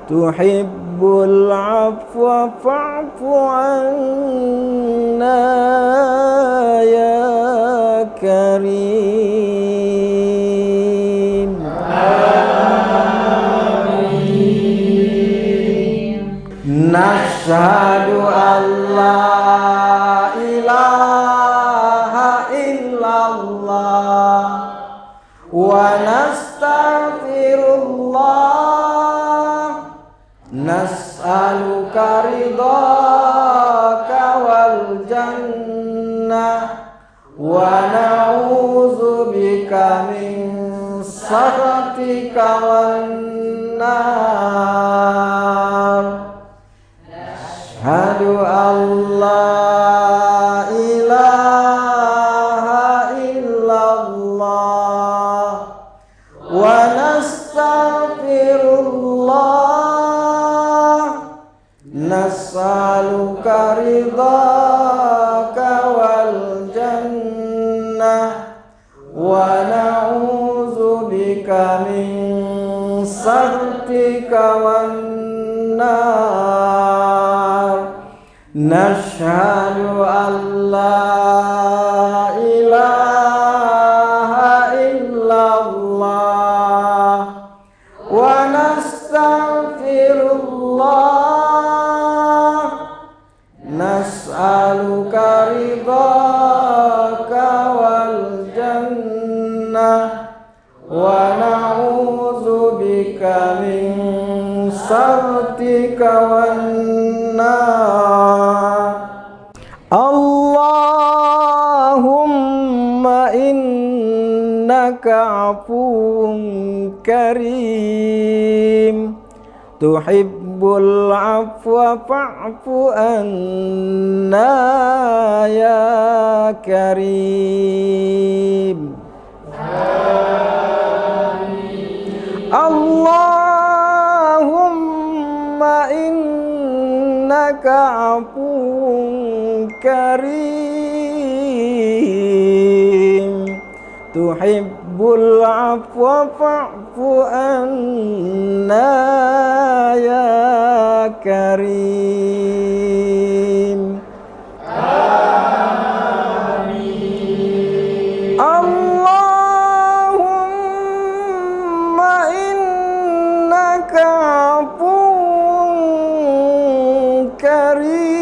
tuhibbul afwa fa'fu anna ya karim. Amin. Nashhadu an la ilaha illallah wa nastaghfirullah, nas'aluka ridhaka wal jannah wa na'udzubika min sakhatika wan nar. Asyhadu an la ilaha illallah wa nastaghfirullah, nas'aluka ridhaka wal jannah wa na'udzubika min sakhatika wan nar. Nashhadu an la ilaha illallah wa nastaghfirullah, nas'aluka ridhaka wal jannah wa na'udzubika min sakhatika wan nar. Allahumma innaka afuwun karim, tuhibbul afwa fa'fu anna ya karim. Amin. Allahumma innaka afuwun karim, tuhibbul afwa fa'fu anna ya karim. Amin. Allahumma innaka afuwun karim,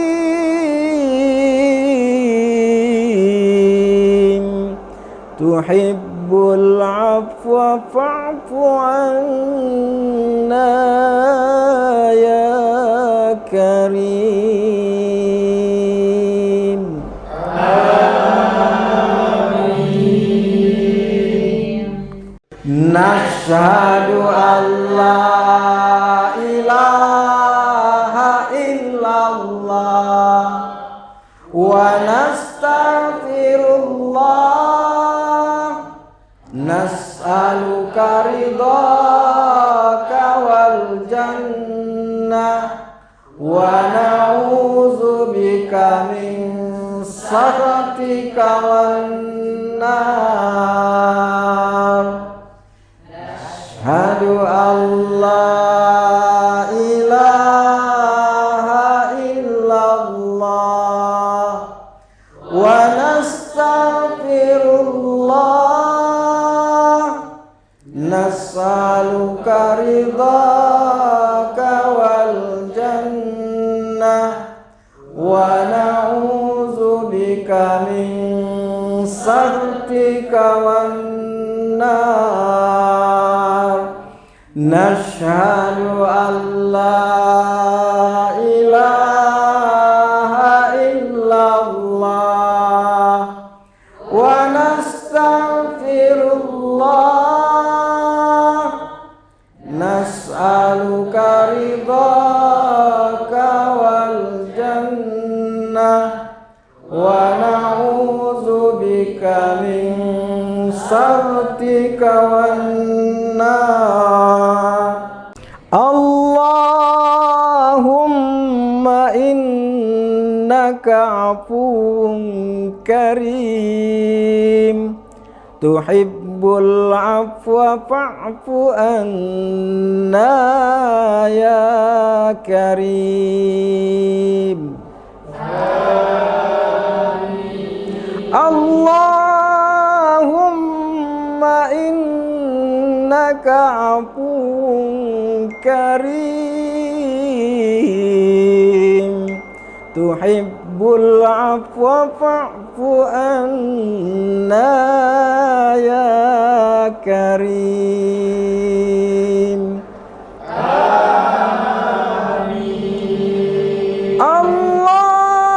tuhibbul afwa fa'fu anna ya karim. Amin. Nashhadu an la ilaha illallah wa nastaghfirullah, nas'aluka ridhaka wal jannah wa na'udzubika min sakhatika wan nar. Asyhadu an la ilaha illallah wa nastaghfirullah, nas'aluka ridhaka wal jannah wa na'udzubika min sakhatika wan nar. Nashhadu an la ilaha illallah wa nastaghfirullah, nas'aluka ridhaka wal jannah wa na'udzubika min sakhatika wan nar. Allahumma innaka afuwun karim, tuhibbul tuhibbul afwa fa'fu anna ya karim. Allahumma innaka afuwun karim tuhibbul afwa fa'fu anna ya karim. Amin. Allahumma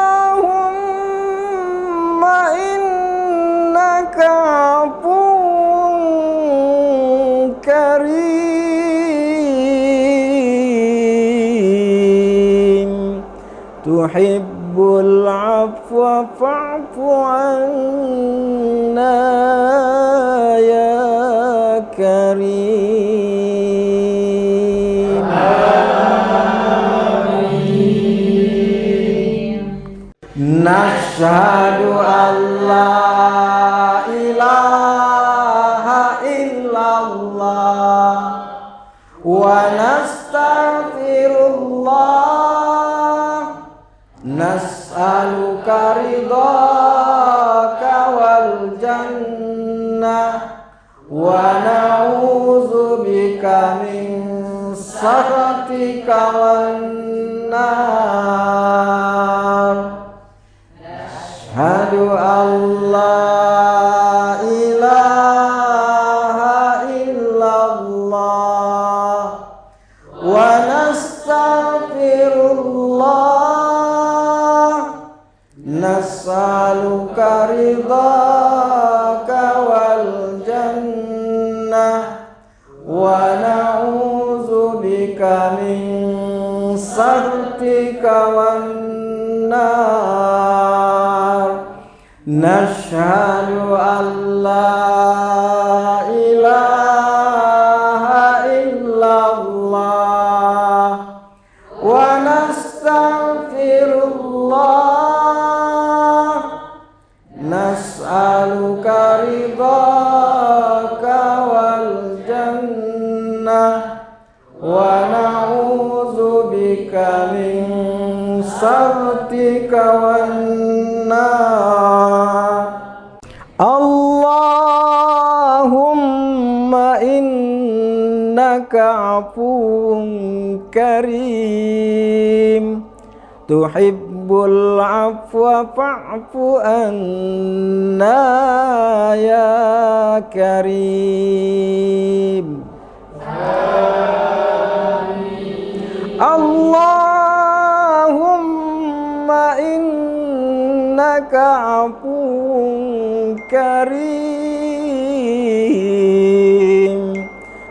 innaka afuwun karim tuhibbul afwa fa'fu anna ya karim. Amin. Nashhadu an la ilaha illallah wa nastaghfirullah nas'aluka ridhaka wal jannah wa na'udzubika min sakhatika wan nar. Asyhadu an la ilaha illallah wa nastaghfirullah nas'aluka ridhaka wal jannah wa na'udzubika min sakhatika wan nar. Nashhadu an la ilaha illallah wa nastaghfirullah nas'aluka ridhaka wal jannah wa na'udzubika min sakhatika wan nar. Allahumma innaka afuwun karim tuhibbul afwa fa'fu anna ya karim. Allahumma innaka afuwun karim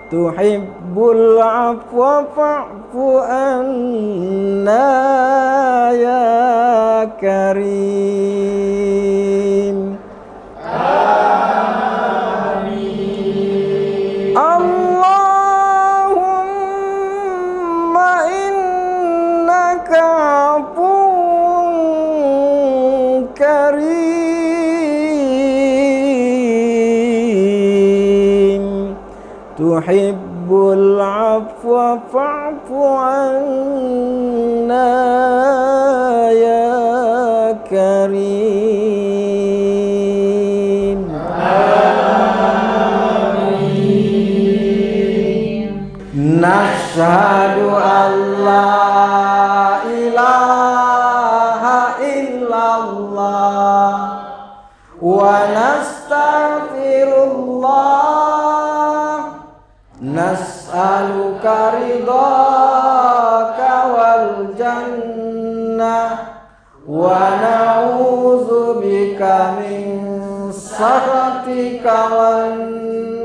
tuhibbul afwa fa'fu anna ya karim. Amin. Allahumma innaka afuwun karim tuhibbul afwa fa'fu anna ya karim. Amin. Nashhadu an la ilaha illallah wa nastaghfirullah nas'aluka ridhaka wal jannah wa na'udzubika min sakhatika wan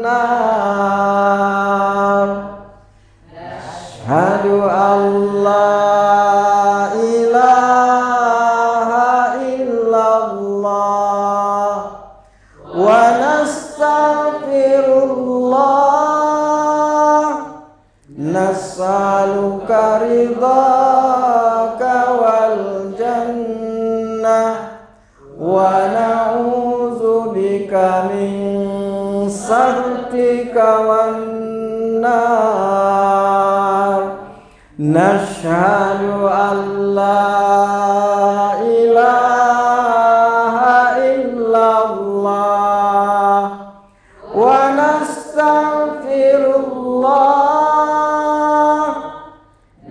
nar. Asyhadu an la ilaha illallah wa nastaghfirullah nas'aluka ridhaka wal jannah wa na'udzubika min saktika wan nar. Nashhadu an la ilaha illallah wa nastaghfirullah.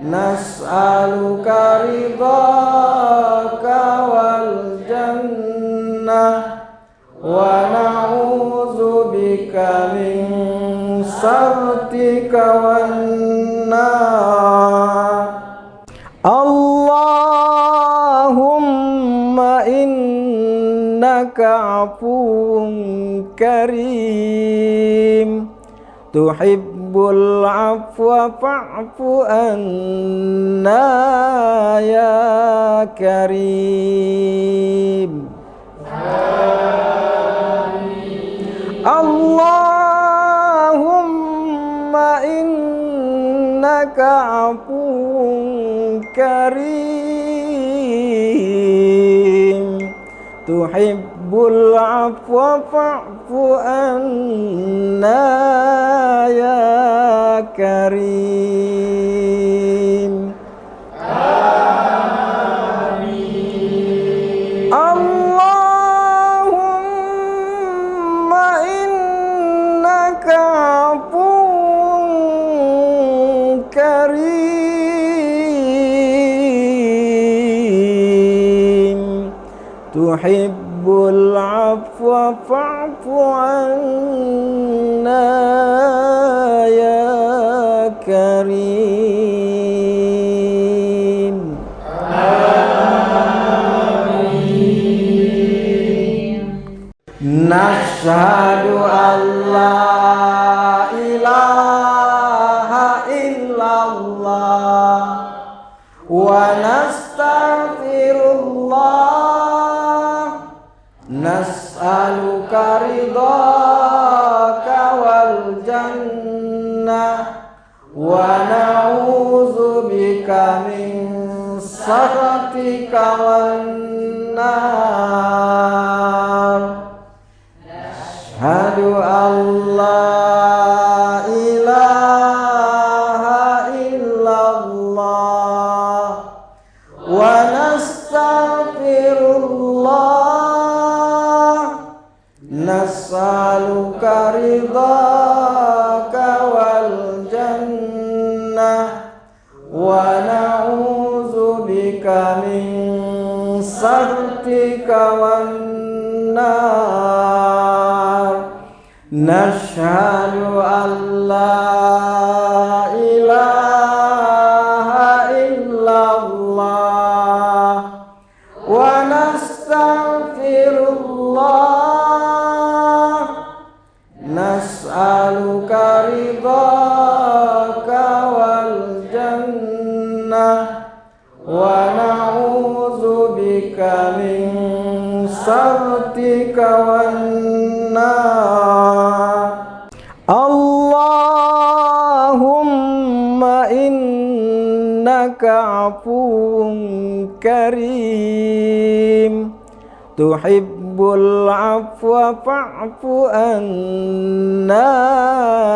Nas'aluka ridhaka wal jannah wa na'udzubika min saktika wan nar. Allahumma innaka afuwun karim tuhibbul afwa fa'fu anna ya karim. Allahumma innaka afuwun karim tuhibbul afwa fa'fu anna ya karim. Amin. Allahumma innaka afuwun karim tuhibbul afwa fa'fu anna ya karim. Amin. Nashhadu an la ilaha illallah wa nastaghfirullah. Nas'aluka ridhaka wal jannah wa na'udzubika min sakhatika wan nar. Nashhadu an la ilaha illallah wa nastaghfirullah. Nas'aluka ridhaka wal jannah wa na'udzubika min sakhatika wan nar. Nashhadu an la ilaha illallah wa nastaghfirullah. Nas'aluka ridhaka wal jannah wa na'udzubika min sakhatika wan nar. Allahumma innaka afuwun karim tuhibbul afwa fa'fu anna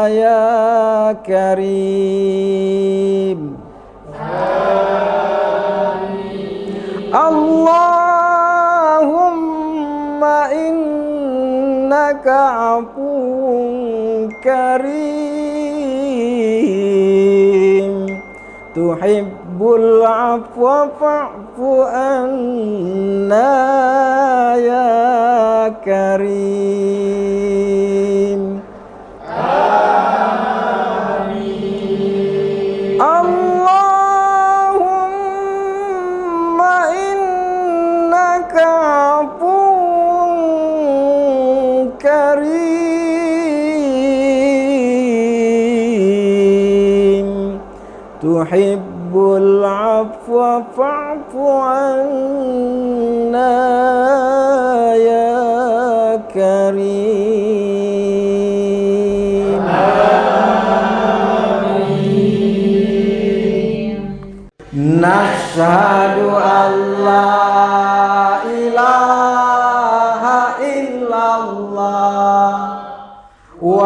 ya karim. Amin. Allahumma innaka afuwun karim tuhibbul afwa fa'fu anna ya karim. Amin. Allahumma innaka afuwun karim tuhibbul afwa fa'fu anna ya karim. Amin. Nashhadu an la ilaha illallah wa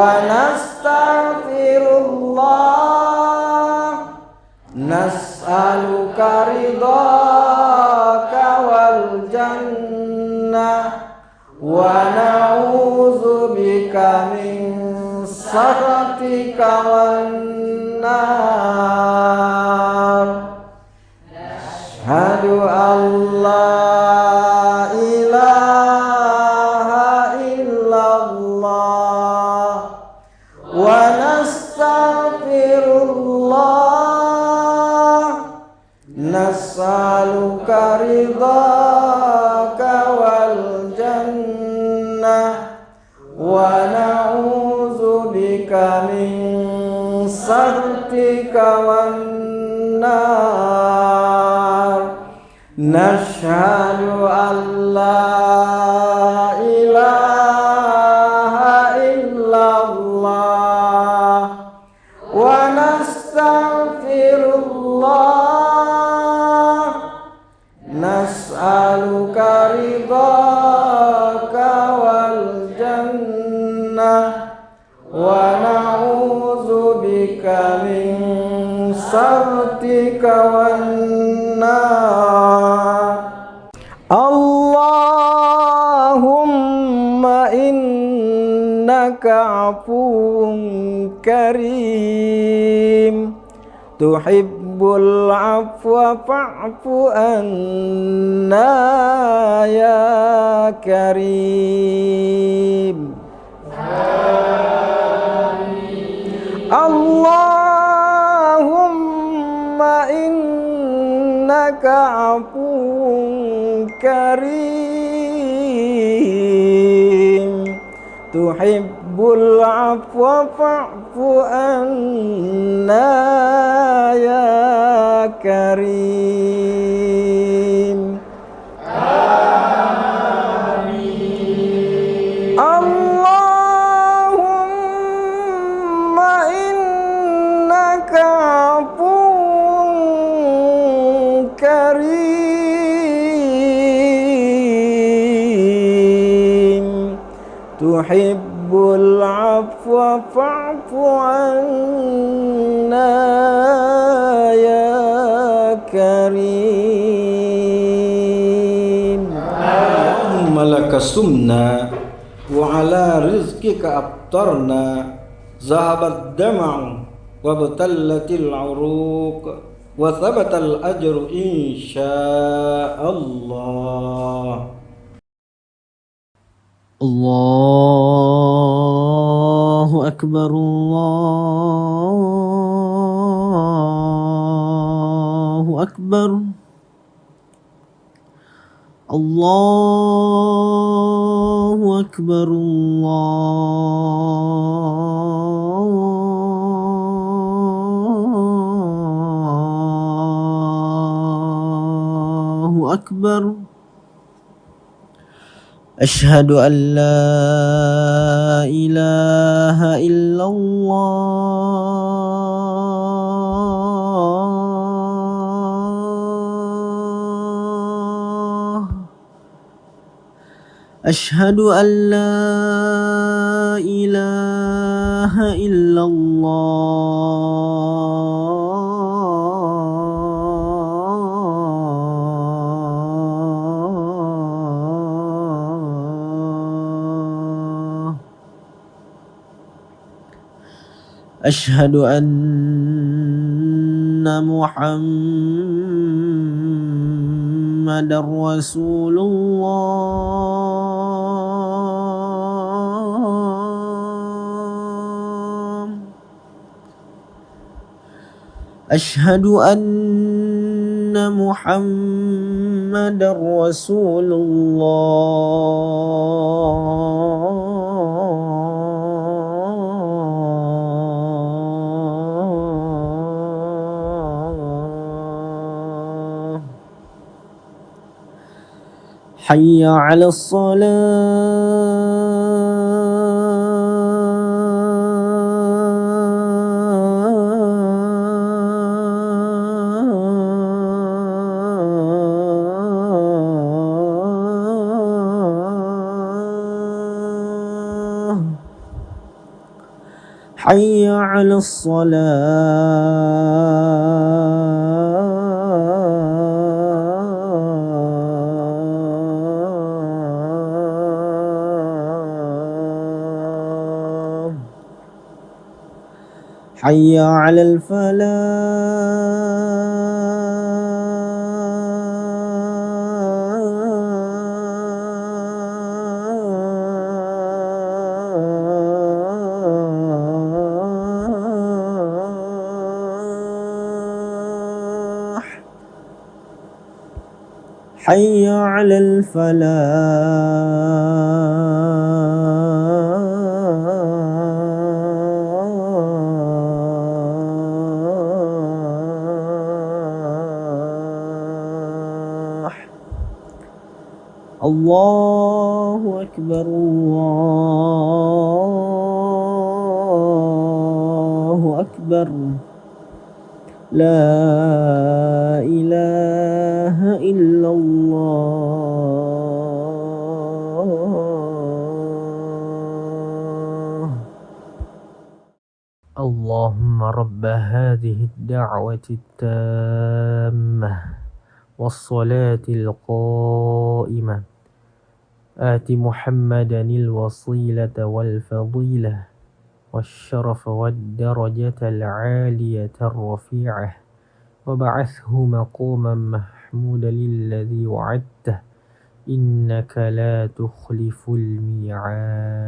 nas'aluka ridhaka wal jannah wa na'udzubika min sakhatika wan nar. Asyhadu an la ilaha illallah wa nastaghfirullah nas'aluka ridhaka wal jannah wa na'udzubika min sakhatika wan nar. Nashhadu an la ilaha illallah wa nastaghfirullah nas'aluka ridhaka wal jannah wa na'udzubika min sakhatika wan nar. Allahumma innaka afuwun karim tuhibbul afwa fa'fu anna ya karim. Allahumma innaka afuwun karim tuhibbul afwa fa'fu anna ya karim. Allahumma innaka afuwun karim tuhibbul afwa fa'fu anna ya karim. Allahumma laka sumna wa ala rizqika aftarna zahabat dama'u wa batallatil uruq wa thabatal ajru insyaallah. Allahu akbar, Allahu akbar, Allahu akbar, Allahu akbar. Ashhadu an la ilaha illallah. Ashhadu an la ilaha illallah. Ashhadu anna Muhammadar Rasulullah. Ashhadu anna Muhammadar Rasulullah. Hayya 'alas salah. Hayya 'alas salah. حي على الفلاح حي على الفلاح الله أكبر الله أكبر لا إله إلا الله اللهم رب هذه الدعوة التامة والصلاة القائمة آت محمدا الوسيلة والفضيلة والشرف والدرجة العالية الرفيعة وبعثه مقاما محمودا الذي وعدته إنك لا تخلف الميعاد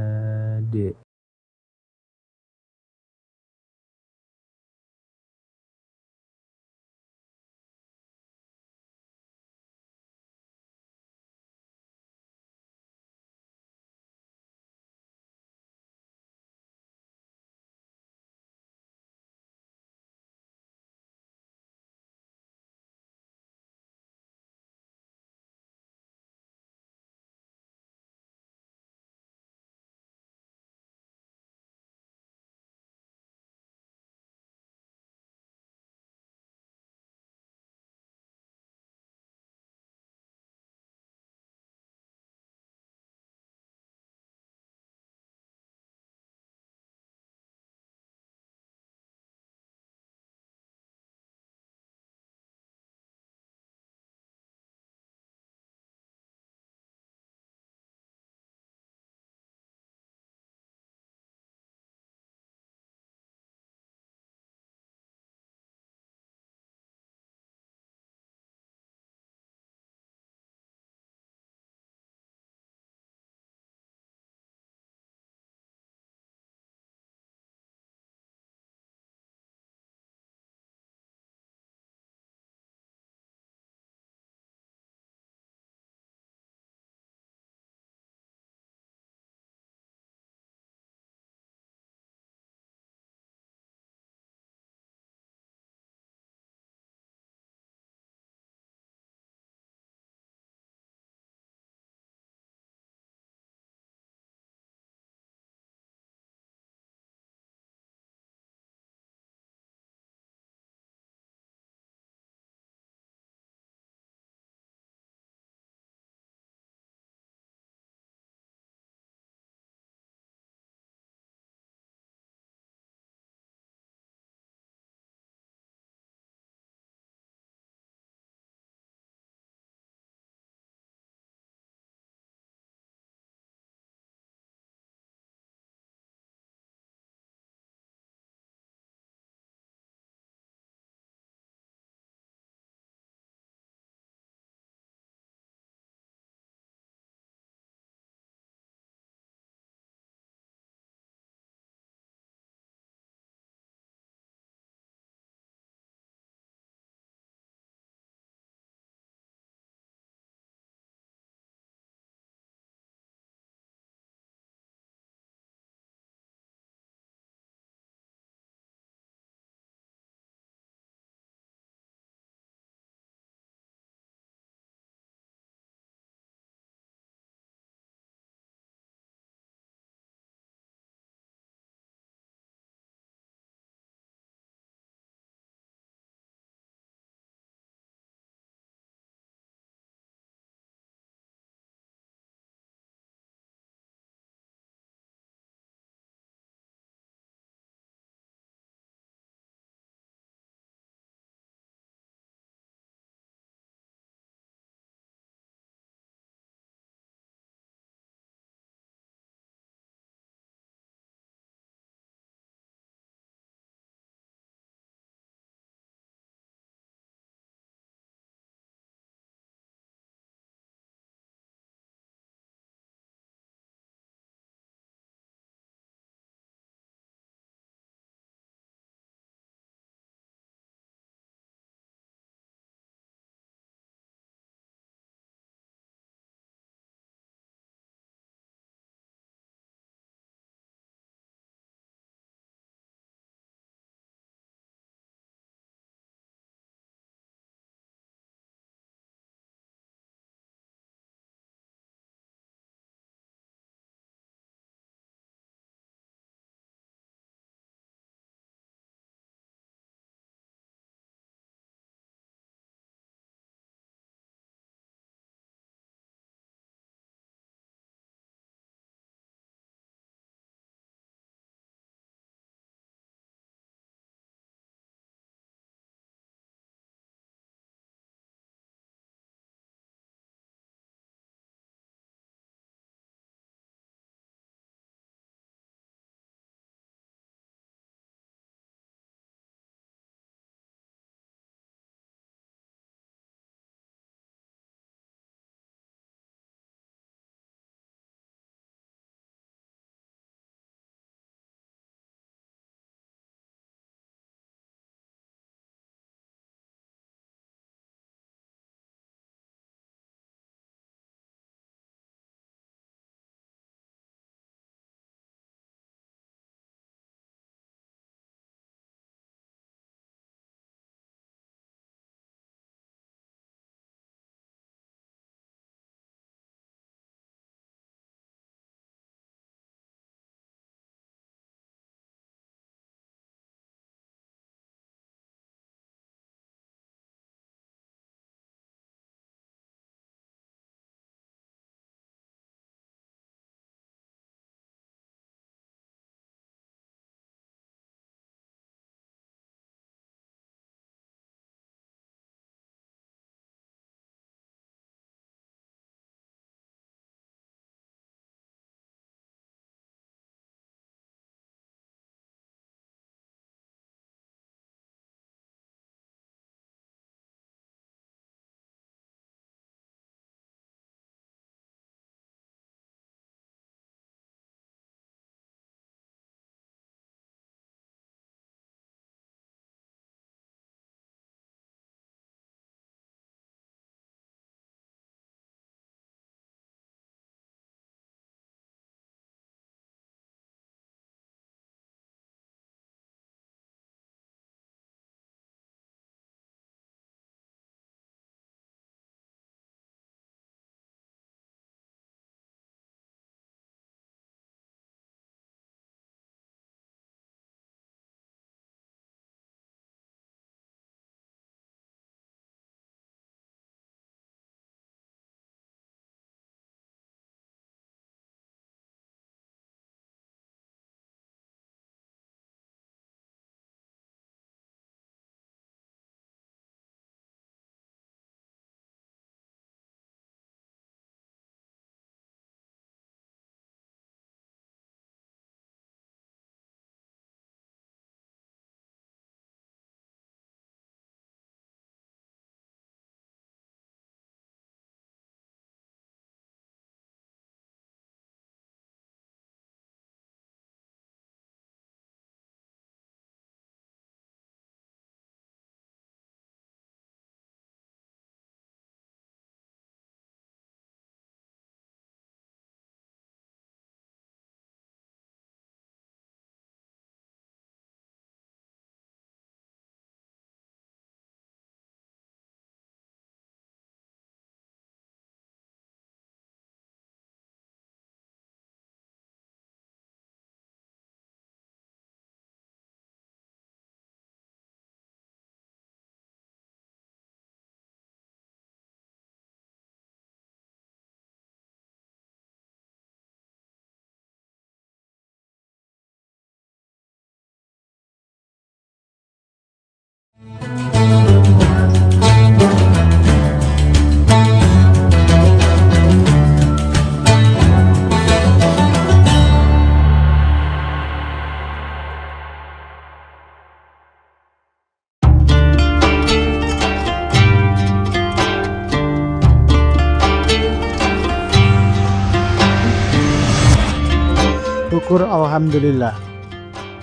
Syukur alhamdulillah.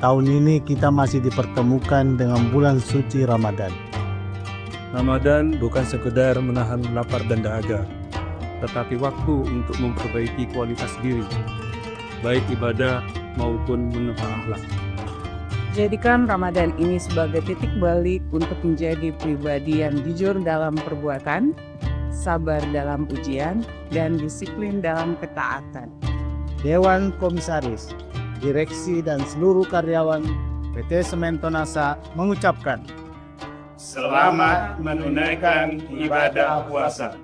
Tahun ini kita masih dipertemukan dengan bulan suci Ramadan. Ramadan bukan sekedar menahan lapar dan dahaga, tetapi waktu untuk memperbaiki kualitas diri, baik ibadah maupun menata akhlak. Jadikan Ramadan ini sebagai titik balik untuk menjadi pribadi yang jujur dalam perbuatan, sabar dalam ujian, dan disiplin dalam ketaatan. Dewan Komisaris, Direksi dan seluruh karyawan PT Semen Tonasa mengucapkan Selamat menunaikan ibadah puasa.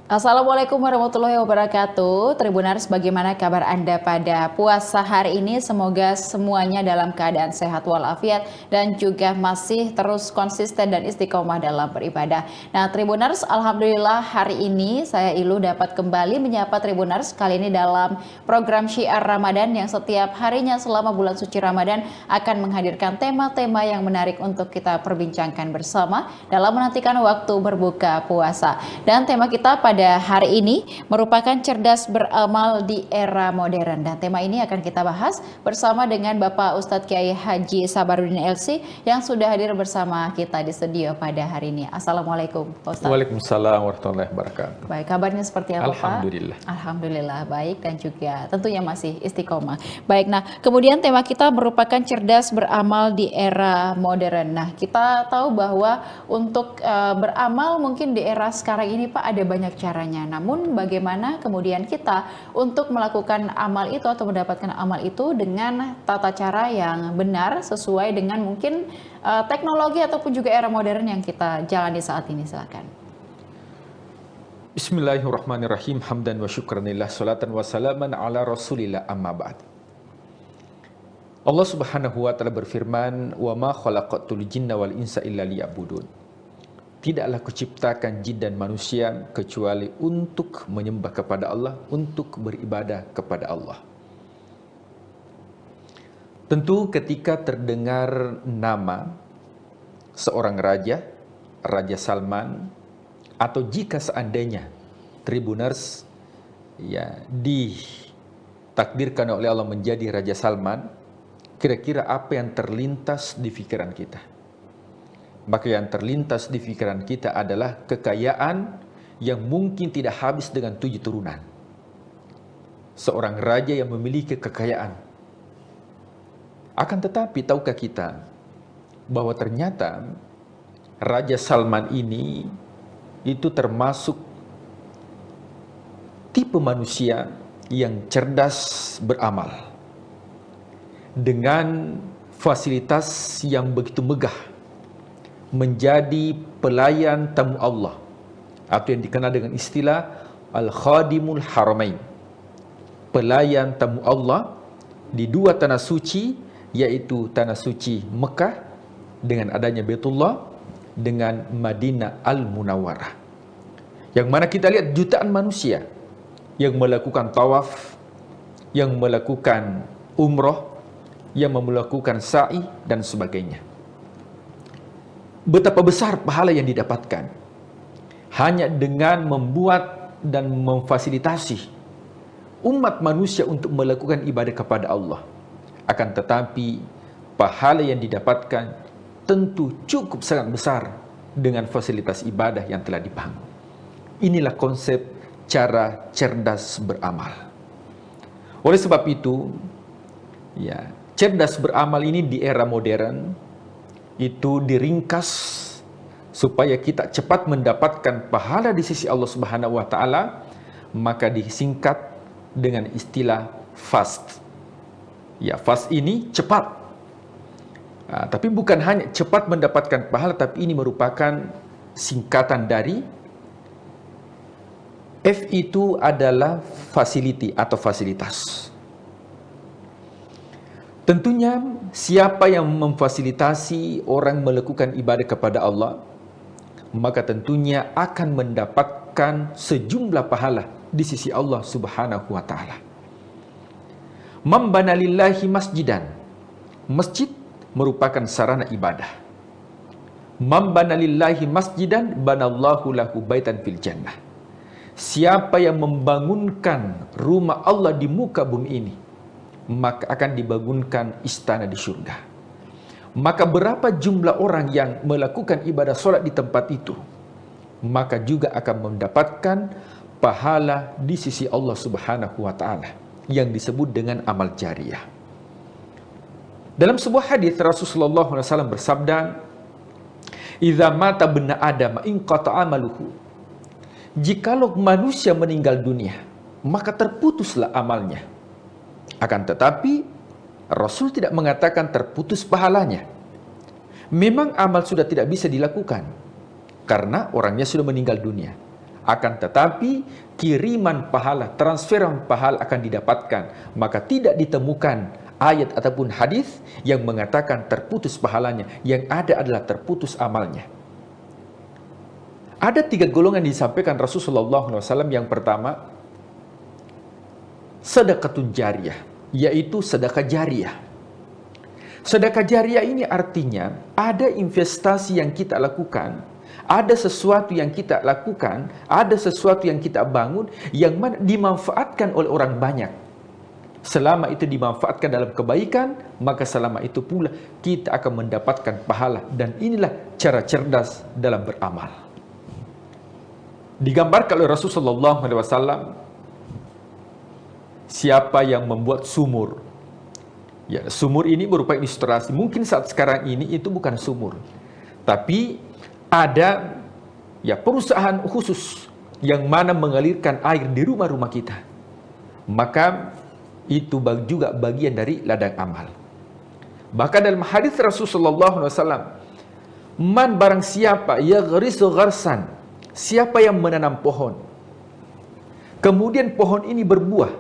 Assalamualaikum warahmatullahi wabarakatuh. Tribuners, bagaimana kabar Anda pada puasa hari ini? Semoga semuanya dalam keadaan sehat walafiat dan juga masih terus konsisten dan istiqomah dalam beribadah. Nah, Tribuners, alhamdulillah hari ini saya Ilu dapat kembali menyapa Tribuners kali ini dalam program Syiar Ramadan yang setiap harinya selama bulan suci Ramadan akan menghadirkan tema-tema yang menarik untuk kita perbincangkan bersama dalam menantikan waktu berbuka puasa. Dan tema kita pada hari ini merupakan cerdas beramal di era modern, dan tema ini akan kita bahas bersama dengan Bapak Ustadz Kiai Haji Sabarudin LC yang sudah hadir bersama kita di studio pada hari ini. Assalamualaikum Pak Ustadz. Waalaikumsalam warahmatullahi wabarakatuh. Baik, kabarnya seperti apa Alhamdulillah. Pak? Alhamdulillah baik dan juga tentunya masih istiqomah. Baik, nah kemudian tema kita merupakan cerdas beramal di era modern. Nah, kita tahu bahwa untuk beramal mungkin di era sekarang ini Pak ada banyak caranya. Namun bagaimana kemudian kita untuk melakukan amal itu atau mendapatkan amal itu dengan tata cara yang benar sesuai dengan mungkin teknologi ataupun juga era modern yang kita jalani saat ini. Silakan. Bismillahirrahmanirrahim. Hamdan wa syukranillah, salatan wa salaman ala rasulillah, amma ba'd. Allah subhanahu wa ta'ala berfirman, wa ma khalaqatul jinna wal insa illa liya'budun. Tidaklah kuciptakan jin dan manusia kecuali untuk menyembah kepada Allah, untuk beribadah kepada Allah. Tentu ketika terdengar nama seorang raja, Raja Salman, atau jika seandainya Tribuners ya ditakdirkan oleh Allah menjadi Raja Salman, kira-kira apa yang terlintas di pikiran kita? Maka yang terlintas di pikiran kita adalah kekayaan yang mungkin tidak habis dengan 7 turunan. Seorang raja yang memiliki kekayaan. Akan tetapi tahukah kita bahwa ternyata Raja Salman ini itu termasuk tipe manusia yang cerdas beramal. Dengan fasilitas yang begitu megah, menjadi pelayan tamu Allah, atau yang dikenal dengan istilah Al-Khadimul Haramain, pelayan tamu Allah di 2 tanah suci, yaitu tanah suci Mekah dengan adanya Baitullah, dengan Madinah Al-Munawwarah, yang mana kita lihat jutaan manusia yang melakukan tawaf, yang melakukan umroh, yang melakukan sa'i dan sebagainya. Betapa besar pahala yang didapatkan hanya dengan membuat dan memfasilitasi umat manusia untuk melakukan ibadah kepada Allah. Akan tetapi pahala yang didapatkan tentu cukup sangat besar dengan fasilitas ibadah yang telah dibangun. Inilah konsep cara cerdas beramal. Oleh sebab itu, ya, cerdas beramal ini di era modern itu diringkas supaya kita cepat mendapatkan pahala di sisi Allah Subhanahu wa taala, maka disingkat dengan istilah fast. Ya, fast ini cepat. Tapi bukan hanya cepat mendapatkan pahala, tapi ini merupakan singkatan dari F, itu adalah facility atau fasilitas. Tentunya siapa yang memfasilitasi orang melakukan ibadah kepada Allah, maka tentunya akan mendapatkan sejumlah pahala di sisi Allah Subhanahu wa taala. Man bana lillahi masjidan. Masjid merupakan sarana ibadah. Man bana lillahi masjidan banallahu lahu baitan fil jannah. Siapa yang membangunkan rumah Allah di muka bumi ini, maka akan dibangunkan istana di surga. Maka berapa jumlah orang yang melakukan ibadah solat di tempat itu, maka juga akan mendapatkan pahala di sisi Allah Subhanahu wa taala yang disebut dengan amal jariyah. Dalam sebuah hadis Rasulullah SAW bersabda, "Idza mata bna Adam inqata amaluhu." Jikalau manusia meninggal dunia, maka terputuslah amalnya. Akan tetapi Rasul tidak mengatakan terputus pahalanya. Memang amal sudah tidak bisa dilakukan karena orangnya sudah meninggal dunia. Akan tetapi kiriman pahala, transferan pahala akan didapatkan. Maka tidak ditemukan ayat ataupun hadis yang mengatakan terputus pahalanya. Yang ada adalah terputus amalnya. Ada 3 golongan disampaikan Rasulullah SAW. Yang pertama, sedekatun jariyah, yaitu sedekah jariyah. Sedekah jariyah ini artinya ada investasi yang kita lakukan, ada sesuatu yang kita lakukan, ada sesuatu yang kita bangun yang mana dimanfaatkan oleh orang banyak. Selama itu dimanfaatkan dalam kebaikan, maka selama itu pula kita akan mendapatkan pahala. Dan inilah cara cerdas dalam beramal. Digambarkan oleh Rasulullah SAW, siapa yang membuat sumur. Ya, sumur ini merupakan ilustrasi. Mungkin saat sekarang ini itu bukan sumur, tapi ada ya perusahaan khusus yang mana mengalirkan air di rumah-rumah kita. Maka itu juga bagian dari ladang amal. Bahkan dalam hadis Rasulullah SAW, man barang siapa yaghrisu gharsan, siapa yang menanam pohon, kemudian pohon ini berbuah,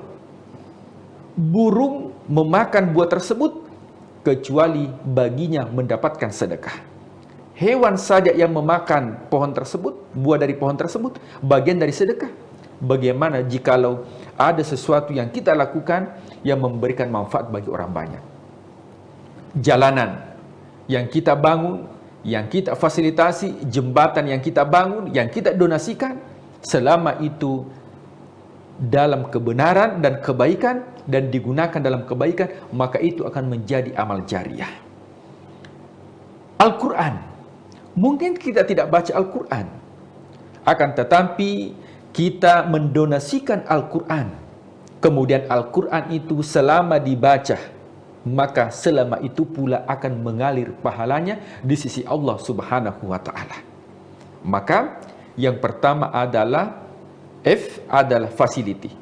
burung memakan buah tersebut kecuali baginya mendapatkan sedekah. Hewan saja yang memakan pohon tersebut, buah dari pohon tersebut, bagian dari sedekah. Bagaimana jikalau ada sesuatu yang kita lakukan yang memberikan manfaat bagi orang banyak? Jalanan yang kita bangun, yang kita fasilitasi, jembatan yang kita bangun, yang kita donasikan, selama itu dalam kebenaran dan kebaikan dan digunakan dalam kebaikan, maka itu akan menjadi amal jariyah. Al-Quran, mungkin kita tidak baca Al-Quran, akan tetapi kita mendonasikan Al-Quran, kemudian Al-Quran itu selama dibaca, maka selama itu pula akan mengalir pahalanya di sisi Allah Subhanahu wa ta'ala. Maka yang pertama adalah F adalah facility.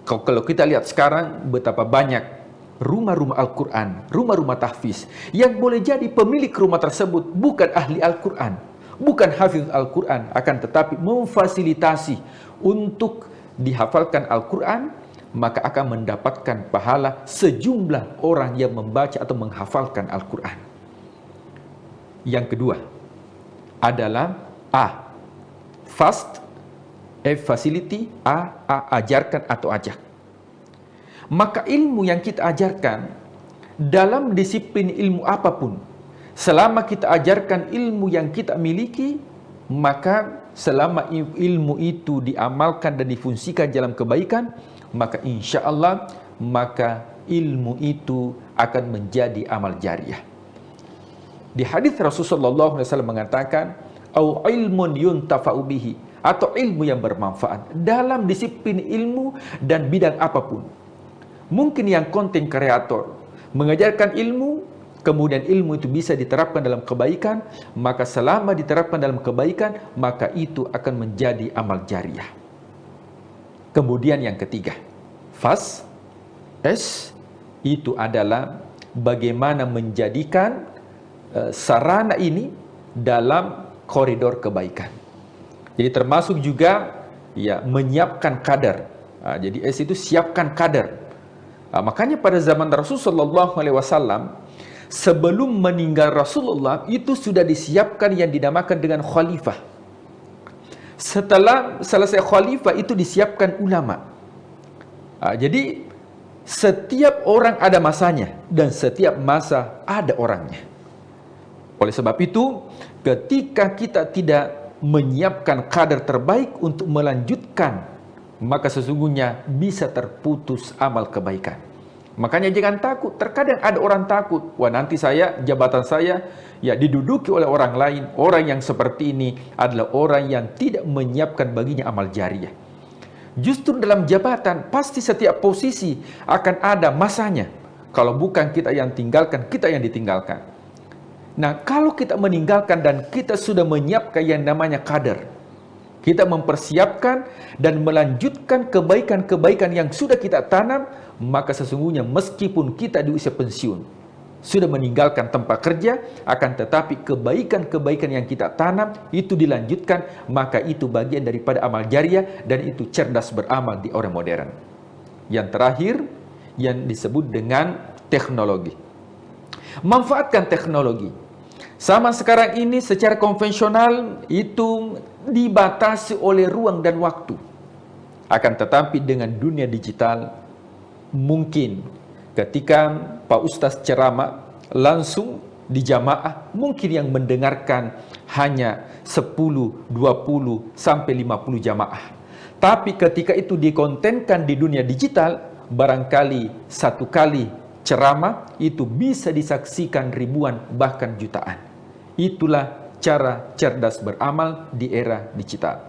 Kalau kita lihat sekarang betapa banyak rumah-rumah Al-Quran, rumah-rumah tahfiz, yang boleh jadi pemilik rumah tersebut bukan ahli Al-Quran, bukan hafiz Al-Quran, akan tetapi memfasilitasi untuk dihafalkan Al-Quran, maka akan mendapatkan pahala sejumlah orang yang membaca atau menghafalkan Al-Quran. Yang kedua adalah A, fast, F, facility, A, ajarkan atau ajak. Maka ilmu yang kita ajarkan dalam disiplin ilmu apapun, selama kita ajarkan ilmu yang kita miliki, maka selama ilmu itu diamalkan dan difungsikan dalam kebaikan, maka insya Allah maka ilmu itu akan menjadi amal jariyah. Di hadis Rasulullah SAW mengatakan, au ilmun yuntafa'u bihi, atau ilmu yang bermanfaat dalam disiplin ilmu dan bidang apapun. Mungkin yang konten kreator mengajarkan ilmu, kemudian ilmu itu bisa diterapkan dalam kebaikan, maka selama diterapkan dalam kebaikan, maka itu akan menjadi amal jariyah. Kemudian yang ketiga, fas, S, itu adalah bagaimana menjadikan sarana ini dalam koridor kebaikan. Jadi termasuk juga ya menyiapkan kadar. Jadi S itu siapkan kadar. Makanya pada zaman Rasulullah SAW, sebelum meninggal Rasulullah, itu sudah disiapkan yang dinamakan dengan khalifah. Setelah selesai khalifah, itu disiapkan ulama. Jadi setiap orang ada masanya, dan setiap masa ada orangnya. Oleh sebab itu, ketika kita tidak menyiapkan kader terbaik untuk melanjutkan, maka sesungguhnya bisa terputus amal kebaikan. Makanya jangan takut. Terkadang ada orang takut, wah nanti jabatan saya ya diduduki oleh orang lain. Orang yang seperti ini adalah orang yang tidak menyiapkan baginya amal jariah. Justru dalam jabatan, pasti setiap posisi akan ada masanya. Kalau bukan kita yang tinggalkan, kita yang ditinggalkan. Nah, kalau kita meninggalkan dan kita sudah menyiapkan yang namanya kader, kita mempersiapkan dan melanjutkan kebaikan-kebaikan yang sudah kita tanam, maka sesungguhnya meskipun kita di usia pensiun, sudah meninggalkan tempat kerja, akan tetapi kebaikan-kebaikan yang kita tanam itu dilanjutkan, maka itu bagian daripada amal jariah dan itu cerdas beramal di orang modern. Yang terakhir, yang disebut dengan teknologi. Manfaatkan teknologi. Sama sekarang ini secara konvensional itu dibatasi oleh ruang dan waktu. Akan tetapi dengan dunia digital, mungkin ketika Pak Ustaz ceramah langsung di jamaah, mungkin yang mendengarkan hanya 10, 20, sampai 50 jamaah. Tapi ketika itu dikontenkan di dunia digital, barangkali satu kali ceramah itu bisa disaksikan ribuan bahkan jutaan. Itulah cara cerdas beramal di era digital.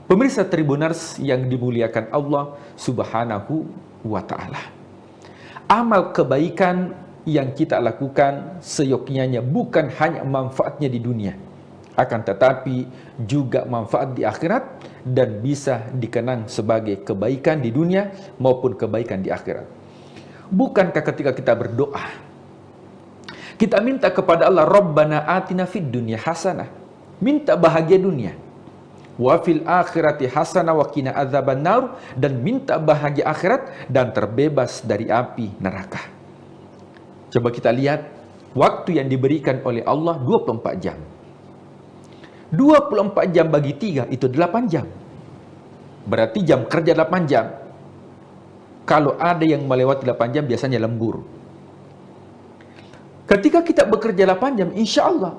Pemirsa Tribuners yang dimuliakan Allah Subhanahu wa Ta'ala, amal kebaikan yang kita lakukan seyogyanya bukan hanya manfaatnya di dunia, akan tetapi juga manfaat di akhirat dan bisa dikenang sebagai kebaikan di dunia maupun kebaikan di akhirat. Bukankah ketika kita berdoa, kita minta kepada Allah, Rabbana atina fid dunya hasanah, minta bahagia dunia, wa fil akhirati hasanah wa qina adzabannar, dan minta bahagia akhirat dan terbebas dari api neraka. Coba kita lihat waktu yang diberikan oleh Allah 24 jam. 24 jam bagi 3 itu 8 jam. Berarti jam kerja 8 jam. Kalau ada yang melewati 8 jam biasanya lembur. Ketika kita bekerja 8 jam, insya Allah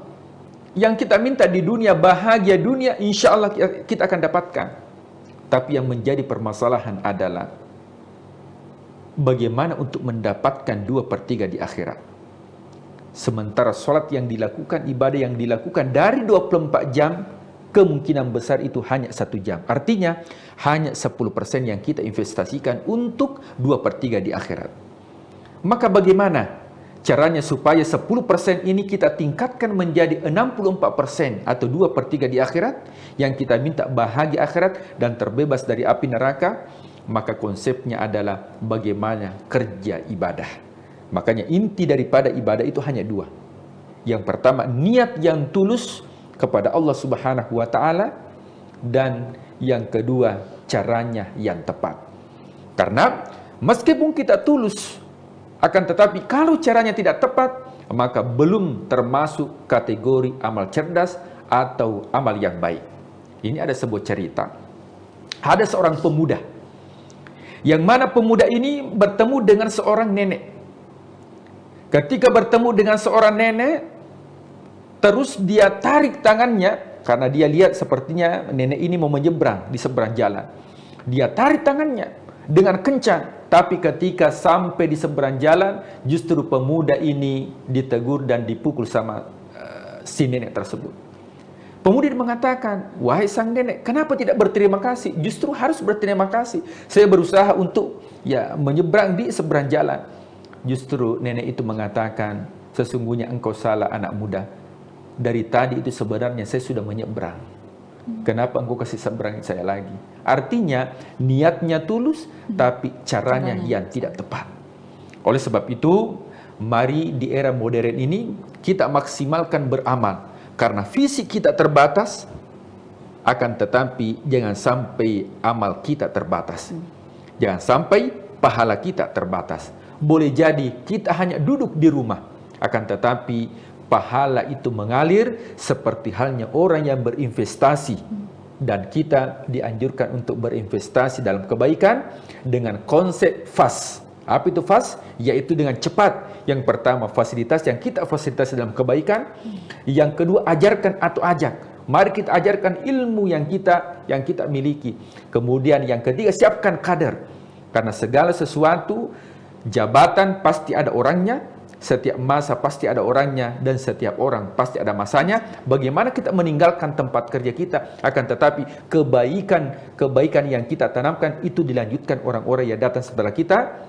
yang kita minta di dunia, bahagia dunia, insya Allah kita akan dapatkan. Tapi yang menjadi permasalahan adalah bagaimana untuk mendapatkan 2/3 di akhirat. Sementara sholat yang dilakukan, ibadah yang dilakukan dari 24 jam, kemungkinan besar itu hanya 1 jam. Artinya hanya 10% yang kita investasikan untuk 2/3 di akhirat. Maka bagaimana caranya supaya 10% ini kita tingkatkan menjadi 64% atau 2/3 di akhirat, yang kita minta bahagia akhirat dan terbebas dari api neraka? Maka konsepnya adalah bagaimana kerja ibadah. Makanya inti daripada ibadah itu hanya 2. Yang pertama, niat yang tulus kepada Allah Subhanahu wa Ta'ala, dan yang kedua, caranya yang tepat. Karena meskipun kita tulus, akan tetapi kalau caranya tidak tepat, maka belum termasuk kategori amal cerdas atau amal yang baik. Ini ada sebuah cerita. Ada seorang pemuda, yang mana pemuda ini bertemu dengan seorang nenek. Ketika bertemu dengan seorang nenek, terus dia tarik tangannya, karena dia lihat sepertinya nenek ini mau menyeberang di seberang jalan. Dia tarik tangannya dengan kencang, tapi ketika sampai di seberang jalan, justru pemuda ini ditegur dan dipukul sama si nenek tersebut. Pemuda mengatakan, wahai sang nenek, kenapa tidak berterima kasih? Justru harus berterima kasih. Saya berusaha untuk menyeberang di seberang jalan. Justru nenek itu mengatakan, sesungguhnya engkau salah anak muda. Dari tadi itu sebenarnya saya sudah menyeberang. Kenapa engkau kasih seberang saya lagi? Artinya niatnya tulus, tapi caranya yang tidak tepat. Oleh sebab itu, mari di era modern ini kita maksimalkan beramal. Karena fisik kita terbatas, akan tetapi jangan sampai amal kita terbatas. Jangan sampai pahala kita terbatas. Boleh jadi kita hanya duduk di rumah, akan tetapi pahala itu mengalir seperti halnya orang yang berinvestasi. Dan kita dianjurkan untuk berinvestasi dalam kebaikan dengan konsep fast. Apa itu fast? Yaitu dengan cepat. Yang pertama, fasilitas yang kita fasilitasi dalam kebaikan. Yang kedua, ajarkan atau ajak. Mari kita ajarkan ilmu yang kita miliki. Kemudian yang ketiga, siapkan kader. Karena segala sesuatu, jabatan pasti ada orangnya, setiap masa pasti ada orangnya, dan setiap orang pasti ada masanya. Bagaimana kita meninggalkan tempat kerja kita, akan tetapi kebaikan yang kita tanamkan itu dilanjutkan orang-orang yang datang setelah kita.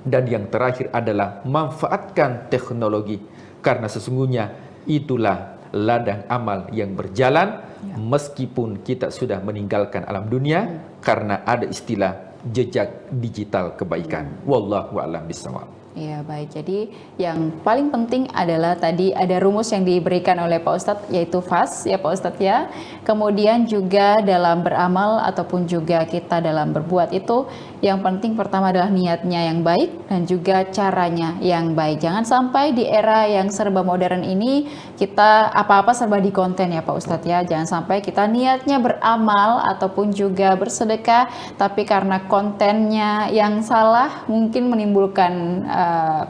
Dan yang terakhir adalah manfaatkan teknologi, karena sesungguhnya itulah ladang amal yang berjalan meskipun kita sudah meninggalkan alam dunia, karena ada istilah jejak digital kebaikan. Wallahu a'lam bishawab. Ya baik, jadi yang paling penting adalah tadi ada rumus yang diberikan oleh Pak Ustadz, yaitu fast ya Pak Ustadz ya. Kemudian juga dalam beramal ataupun juga kita dalam berbuat itu, yang penting pertama adalah niatnya yang baik dan juga caranya yang baik. Jangan sampai di era yang serba modern ini kita apa-apa serba di konten ya Pak Ustadz ya. Jangan sampai kita niatnya beramal ataupun juga bersedekah, tapi karena kontennya yang salah mungkin menimbulkan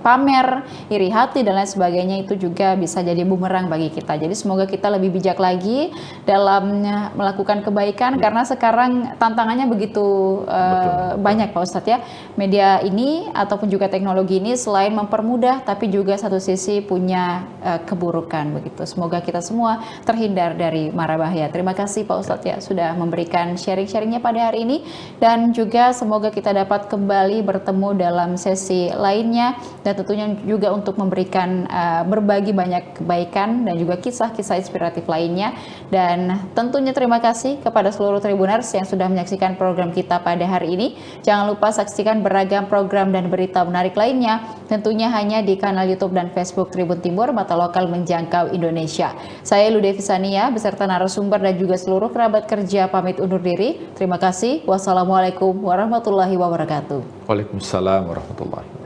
pamer, iri hati dan lain sebagainya, itu juga bisa jadi bumerang bagi kita. Jadi semoga kita lebih bijak lagi dalam melakukan kebaikan, karena sekarang tantangannya begitu banyak Pak Ustadz ya. Media ini ataupun juga teknologi ini selain mempermudah, tapi juga satu sisi punya keburukan begitu. Semoga kita semua terhindar dari mara bahaya. Terima kasih Pak Ustadz ya sudah memberikan sharing-sharingnya pada hari ini, dan juga semoga kita dapat kembali bertemu dalam sesi lainnya, dan tentunya juga untuk memberikan berbagi banyak kebaikan dan juga kisah-kisah inspiratif lainnya. Dan tentunya terima kasih kepada seluruh Tribuners yang sudah menyaksikan program kita pada hari ini. Jangan lupa saksikan beragam program dan berita menarik lainnya, tentunya hanya di kanal YouTube dan Facebook Tribun Timur, mata lokal menjangkau Indonesia. Saya Ludevi Sania beserta narasumber dan juga seluruh kerabat kerja pamit undur diri. Terima kasih. Wassalamualaikum warahmatullahi wabarakatuh. Waalaikumsalam warahmatullahi wabarakatuh.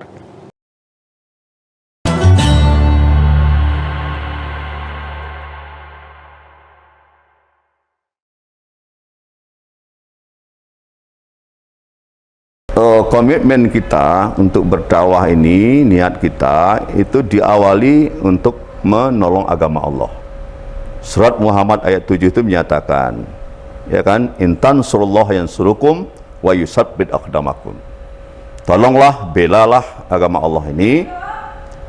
Komitmen kita untuk berdakwah ini, niat kita itu diawali untuk menolong agama Allah. Surat Muhammad ayat 7 itu menyatakan, ya kan, intan surullah yansurukum wa yusabbit aqdamakum. Tolonglah, belalah agama Allah ini,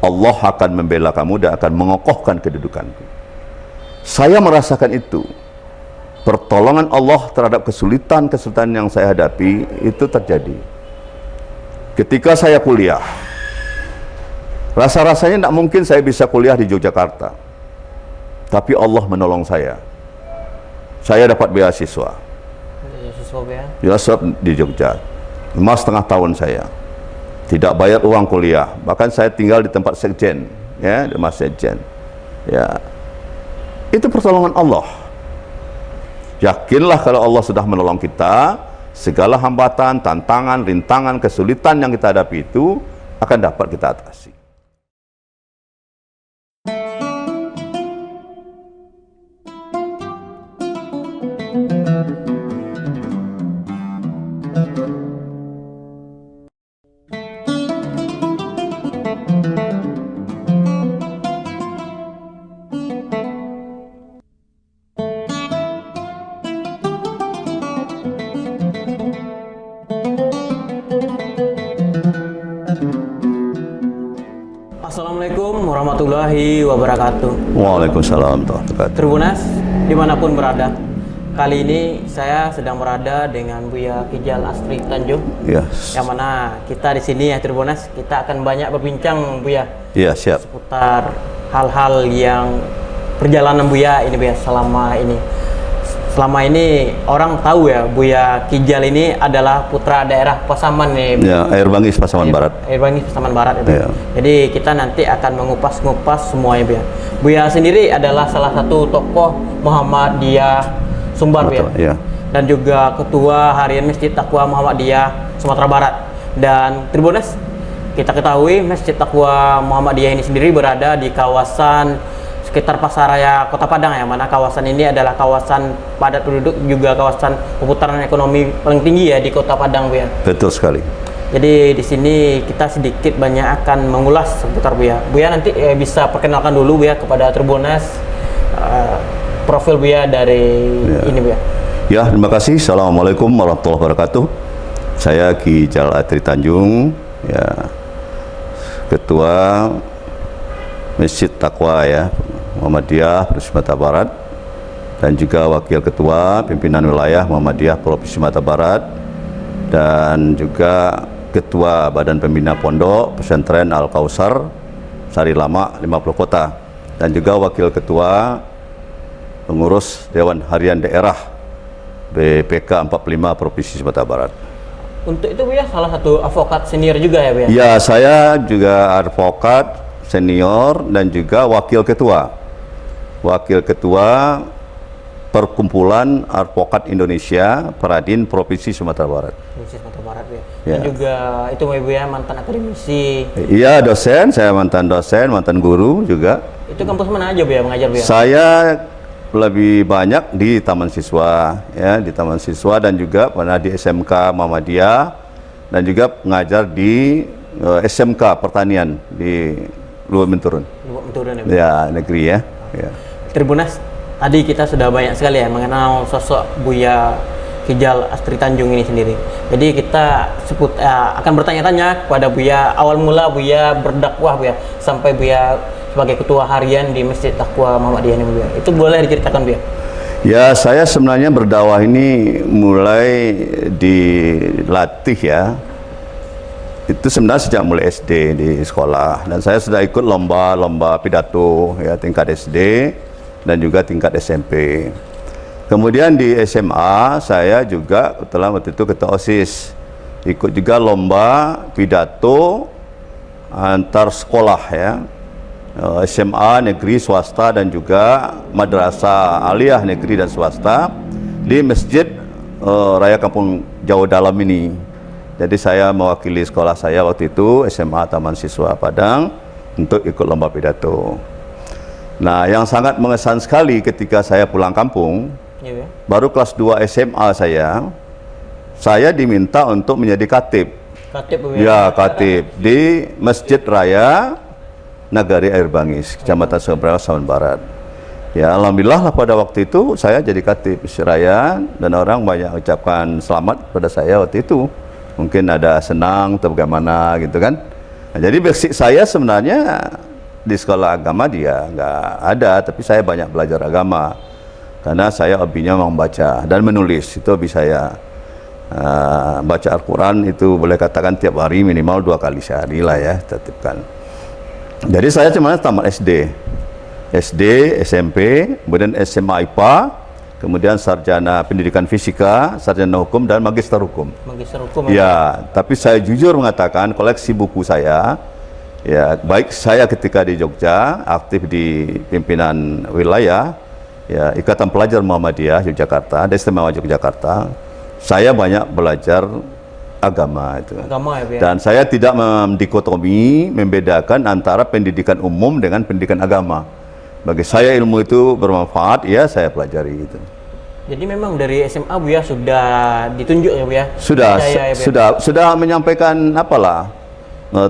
Allah akan membela kamu dan akan mengokohkan kedudukanku. Saya merasakan itu. Pertolongan Allah terhadap kesulitan-kesulitan yang saya hadapi itu terjadi ketika saya kuliah. Rasa-rasanya tidak mungkin saya bisa kuliah di Yogyakarta, tapi Allah menolong saya. Saya dapat beasiswa. Beasiswa di Jogja 5,5 tahun saya tidak bayar uang kuliah, bahkan saya tinggal di tempat sekjen, ya, di mas sekjen, ya. Itu pertolongan Allah. Yakinlah kalau Allah sudah menolong kita, segala hambatan, tantangan, rintangan, kesulitan yang kita hadapi itu akan dapat kita atasi. Assalamualaikum warahmatullahi wabarakatuh. Waalaikumsalam warahmatullahi wabarakatuh. Tribuners dimanapun berada, kali ini saya sedang berada dengan Buya Kijal Astri Tanjung. Yes. Yang mana kita di sini ya Tribuners, kita akan banyak berbincang Buya. Iya, siap. Seputar hal-hal yang perjalanan Buya ini Buya selama ini. Selama ini orang tahu ya Buya Kijal ini adalah putra daerah Pasaman nih. Ya, Air Bangis Pasaman Barat. Air Bangis Pasaman Barat itu. Ya. Jadi kita nanti akan mengupas-ngupas semuanya Buya. Buya sendiri adalah salah satu tokoh Muhammadiyah Sumbar Buya. Ya. Dan juga ketua harian Masjid Taqwa Muhammadiyah Sumatera Barat. Dan Tribuners, kita ketahui Masjid Taqwa Muhammadiyah ini sendiri berada di kawasan sekitar Pasaraya Kota Padang ya, mana kawasan ini adalah kawasan padat penduduk, juga kawasan perputaran ekonomi paling tinggi ya di Kota Padang, Bu ya. Betul sekali. Jadi di sini kita sedikit banyak akan mengulas seputar Bu ya. Bu ya nanti bisa perkenalkan dulu Bu ya kepada Tribuners profil Bu ya dari ini Bu ya. Ya, terima kasih. Assalamualaikum warahmatullahi wabarakatuh. Saya Ki Jalal Atri Tanjung, ya, Ketua Masjid Taqwa ya Muhammadiyah Provinsi Sumatera Barat, dan juga Wakil Ketua Pimpinan Wilayah Muhammadiyah Provinsi Sumatera Barat, dan juga Ketua Badan Pembina Pondok Pesantren Al Kausar Sari Lama 50 Kota, dan juga Wakil Ketua Pengurus Dewan Harian Daerah BPK 45 Provinsi Sumatera Barat. Untuk itu Bu ya, salah satu advokat senior juga ya Bu ya? Ya, saya juga advokat senior dan juga wakil ketua Perkumpulan Advokat Indonesia Peradin Provinsi Sumatera Barat. Provinsi Sumatera Barat Bu ya. Ya. Dan juga itu Bu ya, mantan akademisi. Iya, dosen, saya mantan dosen, mantan guru juga. Itu kampus mana aja Bu ya mengajar Bu ya? Saya lebih banyak di Taman Siswa ya, di Taman Siswa, dan juga pernah di SMK Muhammadiyah, dan juga mengajar di SMK Pertanian di Luar Menturun. Luar Menturun ya Bu? Ya, negeri ya. Ya. Tribuners, tadi kita sudah banyak sekali ya mengenal sosok Buya Kijal Astri Tanjung ini sendiri. Jadi kita akan bertanya-tanya kepada Buya, awal mula Buya berdakwah Buya sampai Buya sebagai ketua harian di Masjid Taqwa Muhammadiyah ini Buya. Itu boleh diceritakan Buya? Ya, saya sebenarnya berdakwah ini mulai dilatih ya. Itu sebenarnya sejak mulai SD di sekolah, dan saya sudah ikut lomba pidato ya, tingkat SD dan juga tingkat SMP. Kemudian di SMA saya juga kebetulan waktu itu ketua OSIS, ikut juga lomba pidato antar sekolah ya, SMA negeri swasta dan juga madrasah aliyah negeri dan swasta di Masjid Raya Kampung Jawa Dalam ini. Jadi saya mewakili sekolah saya waktu itu, SMA Taman Siswa Padang, untuk ikut lomba pidato. Nah, yang sangat mengesan sekali ketika saya pulang kampung, baru kelas 2 SMA saya diminta untuk menjadi khatib. Ya, khatib di Masjid Raya Nagari Air Bangis, Kecamatan Sawan Barat. Ya, alhamdulillah lah pada waktu itu saya jadi khatib Masjid Raya, dan orang banyak ucapkan selamat pada saya waktu itu. Mungkin ada senang atau bagaimana gitu kan. Nah, jadi basic saya sebenarnya di sekolah agama dia nggak ada, tapi saya banyak belajar agama karena saya hobinya membaca dan menulis. Itu hobi saya. Baca Al-Quran itu boleh katakan tiap hari minimal 2 kali sehari lah ya, tertibkan. Jadi saya cuma tamat SD, SMP, kemudian SMA IPA, kemudian sarjana pendidikan fisika, sarjana hukum, dan magister hukum. Magister hukum ya, tapi saya jujur mengatakan koleksi buku saya, ya, baik saya ketika di Jogja aktif di pimpinan wilayah, ya, Ikatan Pelajar Muhammadiyah Yogyakarta, Daerah Istimewa Yogyakarta, saya banyak belajar agama itu. Agama ya, dan saya tidak mendikotomi, membedakan antara pendidikan umum dengan pendidikan agama. Bagi saya ilmu itu bermanfaat, ya saya pelajari gitu. Jadi memang dari SMA Bu ya sudah ditunjuk ya Bu ya? Sudah menyampaikan apalah,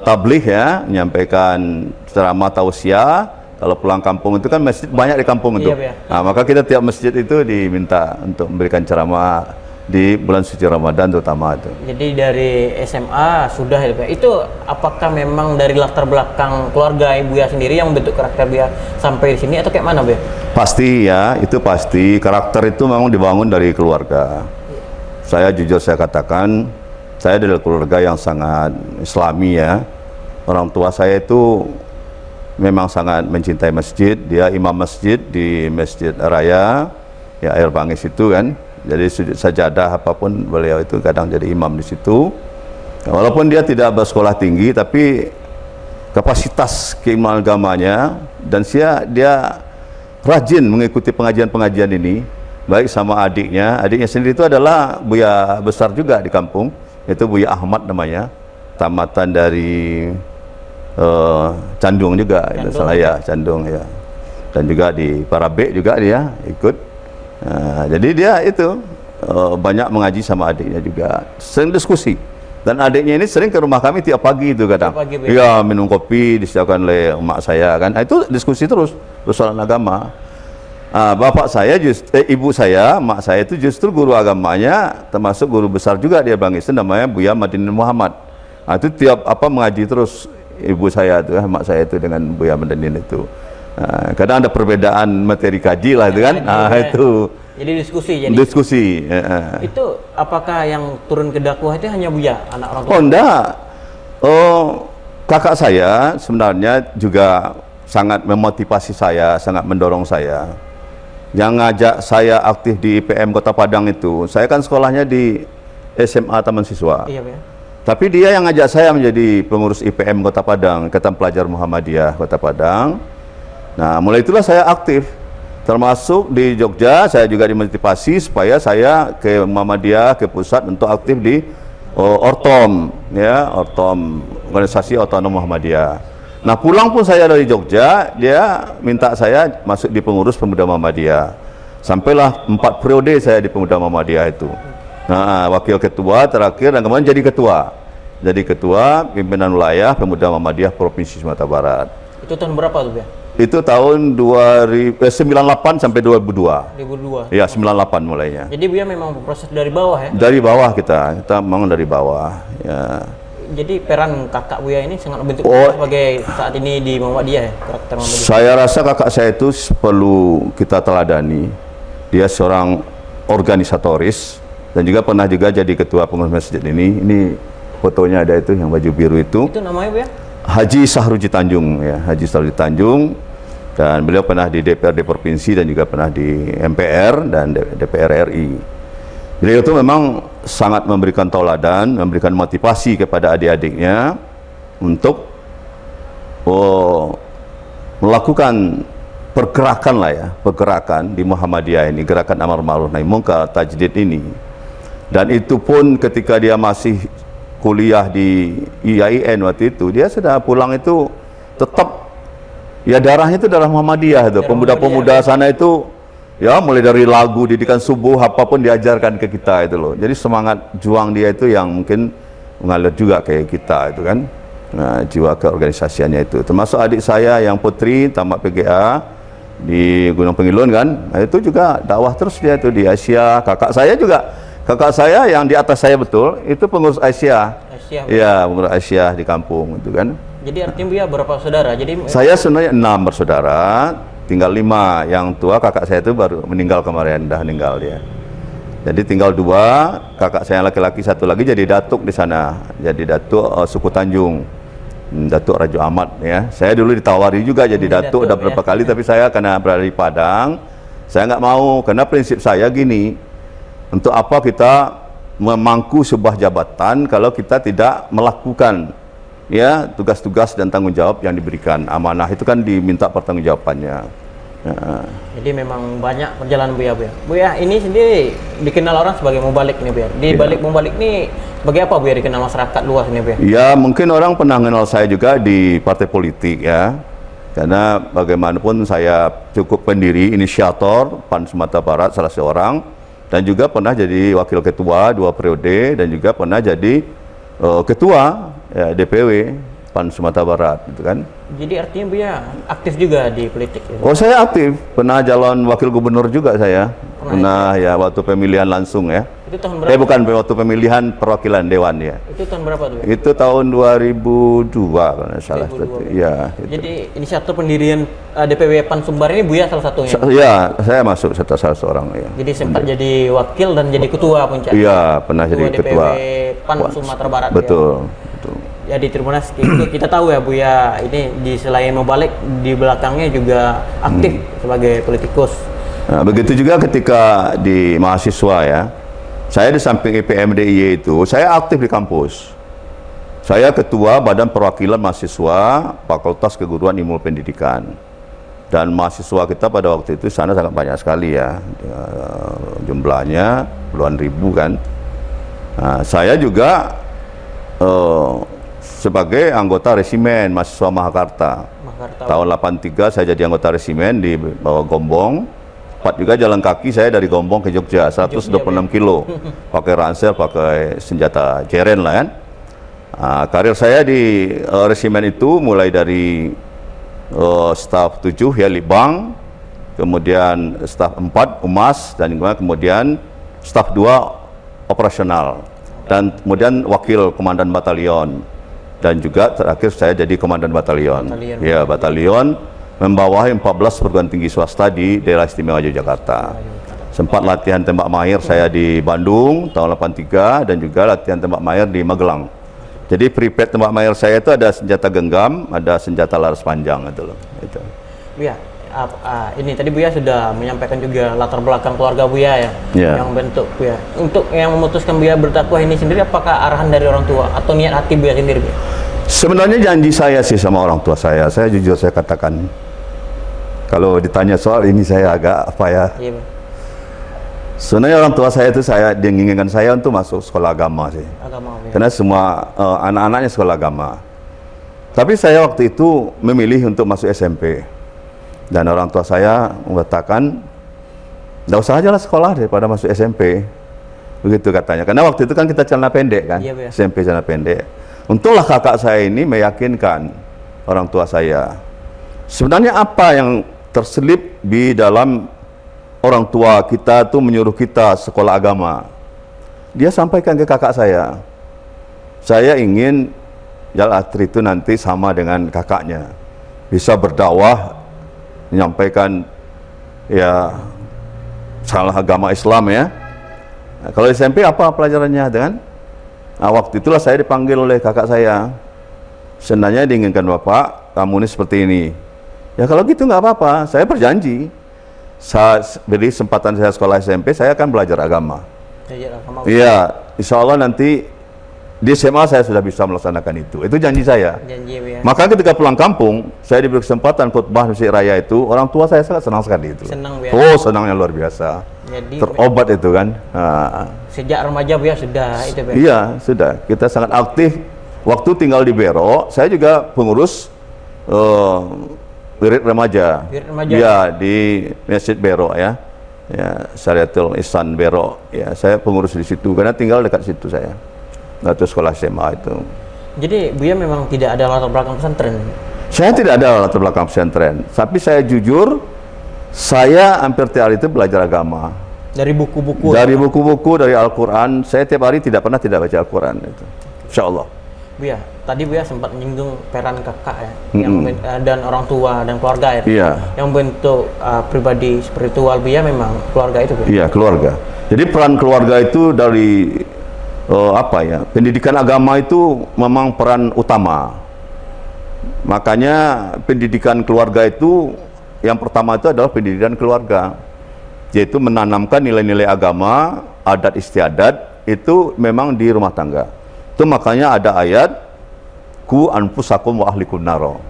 tabligh ya, menyampaikan ceramah tausiah. Kalau pulang kampung itu kan masjid banyak di kampung itu. Ya. Nah, maka kita tiap masjid itu diminta untuk memberikan ceramah di bulan suci Ramadan terutama itu. Jadi dari SMA sudah ya, itu apakah memang dari latar belakang keluarga Ibu ya sendiri yang membentuk karakter Bu ya sampai di sini, atau kayak mana Bu ya? Pasti ya, itu pasti. Karakter itu memang dibangun dari keluarga. Saya jujur saya katakan, saya dari keluarga yang sangat Islami ya. Orang tua saya itu memang sangat mencintai masjid. Dia imam masjid di Masjid Raya ya Air Bangis itu kan. Jadi sajadah apapun beliau itu kadang jadi imam di situ. Walaupun dia tidak bersekolah tinggi, tapi kapasitas keimanan agamanya dan dia rajin mengikuti pengajian-pengajian ini, baik sama adiknya. Adiknya sendiri itu adalah buya besar juga di kampung, itu Buya Ahmad namanya. tamatan dari Candung juga, salah ya, Candung ya. Dan juga di Parabek juga dia ikut. Jadi dia itu banyak mengaji sama adiknya juga, sering diskusi. Dan adiknya ini sering ke rumah kami tiap pagi itu kadang. Iya, minum kopi disediakan oleh emak saya kan. Itu diskusi terus persoalan agama. Bapak saya ibu saya, mak saya itu justru guru agamanya, termasuk guru besar juga dia Bang Isen, namanya Buya Madinin Muhammad. Itu tiap mengaji terus ibu saya itu, mak saya itu dengan Buya Madinin itu. Kadang ada perbedaan materi kaji lah itu kan. Itu. Jadi diskusi. Diskusi. Itu apakah yang turun ke dakwah itu hanya Buya, anak orang tua? Oh enggak. Kakak saya sebenarnya juga sangat memotivasi saya, sangat mendorong saya. Yang ngajak saya aktif di IPM Kota Padang itu, saya kan sekolahnya di SMA Taman Siswa. Iya, Pak. Tapi dia yang ngajak saya menjadi pengurus IPM Kota Padang, Ikatan Pelajar Muhammadiyah Kota Padang. Nah, mulai itulah saya aktif. Termasuk di Jogja, saya juga dimotivasi supaya saya ke Muhammadiyah, ke pusat untuk aktif di Ortom, ya, Ortom, Organisasi Otonom Muhammadiyah. Nah, pulang pun saya dari Jogja, dia minta saya masuk di pengurus Pemuda Muhammadiyah. Sampailah 4 periode saya di Pemuda Muhammadiyah itu. Nah, wakil ketua terakhir dan kemudian jadi ketua. Jadi ketua pimpinan wilayah Pemuda Muhammadiyah Provinsi Sumatera Barat. Itu tahun berapa tuh, ya? Itu tahun 98 sampai 2002. 2002. Iya, 98 mulainya. Jadi Buya memang proses dari bawah ya? Dari bawah kita memang dari bawah. Ya. Jadi peran kakak Buya ini sangat membentuk sebagai saat ini di Muhammadiyah ya, karakter Muhammadiyah. Saya rasa kakak saya itu perlu kita teladani. Dia seorang organisatoris dan juga pernah juga jadi ketua pengurus masjid ini. Ini fotonya ada itu yang baju biru itu. Itu namanya Buya? Haji Sahruji Tanjung ya, Haji Sahruji Tanjung. Dan beliau pernah di DPRD provinsi dan juga pernah di MPR dan DPR RI. Beliau itu memang sangat memberikan tauladan, memberikan motivasi kepada adik-adiknya untuk melakukan pergerakan lah ya, pergerakan di Muhammadiyah ini, gerakan amar ma'ruf nahi munkar, tajdid ini. Dan itu pun ketika dia masih kuliah di IAIN waktu itu, dia sudah pulang itu tetap ya darahnya itu darah Muhammadiyah itu, pemuda-pemuda sana itu. Ya, mulai dari lagu, didikan subuh, apapun diajarkan ke kita itu loh. Jadi semangat juang dia itu yang mungkin mengalir juga kayak kita itu kan. Nah, jiwa keorganisasiannya itu. Termasuk adik saya yang putri tamat PGA di Gunung Pengilun kan. Nah, itu juga dakwah terus dia itu di Asia. Kakak saya juga, kakak saya yang di atas saya betul, itu pengurus Asia. Iya, pengurus Asia di kampung itu kan. Jadi artinya Buya berapa saudara? Jadi saya sebenarnya 6 bersaudara. Tinggal 5, yang tua kakak saya itu baru meninggal kemarin, dah meninggal dia. Jadi tinggal 2, kakak saya laki-laki 1 lagi jadi datuk di sana, jadi datuk suku Tanjung, Datuk Raja Ahmad ya. Saya dulu ditawari juga jadi datuk udah berapa kali, tapi saya karena berada di Padang, saya nggak mau, karena prinsip saya gini, untuk apa kita memangku sebuah jabatan kalau kita tidak melakukan ya tugas-tugas dan tanggung jawab yang diberikan. Amanah itu kan diminta pertanggungjawabannya. Jadi memang banyak perjalanan Buya. Buya ini sendiri dikenal orang sebagai mubalik nih Buya. Di balik mubalik nih, bagi apa Buya dikenal masyarakat luas nih Buya? Ya mungkin orang pernah kenal saya juga di partai politik ya. Karena bagaimanapun saya cukup pendiri, inisiator PAN Sumatera Barat salah seorang, dan juga pernah jadi wakil ketua 2 periode dan juga pernah jadi ketua ya, DPW PAN Sumatera Barat gitu kan. Jadi artinya Buya aktif juga di politik ya? Oh, saya aktif, pernah calon wakil gubernur juga saya. Pernah ya waktu pemilihan langsung ya. Itu tahun berapa? Bukan waktu pemilihan perwakilan dewan ya. Itu tahun berapa tuh? Itu tahun 2002 kalau tidak salah. Ya. Jadi inisiator pendirian DPW PAN Sumbar ini Buya salah satunya? Ya, saya masuk salah seorang ya. Jadi sempat jadi wakil dan jadi ketua puncak? Iya, pernah jadi ketua DPW PAN Sumatera Barat. Betul. Ya? Betul. Ya di Tribunnews kita tahu ya Buya ini di selain membalik di belakangnya juga aktif sebagai politikus. Nah, begitu juga ketika di mahasiswa ya. Saya di samping IPM DIY itu, saya aktif di kampus. Saya ketua Badan Perwakilan Mahasiswa Fakultas Keguruan Ilmu Pendidikan. Dan mahasiswa kita pada waktu itu sana sangat banyak sekali ya. Jumlahnya puluhan ribu kan. Nah, saya juga sebagai anggota resimen mahasiswa Mahakarta. Tahun 83 saya jadi anggota resimen di bawah Gombong. 4 juga jalan kaki saya dari Gombong ke Jogja 126 kilo. Pakai ransel, pakai senjata jeren lah kan. Karir saya di resimen itu mulai dari staf 7 ya Libang, kemudian staf 4 Umas, dan kemudian staf 2 operasional, dan kemudian wakil komandan batalion, dan juga terakhir saya jadi komandan batalion. Ya, batalion membawahi 14 perguruan tinggi swasta di daerah istimewa Yogyakarta. Sempat latihan tembak mahir saya di Bandung tahun 83, dan juga latihan tembak mahir di Magelang. Jadi prepared tembak mahir saya itu ada senjata genggam, ada senjata laras panjang itu loh. Itu. Buya, ini tadi Buya sudah menyampaikan juga latar belakang keluarga Buya ya, yang bentuk Buya. Untuk yang memutuskan Buya berdakwah ini sendiri, apakah arahan dari orang tua atau niat hati Buya sendiri, Buya? Sebenarnya janji saya sih sama orang tua saya jujur saya katakan. Kalau ditanya soal ini saya agak apa ya? Iya, sebenarnya orang tua saya itu dia menginginkan saya untuk masuk sekolah agama sih. Agama, ya. Karena semua anak-anaknya sekolah agama. Tapi saya waktu itu memilih untuk masuk SMP. Dan orang tua saya mengatakan, nggak usah aja lah sekolah daripada masuk SMP. Begitu katanya. Karena waktu itu kan kita celana pendek kan, iya, SMP celana pendek. Untunglah kakak saya ini meyakinkan orang tua saya. Sebenarnya apa yang terselip di dalam orang tua kita tuh menyuruh kita sekolah agama? Dia sampaikan ke kakak saya ingin Jal Atri itu nanti sama dengan kakaknya, bisa berdakwah, menyampaikan ya salah agama Islam ya. Nah, kalau SMP apa pelajarannya dengan? Nah, waktu itulah saya dipanggil oleh kakak saya. Sebenarnya diinginkan bapak, kamu ini seperti ini. Ya kalau gitu nggak apa-apa, saya berjanji. Beri kesempatan saya sekolah SMP, saya akan belajar agama. Iya, insya Allah nanti di SMA saya sudah bisa melaksanakan itu. Itu janji saya. Janji, ya. Maka ketika pulang kampung, saya diberi kesempatan khutbah Masjid Raya itu, orang tua saya sangat senang sekali itu. Senang, ya. Oh, senangnya luar biasa. Jadi, terobat itu kan. Sejak remaja ya sudah itu, ya. Iya, sudah. Kita sangat aktif. Waktu tinggal di Bero, saya juga pengurus wirid remaja. Ya, di Masjid Bero ya. Ya, Syariatul Ihsan Bero. Ya, saya pengurus di situ karena tinggal dekat situ saya. Atau sekolah SMA itu. Jadi Buya memang tidak ada latar belakang pesantren? Saya tidak ada latar belakang pesantren, tapi saya jujur, saya hampir tiap hari itu belajar agama. Dari buku-buku? Dari buku-buku, dari Al-Quran. Saya tiap hari tidak pernah tidak baca Al-Quran itu. Insya Allah. Buya, tadi Buya sempat menyinggung peran kakak ya, dan orang tua dan keluarga ya. Iya. Yang bentuk pribadi spiritual Buya memang keluarga itu, Buya? Iya, keluarga. Jadi peran keluarga itu dari pendidikan agama itu memang peran utama. Makanya pendidikan keluarga itu yang pertama itu adalah pendidikan keluarga, yaitu menanamkan nilai-nilai agama, adat istiadat itu memang di rumah tangga. Itu makanya ada ayat ku anfusakum wa ahlikum naro,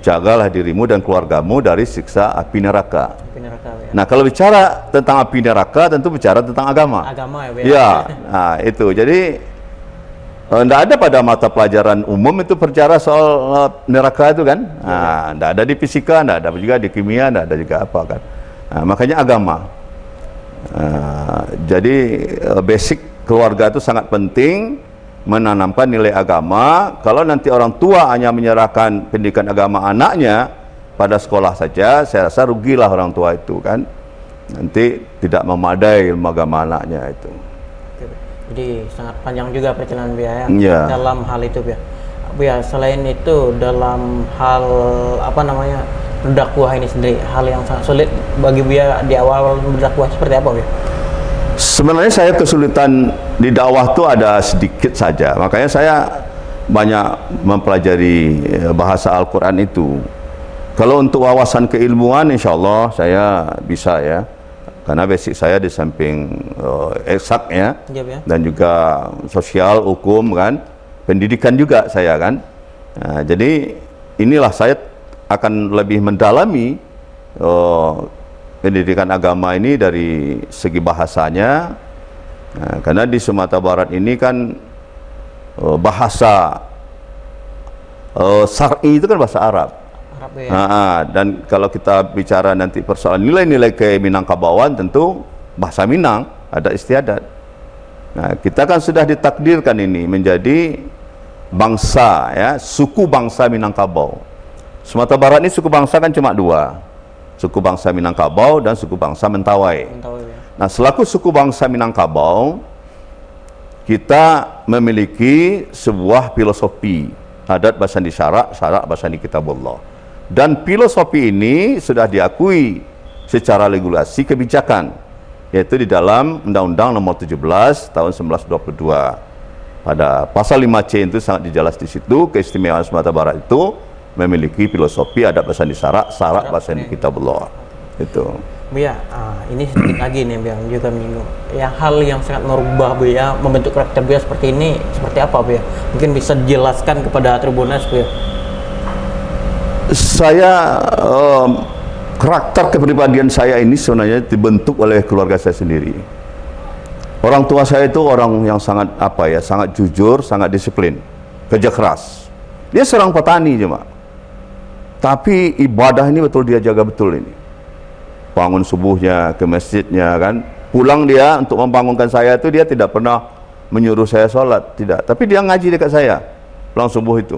jagalah dirimu dan keluargamu dari siksa api neraka. Ya. Nah, kalau bicara tentang api neraka tentu bicara tentang agama. Agama ya. Ya, nah itu. Jadi tidak ada pada mata pelajaran umum itu bicara soal neraka itu kan. Nah, tidak ada di fisika, tidak ada juga di kimia, tidak ada juga apa kan. Nah, makanya agama. Jadi basic keluarga itu sangat penting, menanamkan nilai agama. Kalau nanti orang tua hanya menyerahkan pendidikan agama anaknya pada sekolah saja, saya rasa rugilah orang tua itu kan, nanti tidak memadai ilmu agama anaknya itu. Jadi sangat panjang juga perjalanan Buya ya. Dalam hal itu Buya, selain itu dalam hal berdakwah ini sendiri, hal yang sangat sulit bagi Buya di awal berdakwah seperti apa, Buya? Sebenarnya saya kesulitan di dakwah itu ada sedikit saja, makanya saya banyak mempelajari bahasa Al-Quran itu. Kalau untuk wawasan keilmuan, insya Allah saya bisa ya, karena basic saya di samping eksak ya, dan juga sosial, hukum kan, pendidikan juga saya kan. Nah, jadi inilah saya akan lebih mendalami pendidikan agama ini dari segi bahasanya. Nah, karena di Sumatera Barat ini kan bahasa Syar'i itu kan bahasa Arab. Dan kalau kita bicara nanti persoalan nilai-nilai ke Minangkabauan, tentu bahasa Minang ada istiadat. Nah, kita kan sudah ditakdirkan ini menjadi bangsa, ya, suku bangsa Minangkabau. Sumatera Barat ini suku bangsa kan cuma dua, suku bangsa Minangkabau dan suku bangsa Mentawai. Nah, selaku suku bangsa Minangkabau, kita memiliki sebuah filosofi adat Basandi Syarak, Syarak Basandi Kitabullah. Dan filosofi ini sudah diakui secara regulasi kebijakan, yaitu di dalam Undang-Undang Nomor 17 Tahun 1922. Pada pasal 5C itu sangat dijelas di situ, keistimewaan Sumatera Barat itu memiliki filosofi adat Basandi Syarak, Syarak Basandi Kitabullah. Itu. Buya, ini sedikit lagi nih yang juga menyinggung. Yang hal yang sangat merubah Buya, membentuk karakter Buya seperti ini, seperti apa Buya? Mungkin bisa dijelaskan kepada Tribuners Buya. Saya karakter kepribadian saya ini sebenarnya dibentuk oleh keluarga saya sendiri. Orang tua saya itu orang yang sangat sangat jujur, sangat disiplin, kerja keras. Dia seorang petani cuma, tapi ibadah ini betul dia jaga betul ini. Bangun subuhnya ke masjidnya kan, pulang dia untuk membangunkan saya itu dia tidak pernah menyuruh saya sholat, tidak. Tapi dia ngaji dekat saya pulang subuh itu.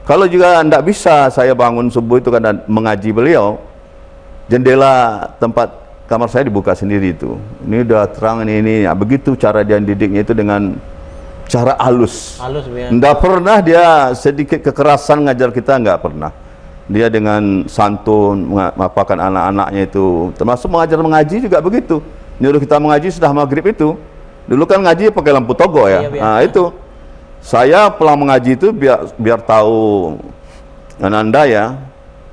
Kalau juga tidak bisa saya bangun subuh itu karena mengaji beliau, jendela tempat kamar saya dibuka sendiri itu. Ini udah terang ini. Ya, begitu cara dia didiknya itu dengan cara halus. Tidak pernah dia sedikit kekerasan ngajar kita, nggak pernah. Dia dengan santun mengapakan anak-anaknya itu, termasuk mengajar mengaji juga begitu. Nyuruh kita mengaji sudah maghrib itu. Dulu kan ngaji pakai lampu togo ya. Nah itu. Saya pulang mengaji itu biar tahu Ananda ya.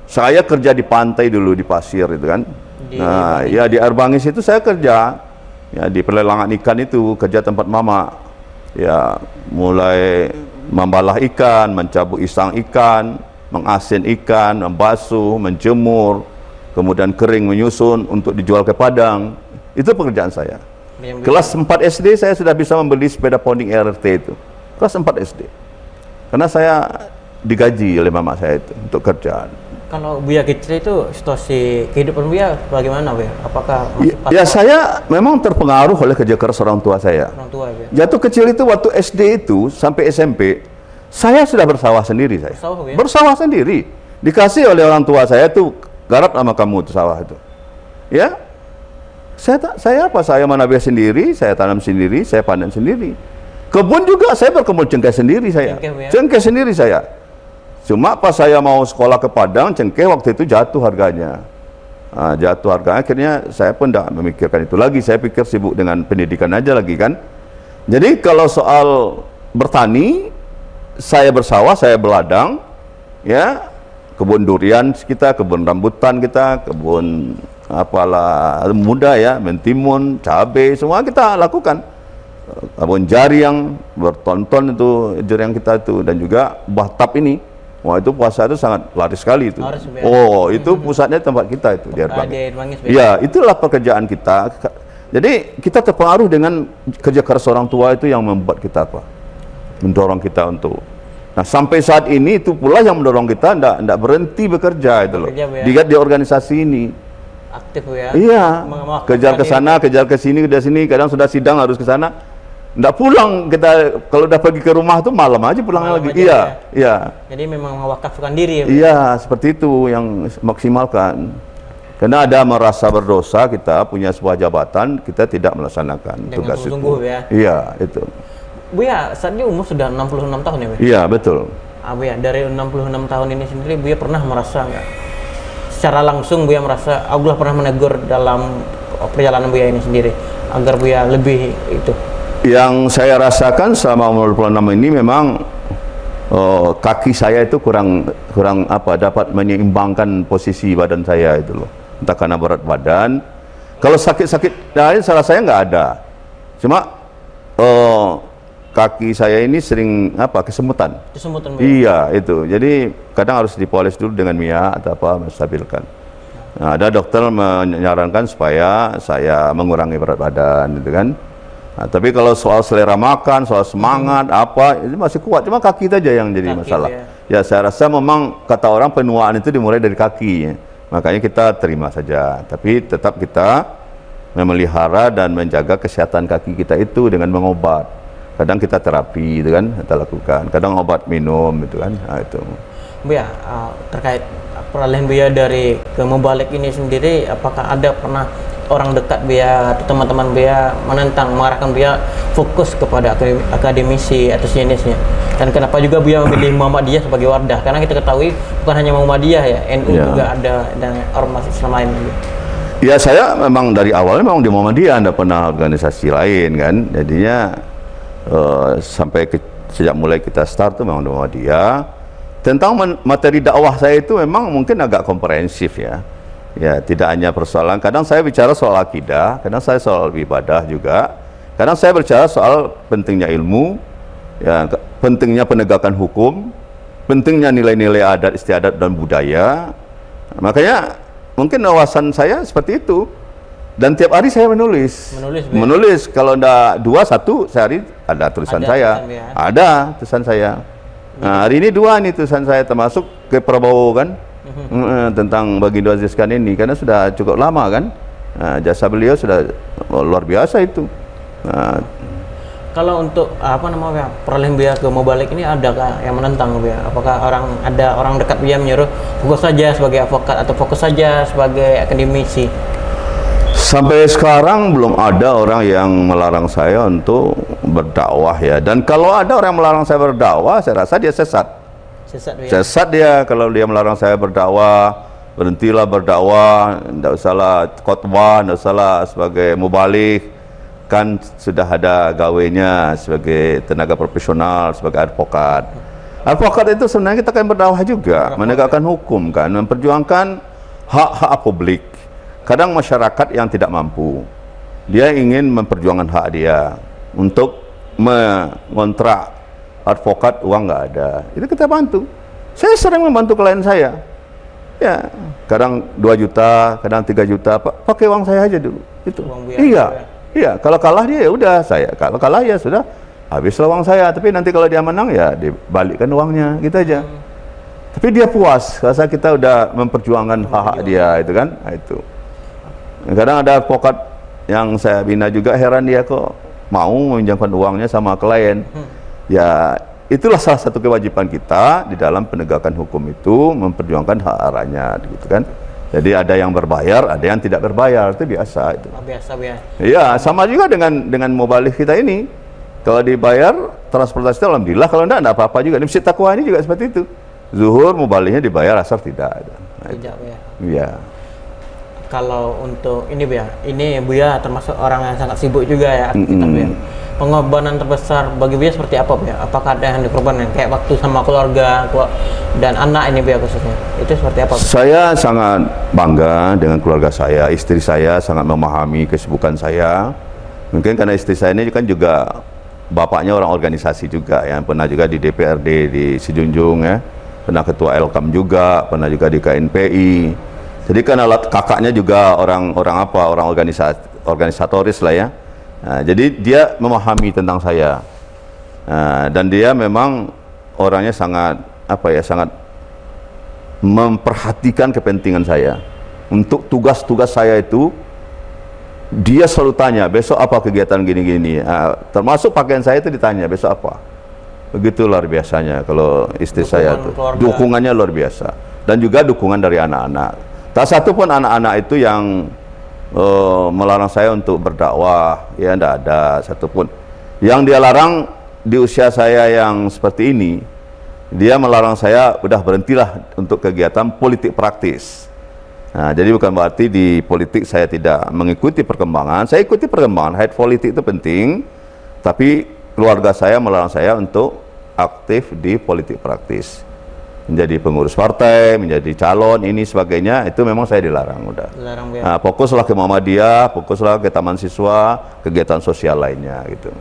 Saya kerja di pantai dulu di pasir itu kan. Nah, ya di air bangis itu saya kerja. Ya di pelelangan ikan itu kerja tempat mama. Ya mulai membalah ikan, mencabut isang ikan, mengasin ikan, membasuh, menjemur, kemudian kering menyusun untuk dijual ke Padang. Itu pekerjaan saya. Kelas 4 SD saya sudah bisa membeli sepeda ponding RRT itu. Kelas 4 SD. Karena saya digaji oleh mama saya itu untuk kerjaan. Kalau Buya kecil itu situasi kehidupan Buya bagaimana Buya? Apakah ya saya memang terpengaruh oleh kerja keras orang tua saya. Jatuh kecil itu waktu SD itu sampai SMP saya sudah bersawah sendiri saya. Bersawah sendiri. Dikasih oleh orang tua saya tuh, garap sama kamu tuh sawah itu. Ya. Saya menabih sendiri, saya tanam sendiri, saya panen sendiri. Kebun juga saya berkebun cengkeh sendiri saya. Cengkeh sendiri saya. Cuma pas saya mau sekolah ke Padang, cengkeh waktu itu jatuh harganya. Jatuh harganya, akhirnya saya pun tidak memikirkan itu lagi. Saya pikir sibuk dengan pendidikan aja lagi kan. Jadi kalau soal bertani, saya bersawah, saya beladang, ya, kebun durian kita, kebun rambutan kita, kebun apalah muda ya, mentimun, cabai, semua kita lakukan. Kebun jariang, bertonton itu jariang kita itu, dan juga batap ini. Wah itu puasa itu sangat laris sekali itu. Oh itu pusatnya tempat kita itu di Air Bangis. Ya itulah pekerjaan kita. Jadi kita terpengaruh dengan kerja keras orang tua itu yang membuat kita mendorong kita untuk. Nah sampai saat ini itu pula yang mendorong kita tidak berhenti bekerja itu loh. Dilihat di organisasi ini. Aktif ya. Iya. Kejar ke sana, kejar ke sini, ke sini. Kadang sudah sidang harus ke sana. Nggak pulang kita, kalau udah pergi ke rumah tuh malam aja pulangnya lagi. Iya. Jadi memang mewakafkan diri ya. Iya, seperti itu yang maksimalkan. Karena ada merasa berdosa kita punya sebuah jabatan, kita tidak melaksanakan tugas itu. Ya. Iya, itu. Buya, saat ini umur sudah 66 tahun ya, Buya? Iya, betul. Buya, dari 66 tahun ini sendiri Buya pernah merasa nggak? Secara langsung Buya merasa Allah pernah menegur dalam perjalanan Buya ini sendiri agar Buya lebih itu. Yang saya rasakan selama umur 26 ini memang kaki saya itu kurang dapat menyeimbangkan posisi badan saya itu loh. Entah karena berat badan. Kalau sakit-sakit lain salah saya nggak ada. Cuma kaki saya ini sering kesemutan. Kesemutan. Iya itu. Jadi kadang harus dipoles dulu dengan minyak atau apa menstabilkan. Nah, ada dokter menyarankan supaya saya mengurangi berat badan gitu kan. Nah, tapi kalau soal selera makan, soal semangat, itu masih kuat. Cuma kaki aja yang jadi masalah. Ya. Ya saya rasa memang kata orang penuaan itu dimulai dari kaki ya. Makanya kita terima saja, tapi tetap kita memelihara dan menjaga kesehatan kaki kita itu dengan mengobat. Kadang kita terapi itu kan kita lakukan, kadang obat minum itu kan. Nah, itu. Buya, terkait peralihan Buya dari ke Mubalik ini sendiri, apakah ada pernah orang dekat Buya atau teman-teman Buya menentang, mengarahkan Buya fokus kepada akademisi atau jenisnya? Dan kenapa juga Buya memilih Muhammadiyah sebagai wadah? Karena kita ketahui bukan hanya Muhammadiyah ya, NU juga ada dan ormas Islam lain. Ya saya memang dari awal memang di Muhammadiyah, tidak pernah organisasi lain kan. Jadinya sejak mulai kita start tuh memang di Muhammadiyah. Tentang materi dakwah saya itu memang mungkin agak komprehensif ya. Ya tidak hanya persoalan, kadang saya bicara soal akidah, kadang saya soal ibadah juga, kadang saya bicara soal pentingnya ilmu, ya, pentingnya penegakan hukum, pentingnya nilai-nilai adat istiadat dan budaya. Makanya mungkin wawasan saya seperti itu. Dan tiap hari saya menulis kalau enggak 2, 1 sehari ada tulisan saya. Ada tulisan saya. Nah, hari ini 2 nih tulisan saya, termasuk ke Prabowo kan. Tentang Baginda Aziz Khan ini, karena sudah cukup lama kan. Nah, jasa beliau sudah luar biasa itu. Nah, kalau untuk peralihan Buya ke Mubalik ini adakah yang menentang Buya? Apakah ada orang dekat Buya menyuruh fokus saja sebagai advokat atau fokus saja sebagai akademisi? Sampai sekarang belum ada orang yang melarang saya untuk berdakwah ya. Dan kalau ada orang yang melarang saya berdakwah, saya rasa dia sesat. Sesat dia kalau dia melarang saya berdakwah. Berhentilah berdakwah, tidak usahlah khotbah, tidak usahlah sebagai mubalik, kan sudah ada gawainya sebagai tenaga profesional, sebagai advokat. Advokat itu sebenarnya kita kan berdakwah juga, menegakkan hukum kan, memperjuangkan hak-hak publik. Kadang masyarakat yang tidak mampu, dia ingin memperjuangkan hak dia untuk mengontrak advokat, uang nggak ada, itu kita bantu. Saya sering membantu klien saya ya, kadang 2 juta, kadang 3 juta, pakai uang saya aja dulu itu. Iya, kalau kalah dia ya udah, saya kalau kalah ya sudah, habislah uang saya. Tapi nanti kalau dia menang ya dibalikkan uangnya gitu aja. Tapi dia puas rasa kita udah memperjuangkan hak dia itu kan. Nah, itu kadang ada advokat yang saya bina juga, heran dia kok mau meminjamkan uangnya sama klien. Ya itulah salah satu kewajiban kita di dalam penegakan hukum itu, memperjuangkan hak rakyat gitu kan. Jadi ada yang berbayar, ada yang tidak berbayar, itu biasa itu. Biasa. Iya, sama juga dengan mubalik kita ini. Kalau dibayar transportasi itu alhamdulillah, kalau enggak apa-apa juga. Di Masjid Taqwa ini juga seperti itu. Zuhur mubaliknya dibayar, asar tidak. Nah, tidak ya. Iya. Kalau untuk ini Buya, ini Buya termasuk orang yang sangat sibuk juga ya, Buya. Pengorbanan terbesar bagi Buya seperti apa Buya? Apakah ada yang dikorbankan kayak waktu sama keluarga dan anak ini Buya khususnya? Itu seperti apa Buya? Saya sangat bangga dengan keluarga saya, istri saya sangat memahami kesibukan saya. Mungkin karena istri saya ini kan juga bapaknya orang organisasi juga ya, pernah juga di DPRD di Sijunjung ya, pernah ketua Elkam juga, pernah juga di KNPI. Jadi karena kakaknya juga orang organisatoris lah ya. Nah, jadi dia memahami tentang saya. Nah, dan dia memang orangnya sangat sangat memperhatikan kepentingan saya. Untuk tugas-tugas saya itu dia selalu tanya, besok apa kegiatan gini-gini. Nah, termasuk pakaian saya itu ditanya, besok apa. Begitu luar biasanya kalau istri saya tuh. Dukungannya luar biasa. Dan juga dukungan dari anak-anak. Tak satu pun anak-anak itu yang melarang saya untuk berdakwah, ya tidak ada satupun. Yang dia larang di usia saya yang seperti ini, dia melarang saya udah berhentilah untuk kegiatan politik praktis. Nah, jadi bukan berarti di politik saya tidak mengikuti perkembangan. Saya ikuti perkembangan, head politik itu penting, tapi keluarga saya melarang saya untuk aktif di politik praktis. Menjadi pengurus partai, menjadi calon, ini sebagainya, itu memang saya dilarang udah. Nah, fokuslah ke Muhammadiyah, fokuslah ke taman siswa, kegiatan sosial lainnya gitu.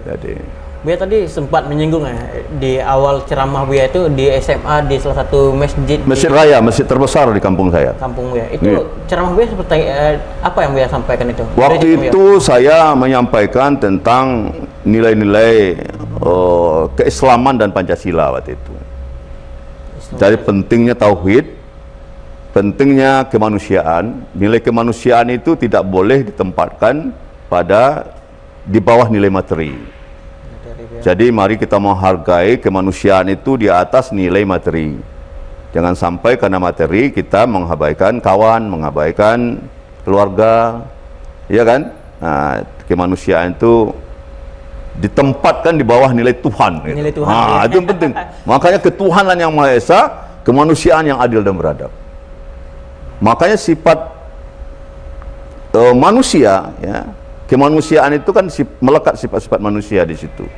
Jadi Buya tadi sempat menyinggung ya di awal ceramah Buya itu di SMA di salah satu masjid raya, masjid terbesar di kampung saya. Kampung Buya. Itu ceramah Buya seperti apa yang Buya sampaikan itu? Waktu itu saya menyampaikan tentang nilai-nilai keislaman dan Pancasila waktu itu. Jadi pentingnya tauhid, pentingnya kemanusiaan. Nilai kemanusiaan itu tidak boleh ditempatkan di bawah nilai materi. Jadi mari kita menghargai kemanusiaan itu di atas nilai materi. Jangan sampai karena materi kita mengabaikan kawan, mengabaikan keluarga, ya kan? Nah, kemanusiaan itu ditempatkan di bawah nilai Tuhan. Nilai Tuhan. Nah, itu yang penting. Makanya ketuhanan yang Maha Esa, kemanusiaan yang adil dan beradab. Makanya sifat manusia, ya, kemanusiaan itu kan melekat sifat-sifat manusia di situ.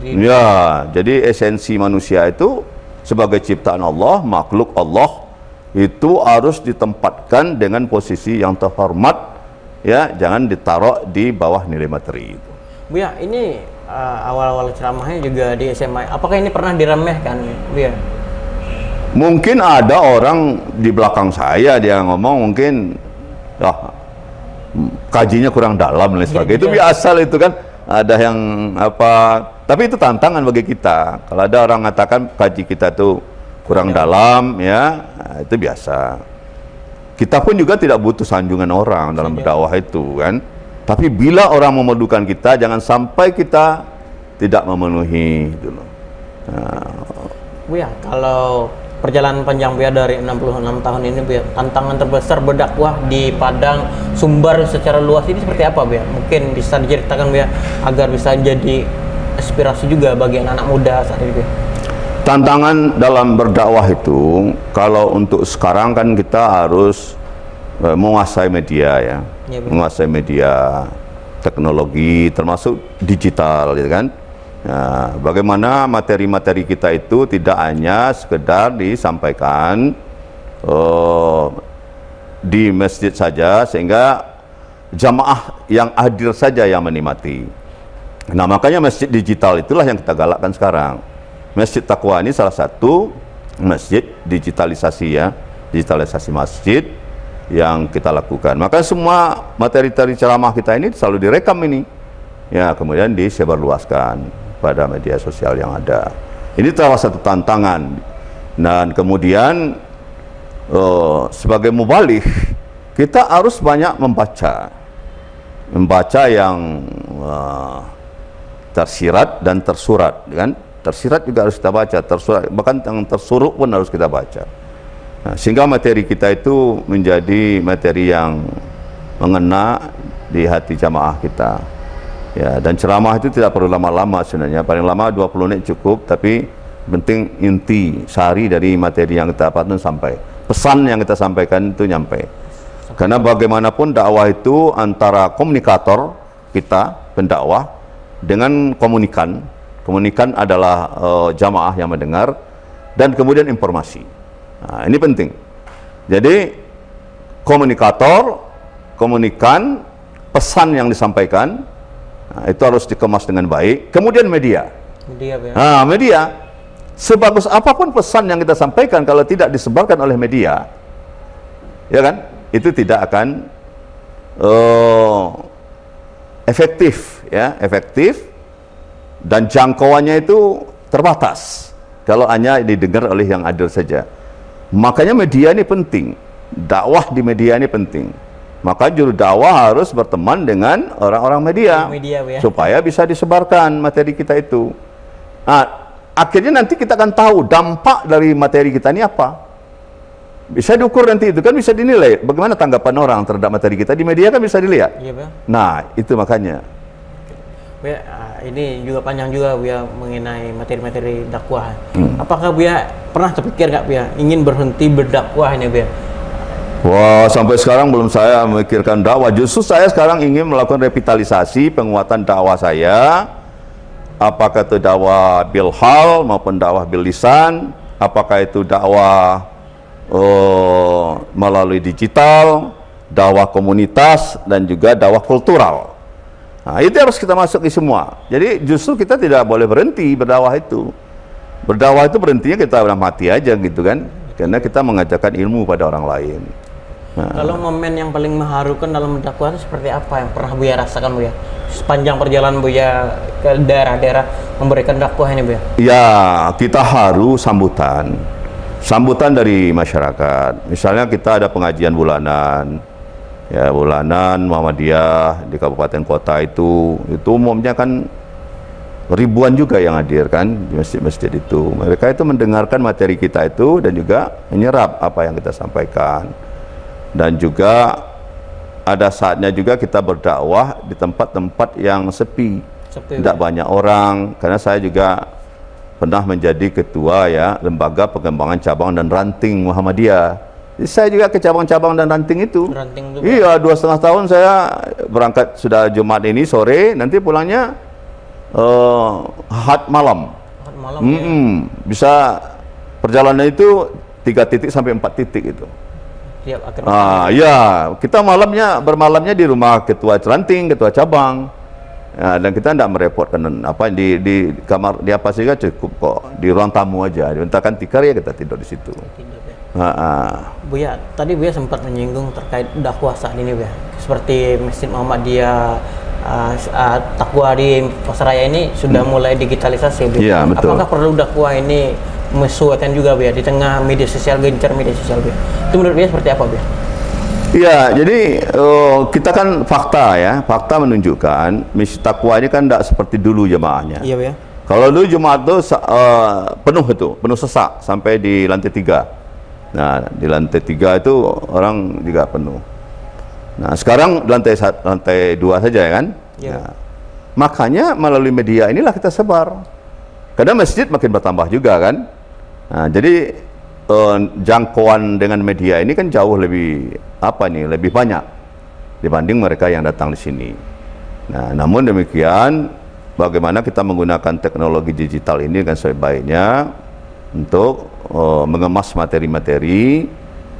Ya, jadi esensi manusia itu sebagai ciptaan Allah, makhluk Allah, itu harus ditempatkan dengan posisi yang terhormat, ya, jangan ditaruh di bawah nilai materi itu. Buya, ini awal-awal ceramahnya juga di SMA. Apakah ini pernah diremehkan, Buya? Mungkin ada orang di belakang saya dia ngomong mungkin kajinya kurang dalam dan sebagainya. Itu biasa itu kan. Ada yang tapi itu tantangan bagi kita. Kalau ada orang mengatakan kaji kita tuh kurang dalam, ya, itu biasa. Kita pun juga tidak butuh sanjungan orang dalam berdakwah itu kan. Tapi bila orang memerlukan kita, jangan sampai kita tidak memenuhi gitu loh. Buya, kalau perjalanan panjang Buya dari 66 tahun ini, Buya, tantangan terbesar berdakwah di Padang Sumbar secara luas ini seperti apa, Buya? Mungkin bisa diceritakan, Buya, agar bisa jadi inspirasi juga bagi anak-anak muda saat ini, Buya. Tantangan dalam berdakwah itu, kalau untuk sekarang kan kita harus menguasai media, ya, menguasai media, teknologi, termasuk digital, gitu kan. Nah, bagaimana materi-materi kita itu tidak hanya sekedar disampaikan di masjid saja sehingga jamaah yang hadir saja yang menikmati. Nah, makanya masjid digital itulah yang kita galakkan sekarang. Masjid Taqwa ini salah satu masjid digitalisasi, ya, digitalisasi masjid yang kita lakukan. Maka semua materi-materi ceramah kita ini selalu direkam ini, ya, kemudian disebarluaskan pada media sosial yang ada. Ini salah satu tantangan. Dan kemudian sebagai mubaligh kita harus banyak membaca yang tersirat dan tersurat, kan? Tersirat juga harus kita baca, tersurat, bahkan yang tersuruh pun harus kita baca. Nah, sehingga materi kita itu menjadi materi yang mengena di hati jamaah kita. Ya, dan ceramah itu tidak perlu lama-lama sebenarnya, paling lama 20 menit cukup, tapi penting inti sari dari materi yang kita dapatkan sampai, pesan yang kita sampaikan itu nyampe. Karena bagaimanapun dakwah itu antara komunikator kita, pendakwah, dengan komunikan. Komunikan adalah jamaah yang mendengar, dan kemudian informasi. Nah, ini penting. Jadi komunikator, komunikan, pesan yang disampaikan, nah, itu harus dikemas dengan baik. Kemudian media. Nah, media, sebagus apapun pesan yang kita sampaikan, kalau tidak disebarkan oleh media, ya kan, itu tidak akan efektif, ya, efektif, dan jangkauannya itu terbatas kalau hanya didengar oleh yang adil saja. Makanya media ini penting, dakwah di media ini penting. Maka juru dakwah harus berteman dengan orang-orang media, ya, supaya bisa disebarkan materi kita itu. Nah, akhirnya nanti kita akan tahu dampak dari materi kita ini apa. Bisa diukur nanti, itu kan bisa dinilai bagaimana tanggapan orang terhadap materi kita di media, kan bisa dilihat. Iya, Bang. Nah, itu makanya. Buya, ini juga panjang juga, Buya, mengenai materi-materi dakwah. Apakah Buya pernah terpikir nggak, Buya, ingin berhenti berdakwah ini, Buya? Wah, sampai sekarang belum saya memikirkan dakwah. Justru saya sekarang ingin melakukan revitalisasi, penguatan dakwah saya. Apakah itu dakwah bil hal maupun dakwah bil lisan, apakah itu dakwah melalui digital, dakwah komunitas, dan juga dakwah kultural. Nah, itu harus kita masuk di semua. Jadi justru kita tidak boleh berhenti berdakwah itu. Berdakwah itu berhentinya kita udah mati aja gitu kan, karena kita mengajarkan ilmu pada orang lain. Nah, kalau momen yang paling mengharukan dalam berdakwah itu seperti apa yang pernah Buya rasakan, Buya, sepanjang perjalanan Buya ke daerah-daerah memberikan dakwah ini, Buya? Ya, kita haru sambutan. sambutan dari masyarakat. Misalnya kita ada pengajian bulanan, ya bulanan Muhammadiyah di kabupaten kota itu umumnya kan ribuan juga yang hadir kan di masjid-masjid itu. Mereka itu mendengarkan materi kita itu dan juga menyerap apa yang kita sampaikan. Dan juga ada saatnya juga kita berdakwah di tempat-tempat yang sepi, tidak banyak orang, karena saya juga pernah menjadi ketua ya lembaga pengembangan cabang dan ranting Muhammadiyah. Jadi saya juga ke cabang-cabang dan ranting itu. Iya, 2,5 tahun saya berangkat sudah Jumat ini sore, nanti pulangnya Ahad malam. Ya. Bisa perjalanan itu 3 titik sampai 4 titik itu. Ya, kita bermalamnya di rumah ketua ranting, ketua cabang. Ya, dan kita tidak merepotkan apa di kamar di apa saja cukup kok, di ruang tamu aja dimintakan tikar ya kita tidur di situ. Buya, tadi Buya sempat menyinggung terkait dakwah saat ini Buya, seperti Masjid Muhammadiyah, dakwah di Pasaraya ini sudah mulai digitalisasi Buya. Ya, betul. Apakah perlu dakwah ini menyesuaikan juga Buya di tengah media sosial, gencar media sosial Buya? Itu menurut Buya seperti apa Buya? Iya, jadi kita kan fakta menunjukkan misi takwa ini kan tidak seperti dulu jemaahnya. Iya, ya. Kalau dulu jemaah itu penuh sesak sampai di lantai 3. Nah, di lantai 3 itu orang juga penuh. Nah, sekarang lantai 2 saja ya kan? Iya. Nah, makanya melalui media inilah kita sebar. Karena masjid makin bertambah juga kan? Nah, jadi jangkauan dengan media ini kan jauh lebih banyak dibanding mereka yang datang di sini. Nah, namun demikian bagaimana kita menggunakan teknologi digital ini kan sebaiknya untuk mengemas materi-materi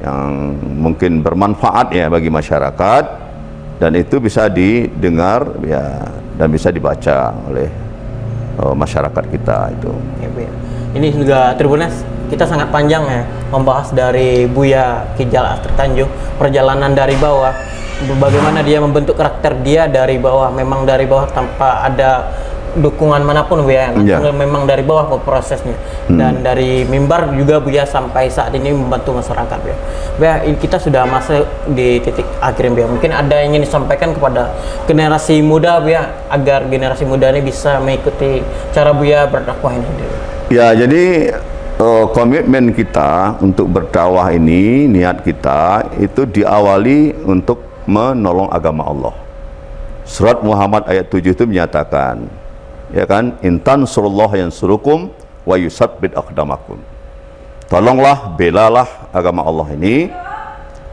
yang mungkin bermanfaat ya bagi masyarakat, dan itu bisa didengar ya dan bisa dibaca oleh masyarakat kita itu. Ya, Bu. Ini juga Tribunas, kita sangat panjang ya membahas dari Buya Kijal Astri Tanjung, perjalanan dari bawah, bagaimana dia membentuk karakter dia dari bawah, memang dari bawah tanpa ada dukungan manapun Buya, memang dari bawah prosesnya. Dan dari mimbar juga Buya sampai saat ini membantu masyarakat Buya. Kita sudah masuk di titik akhir Buya. Mungkin ada yang ingin disampaikan kepada generasi muda Buya, agar generasi muda ini bisa mengikuti cara Buya berdakwah ini. Ya, jadi komitmen kita untuk berdakwah ini, niat kita itu diawali untuk menolong agama Allah. Surat Muhammad ayat 7 itu menyatakan, ya kan, intan surullah yang surukum wa yusabbit aqdamakum. Tolonglah, belalah agama Allah ini,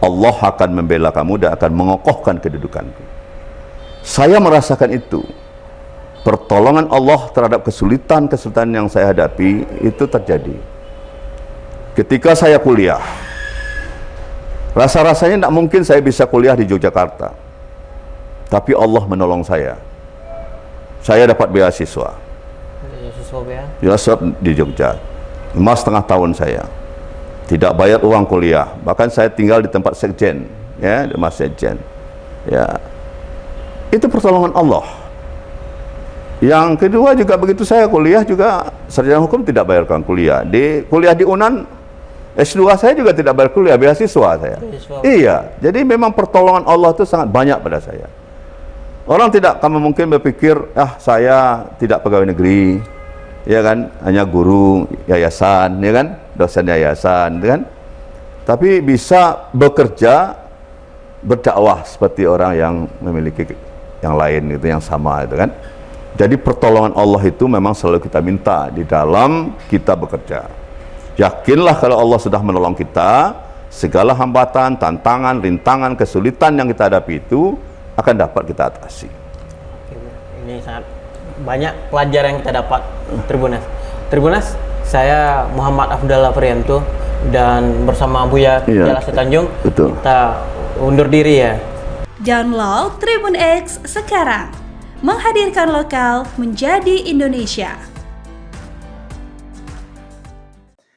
Allah akan membela kamu dan akan mengokohkan kedudukanmu. Saya merasakan itu. Pertolongan Allah terhadap kesulitan yang saya hadapi itu terjadi ketika saya kuliah. Rasa-rasanya tidak mungkin saya bisa kuliah di Yogyakarta, tapi Allah menolong saya. Saya dapat beasiswa di Jogja, 5,5 tahun saya tidak bayar uang kuliah, bahkan saya tinggal di tempat sekjen, ya, di Mas Sekjen, ya. Itu pertolongan Allah. Yang kedua juga begitu, saya kuliah juga sarjana hukum tidak bayarkan kuliah. Kuliah di UNAN S2 saya juga tidak bayar kuliah, beasiswa saya. Iya, jadi memang pertolongan Allah itu sangat banyak pada saya. Orang tidak akan mungkin berpikir, saya tidak pegawai negeri, ya kan, hanya guru yayasan, ya kan, dosen yayasan, ya kan. Tapi bisa bekerja, berdakwah seperti orang yang memiliki yang lain itu, yang sama itu kan. Jadi pertolongan Allah itu memang selalu kita minta di dalam kita bekerja. Yakinlah kalau Allah sudah menolong kita, segala hambatan, tantangan, rintangan, kesulitan yang kita hadapi itu akan dapat kita atasi. Ini sangat banyak pelajaran yang kita dapat Tribunas. Saya Muhammad Afdallah Prianto dan bersama Buya Kijal Astri Tanjung, kita undur diri ya. Download Tribun X sekarang, menghadirkan lokal menjadi Indonesia.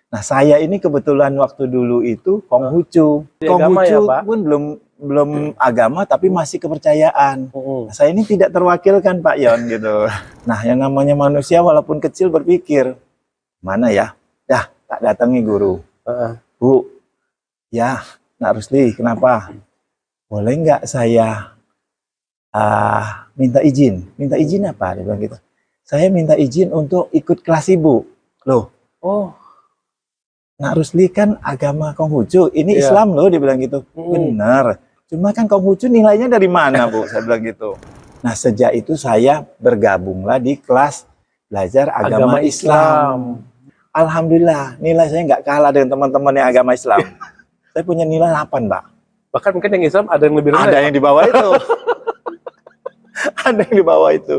Nah, saya ini kebetulan waktu dulu itu Konghucu. Konghucu ya, pun belum agama, tapi masih kepercayaan. Nah, saya ini tidak terwakilkan Pak Yon gitu. Nah, yang namanya manusia walaupun kecil berpikir, mana ya? Tak datangi guru. Bu, ya Nak Rusli, kenapa? Boleh nggak saya minta izin? Minta izin apa? Dia bilang gitu. Saya minta izin untuk ikut kelas ibu. Loh, Nak Rusli kan agama Konghucu, ini Islam loh, dia bilang gitu. Benar. Cuma kan Konghucu nilainya dari mana, Bu? Saya bilang gitu. Nah, sejak itu saya bergabunglah di kelas belajar agama Islam. Alhamdulillah, nilai saya nggak kalah dengan teman-teman yang agama Islam. Saya punya nilai 8, Pak. Bahkan mungkin yang Islam ada yang lebih rendah. Ada yang di bawah itu. Ada yang di bawah itu.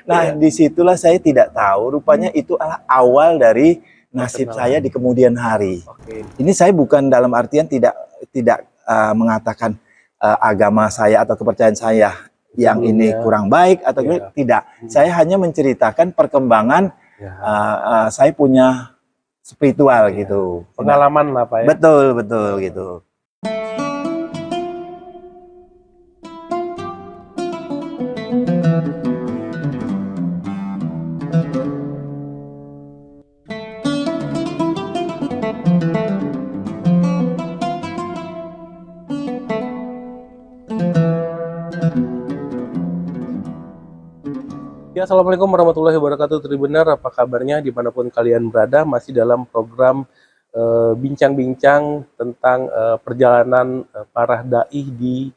Nah, disitulah saya tidak tahu. Rupanya itu adalah awal dari nasib saya di kemudian hari. Ini saya bukan dalam artian tidak mengatakan agama saya atau kepercayaan saya yang ini kurang baik atau tidak. Saya hanya menceritakan perkembangan saya punya spiritual gitu. Pengalaman lah Pak ya. Betul gitu. Ya, Assalamualaikum warahmatullahi wabarakatuh. Tribuner, apa kabarnya dimanapun kalian berada? Masih dalam program bincang-bincang tentang perjalanan para da'i di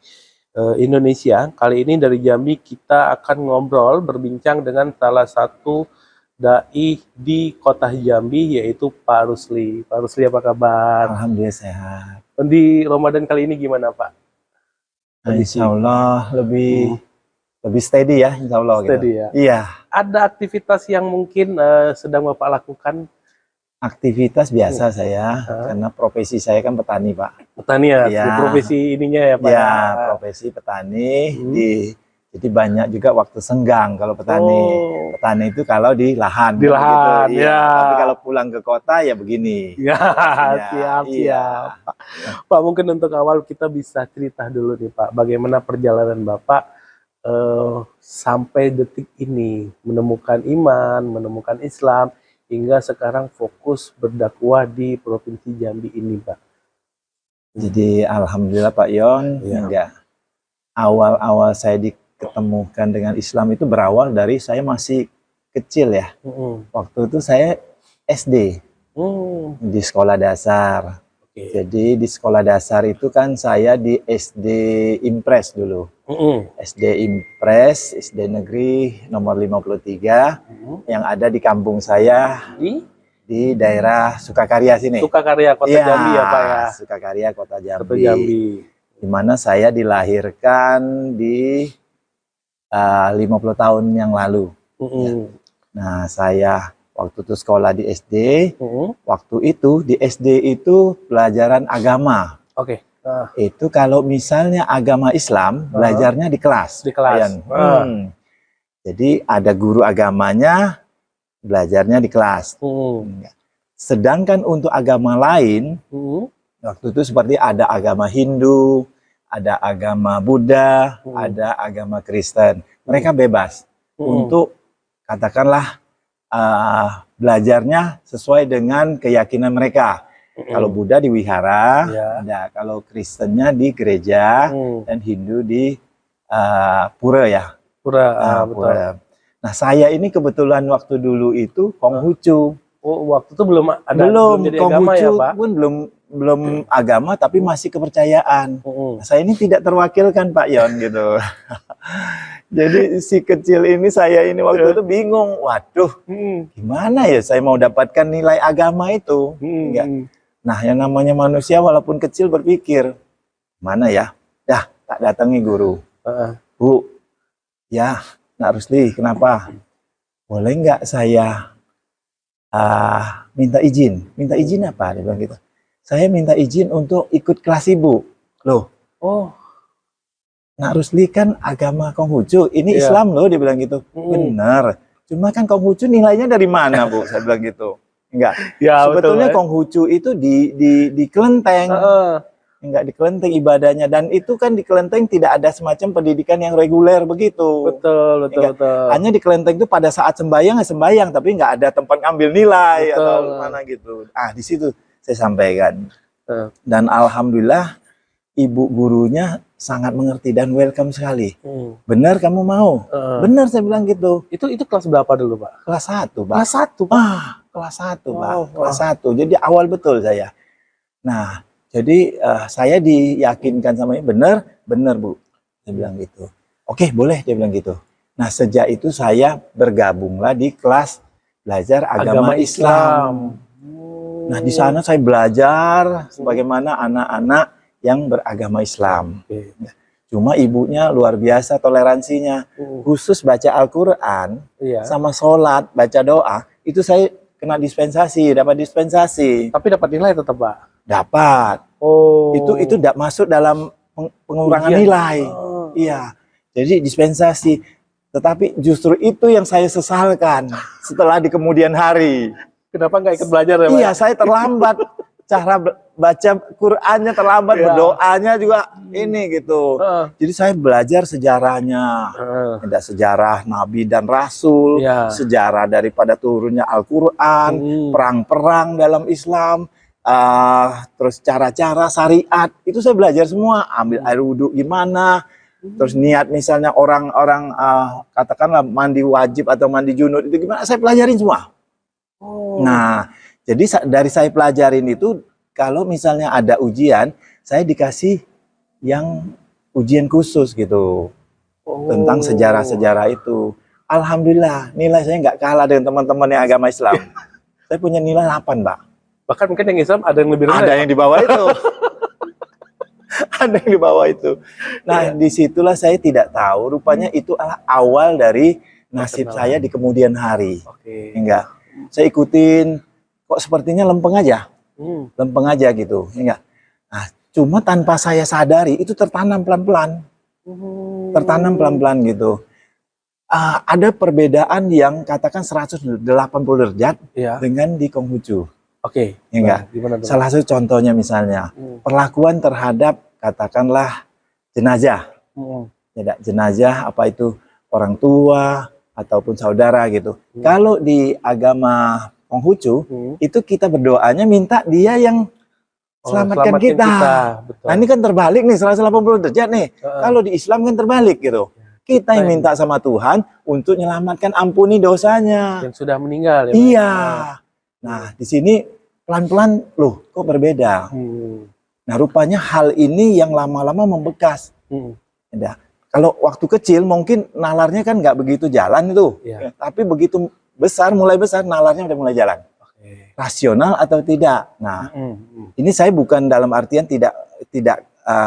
Indonesia. Kali ini dari Jambi kita akan berbincang dengan salah satu da'i di kota Jambi, yaitu Pak Rusli. Pak Rusli, apa kabar? Alhamdulillah sehat. Di Ramadan kali ini gimana Pak? Insya Allah lebih steady ya, insya Allah. Steady gitu. ya? Iya. Ada aktivitas yang mungkin sedang Bapak lakukan? Aktivitas biasa saya, karena profesi saya kan petani Pak. Petani ya? Ya. Profesi ininya ya Pak? Ya, profesi petani. Jadi banyak juga waktu senggang kalau petani. Petani itu kalau di lahan. Di lahan, gitu. ya. Tapi kalau pulang ke kota ya begini. Ya, siap. Pak, mungkin untuk awal kita bisa cerita dulu nih Pak, bagaimana perjalanan Bapak sampai detik ini menemukan iman, menemukan Islam, hingga sekarang fokus berdakwah di Provinsi Jambi ini, Pak. Jadi alhamdulillah Pak Yon, hingga awal-awal saya diketemukan dengan Islam itu berawal dari saya masih kecil ya. Waktu itu saya SD di sekolah dasar. Jadi di sekolah dasar itu kan saya di SD Impres dulu. SD Impres, SD Negeri nomor 53 yang ada di kampung saya di daerah Sukakarya sini. Sukakarya, Kota Jambi ya Pak ya? Sukakarya, Kota Jambi. Di mana saya dilahirkan di 50 tahun yang lalu. Nah, saya waktu itu sekolah di SD, waktu itu di SD itu pelajaran agama. Itu kalau misalnya agama Islam, belajarnya di kelas. Di kelas. Jadi ada guru agamanya, belajarnya di kelas. Sedangkan untuk agama lain, waktu itu seperti ada agama Hindu, ada agama Buddha, ada agama Kristen. Mereka bebas untuk katakanlah belajarnya sesuai dengan keyakinan mereka. Kalau Buddha di wihara, ada kalau Kristennya di gereja, dan Hindu di pura ya. Pura. Nah, saya ini kebetulan waktu dulu itu Konghucu. Waktu itu belum ada jadi agama ya Pak? Pun belum agama, tapi masih kepercayaan. Nah, saya ini tidak terwakilkan Pak Yon gitu. Jadi si kecil ini, saya ini waktu itu bingung, waduh, gimana ya saya mau dapatkan nilai agama itu? Nah, yang namanya manusia walaupun kecil berpikir, mana ya? Tak datangi guru. Bu, ya Nak Rusli, kenapa? Boleh nggak saya minta izin? Minta izin apa? Dia bilang gitu. Saya minta izin untuk ikut kelas ibu. Loh, Nak Rusli kan agama Konghucu, ini Islam loh, dia bilang gitu. Benar. Cuma kan Konghucu nilainya dari mana Bu? Saya bilang gitu. Enggak. Sebetulnya Konghucu itu di kelenteng. Enggak di kelenteng ibadahnya, dan itu kan di kelenteng tidak ada semacam pendidikan yang reguler begitu. Betul. Hanya di kelenteng itu pada saat sembahyang, tapi enggak ada tempat ngambil nilai atau mana gitu. Di situ saya sampaikan. Dan alhamdulillah ibu gurunya sangat mengerti dan welcome sekali. Benar kamu mau? Benar saya bilang gitu. Itu kelas berapa dulu, Pak? Kelas 1, Pak. Kelas 1, Pak. Kelas 1, Pak. Kelas 1. Jadi awal betul saya. Nah, jadi saya diyakinkan sama benar Bu. Saya bilang gitu. Oke, boleh dia bilang gitu. Nah, sejak itu saya bergabunglah di kelas belajar agama Islam. Nah, di sana saya belajar sebagaimana anak-anak yang beragama Islam. Cuma ibunya luar biasa toleransinya. Khusus baca Al-Quran sama sholat, baca doa, itu saya kena dispensasi, dapat dispensasi. Tapi dapat nilai tetap, Pak? Dapat. Itu tidak masuk dalam pengurangan nilai. Iya. Jadi dispensasi. Tetapi justru itu yang saya sesalkan setelah di kemudian hari. Kenapa nggak ikut belajar ya, Pak? Iya, saya terlambat. Cara baca Qur'annya terlambat, berdoanya juga ini gitu. Jadi saya belajar sejarahnya, ada sejarah Nabi dan Rasul, sejarah daripada turunnya Al-Quran, perang-perang dalam Islam, terus cara-cara syariat, itu saya belajar semua. Ambil air wudhu gimana, terus niat misalnya orang-orang katakanlah mandi wajib atau mandi junub itu gimana, saya pelajarin semua. Nah, jadi dari saya pelajarin itu, kalau misalnya ada ujian, saya dikasih yang ujian khusus gitu. Tentang sejarah-sejarah itu. Alhamdulillah, nilai saya nggak kalah dengan teman-teman yang agama Islam. Saya punya nilai 8, Pak. Bahkan mungkin yang Islam ada yang lebih rendah. Ada yang di bawah itu. Ada yang di bawah itu. Nah, disitulah saya tidak tahu. Rupanya itu adalah awal dari nasib saya di kemudian hari. Enggak. Saya ikutin, kok sepertinya lempeng aja. Lempeng aja gitu. Enggak. Nah, cuma tanpa saya sadari, itu tertanam pelan-pelan. Tertanam pelan-pelan gitu. Ada perbedaan yang katakan 180 derajat dengan di Konghucu. Enggak. Salah satu contohnya misalnya, perlakuan terhadap katakanlah jenazah. Jenazah apa itu orang tua ataupun saudara gitu. Kalau di agama Konghucu itu kita berdoanya minta dia yang selamatkan kita. Nah, ini kan terbalik nih, 180 derajat nih. Kalau di Islam kan terbalik gitu. Kita yang minta sama Tuhan untuk menyelamatkan, ampuni dosanya. Yang sudah meninggal ya. Iya. Nah, di sini pelan-pelan loh kok berbeda. Nah, rupanya hal ini yang lama-lama membekas. Kalau waktu kecil mungkin nalarnya kan nggak begitu jalan itu. Tapi begitu mulai besar nalarnya udah mulai jalan. Rasional atau tidak. Nah, ini saya bukan dalam artian tidak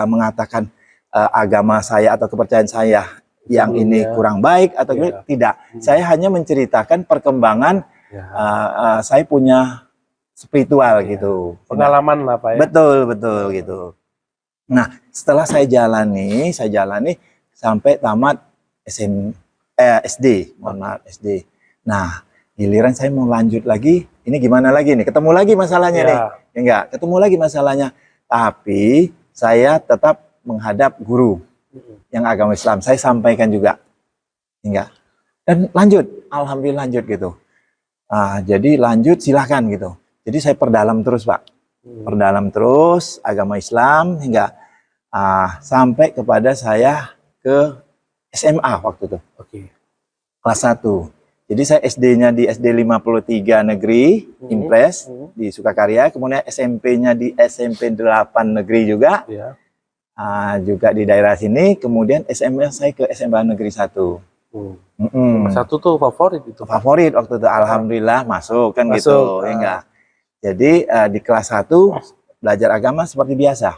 mengatakan agama saya atau kepercayaan saya yang ini kurang baik atau tidak. Saya hanya menceritakan perkembangan saya punya spiritual gitu. Pengalaman lah, Pak ya. Betul gitu. Nah, setelah saya jalani sampai tamat SD, mohon maaf SD. Nah, giliran saya mau lanjut lagi, ini gimana lagi nih? Ketemu lagi masalahnya nih. Enggak, ketemu lagi masalahnya. Tapi saya tetap menghadap guru yang agama Islam. Saya sampaikan juga. Enggak. Dan lanjut, alhamdulillah lanjut gitu. Jadi lanjut silahkan gitu. Jadi saya perdalam terus, Pak. Perdalam terus agama Islam hingga sampai kepada saya ke SMA waktu itu. Kelas 1. Jadi saya SD-nya di SD 53 Negeri, Impres, di Sukakarya. Kemudian SMP-nya di SMP 8 Negeri juga. Juga di daerah sini. Kemudian SMA saya ke SMA Negeri 1. Satu tuh favorit itu. Favorit waktu itu. Alhamdulillah masuk kan gitu. Enggak. Jadi di kelas 1 belajar agama seperti biasa.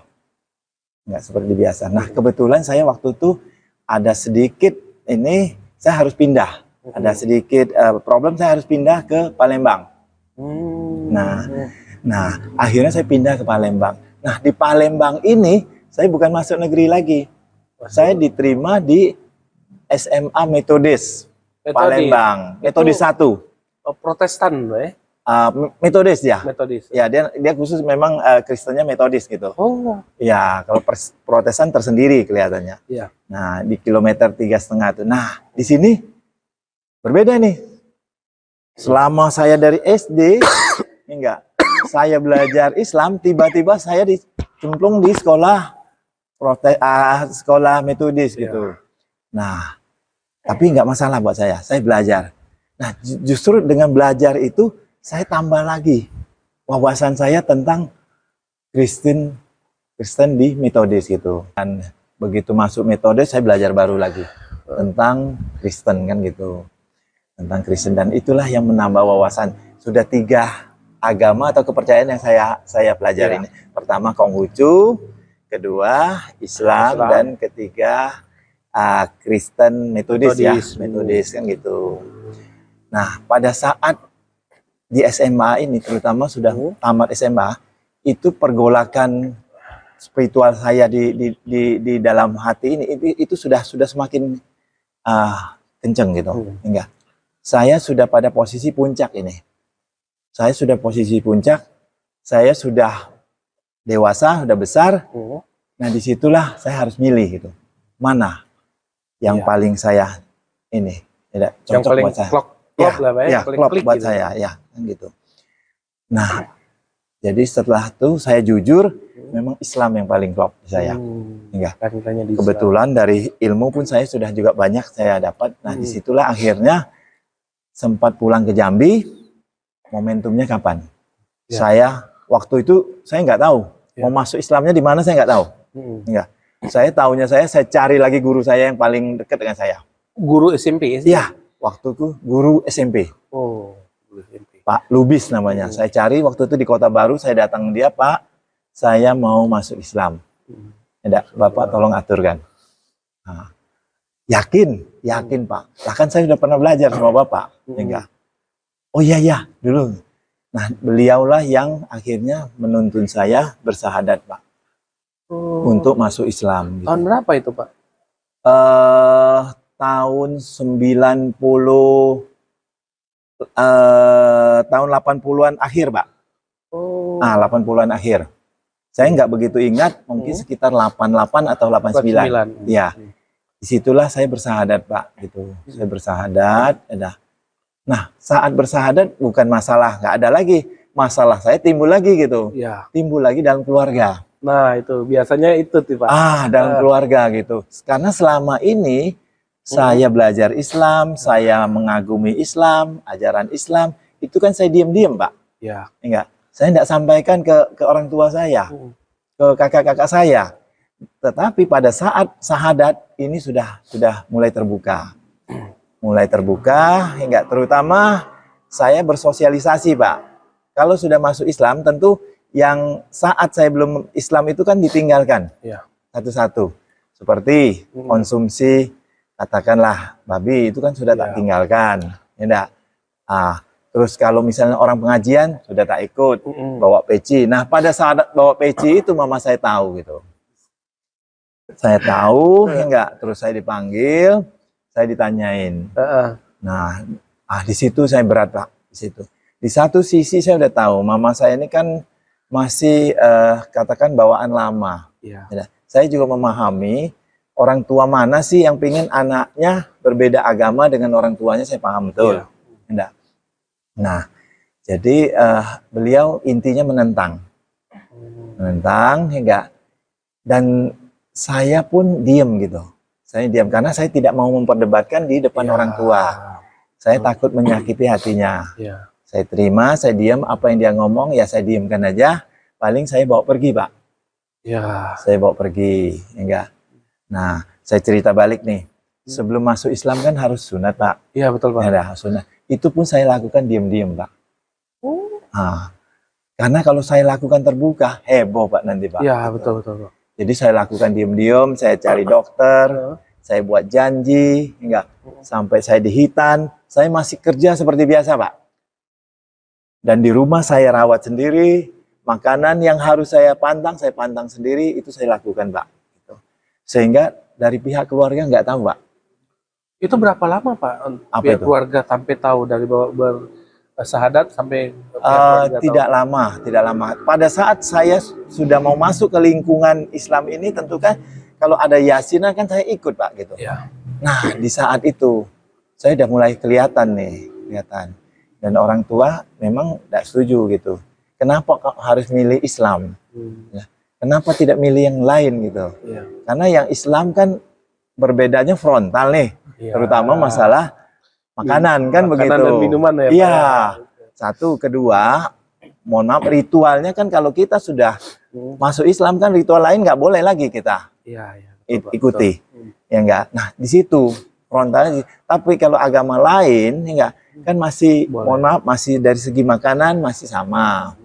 Enggak seperti biasa. Nah, kebetulan saya waktu itu ada sedikit ini saya harus pindah. Ada sedikit problem, saya harus pindah ke Palembang. Nah, akhirnya saya pindah ke Palembang. Nah, di Palembang ini saya bukan masuk negeri lagi. Saya diterima di SMA Metodis Palembang. Metodis 1. Protestan, Metodis ya. Metodis. Ya, dia khusus memang Kristennya Metodis gitu. Ya, kalau Protestan tersendiri kelihatannya. Nah, di kilometer 3,5 tuh. Nah, di sini berbeda nih. Selama saya dari SD, enggak. saya belajar Islam, tiba-tiba saya dicemplung di sekolah sekolah metodis gitu. Nah, tapi nggak masalah buat saya belajar. Nah, justru dengan belajar itu saya tambah lagi wawasan saya tentang Kristen di metodis gitu. Dan begitu masuk metodis saya belajar baru lagi tentang Kristen kan gitu. Tentang Kristen, dan itulah yang menambah wawasan. Sudah 3 agama atau kepercayaan yang saya pelajari ini. Pertama Konghucu, kedua Islam, dan ketiga Kristen metodis ya, metodis kan gitu. Nah, pada saat di SMA ini, terutama sudah tamat SMA, itu pergolakan spiritual saya di dalam hati ini itu sudah semakin kenceng gitu. Hingga saya sudah pada posisi puncak ini. Saya sudah posisi puncak, saya sudah dewasa, sudah besar. Nah, disitulah saya harus milih gitu. Mana yang paling saya ini tidak cocok buat saya. Klop lah, ya, klop buat gitu. Saya ya, kan gitu. Nah, jadi setelah itu saya jujur, memang Islam yang paling klop di saya. Hingga kebetulan dari ilmu pun saya sudah juga banyak saya dapat. Nah, disitulah akhirnya sempat pulang ke Jambi. Momentumnya kapan? Saya waktu itu saya nggak tahu mau masuk Islamnya di mana, saya nggak tahu. Enggak. Saya tahunya saya cari lagi guru saya yang paling dekat dengan saya. Guru SMP? Iya, waktu itu guru SMP. Oh, guru SMP. Pak Lubis namanya. Saya cari waktu itu di Kota Baru, saya datang dia, Pak, saya mau masuk Islam. Tidak, Bapak tolong aturkan. Nah, yakin Pak. Lah kan saya sudah pernah belajar sama Bapak. Enggak. Oh iya dulu. Nah, beliaulah yang akhirnya menuntun saya bersahadat, Pak. Untuk masuk Islam. Gitu. Tahun berapa itu, Pak? Tahun 90, tahun 80-an akhir, Pak. 80-an akhir. Saya nggak begitu ingat, mungkin sekitar 88 atau 89. Ya, disitulah saya bersahadat, Pak. Gitu. Saya bersahadat. Nah, saat bersahadat bukan masalah, nggak ada lagi. Masalah saya timbul lagi gitu. Timbul lagi dalam keluarga. Nah, itu biasanya itu tuh, Pak. Dalam keluarga gitu. Karena selama ini saya belajar Islam, saya mengagumi Islam, ajaran Islam, itu kan saya diam-diam, Pak. Enggak. Saya tidak sampaikan ke orang tua saya, ke kakak-kakak saya. Tetapi pada saat sahadat ini sudah mulai terbuka. Mulai terbuka, hingga terutama saya bersosialisasi, Pak. Kalau sudah masuk Islam, tentu yang saat saya belum Islam itu kan ditinggalkan satu-satu, seperti konsumsi, katakanlah babi itu kan sudah tak tinggalkan, ya. Terus kalau misalnya orang pengajian sudah tak ikut, bawa peci. Nah, pada saat bawa peci itu mama saya tahu gitu. Saya tahu, enggak. Terus saya dipanggil, saya ditanyain. Nah, di situ saya berat, Pak. Di situ. Di satu sisi saya udah tahu, mama saya ini kan masih katakan bawaan lama. Ya. Saya juga memahami orang tua mana sih yang pingin anaknya berbeda agama dengan orang tuanya, saya paham betul. Ya. Nah, jadi beliau intinya menentang hingga, dan saya pun diam gitu. Saya diam karena saya tidak mau memperdebatkan di depan orang tua. Saya takut menyakiti hatinya. Saya terima, saya diam, apa yang dia ngomong ya saya diamkan aja. Paling saya bawa pergi, Pak. Saya bawa pergi, enggak. Nah, saya cerita balik nih. Sebelum masuk Islam kan harus sunat, Pak. Iya, betul, Pak. Ya, sunat. Itu pun saya lakukan diam-diam, Pak. Karena kalau saya lakukan terbuka, heboh, Pak, nanti, Pak. Iya, betul, Pak. Jadi saya lakukan diam-diam, saya cari dokter, saya buat janji, enggak. Sampai saya dihitan, saya masih kerja seperti biasa, Pak. Dan di rumah saya rawat sendiri, makanan yang harus saya pantang sendiri, itu saya lakukan, Pak. Gitu. Sehingga dari pihak keluarga nggak tahu, Pak. Itu berapa lama, Pak? Pihak keluarga sampai tahu dari bersahadat sampai tidak lama. Pada saat saya sudah mau masuk ke lingkungan Islam ini, tentu kan kalau ada yasinan kan saya ikut, Pak, gitu. Nah, di saat itu saya udah mulai kelihatan. Dan orang tua memang tidak setuju gitu. kenapa kok harus milih Islam? Ya. Kenapa tidak milih yang lain gitu? Iya. Karena yang Islam kan berbedanya frontal nih, terutama masalah makanan kan Makanan begitu. dan minuman ya, Pak, Iya. ya. Satu, kedua, mohon maaf, ritualnya kan kalau kita sudah masuk Islam kan ritual lain nggak boleh lagi kita Iya. ikuti, ya enggak. Nah di situ frontalnya. Tapi kalau agama lain, ya enggak, kan masih, mohon maaf, masih dari segi makanan masih sama.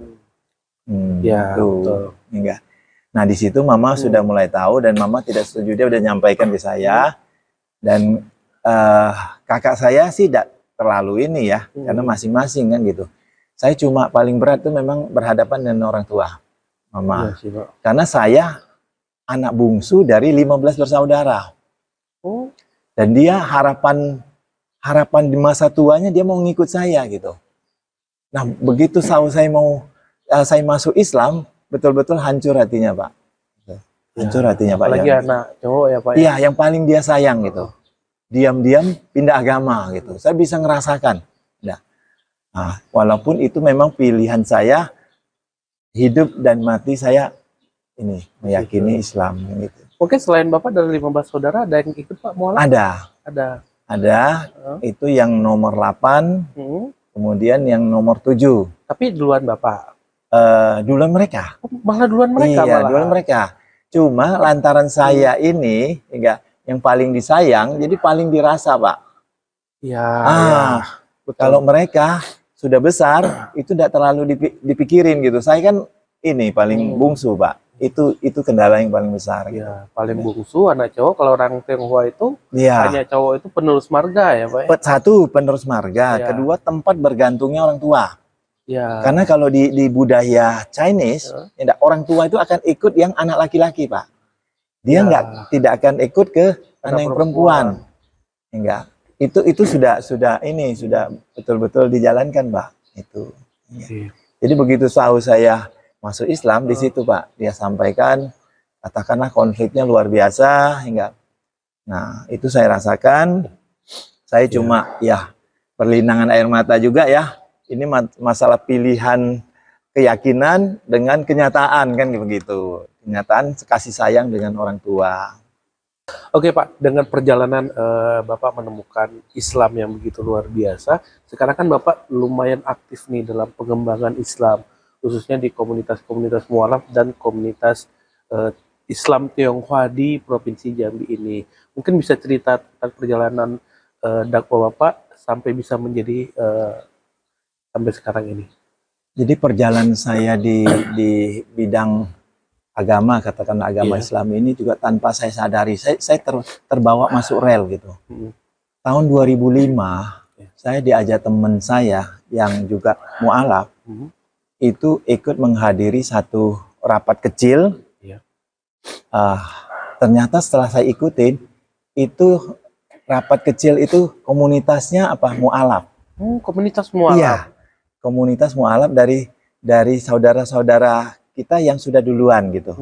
Ya, betul. Enggak. Nah di situ Mama sudah mulai tahu dan Mama tidak setuju, dia udah nyampaikan ke saya dan kakak saya sih tidak terlalu ini ya, karena masing-masing kan gitu. Saya cuma paling berat itu memang berhadapan dengan orang tua, Mama. Iya sih, Pak. Karena saya anak bungsu dari 15 bersaudara. Oh. Dan dia harapan di masa tuanya dia mau ngikut saya gitu. Nah begitu saya masuk Islam, betul-betul hancur hatinya, Pak. Hancur hatinya, Pak. Apalagi anak cowok ya, Pak. Iya, yang paling dia sayang gitu. Diam-diam pindah agama gitu. Saya bisa ngerasakan. Nah, walaupun itu memang pilihan saya, hidup dan mati saya ini meyakini Islam gitu. Mungkin selain Bapak dari 15 saudara ada yang ikut, Pak, mualaf? Ada. Itu yang nomor 8, kemudian yang nomor 7. Tapi duluan Bapak? Duluan mereka. Malah duluan mereka? Iya, malah. duluan mereka. Cuma lantaran saya ini enggak yang paling disayang, jadi paling dirasa, Pak. Iya. Kalau mereka sudah besar, itu tidak terlalu dipikirin gitu. Saya kan ini paling bungsu, Pak. Itu kendala yang paling besar. Gitu. Ya, paling bungsu anak cowok. Kalau orang Tionghoa itu ya, hanya cowok itu penerus marga ya, Pak. Satu, penerus marga. Ya. Kedua, tempat bergantungnya orang tua. Ya. Karena kalau di budaya Chinese, orang tua itu akan ikut yang anak laki-laki, Pak. Dia tidak akan ikut ke anak yang perempuan. Enggak. Itu sudah betul-betul dijalankan, Pak. Itu. Ya. Jadi begitu tahu saya masuk Islam di situ, Pak, dia sampaikan, katakanlah konfliknya luar biasa hingga. Nah, itu saya rasakan. Saya cuma perlinangan air mata juga ya. Ini masalah pilihan keyakinan dengan kenyataan kan begitu. Kenyataan kasih sayang dengan orang tua. Oke, Pak, dengan perjalanan Bapak menemukan Islam yang begitu luar biasa, sekarang kan Bapak lumayan aktif nih dalam pengembangan Islam, khususnya di komunitas-komunitas mualaf dan komunitas Islam Tionghoa di Provinsi Jambi ini. Mungkin bisa cerita tentang perjalanan dakwah Bapak sampai bisa menjadi sampai sekarang ini. Jadi perjalanan saya di bidang agama, katakanlah agama Islam ini juga tanpa saya sadari, saya terbawa masuk rel gitu. Tahun 2005, saya diajak teman saya yang juga mualaf, itu ikut menghadiri satu rapat kecil. Ternyata setelah saya ikutin, itu rapat kecil itu komunitasnya apa? Mualaf. Komunitas mualaf. Iya, komunitas mualaf dari saudara-saudara kita yang sudah duluan gitu.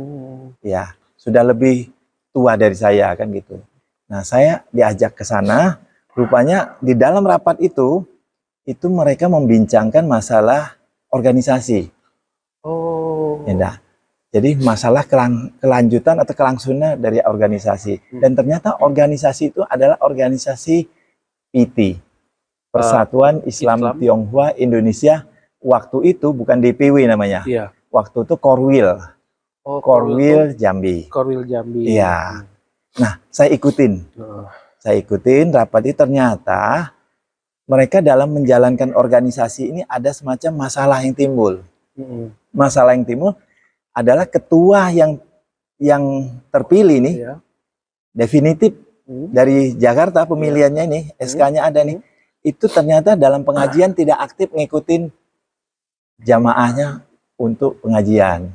Ya, sudah lebih tua dari saya kan gitu. Nah, saya diajak ke sana, rupanya di dalam rapat itu mereka membincangkan masalah organisasi. Ya, jadi masalah kelanjutan atau kelangsungan dari organisasi. Dan ternyata organisasi itu adalah organisasi PT, Persatuan Islam Tionghoa Indonesia. Waktu itu bukan DPW namanya. Iya. Waktu itu Korwil. Korwil Jambi. Korwil Jambi. Iya. Nah, saya ikutin. Saya ikutin rapat itu, ternyata mereka dalam menjalankan organisasi ini ada semacam masalah yang timbul. Masalah yang timbul adalah ketua yang terpilih nih, definitif dari Jakarta pemilihannya nih, SK-nya ada nih. Itu ternyata dalam pengajian tidak aktif ngikutin jamaahnya untuk pengajian.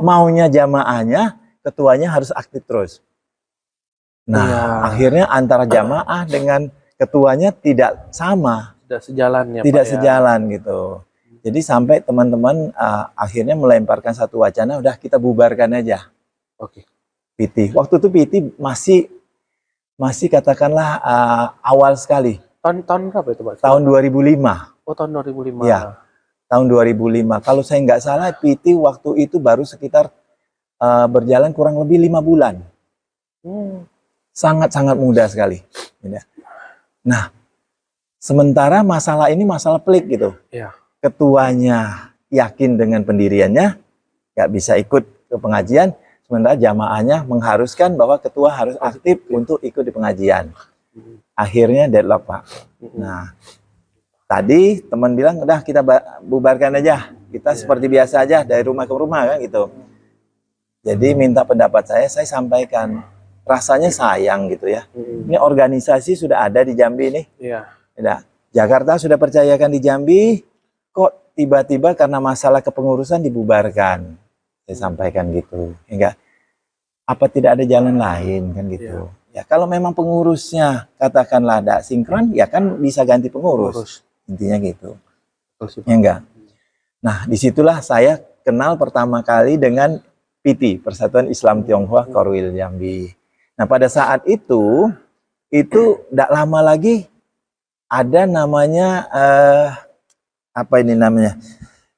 Maunya jamaahnya, ketuanya harus aktif terus. Nah, akhirnya antara jamaah dengan ketuanya tidak sama. Tidak sejalan ya, Tidak Pak, sejalan gitu. Jadi sampai teman-teman akhirnya melemparkan satu wacana, udah kita bubarkan aja. Oke. PT. Waktu itu PT masih katakanlah awal sekali. Tahun berapa itu, Pak? Tahun 2005. Oh, tahun 2005. Ya. tahun 2005. Kalau saya nggak salah, PT waktu itu baru sekitar berjalan kurang lebih 5 bulan. Sangat-sangat mudah sekali. Nah, sementara masalah ini masalah pelik gitu. Ya. Ketuanya yakin dengan pendiriannya, nggak bisa ikut ke pengajian, sementara jamaahnya mengharuskan bahwa ketua harus aktif untuk ikut di pengajian. Akhirnya deadlock, Pak. Nah, tadi teman bilang, udah kita bubarkan aja. Kita seperti biasa aja, dari rumah ke rumah kan gitu. Jadi minta pendapat saya sampaikan. Rasanya sayang gitu ya. Ini organisasi sudah ada di Jambi nih. Iya. Nah, Jakarta sudah percayakan di Jambi, kok tiba-tiba karena masalah kepengurusan dibubarkan. Saya sampaikan gitu. Hingga apa tidak ada jalan lain kan gitu. Ya kalau memang pengurusnya katakanlah ada sinkron, ya kan bisa ganti pengurus. Intinya gitu. Ya enggak. Nah, disitulah saya kenal pertama kali dengan PT, Persatuan Islam Tionghoa Korwil Jambi. Nah, pada saat itu tidak lama lagi ada namanya apa ini namanya?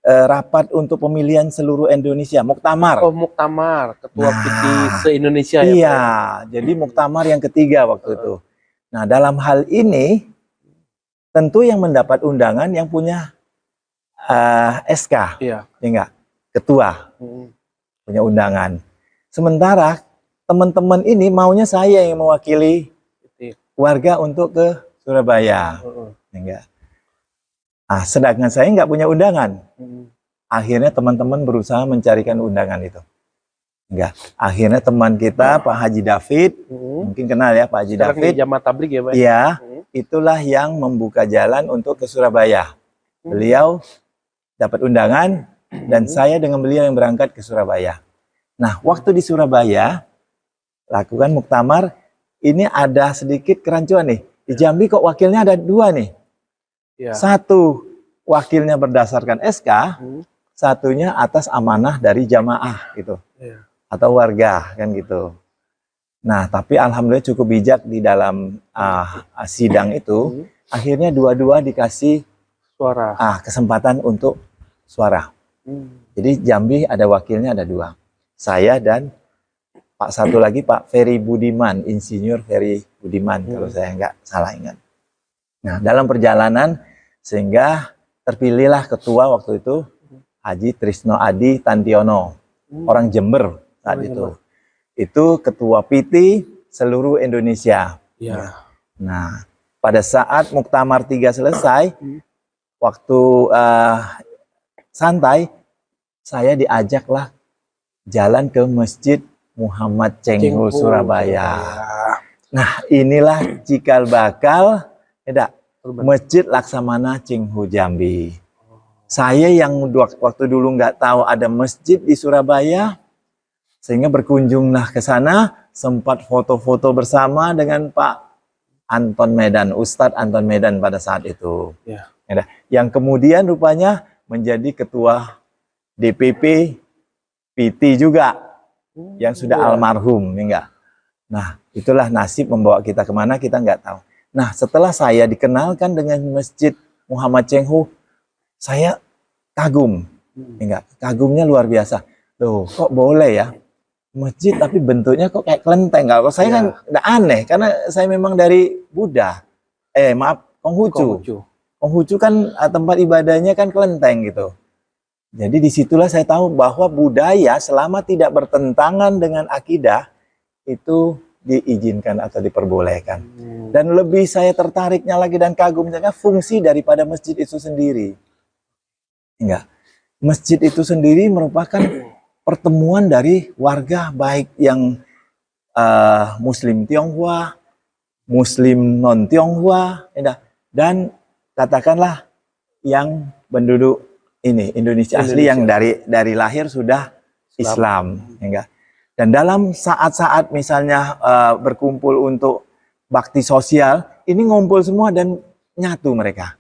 Rapat untuk pemilihan seluruh Indonesia, Muktamar. Oh, Muktamar, Ketua PT se-Indonesia ya. Iya, jadi Muktamar yang ketiga waktu itu. Nah, dalam hal ini tentu yang mendapat undangan yang punya SK, ya enggak? Ketua punya undangan. Sementara teman-teman ini maunya saya yang mewakili warga untuk ke Surabaya, enggak. Ah, sedangkan saya nggak punya undangan. Akhirnya teman-teman berusaha mencarikan undangan itu. Enggak. Akhirnya teman kita Pak Haji David, mungkin kenal ya Pak Haji David. Jamaah tabligh ya, Pak? Iya, itulah yang membuka jalan untuk ke Surabaya. Beliau dapat undangan dan saya dengan beliau yang berangkat ke Surabaya. Nah, waktu di Surabaya lakukan muktamar, ini ada sedikit kerancuan nih. Di Jambi kok wakilnya ada 2 nih. Ya. Satu wakilnya berdasarkan SK, satunya atas amanah dari jamaah gitu. Ya. Atau warga kan gitu. Nah, tapi alhamdulillah cukup bijak di dalam sidang itu, akhirnya dua-dua dikasih suara. Kesempatan untuk suara. Jadi Jambi ada wakilnya ada 2. Saya dan Pak satu lagi Pak Ferry Budiman, Insinyur Ferry Budiman kalau saya nggak salah ingat. Nah, dalam perjalanan sehingga terpilihlah ketua waktu itu Haji Trisno Adi Tantiono, orang Jember saat itu. Itu ketua PT seluruh Indonesia. Ya. Nah, pada saat Muktamar 3 selesai, waktu santai, saya diajaklah jalan ke Masjid Muhammad Cengho Surabaya. Nah, inilah cikal bakal Masjid Laksamana Cengho Jambi. Saya yang waktu dulu nggak tahu ada masjid di Surabaya, sehingga berkunjunglah ke sana, sempat foto-foto bersama dengan Pak Anton Medan, Ustadz Anton Medan pada saat itu. Ya. Yang kemudian rupanya menjadi ketua DPP PT juga, yang sudah almarhum, enggak. Nah, itulah nasib membawa kita kemana kita nggak tahu. Nah, setelah saya dikenalkan dengan Masjid Muhammad Cengho, saya kagum, enggak, kagumnya luar biasa. Loh, kok boleh ya masjid tapi bentuknya kok kayak kelenteng? Kalau saya kan udah aneh karena saya memang dari Buddha, Konghucu. Konghucu kan tempat ibadahnya kan kelenteng gitu. Jadi disitulah saya tahu bahwa budaya selama tidak bertentangan dengan akidah itu diizinkan atau diperbolehkan. Dan lebih saya tertariknya lagi dan kagumnya fungsi daripada masjid itu sendiri. Enggak. Masjid itu sendiri merupakan pertemuan dari warga baik yang Muslim Tionghoa, Muslim non Tionghoa, dan katakanlah yang penduduk ini Indonesia asli yang dari lahir sudah Islam. Enggak. Dan dalam saat-saat misalnya berkumpul untuk bakti sosial, ini ngumpul semua dan nyatu mereka.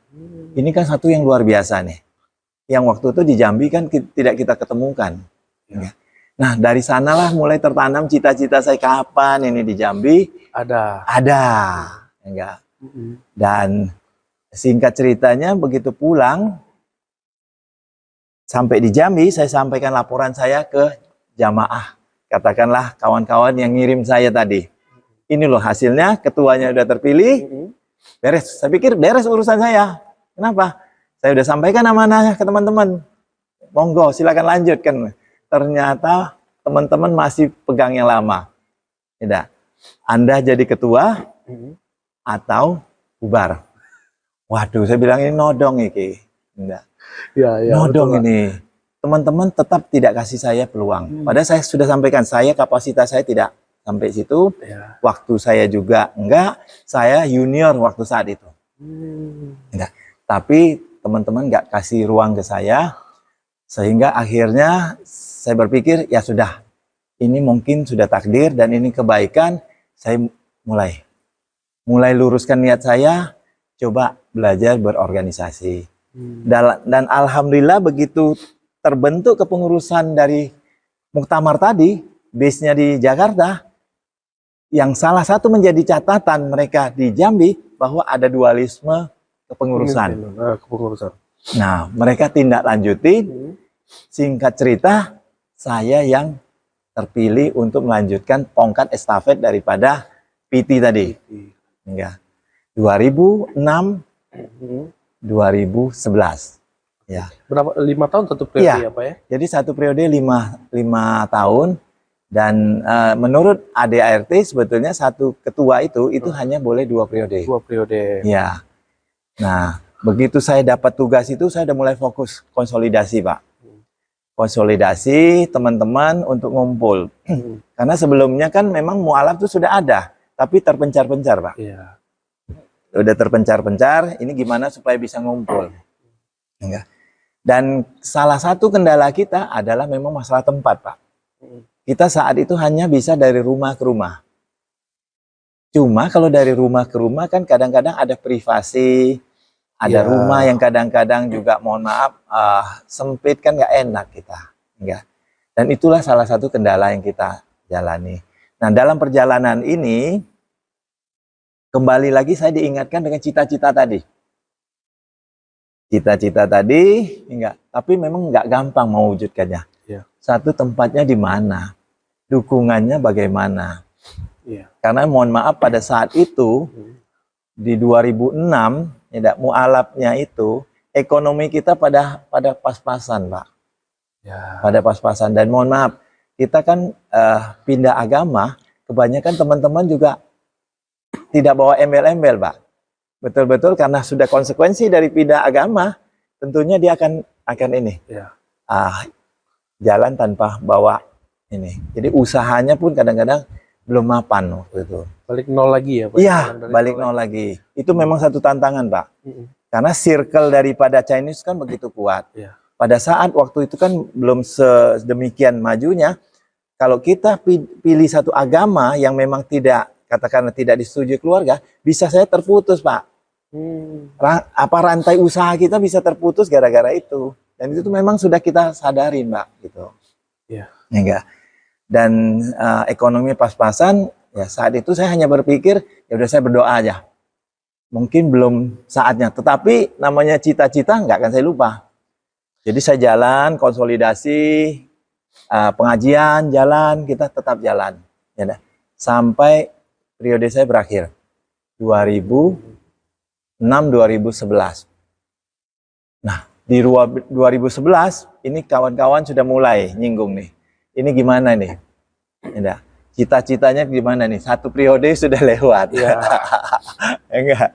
Ini kan satu yang luar biasa nih. Yang waktu itu di Jambi kan tidak kita ketemukan. Ya. Nah, dari sanalah mulai tertanam cita-cita saya kapan ini di Jambi ada. Enggak. Dan singkat ceritanya begitu pulang sampai di Jambi, saya sampaikan laporan saya ke jamaah. Katakanlah kawan-kawan yang ngirim saya tadi. Ini loh hasilnya, ketuanya udah terpilih, beres. Saya pikir beres urusan saya. Kenapa? Saya udah sampaikan amanahnya ke teman-teman. Monggo, silakan lanjutkan. Ternyata teman-teman masih pegang yang lama. Tidak. Anda jadi ketua atau bubar. Waduh, saya bilang ini nodong iki. Tidak. Nodong betul, ini. Teman-teman tetap tidak kasih saya peluang. Padahal saya sudah sampaikan, kapasitas saya tidak sampai situ. Waktu saya juga enggak. Saya junior waktu saat itu. Enggak. Tapi teman-teman nggak kasih ruang ke saya. Sehingga akhirnya saya berpikir, ya sudah. Ini mungkin sudah takdir dan ini kebaikan. Saya mulai luruskan niat saya. Coba belajar berorganisasi. Dan alhamdulillah begitu terbentuk kepengurusan dari muktamar tadi, base-nya di Jakarta, yang salah satu menjadi catatan mereka di Jambi bahwa ada dualisme kepengurusan. Nah, mereka tindak lanjuti. Singkat cerita, saya yang terpilih untuk melanjutkan tongkat estafet daripada PT tadi. Enggak. 2006 2011. Ya. Berapa? 5 tahun satu periode ya, Pak ya? Jadi satu periode 5 tahun dan menurut ADART sebetulnya satu ketua itu hanya boleh 2 periode. 2 periode. Ya. Nah, begitu saya dapat tugas itu saya udah mulai fokus konsolidasi, Pak. Konsolidasi teman-teman untuk ngumpul. Karena sebelumnya kan memang mualaf itu sudah ada, tapi terpencar-pencar, Pak. Iya. Udah terpencar-pencar, ini gimana supaya bisa ngumpul. Enggak. Dan salah satu kendala kita adalah memang masalah tempat, Pak. Kita saat itu hanya bisa dari rumah ke rumah. Cuma kalau dari rumah ke rumah kan kadang-kadang ada privasi, ada rumah yang kadang-kadang juga mohon maaf sempit kan nggak enak kita. Enggak. Dan itulah salah satu kendala yang kita jalani. Nah, dalam perjalanan ini kembali lagi saya diingatkan dengan cita-cita tadi. Cita-cita tadi, enggak, tapi memang enggak gampang mewujudkannya. Satu, tempatnya di mana, dukungannya bagaimana. Karena mohon maaf pada saat itu di 2006, ya, mualafnya itu ekonomi kita pada pas-pasan, Pak. Pada pas-pasan, dan mohon maaf kita kan pindah agama, kebanyakan teman-teman juga tidak bawa embel-embel, Pak. Betul-betul karena sudah konsekuensi dari pindah agama, tentunya dia akan ini. Jalan tanpa bawa ini. Jadi usahanya pun kadang-kadang belum mapan waktu itu. Balik nol lagi ya, Pak? Iya, balik nol lagi. Itu memang satu tantangan, Pak. Karena circle daripada Chinese kan begitu kuat. Pada saat waktu itu kan belum sedemikian majunya. Kalau kita pilih satu agama yang memang tidak, katakanlah tidak disetujui keluarga, bisa saya terputus, Pak. Rantai usaha kita bisa terputus gara-gara itu. Dan itu memang sudah kita sadarin, Pak, gitu. Enggak. Dan ekonomi pas-pasan, ya saat itu saya hanya berpikir, ya udah saya berdoa aja. Mungkin belum saatnya, tetapi namanya cita-cita nggak akan saya lupa. Jadi saya jalan, konsolidasi, pengajian, jalan, kita tetap jalan. Ya, sampai periode saya berakhir. 2006-2011. Nah, di 2011, ini kawan-kawan sudah mulai nyinggung nih. Ini gimana nih? Ya, cita-citanya gimana nih? Satu periode sudah lewat. Enggak.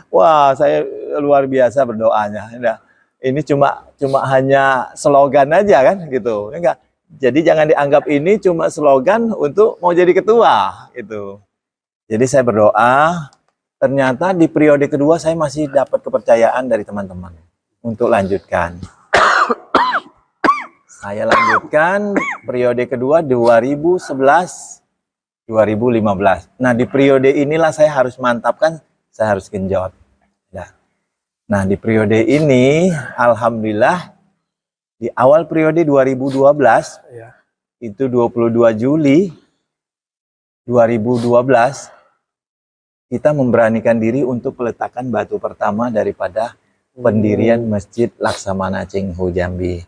Wah, saya luar biasa berdoanya. Ya. Ini cuma hanya slogan aja kan gitu. Enggak. Jadi jangan dianggap ini cuma slogan untuk mau jadi ketua gitu. Jadi saya berdoa, ternyata di periode kedua saya masih dapat kepercayaan dari teman-teman untuk lanjutkan. Saya lanjutkan periode kedua 2011-2015. Nah, di periode inilah saya harus mantapkan, saya harus genjot. Nah, di periode ini, alhamdulillah, di awal periode 2012, itu 22 Juli 2012, kita memberanikan diri untuk peletakan batu pertama daripada pendirian Masjid Laksamana Cengho Jambi.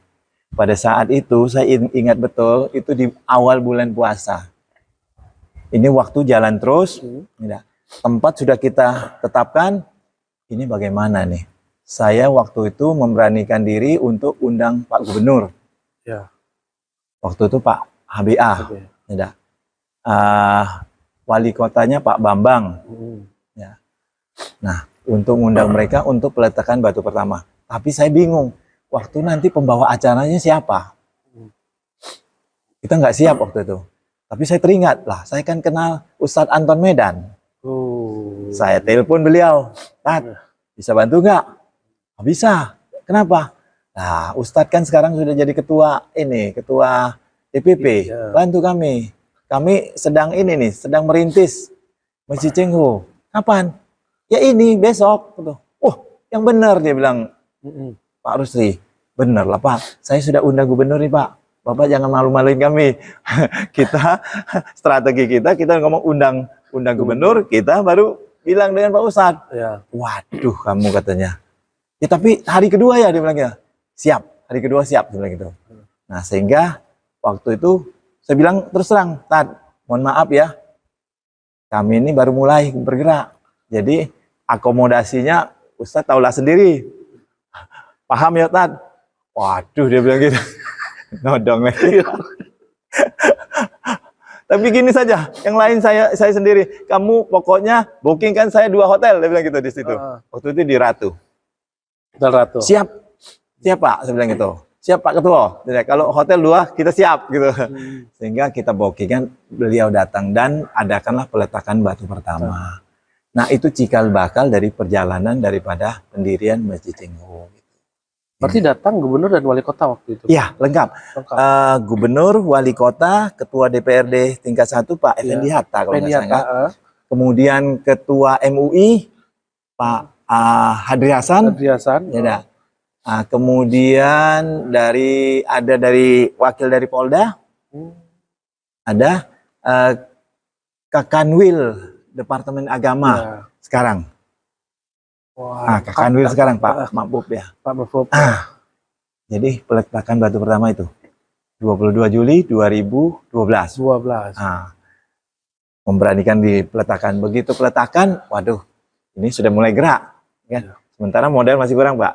Pada saat itu saya ingat betul, itu di awal bulan puasa. Ini waktu jalan terus, tempat sudah kita tetapkan, ini bagaimana nih? Saya waktu itu memberanikan diri untuk undang Pak Gubernur. Ya. Waktu itu Pak HBA. Ya. Wali kotanya Pak Bambang. Ya. Nah, untuk undang mereka untuk peletakan batu pertama. Tapi saya bingung, waktu nanti pembawa acaranya siapa? Kita nggak siap waktu itu. Tapi saya teringat lah, saya kan kenal Ustadz Anton Medan. Saya telepon beliau, Tat, bisa bantu nggak? Oh, bisa. Kenapa? Nah, Ustadz kan sekarang sudah jadi ketua DPP. Bantu kami. Kami sedang sedang merintis Masjid Cengho. Kapan? Ya ini besok. Yang benar dia bilang. Pak Rusli, benar lah Pak. Saya sudah undang gubernur nih Pak. Bapak jangan malu-maluin kami. Strategi kita ngomong undang gubernur, kita baru bilang dengan Pak Ustadz. Ya. Waduh, kamu katanya. Ya tapi hari kedua ya dia bilangnya. Siap, hari kedua siap dia bilang gitu. Nah, sehingga waktu itu saya bilang terus terang, Tad, mohon maaf ya. Kami ini baru mulai bergerak. Jadi akomodasinya Ustadz tahulah sendiri. Paham ya, Tad? Waduh, dia bilang gitu. Nodong lagi. Tapi gini saja, yang lain saya sendiri. Kamu pokoknya booking kan saya 2 hotel, dia bilang gitu di situ. Waktu itu di Ratu. Hotel Ratu. Siap Pak, saya bilang gitu. Siap Pak Ketua. Jadi, kalau hotel 2 kita siap gitu. Sehingga kita bookingan, beliau datang dan adakanlah peletakan batu pertama. Nah itu cikal bakal dari perjalanan daripada pendirian Masjid Cengho. Berarti datang gubernur dan wali kota waktu itu? Iya, lengkap. Gubernur, wali kota, ketua DPRD tingkat 1 Pak Effendi Hatta kalau nggak salah. Kemudian ketua MUI Pak Hadri Hasan. Ya, kemudian dari wakil dari Polda. Ada Kakanwil Departemen Agama sekarang. Wah, Kakanwil sekarang Pak Mahbub ya. Pak Mahbub. Jadi peletakan batu pertama itu 22 Juli 2012. Memberanikan di peletakan. Begitu peletakan, waduh, ini sudah mulai gerak. Ya. Sementara modal masih kurang Pak.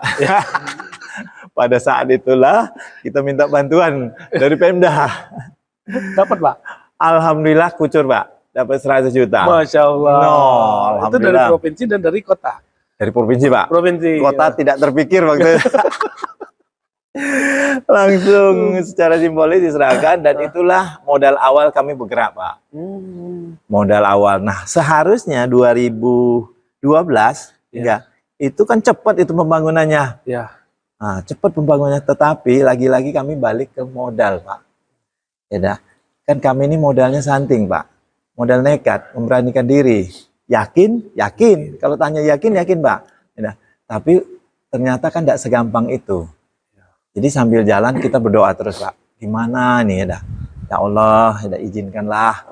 Pada saat itulah kita minta bantuan dari Pemda. Dapat Pak? Alhamdulillah kucur Pak. Dapat 100 juta. Masya Allah. No, itu dari provinsi dan dari kota? Dari provinsi Pak. Provinsi. Kota tidak terpikir waktu itu. Langsung secara simbolis diserahkan dan itulah modal awal kami bergerak Pak. Modal awal. Nah seharusnya 2012 ya, itu kan cepat itu pembangunannya. Ya. Nah, cepat pembangunannya, tetapi lagi-lagi kami balik ke modal Pak. Ya, kan kami ini modalnya santing Pak. Modal nekat, memberanikan diri. Yakin? Yakin. Kalau tanya yakin Pak. Ya, tapi ternyata kan tidak segampang itu. Jadi sambil jalan kita berdoa terus Pak. Gimana nih ya? Ya Allah, ya izinkanlah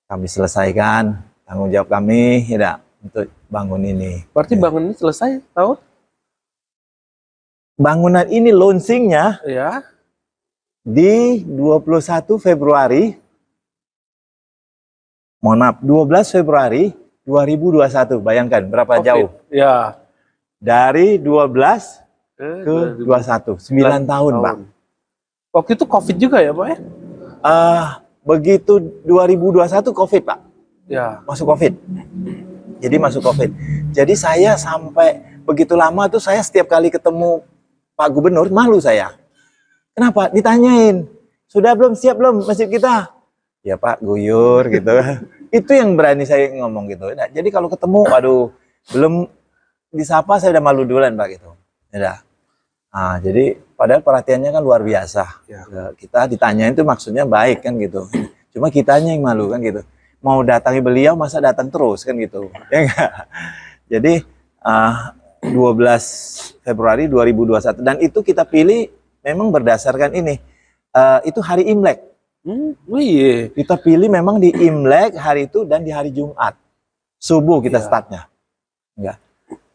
kami selesaikan tanggung jawab kami ya untuk bangun ini. Berarti bangun ini selesai tahun? Bangunan ini launchingnya di 21 Februari. Mohon maaf, 12 Februari 2021. Bayangkan berapa jauh? Ya. Dari 12 ke 21. 9 tahun, Pak. Waktu itu Covid juga ya, Pak ya? Begitu 2021 Covid, Pak. Ya. Masuk Covid. Jadi masuk Covid. Jadi saya sampai begitu lama tuh saya setiap kali ketemu Pak Gubernur malu saya. Kenapa? Ditanyain. Sudah belum, siap belum masjid kita? Ya Pak, guyur gitu. Itu yang berani saya ngomong gitu. Nah, jadi kalau ketemu, waduh, belum disapa saya udah malu duluan Pak gitu. Ya. Nah, jadi padahal perhatiannya kan luar biasa. Ya. Kita ditanyain itu maksudnya baik kan gitu. Cuma kitanya yang malu kan gitu. Mau datangi beliau masa datang terus kan gitu. Ya enggak? Jadi 12 Februari 2021 dan itu kita pilih memang berdasarkan ini. Itu hari Imlek. Kita pilih memang di Imlek hari itu dan di hari Jumat. Subuh kita startnya. Enggak.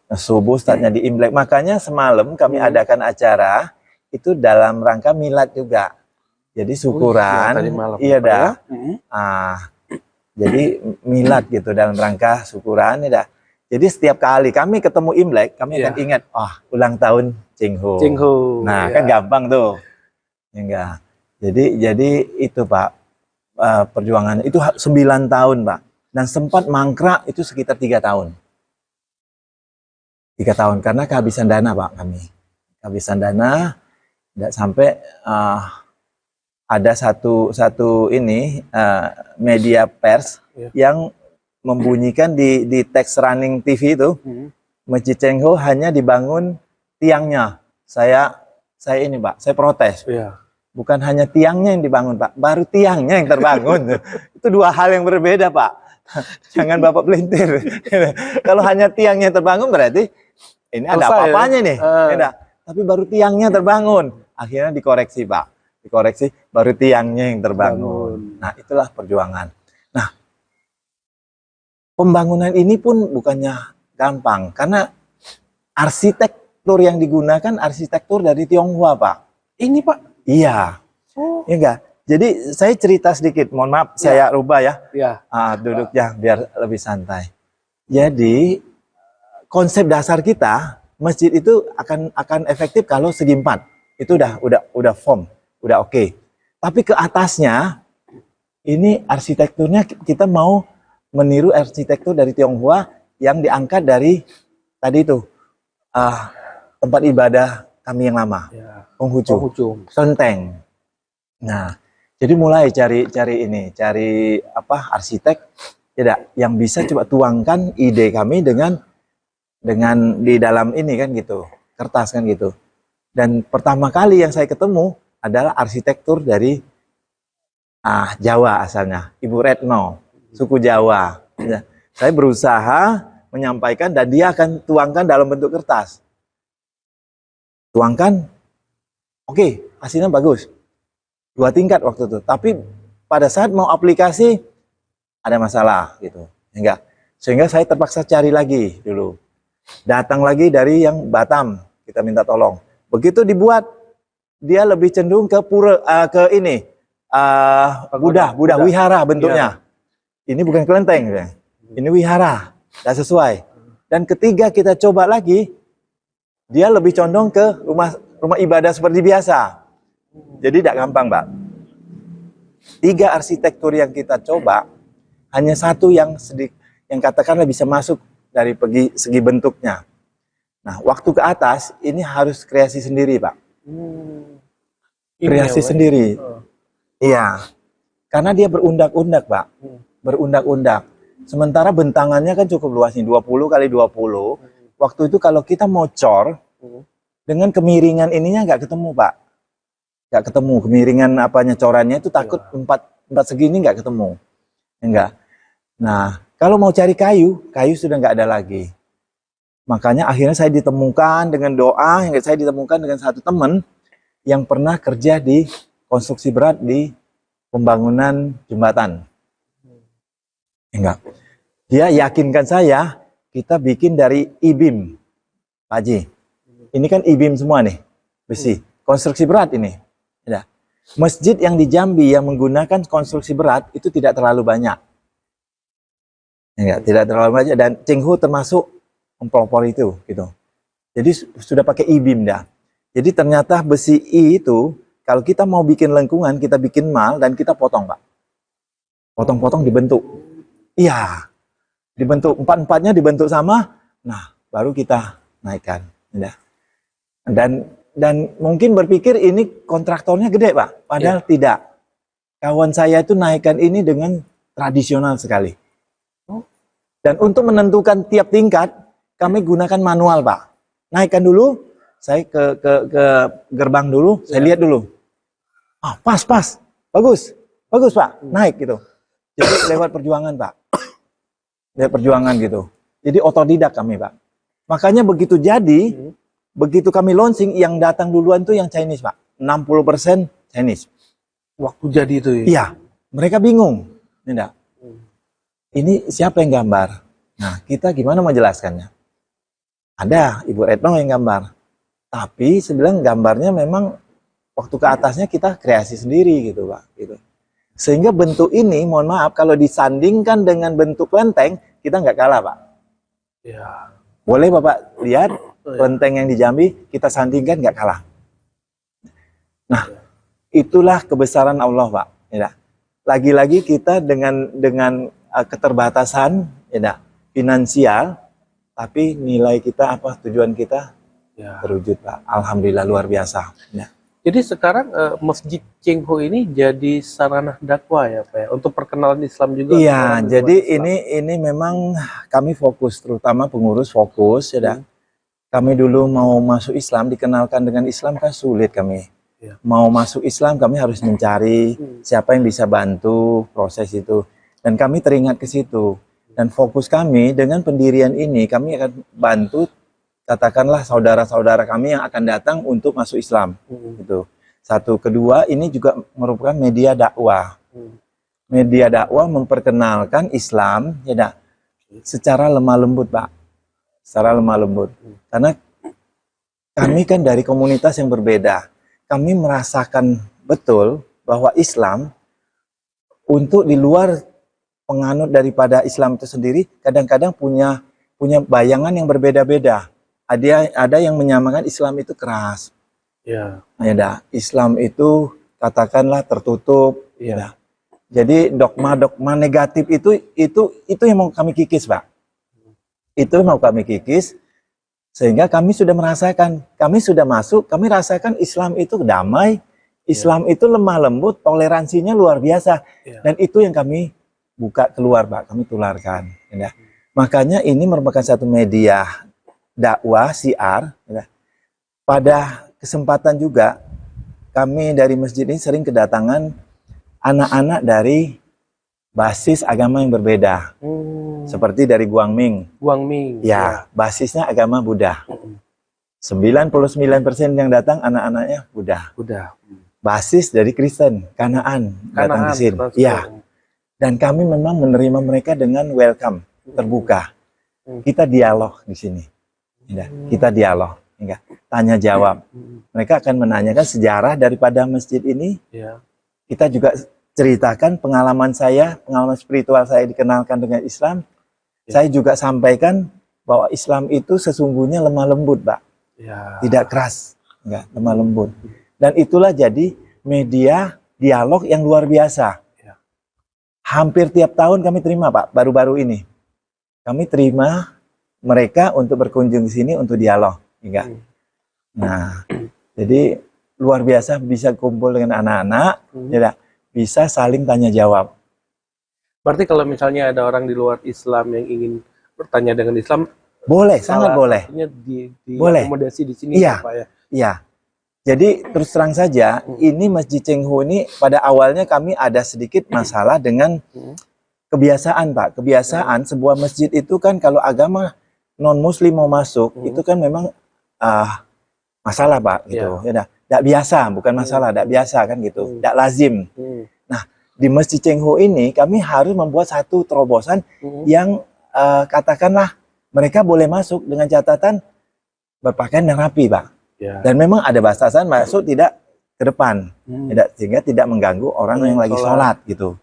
Nah, subuh startnya di Imlek. Makanya semalam kami adakan acara itu dalam rangka milad juga. Jadi syukuran, tadi malam. iya dah. Ya? Jadi milad gitu dalam rangka syukuran, ya dah. Jadi setiap kali kami ketemu Imlek, kami akan ingat, ulang tahun Cheng Ho. Cheng Ho. Nah, kan gampang tuh. Enggak. Jadi itu Pak, perjuangannya itu 9 tahun Pak. Dan sempat mangkrak itu sekitar 3 tahun. 3 tahun karena kehabisan dana Pak kami. Kehabisan dana, tidak sampai ada satu ini media pers yang membunyikan di teks running TV itu, Masjid Cheng Ho hanya dibangun tiangnya. Saya ini Pak, saya protes. Bukan hanya tiangnya yang dibangun Pak, baru tiangnya yang terbangun. Itu 2 hal yang berbeda Pak. Jangan Bapak pelintir. Kalau hanya tiangnya terbangun berarti ini ada apa-apanya nih. Tapi baru tiangnya terbangun. Akhirnya dikoreksi Pak. Dikoreksi, baru tiangnya yang terbangun. Nah, itulah perjuangan. Nah, pembangunan ini pun bukannya gampang. Karena arsitektur yang digunakan arsitektur dari Tionghoa Pak. Ini Pak? Iya. Ya enggak? Jadi saya cerita sedikit, mohon maaf saya rubah ya. Duduknya biar lebih santai. Jadi konsep dasar kita, masjid itu akan efektif kalau segi 4. Itu udah form, udah oke. Tapi ke atasnya ini arsitekturnya kita mau meniru arsitektur dari Tionghoa yang diangkat dari tadi itu tempat ibadah kami yang lama, Konghucu, Senteng. Nah, jadi mulai cari arsitek yang bisa coba tuangkan ide kami dengan di dalam ini kan gitu, kertas kan gitu. Dan pertama kali yang saya ketemu adalah arsitektur dari Jawa asalnya, Ibu Retno, suku Jawa. Ya, saya berusaha menyampaikan dan dia akan tuangkan dalam bentuk kertas. Tuangkan, oke, hasilnya bagus. 2 tingkat waktu itu. Tapi pada saat mau aplikasi ada masalah gitu. Sehingga saya terpaksa cari lagi dulu. Datang lagi dari yang Batam, kita minta tolong. Begitu dibuat, dia lebih cenderung ke ke ini Buddha wihara bentuknya. Ini bukan kelenteng, ini wihara, tidak sesuai. Dan ketiga kita coba lagi, dia lebih condong ke rumah ibadah seperti biasa. Jadi tidak gampang, Pak. 3 arsitektur yang kita coba, hanya 1 yang katakanlah bisa masuk dari segi bentuknya. Nah, waktu ke atas ini harus kreasi sendiri, Pak. Kreasi sendiri. Iya. Karena dia berundak-undak, Pak. Berundak-undak. Sementara bentangannya kan cukup luas nih, 20 kali 20. Waktu itu kalau kita mau cor, dengan kemiringan ininya nggak ketemu, Pak. Nggak ketemu. Kemiringan corannya itu takut 4 segini nggak ketemu. Enggak. Nah, kalau mau cari kayu sudah nggak ada lagi. Makanya akhirnya saya ditemukan dengan doa, saya ditemukan dengan satu teman yang pernah kerja di konstruksi berat di pembangunan jembatan. Enggak. Dia yakinkan saya, kita bikin dari I-beam, Pak Haji. Ini kan I-beam semua nih, besi. Konstruksi berat ini. Ya. Masjid yang di Jambi yang menggunakan konstruksi berat itu tidak terlalu banyak. Enggak, tidak terlalu banyak. Dan Cheng Ho termasuk mempelopor itu, gitu. Jadi sudah pakai I-beam dah. Jadi ternyata besi I itu, kalau kita mau bikin lengkungan, kita bikin mal dan kita potong, Pak. Potong-potong dibentuk. Iya, dibentuk 4-4-nya dibentuk sama. Nah, baru kita naikkan. Ya. Dan mungkin berpikir ini kontraktornya gede, Pak. Padahal tidak. Kawan saya itu naikkan ini dengan tradisional sekali. Dan untuk menentukan tiap tingkat, kami gunakan manual, Pak. Naikkan dulu, saya ke gerbang dulu, saya lihat dulu. Pas, bagus, Pak, naik gitu. Jadi lewat perjuangan, Pak. Lewat perjuangan gitu. Jadi otodidak kami, Pak. Makanya begitu jadi, begitu kami launching, yang datang duluan tuh yang Chinese, Pak. 60% Chinese. Waktu jadi itu ya? Iya, mereka bingung. Ini siapa yang gambar? Nah, kita gimana menjelaskannya? Ada Ibu Retno yang gambar. Tapi sebenarnya gambarnya memang waktu ke atasnya kita kreasi sendiri gitu Pak. Gitu. Sehingga bentuk ini, mohon maaf, kalau disandingkan dengan bentuk kelenteng, kita nggak kalah Pak. Ya. Boleh Bapak lihat kelenteng yang di Jambi, kita sandingkan nggak kalah. Nah, itulah kebesaran Allah Pak. Ya. Lagi-lagi kita dengan keterbatasan ya, finansial, tapi nilai kita apa, tujuan kita terwujud Pak. Alhamdulillah luar biasa. Ya. Jadi sekarang Masjid Cengho ini jadi sarana dakwah ya Pak ya? Untuk perkenalan Islam juga. Iya, jadi ini memang kami fokus, terutama pengurus fokus ya. Kami dulu mau masuk Islam, dikenalkan dengan Islam kan sulit kami. Mau masuk Islam kami harus mencari siapa yang bisa bantu proses itu. Dan kami teringat ke situ. Dan fokus kami dengan pendirian ini, kami akan bantu katakanlah saudara-saudara kami yang akan datang untuk masuk Islam. Gitu. Satu, kedua ini juga merupakan media dakwah. Media dakwah memperkenalkan Islam ya, secara lemah lembut Pak. Secara lemah lembut. Karena kami kan dari komunitas yang berbeda. Kami merasakan betul bahwa Islam untuk di luar penganut daripada Islam itu sendiri kadang-kadang punya bayangan yang berbeda-beda. Ada yang menyamakan Islam itu keras. Ya. Ya, Islam itu katakanlah tertutup. Ya. Jadi dogma-dogma negatif itu yang mau kami kikis, Pak. Itu mau kami kikis sehingga kami sudah merasakan, kami sudah masuk, kami rasakan Islam itu damai, Islam itu lemah lembut, toleransinya luar biasa. Dan itu yang kami buka keluar Pak, kami tularkan. Ya. Makanya ini merupakan satu media dakwah, siar. Ya. Pada kesempatan juga kami dari masjid ini sering kedatangan anak-anak dari basis agama yang berbeda. Seperti dari Guangming. Guangming. Ya, basisnya agama Buddha. 99% yang datang anak-anaknya Buddha. Basis dari Kristen, Kanaan datang ke sini. Ya. Dan kami memang menerima mereka dengan welcome, terbuka. Kita dialog di sini. Ya, kita dialog, ya. Tanya jawab. Mereka akan menanyakan sejarah daripada masjid ini. Ya. Kita juga ceritakan pengalaman saya, pengalaman spiritual saya dikenalkan dengan Islam. Ya. Saya juga sampaikan bahwa Islam itu sesungguhnya lemah lembut, Pak. Ya. Tidak keras, enggak, lemah lembut. Dan itulah jadi media dialog yang luar biasa. Hampir tiap tahun kami terima Pak, baru-baru ini. Kami terima mereka untuk berkunjung ke sini untuk dialog. Enggak. Nah, jadi luar biasa bisa kumpul dengan anak-anak, ya, bisa saling tanya jawab. Berarti kalau misalnya ada orang di luar Islam yang ingin bertanya dengan Islam, boleh, sangat boleh. Boleh. Akomodasi di sini iya, Pak ya. Iya. Jadi terus terang saja, ini Masjid Cengho ini pada awalnya kami ada sedikit masalah dengan kebiasaan Pak. Kebiasaan sebuah masjid itu kan kalau agama non-muslim mau masuk, itu kan memang masalah Pak. Gitu. Ya, tidak biasa, bukan masalah, tidak biasa kan gitu. Tidak lazim. Nah, di Masjid Cengho ini kami harus membuat satu terobosan yang katakanlah mereka boleh masuk dengan catatan berpakaian yang rapi Pak. Dan memang ada batasan masuk tidak ke depan, sehingga tidak mengganggu orang yang lagi sholat gitu.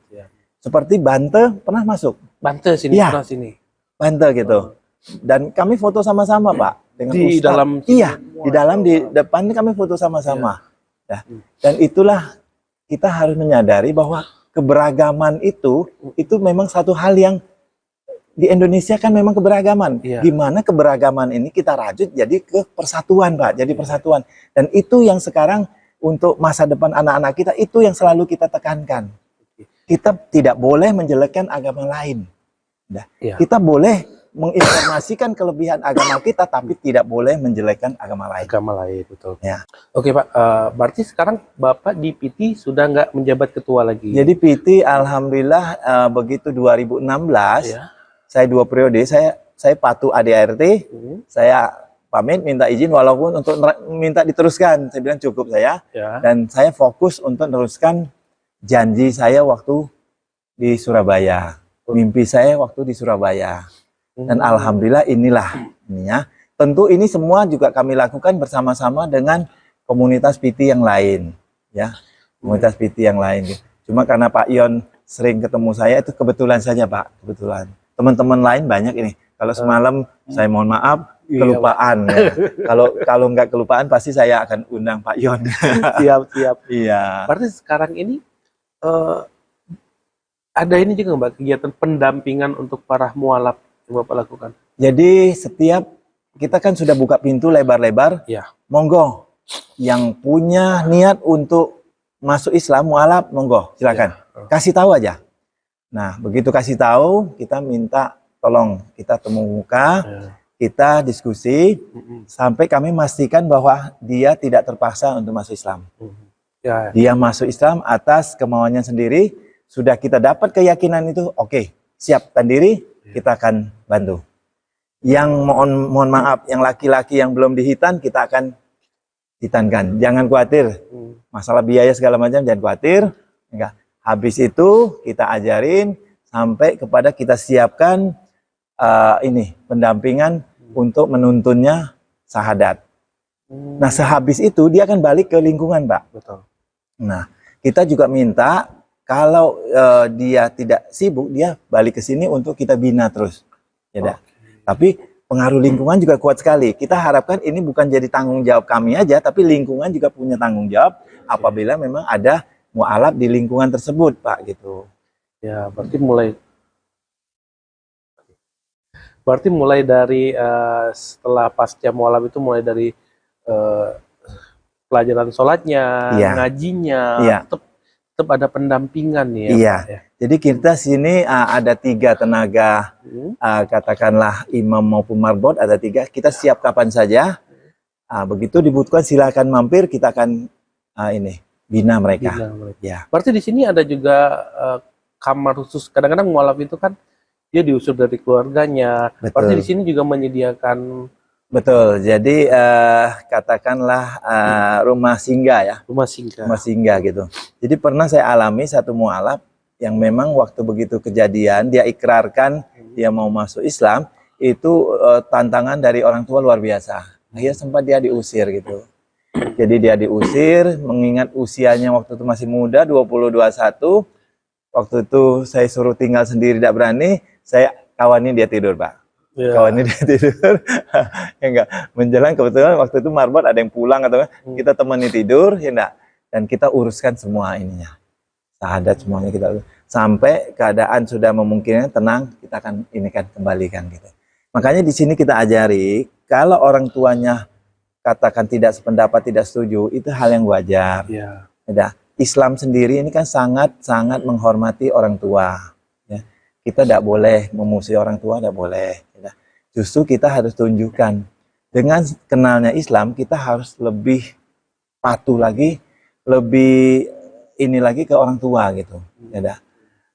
Seperti Bante pernah masuk. Bante sini, ya, pernah sini. Bante gitu. Dan kami foto sama-sama Pak dengan di Ustaz. Dalam iya, di dalam di depan ini kami foto sama-sama. Ya. Dan itulah kita harus menyadari bahwa keberagaman itu memang satu hal yang di Indonesia kan memang keberagaman. Gimana keberagaman ini kita rajut jadi ke persatuan Pak, jadi persatuan. Dan itu yang sekarang untuk masa depan anak-anak kita, itu yang selalu kita tekankan. Kita tidak boleh menjelekkan agama lain. Nah, kita boleh menginformasikan kelebihan agama kita, tapi tidak boleh menjelekkan agama lain. Agama lain, betul. Ya. Oke Pak, berarti sekarang Bapak di PT sudah nggak menjabat ketua lagi? Jadi PT alhamdulillah begitu 2016, saya 2 periode, saya patuh ADART, saya pamit minta izin walaupun untuk minta diteruskan, saya bilang cukup saya, dan saya fokus untuk meneruskan janji saya waktu di Surabaya, mimpi saya waktu di Surabaya, dan alhamdulillah inilah ini ya. Tentu ini semua juga kami lakukan bersama-sama dengan komunitas PT yang lain. ya, komunitas PT yang lain. Gitu. Cuma karena Pak Yon sering ketemu saya, itu kebetulan saja Pak, kebetulan. Teman-teman lain banyak ini. Kalau semalam saya mohon maaf, kelupaan. Ya. Kalau nggak kelupaan pasti saya akan undang Pak Yon. Siap. Iya. Berarti sekarang ini ada ini juga Mbak, kegiatan pendampingan untuk para mualaf yang Bapak lakukan? Jadi setiap kita kan sudah buka pintu lebar-lebar, ya. Monggo yang punya niat untuk masuk Islam mualaf, monggo silakan kasih tahu aja. Nah begitu kasih tahu, kita minta tolong kita temu muka, kita diskusi sampai kami memastikan bahwa dia tidak terpaksa untuk masuk Islam. Dia masuk Islam atas kemauannya sendiri. Sudah kita dapat keyakinan itu, oke, siapkan diri, kita akan bantu. Yang mohon maaf, yang laki-laki yang belum dihitan, kita akan hitankan. Jangan khawatir, masalah biaya segala macam, jangan khawatir. Enggak. Habis itu kita ajarin sampai kepada kita siapkan ini pendampingan untuk menuntunnya syahadat. Nah, sehabis itu dia akan balik ke lingkungan, Pak. Betul. Nah, kita juga minta kalau dia tidak sibuk, dia balik ke sini untuk kita bina terus. Ya, tapi pengaruh lingkungan juga kuat sekali. Kita harapkan ini bukan jadi tanggung jawab kami aja, tapi lingkungan juga punya tanggung jawab apabila memang ada mualaf di lingkungan tersebut, Pak, gitu. Ya, berarti mulai dari setelah pasca mualaf itu mulai dari pelajaran sholatnya, ngajinya, tetap ada pendampingan ya. Iya. Pak, ya. Jadi kita sini ada 3 tenaga, katakanlah imam maupun marbot ada 3. Kita siap kapan saja. Begitu dibutuhkan silakan mampir, kita akan bina mereka. Ya. Berarti di sini ada juga kamar khusus. Kadang-kadang mualaf itu kan dia diusir dari keluarganya. Betul. Berarti di sini juga menyediakan. Betul. Jadi katakanlah rumah singgah ya. Rumah singgah. Rumah singgah gitu. Jadi pernah saya alami satu mualaf yang memang waktu begitu kejadian dia ikrarkan dia mau masuk Islam, itu tantangan dari orang tua luar biasa. Akhirnya sempat dia diusir gitu. Jadi dia diusir mengingat usianya waktu itu masih muda, 20-21. Waktu itu saya suruh tinggal sendiri tidak berani, saya kawanin dia tidur, Pak. Kawannya dia tidur. Ya enggak, menjelang kebetulan waktu itu marbot ada yang pulang atau kita temani tidur, ya enggak. Dan kita uruskan semua ininya. Syahadat semuanya kita urus. Sampai keadaan sudah memungkinkan, tenang, kita akan kembalikan gitu. Makanya di sini kita ajari, kalau orang tuanya katakan tidak sependapat, tidak setuju, itu hal yang wajar. Ya. Islam sendiri ini kan sangat menghormati orang tua. Ya. Kita tidak boleh memusuhi orang tua, tidak boleh. Ya. Justru kita harus tunjukkan, dengan kenalnya Islam, kita harus lebih patuh lagi, lebih ini lagi ke orang tua gitu. Ya.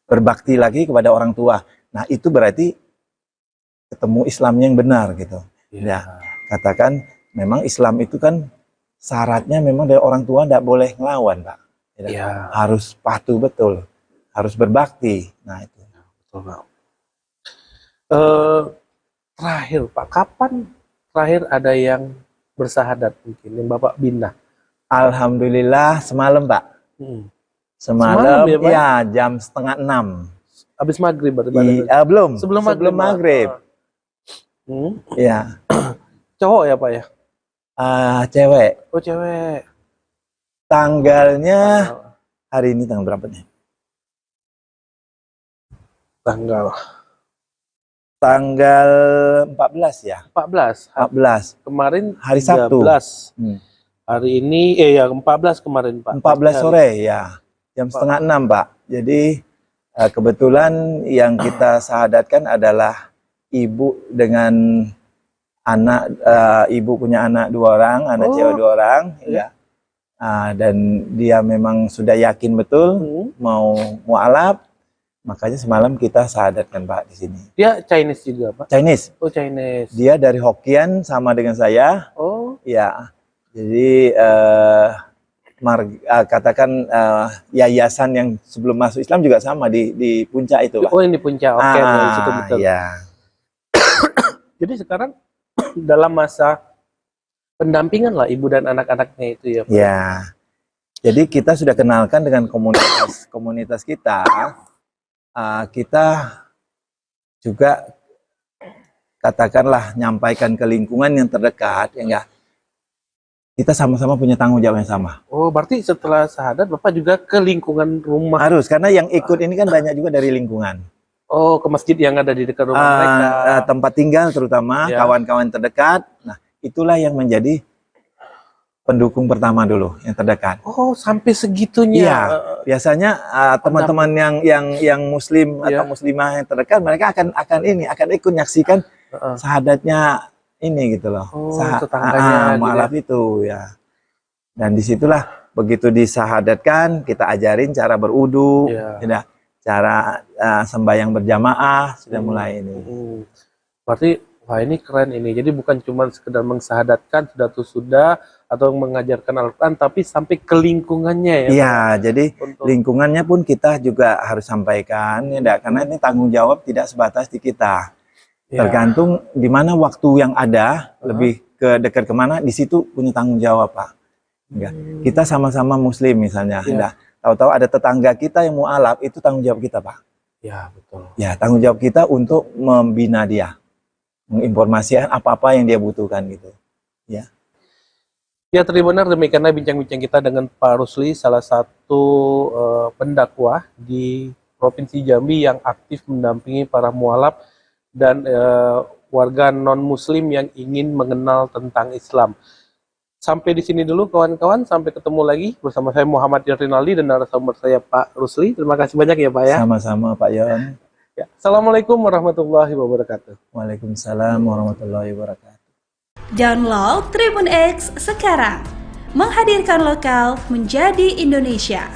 Berbakti lagi kepada orang tua. Nah itu berarti ketemu Islamnya yang benar gitu. Ya. Katakan, memang Islam itu kan syaratnya memang dari orang tua tidak boleh ngelawan, Pak. Ya. Harus patuh betul, harus berbakti. Nah itu. Betul, Pak. Terakhir, Pak, kapan terakhir ada yang bersahadat mungkin yang Bapak bina? Alhamdulillah semalam, Pak. Semalam ya, Pak? Ya, jam 5:30. Habis maghrib berarti? Belum. Sebelum maghrib. Ya. Cowok ya, Pak ya? Cewek. Oh, cewek. Tanggalnya hari ini tanggal berapa nih? Tanggal 14 ya? 14. Kemarin hari Sabtu. 13. Hari ini ya 14 kemarin, Pak. 14 sore ya. Jam 5:30, Pak. Jadi kebetulan yang kita sahadatkan adalah ibu dengan anak, ibu punya anak 2 orang, anak cewek 2 orang, ya. Dan dia memang sudah yakin betul mau mualaf, makanya semalam kita sahadatkan, Pak, di sini. Dia Chinese juga, Pak? Chinese. Oh, Chinese. Dia dari Hokkien sama dengan saya. Oh. Ya. Jadi katakan yayasan yang sebelum masuk Islam juga sama di puncak itu, Pak. Oh, yang di puncak. Oke, itu betul. Ya. Jadi sekarang dalam masa pendampingan lah ibu dan anak-anaknya itu ya, Pak. Ya. Jadi kita sudah kenalkan dengan komunitas kita. Kita juga katakanlah nyampaikan ke lingkungan yang terdekat, ya enggak? Kita sama-sama punya tanggung jawab yang sama. Oh, berarti setelah syahadat Bapak juga ke lingkungan rumah? Harus, karena yang ikut ini kan banyak juga dari lingkungan. Oh, ke masjid yang ada di dekat rumah mereka. Tempat tinggal terutama, kawan-kawan terdekat. Nah, itulah yang menjadi pendukung pertama dulu, yang terdekat. Oh, sampai segitunya. Iya, biasanya teman-teman yang muslim atau muslimah yang terdekat, mereka akan ikut nyaksikan syahadatnya ini gitu loh. Tetangganya mualaf itu ya. Dan disitulah begitu disahadatkan, kita ajarin cara berudu, cara sembahyang berjamaah, sudah mulai ini. Berarti wah ini keren ini. Jadi bukan cuma sekedar mengsahadatkan sudah atau mengajarkan Al-Quran, tapi sampai ke lingkungannya ya. Iya, jadi lingkungannya pun kita juga harus sampaikan, ya, karena ini tanggung jawab tidak sebatas di kita. Tergantung di mana waktu yang ada, lebih ke dekat kemana, di situ punya tanggung jawab, Pak. Enggak. Kita sama-sama muslim misalnya, tahu-tahu ada tetangga kita yang mualaf, itu tanggung jawab kita, Pak. Ya, betul. Ya, tanggung jawab kita untuk membina dia, menginformasikan apa-apa yang dia butuhkan gitu. Ya. Ya, Tribuner, demikianlah bincang-bincang kita dengan Pak Rusli, salah satu pendakwah di Provinsi Jambi yang aktif mendampingi para mualaf dan warga non-muslim yang ingin mengenal tentang Islam. Sampai di sini dulu kawan-kawan, sampai ketemu lagi bersama saya Muhammad Rinaldi dan narasumber saya Pak Rusli. Terima kasih banyak ya Pak ya. Sama-sama Pak Yon. Ya. Assalamualaikum warahmatullahi wabarakatuh. Waalaikumsalam warahmatullahi wabarakatuh. Download Tribun X sekarang. Menghadirkan lokal menjadi Indonesia.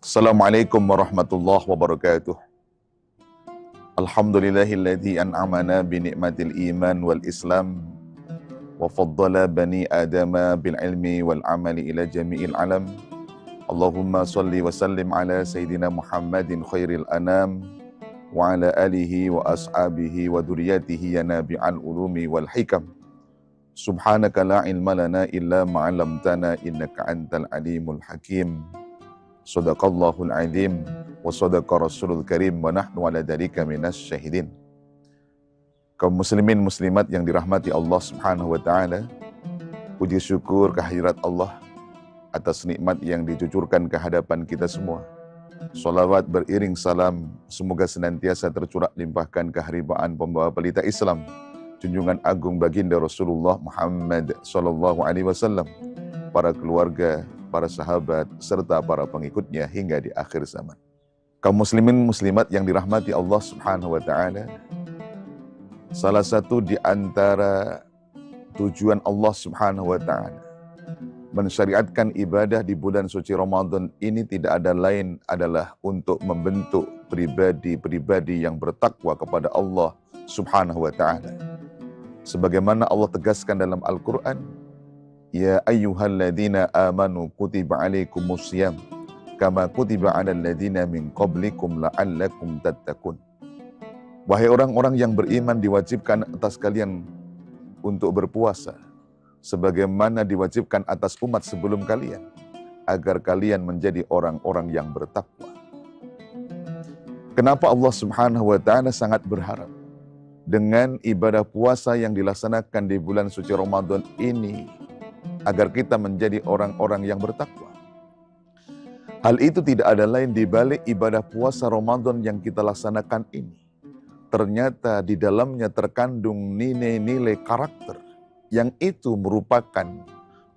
Assalamualaikum warahmatullahi wabarakatuh. Alhamdulillahilladzi an'amana bi ni'matil iman wal islam wa faddala bani adama bil ilmi wal amali ila jami'il alam. Allahumma salli wa sallim ala sayyidina Muhammadin khairil anam wa ala alihi wa ashabihi wa dzurriyyatihi ya nabi'al ulumi wal hikam. Subhanaka la ilma lana illa ma 'allamtana innaka antal alimul hakim. Sadaqallahul azim wa sadaqa rasulul karim wa nahnu ala dzalika minas syahidin. Kaum muslimin muslimat yang dirahmati Allah Subhanahu wa taala, puji syukur kehadirat Allah atas nikmat yang dicucurkan ke hadapan kita semua. Salawat beriring salam semoga senantiasa tercurah limpahkan keharibaan pembawa pelita Islam, junjungan agung baginda Rasulullah Muhammad sallallahu alaihi wasallam, para keluarga, para sahabat, serta para pengikutnya hingga di akhir zaman. Kaum muslimin muslimat yang dirahmati Allah Subhanahu wa taala, salah satu di antara tujuan Allah Subhanahu wa taala mensyariatkan ibadah di bulan suci Ramadan ini tidak ada lain adalah untuk membentuk pribadi-pribadi yang bertakwa kepada Allah Subhanahu wa taala. Sebagaimana Allah tegaskan dalam Al-Qur'an, ya ayyuhalladzina amanu kutiba alaikumusiyam kama kutiba alal ladzina min qablikum la'allakum tattaqun. Wahai orang-orang yang beriman, diwajibkan atas kalian untuk berpuasa sebagaimana diwajibkan atas umat sebelum kalian agar kalian menjadi orang-orang yang bertakwa. Kenapa Allah Subhanahu wa taala sangat berharap dengan ibadah puasa yang dilaksanakan di bulan suci Ramadan ini agar kita menjadi orang-orang yang bertakwa. Hal itu tidak ada lain di balik ibadah puasa Ramadan yang kita laksanakan ini. Ternyata di dalamnya terkandung nilai-nilai karakter yang itu merupakan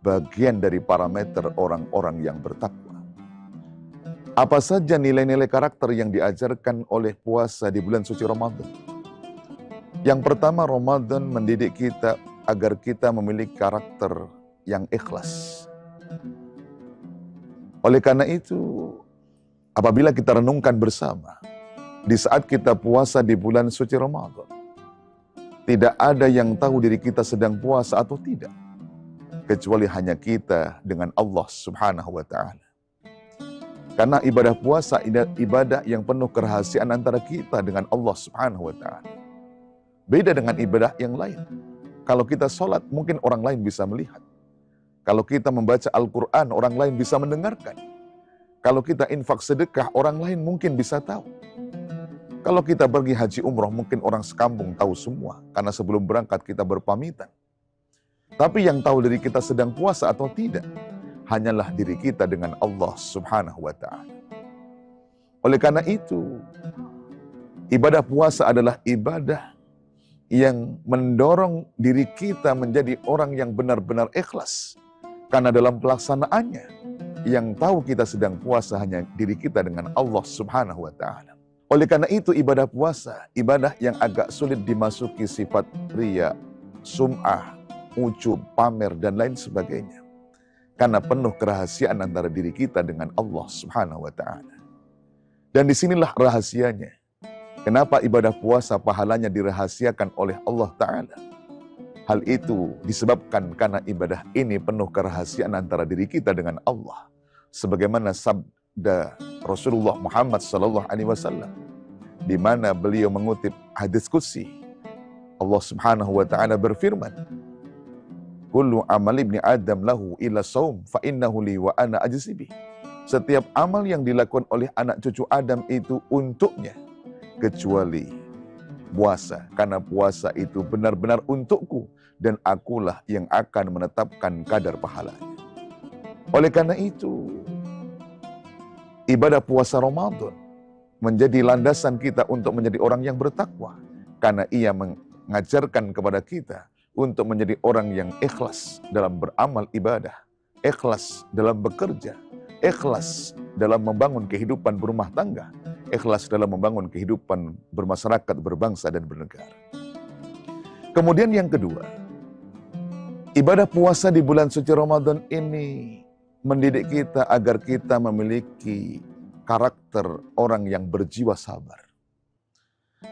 bagian dari parameter orang-orang yang bertakwa. Apa saja nilai-nilai karakter yang diajarkan oleh puasa di bulan suci Ramadan? Yang pertama, Ramadan mendidik kita agar kita memiliki karakter yang ikhlas. Oleh karena itu, apabila kita renungkan bersama, di saat kita puasa di bulan suci Ramadan, tidak ada yang tahu diri kita sedang puasa atau tidak, kecuali hanya kita dengan Allah Subhanahu wa taala. Karena ibadah puasa ibadah yang penuh kerahasiaan antara kita dengan Allah Subhanahu wa Ta'ala. Beda dengan ibadah yang lain. Kalau kita sholat, mungkin orang lain bisa melihat. Kalau kita membaca Al-Quran, orang lain bisa mendengarkan. Kalau kita infak sedekah, orang lain mungkin bisa tahu. Kalau kita pergi haji umroh, mungkin orang sekampung tahu semua. Karena sebelum berangkat kita berpamitan. Tapi yang tahu dari kita sedang puasa atau tidak, hanyalah diri kita dengan Allah Subhanahu wa Ta'ala. Oleh karena itu, ibadah puasa adalah ibadah yang mendorong diri kita menjadi orang yang benar-benar ikhlas. Karena dalam pelaksanaannya, yang tahu kita sedang puasa hanya diri kita dengan Allah Subhanahu wa Ta'ala. Oleh karena itu, ibadah puasa, ibadah yang agak sulit dimasuki sifat riya, sum'ah, ujub, pamer, dan lain sebagainya. Karena penuh kerahasiaan antara diri kita dengan Allah Subhanahu wa Ta'ala. Dan disinilah rahasianya. Kenapa ibadah puasa pahalanya dirahasiakan oleh Allah Ta'ala? Hal itu disebabkan karena ibadah ini penuh kerahasiaan antara diri kita dengan Allah. Sebagaimana sabda Rasulullah Muhammad SAW, di mana beliau mengutip hadis qudsi. Allah Subhanahu wa Ta'ala berfirman, kullu amal ibni Adam lahu illa saum fa innahu li wa ana ajzibi. Setiap amal yang dilakukan oleh anak cucu Adam itu untuknya, kecuali puasa. Karena puasa itu benar-benar untukku, dan akulah yang akan menetapkan kadar pahalanya. Oleh karena itu, ibadah puasa Ramadan menjadi landasan kita untuk menjadi orang yang bertakwa. Karena ia mengajarkan kepada kita untuk menjadi orang yang ikhlas dalam beramal ibadah, ikhlas dalam bekerja, ikhlas dalam membangun kehidupan berumah tangga, ikhlas dalam membangun kehidupan bermasyarakat, berbangsa, dan bernegara. Kemudian yang kedua, ibadah puasa di bulan suci Ramadan ini mendidik kita agar kita memiliki karakter orang yang berjiwa sabar.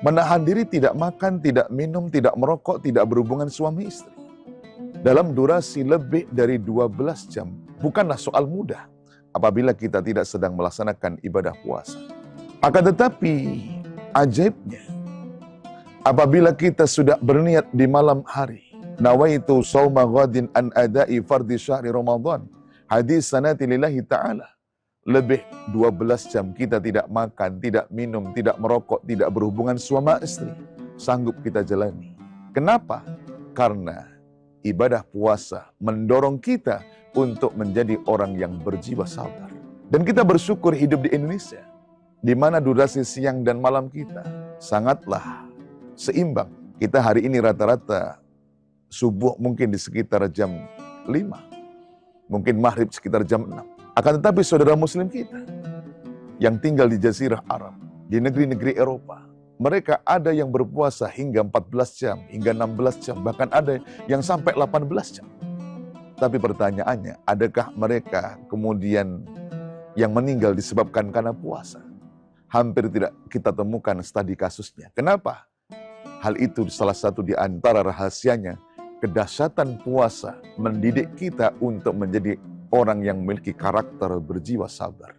Menahan diri tidak makan, tidak minum, tidak merokok, tidak berhubungan suami istri. Dalam durasi lebih dari 12 jam. Bukanlah soal mudah apabila kita tidak sedang melaksanakan ibadah puasa. Akan tetapi, ajaibnya, apabila kita sudah berniat di malam hari, nawaitu shauma ghadin an adai fardhi syahri Ramadan, hadis sanati lillahi ta'ala. Lebih 12 jam kita tidak makan, tidak minum, tidak merokok, tidak berhubungan suami istri. Sanggup kita jalani. Kenapa? Karena ibadah puasa mendorong kita untuk menjadi orang yang berjiwa sabar. Dan kita bersyukur hidup di Indonesia, di mana durasi siang dan malam kita sangatlah seimbang. Kita hari ini rata-rata subuh mungkin di sekitar jam 5. Mungkin maghrib sekitar jam 6. Akan tetapi saudara muslim kita yang tinggal di Jazirah Arab, di negeri-negeri Eropa, mereka ada yang berpuasa hingga 14 jam, hingga 16 jam, bahkan ada yang sampai 18 jam. Tapi pertanyaannya, adakah mereka kemudian yang meninggal disebabkan karena puasa? Hampir tidak kita temukan studi kasusnya. Kenapa? Hal itu salah satu di antara rahasianya, kedahsyatan puasa mendidik kita untuk menjadi orang yang memiliki karakter berjiwa sabar.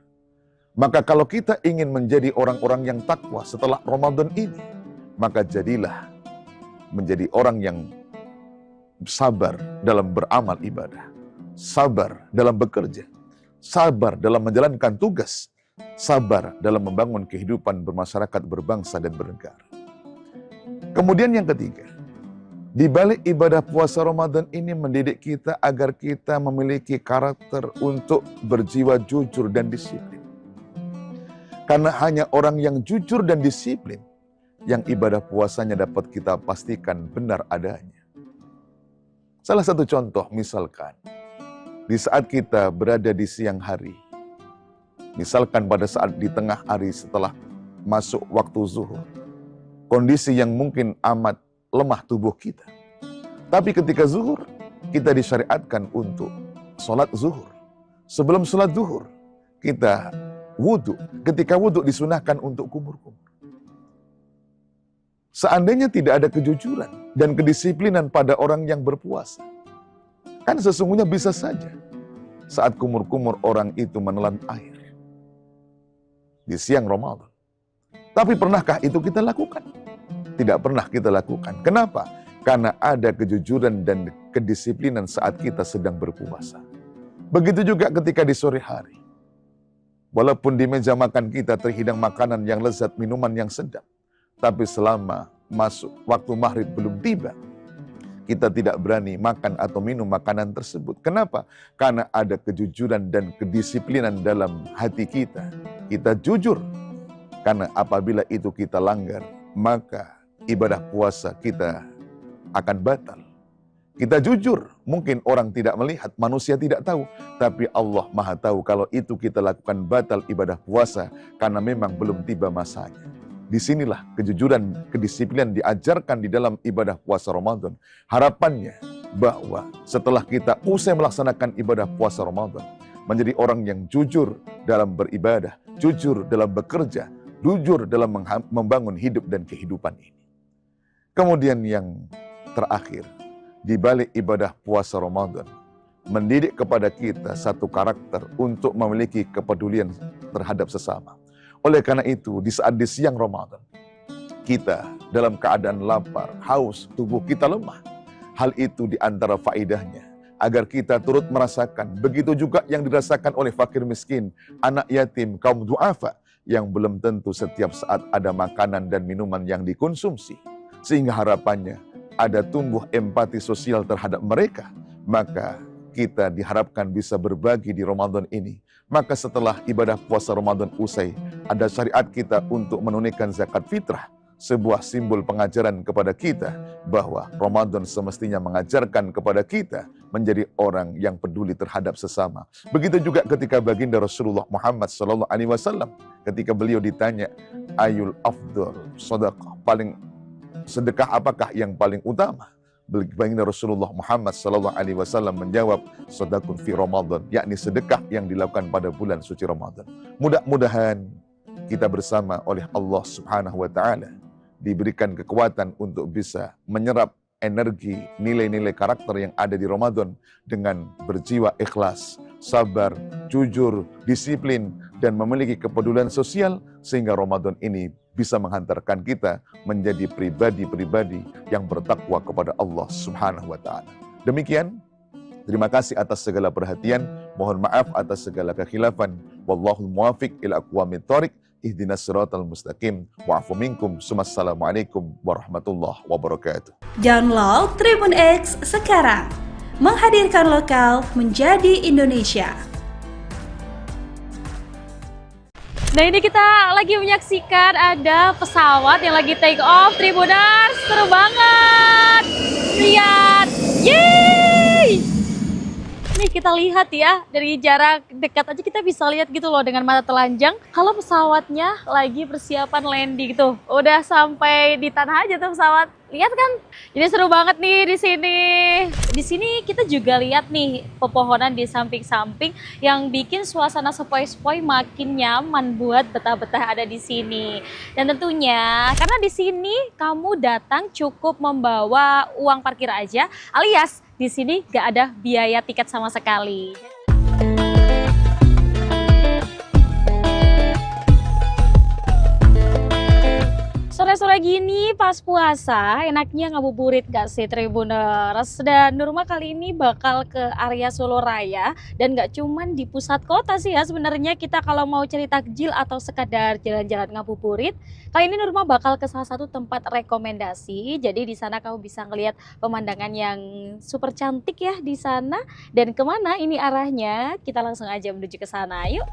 Maka kalau kita ingin menjadi orang-orang yang takwa setelah Ramadan ini, maka jadilah menjadi orang yang sabar dalam beramal ibadah, sabar dalam bekerja, sabar dalam menjalankan tugas, sabar dalam membangun kehidupan bermasyarakat, berbangsa, dan bernegara. Kemudian yang ketiga, di balik ibadah puasa Ramadan ini mendidik kita agar kita memiliki karakter untuk berjiwa jujur dan disiplin. Karena hanya orang yang jujur dan disiplin yang ibadah puasanya dapat kita pastikan benar adanya. Salah satu contoh misalkan, di saat kita berada di siang hari, misalkan pada saat di tengah hari setelah masuk waktu zuhur, kondisi yang mungkin amat lemah tubuh kita. Tapi ketika zuhur, kita disyariatkan untuk sholat zuhur. Sebelum sholat zuhur, kita wudhu. Ketika wudhu disunahkan untuk kumur-kumur. Seandainya tidak ada kejujuran dan kedisiplinan pada orang yang berpuasa, kan sesungguhnya bisa saja saat kumur-kumur orang itu menelan air. di siang Ramadan. Tapi pernahkah itu kita lakukan? Tidak pernah kita lakukan. Kenapa? Karena ada kejujuran dan kedisiplinan saat kita sedang berpuasa. Begitu juga ketika di sore hari. Walaupun di meja makan kita terhidang makanan yang lezat, minuman yang sedap. Tapi selama masuk waktu maghrib belum tiba, kita tidak berani makan atau minum makanan tersebut. Kenapa? Karena ada kejujuran dan kedisiplinan dalam hati kita. Kita jujur. Karena apabila itu kita langgar, maka ibadah puasa kita akan batal. Kita jujur, mungkin orang tidak melihat, manusia tidak tahu. Tapi Allah Maha tahu kalau itu kita lakukan batal ibadah puasa karena memang belum tiba masanya. Disinilah kejujuran, kedisiplinan diajarkan di dalam ibadah puasa Ramadan. Harapannya bahwa setelah kita usai melaksanakan ibadah puasa Ramadan, menjadi orang yang jujur dalam beribadah, jujur dalam bekerja, jujur dalam membangun hidup dan kehidupan ini. Kemudian yang terakhir, di balik ibadah puasa Ramadan, mendidik kepada kita satu karakter untuk memiliki kepedulian terhadap sesama. Oleh karena itu, di saat di siang Ramadan, kita dalam keadaan lapar, haus, tubuh kita lemah. Hal itu di antara faedahnya, agar kita turut merasakan, begitu juga yang dirasakan oleh fakir miskin, anak yatim, kaum du'afa, yang belum tentu setiap saat ada makanan dan minuman yang dikonsumsi. Sehingga harapannya ada tumbuh empati sosial terhadap mereka. Maka kita diharapkan bisa berbagi di Ramadan ini. Maka setelah ibadah puasa Ramadan usai, ada syariat kita untuk menunaikan zakat fitrah. Sebuah simbol pengajaran kepada kita bahwa Ramadan semestinya mengajarkan kepada kita menjadi orang yang peduli terhadap sesama. Begitu juga ketika baginda Rasulullah Muhammad SAW, ketika beliau ditanya, ayul afdal sedekah, paling sedekah apakah yang paling utama? Baginda Rasulullah Muhammad SAW menjawab, sedekah fi Ramadan, yakni sedekah yang dilakukan pada bulan suci Ramadan. Mudah-mudahan kita bersama oleh Allah Subhanahu wa Ta'ala diberikan kekuatan untuk bisa menyerap energi, nilai-nilai karakter yang ada di Ramadan dengan berjiwa ikhlas, sabar, jujur, disiplin, dan memiliki kepedulian sosial sehingga Ramadan ini bisa menghantarkan kita menjadi pribadi-pribadi yang bertakwa kepada Allah Subhanahu wa Ta'ala. Demikian, terima kasih atas segala perhatian, mohon maaf atas segala kekhilafan. Wallahul muwafiq ila aqwamit thoriq. Ihdinas siratal mustaqim wa'fu minkum. Assalamualaikum warahmatullahi wabarakatuh. Download Tribun X sekarang. Menghadirkan lokal menjadi Indonesia. Nah, ini kita lagi menyaksikan ada pesawat yang lagi take off. Tribuners, seru banget. Lihat. Yeay! Nih kita lihat ya, dari jarak dekat aja kita bisa lihat gitu loh dengan mata telanjang kalau pesawatnya lagi persiapan landing gitu. Udah sampai di tanah aja tuh pesawat. Lihat kan? Jadi seru banget nih di sini. Di sini kita juga lihat nih pepohonan di samping-samping yang bikin suasana sepoi-sepoi makin nyaman buat betah-betah ada di sini. Dan tentunya karena di sini kamu datang cukup membawa uang parkir aja, alias di sini gak ada biaya tiket sama sekali. Sore-sore gini pas puasa enaknya ngabuburit gak sih Tribuners? Dan Nurma kali ini bakal ke area Solo Raya dan gak cuman di pusat kota sih ya sebenarnya kita kalau mau cari takjil atau sekadar jalan-jalan ngabuburit. Kali ini Nurma bakal ke salah satu tempat rekomendasi. Jadi di sana kamu bisa ngelihat pemandangan yang super cantik ya di sana. Dan kemana ini arahnya? Kita langsung aja menuju ke sana. Yuk.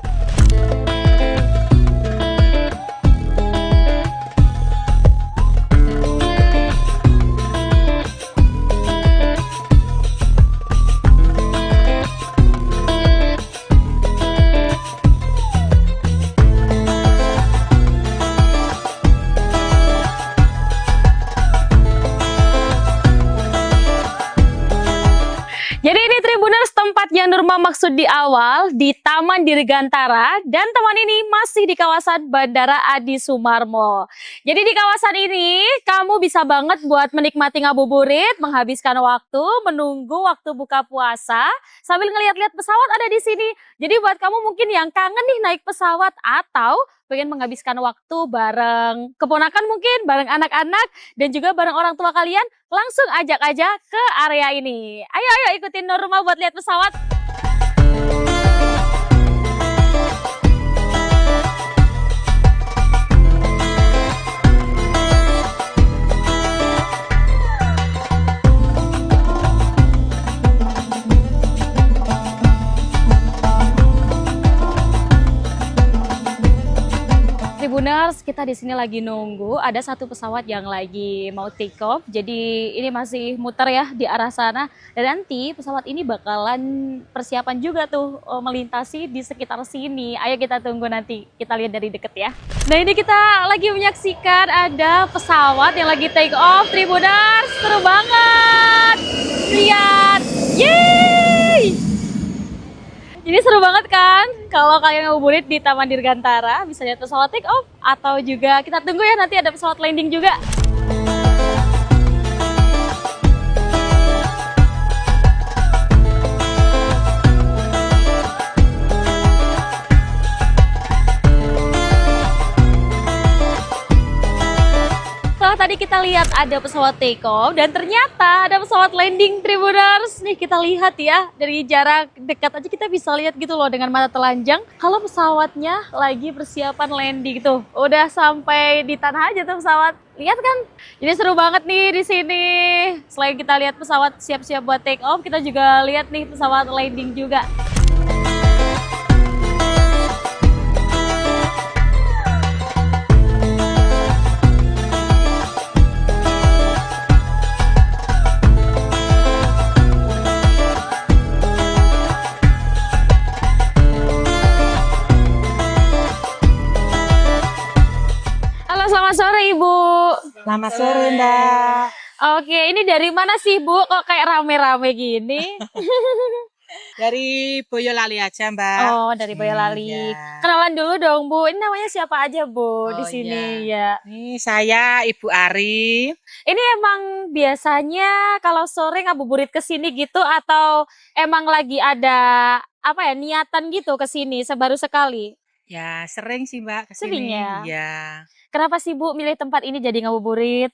Jadi ini Tribuners tempat yang Nurma maksud di awal di Taman Dirgantara, dan taman ini masih di kawasan Bandara Adi Sumarmo. Jadi di kawasan ini kamu bisa banget buat menikmati ngabuburit, menghabiskan waktu, menunggu waktu buka puasa sambil ngeliat-liat pesawat ada di sini. Jadi buat kamu mungkin yang kangen nih naik pesawat atau pengen menghabiskan waktu bareng keponakan mungkin, bareng anak-anak dan juga bareng orang tua kalian, langsung ajak aja ke area ini. Ayo ikutin Nurma buat lihat pesawat. Tribuners, kita di sini lagi nunggu ada satu pesawat yang lagi mau take off. Jadi ini masih muter ya di arah sana. Dan nanti pesawat ini bakalan persiapan juga tuh melintasi di sekitar sini. Ayo kita tunggu nanti, kita lihat dari deket ya. Nah ini kita lagi menyaksikan ada pesawat yang lagi take off. Tribuners, seru banget. Lihat, yeay! Jadi seru banget kan kalau kalian ngabuburit di Taman Dirgantara, bisa lihat pesawat take off atau juga kita tunggu ya nanti ada pesawat landing juga. Tadi kita lihat ada pesawat take off dan ternyata ada pesawat landing, Tribuners. Nih kita lihat ya, dari jarak dekat aja kita bisa lihat gitu loh dengan mata telanjang kalau pesawatnya lagi persiapan landing tuh. Udah sampai di tanah aja tuh pesawat. Lihat kan? Jadi seru banget nih di sini. Selain kita lihat pesawat siap-siap buat take off, kita juga lihat nih pesawat landing juga. Selamat sore Ibu. Selamat sore Nda. Oke, ini dari mana sih Bu? Kok kayak rame-rame gini? Dari Boyolali aja Mbak. Oh, dari Boyolali. Ya. Kenalan dulu dong Bu. Ini namanya siapa aja Bu di sini ya? Ini saya Ibu Ari. Ini emang biasanya kalau sore ngabuburit ke sini gitu atau emang lagi ada apa ya niatan gitu ke sini sebaru sekali? Ya sering sih Mbak kesini. Sering ya? Ya. Kenapa sih Bu milih tempat ini jadi ngabuburit?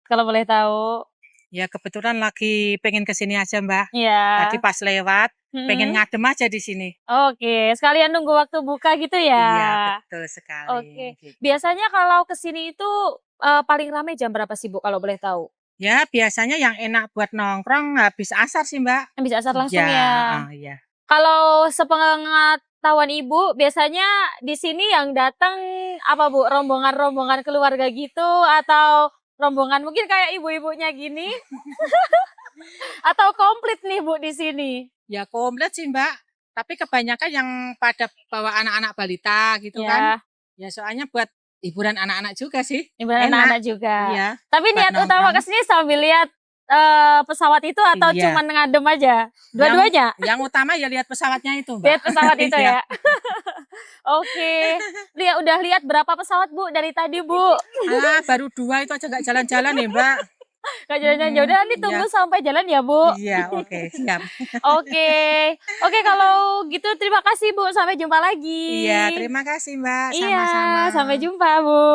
Kalau boleh tahu. Ya kebetulan lagi pengen kesini aja Mbak. Iya. Tadi pas lewat, pengen ngadem aja di sini. Oke, sekalian nunggu waktu buka gitu ya? Iya betul sekali. Oke, biasanya kalau kesini itu paling ramai jam berapa sih Bu kalau boleh tahu? Ya biasanya yang enak buat nongkrong habis asar sih Mbak. Habis asar langsung ya? Ya? Iya. Kalau sepengetahuan Ibu, biasanya di sini yang datang apa Bu? Rombongan-rombongan keluarga gitu atau rombongan mungkin kayak ibu-ibunya gini? Atau komplit nih Bu di sini? Ya komplit sih Mbak. Tapi kebanyakan yang pada bawa anak-anak balita gitu Ya. kan. Ya soalnya buat hiburan anak-anak juga sih. Hiburan Enak. anak-anak juga. Iya. Tapi niat utama kesini sambil lihat pesawat itu atau Iya. cuma ngadem aja? Dua-duanya? Yang utama ya lihat pesawatnya itu Mbak. Lihat pesawat itu Iya. ya. Oke. Udah lihat berapa pesawat Bu dari tadi Bu? Alah, baru 2 itu aja nggak jalan-jalan ya Mbak. Nggak jalan-jalan. Ya udah nanti tunggu Iya. sampai jalan ya Bu. Iya, oke, siap. Oke. Oke kalau gitu terima kasih Bu. Sampai jumpa lagi. Iya, terima kasih Mbak. Iya, Sama-sama. sampai jumpa Bu.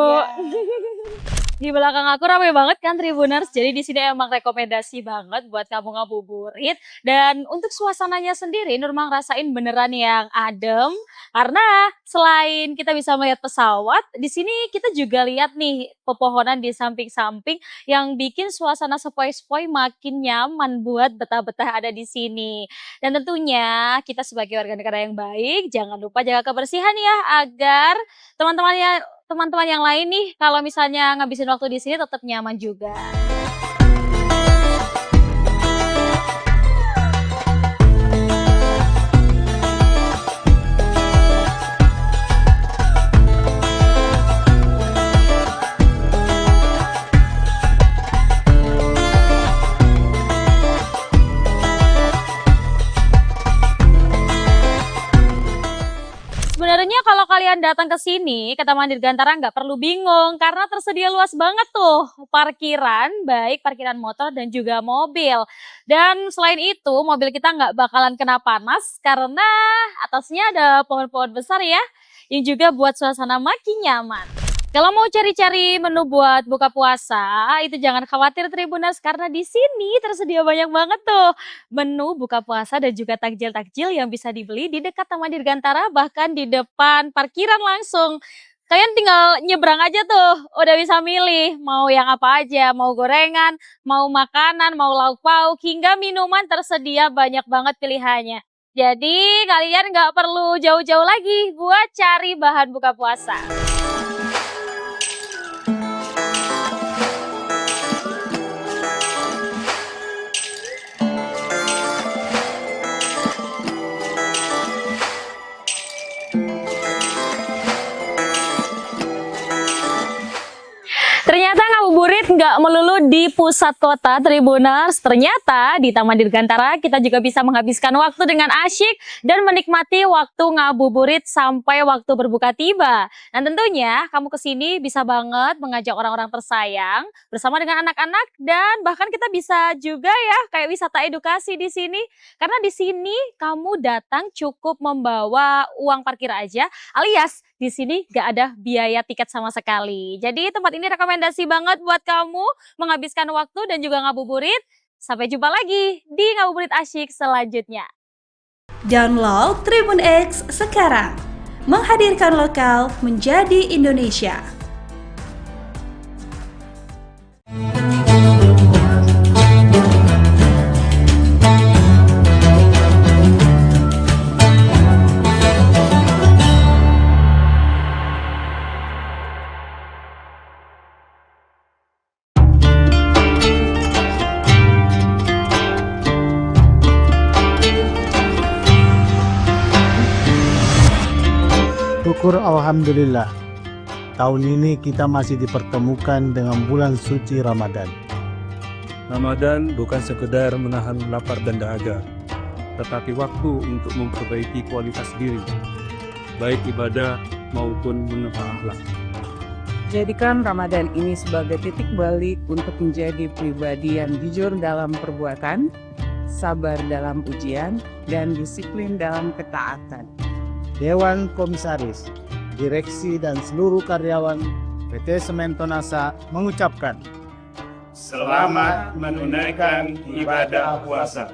Di belakang aku ramai banget kan Tribuners. Jadi di sini emang rekomendasi banget buat kamu ngabuburit. Dan untuk suasananya sendiri Nurma ngerasain beneran yang adem. Karena selain kita bisa melihat pesawat, di sini kita juga lihat nih pepohonan di samping-samping yang bikin suasana sepoi-sepoi makin nyaman buat betah-betah ada di sini. Dan tentunya kita sebagai warga negara yang baik, jangan lupa jaga kebersihan ya agar teman-teman yang lain nih kalau misalnya ngabisin waktu di sini tetap nyaman juga. datang ke sini, ke Taman Dirgantara nggak perlu bingung karena tersedia luas banget tuh parkiran, baik parkiran motor dan juga mobil. Dan selain itu, mobil kita nggak bakalan kena panas karena atasnya ada pohon-pohon besar ya, yang juga buat suasana makin nyaman. Kalau mau cari-cari menu buat buka puasa, itu jangan khawatir Tribuners karena di sini tersedia banyak banget tuh menu buka puasa dan juga takjil-takjil yang bisa dibeli di dekat Taman Dirgantara, bahkan di depan parkiran langsung. Kalian tinggal nyebrang aja tuh, udah bisa milih mau yang apa aja, mau gorengan, mau makanan, mau lauk pauk, hingga minuman tersedia banyak banget pilihannya. Jadi kalian nggak perlu jauh-jauh lagi buat cari bahan buka puasa. Ternyata ngabuburit nggak melulu di pusat kota Tribuners. Ternyata di Taman Dirgantara kita juga bisa menghabiskan waktu dengan asyik dan menikmati waktu ngabuburit sampai waktu berbuka tiba. Dan tentunya kamu kesini bisa banget mengajak orang-orang tersayang bersama dengan anak-anak, dan bahkan kita bisa juga ya kayak wisata edukasi di sini. Karena di sini kamu datang cukup membawa uang parkir aja, alias di sini gak ada biaya tiket sama sekali. Jadi tempat ini rekomendasi banget buat kamu menghabiskan waktu dan juga ngabuburit. Sampai jumpa lagi di Ngabuburit Asyik selanjutnya. Download Tribun X sekarang. Menghadirkan lokal menjadi Indonesia. Syukur Alhamdulillah, tahun ini kita masih dipertemukan dengan bulan suci Ramadan. Ramadan bukan sekedar menahan lapar dan dahaga, tetapi waktu untuk memperbaiki kualitas diri, baik ibadah maupun menata akhlak. Jadikan Ramadan ini sebagai titik balik untuk menjadi pribadi yang jujur dalam perbuatan, sabar dalam ujian, dan disiplin dalam ketaatan. Dewan Komisaris, Direksi dan seluruh karyawan PT Semen Tonasa mengucapkan selamat menunaikan ibadah puasa.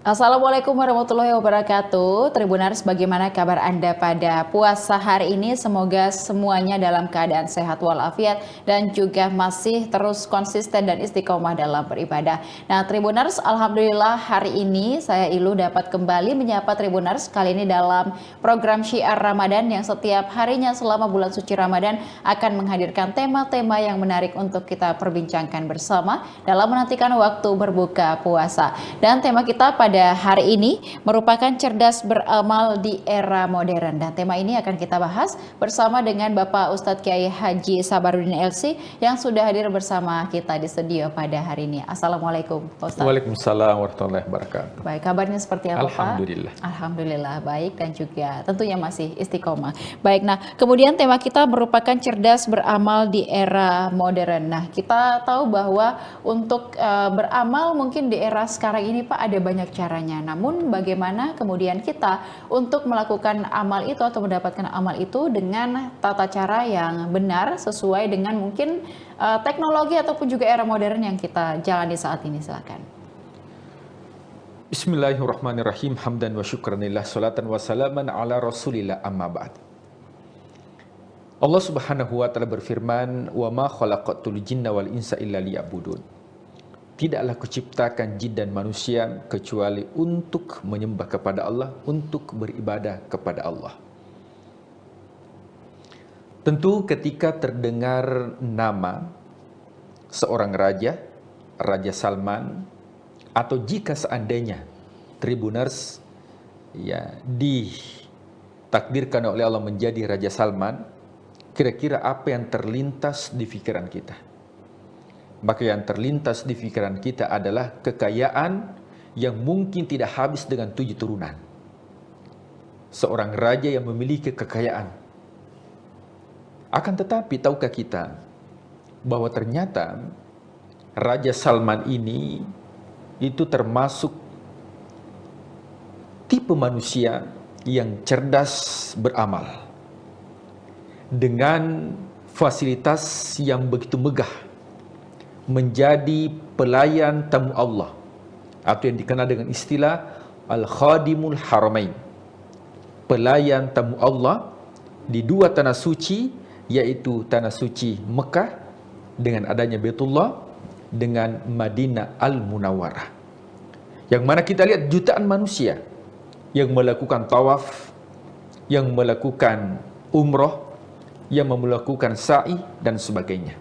Assalamualaikum warahmatullahi wabarakatuh. Tribuners, bagaimana kabar Anda pada puasa hari ini? Semoga semuanya dalam keadaan sehat walafiat dan juga masih terus konsisten dan istiqomah dalam beribadah. Nah Tribuners, alhamdulillah hari ini saya Ilu dapat kembali menyapa Tribuners, kali ini dalam program Syiar Ramadan yang setiap harinya selama bulan suci Ramadan akan menghadirkan tema-tema yang menarik untuk kita perbincangkan bersama dalam menantikan waktu berbuka puasa. Dan tema kita pada hari ini merupakan cerdas beramal di era modern, dan tema ini akan kita bahas bersama dengan Bapak Ustadz Kiai Haji Sabarudin LC yang sudah hadir bersama kita di studio pada hari ini. Assalamualaikum Pak Ustadz. Waalaikumsalam warahmatullahi wabarakatuh. Baik, kabarnya seperti apa Alhamdulillah. Pak? Alhamdulillah baik, dan juga tentunya masih istiqomah. Baik, nah kemudian tema kita merupakan cerdas beramal di era modern. Nah kita tahu bahwa untuk beramal mungkin di era sekarang ini Pak ada banyak caranya. Namun bagaimana kemudian kita untuk melakukan amal itu atau mendapatkan amal itu dengan tata cara yang benar sesuai dengan mungkin teknologi ataupun juga era modern yang kita jalani saat ini. Silakan. Bismillahirrahmanirrahim. Hamdan wa syukranillah, salatan wa salaman ala rasulillah, amma ba'd. Allah subhanahu wa ta'ala berfirman, wa ma khalaqatul jinna wal insa illa liya'budun. Tidaklah kuciptakan jin dan manusia kecuali untuk menyembah kepada Allah, untuk beribadah kepada Allah. Tentu ketika terdengar nama seorang raja, Raja Salman, atau jika seandainya Tribuners ya ditakdirkan oleh Allah menjadi Raja Salman, kira-kira apa yang terlintas di pikiran kita? Maka yang terlintas di pikiran kita adalah kekayaan yang mungkin tidak habis dengan 7 turunan. Seorang raja yang memiliki kekayaan. Akan tetapi tahukah kita bahwa ternyata Raja Salman ini itu termasuk tipe manusia yang cerdas beramal dengan fasilitas yang begitu megah, menjadi pelayan tamu Allah atau yang dikenal dengan istilah Al-Khadimul Haramain, pelayan tamu Allah di 2 tanah suci, yaitu tanah suci Mekah dengan adanya Baitullah dengan Madinah Al-Munawwarah, yang mana kita lihat jutaan manusia yang melakukan tawaf, yang melakukan umroh, yang melakukan sa'i dan sebagainya.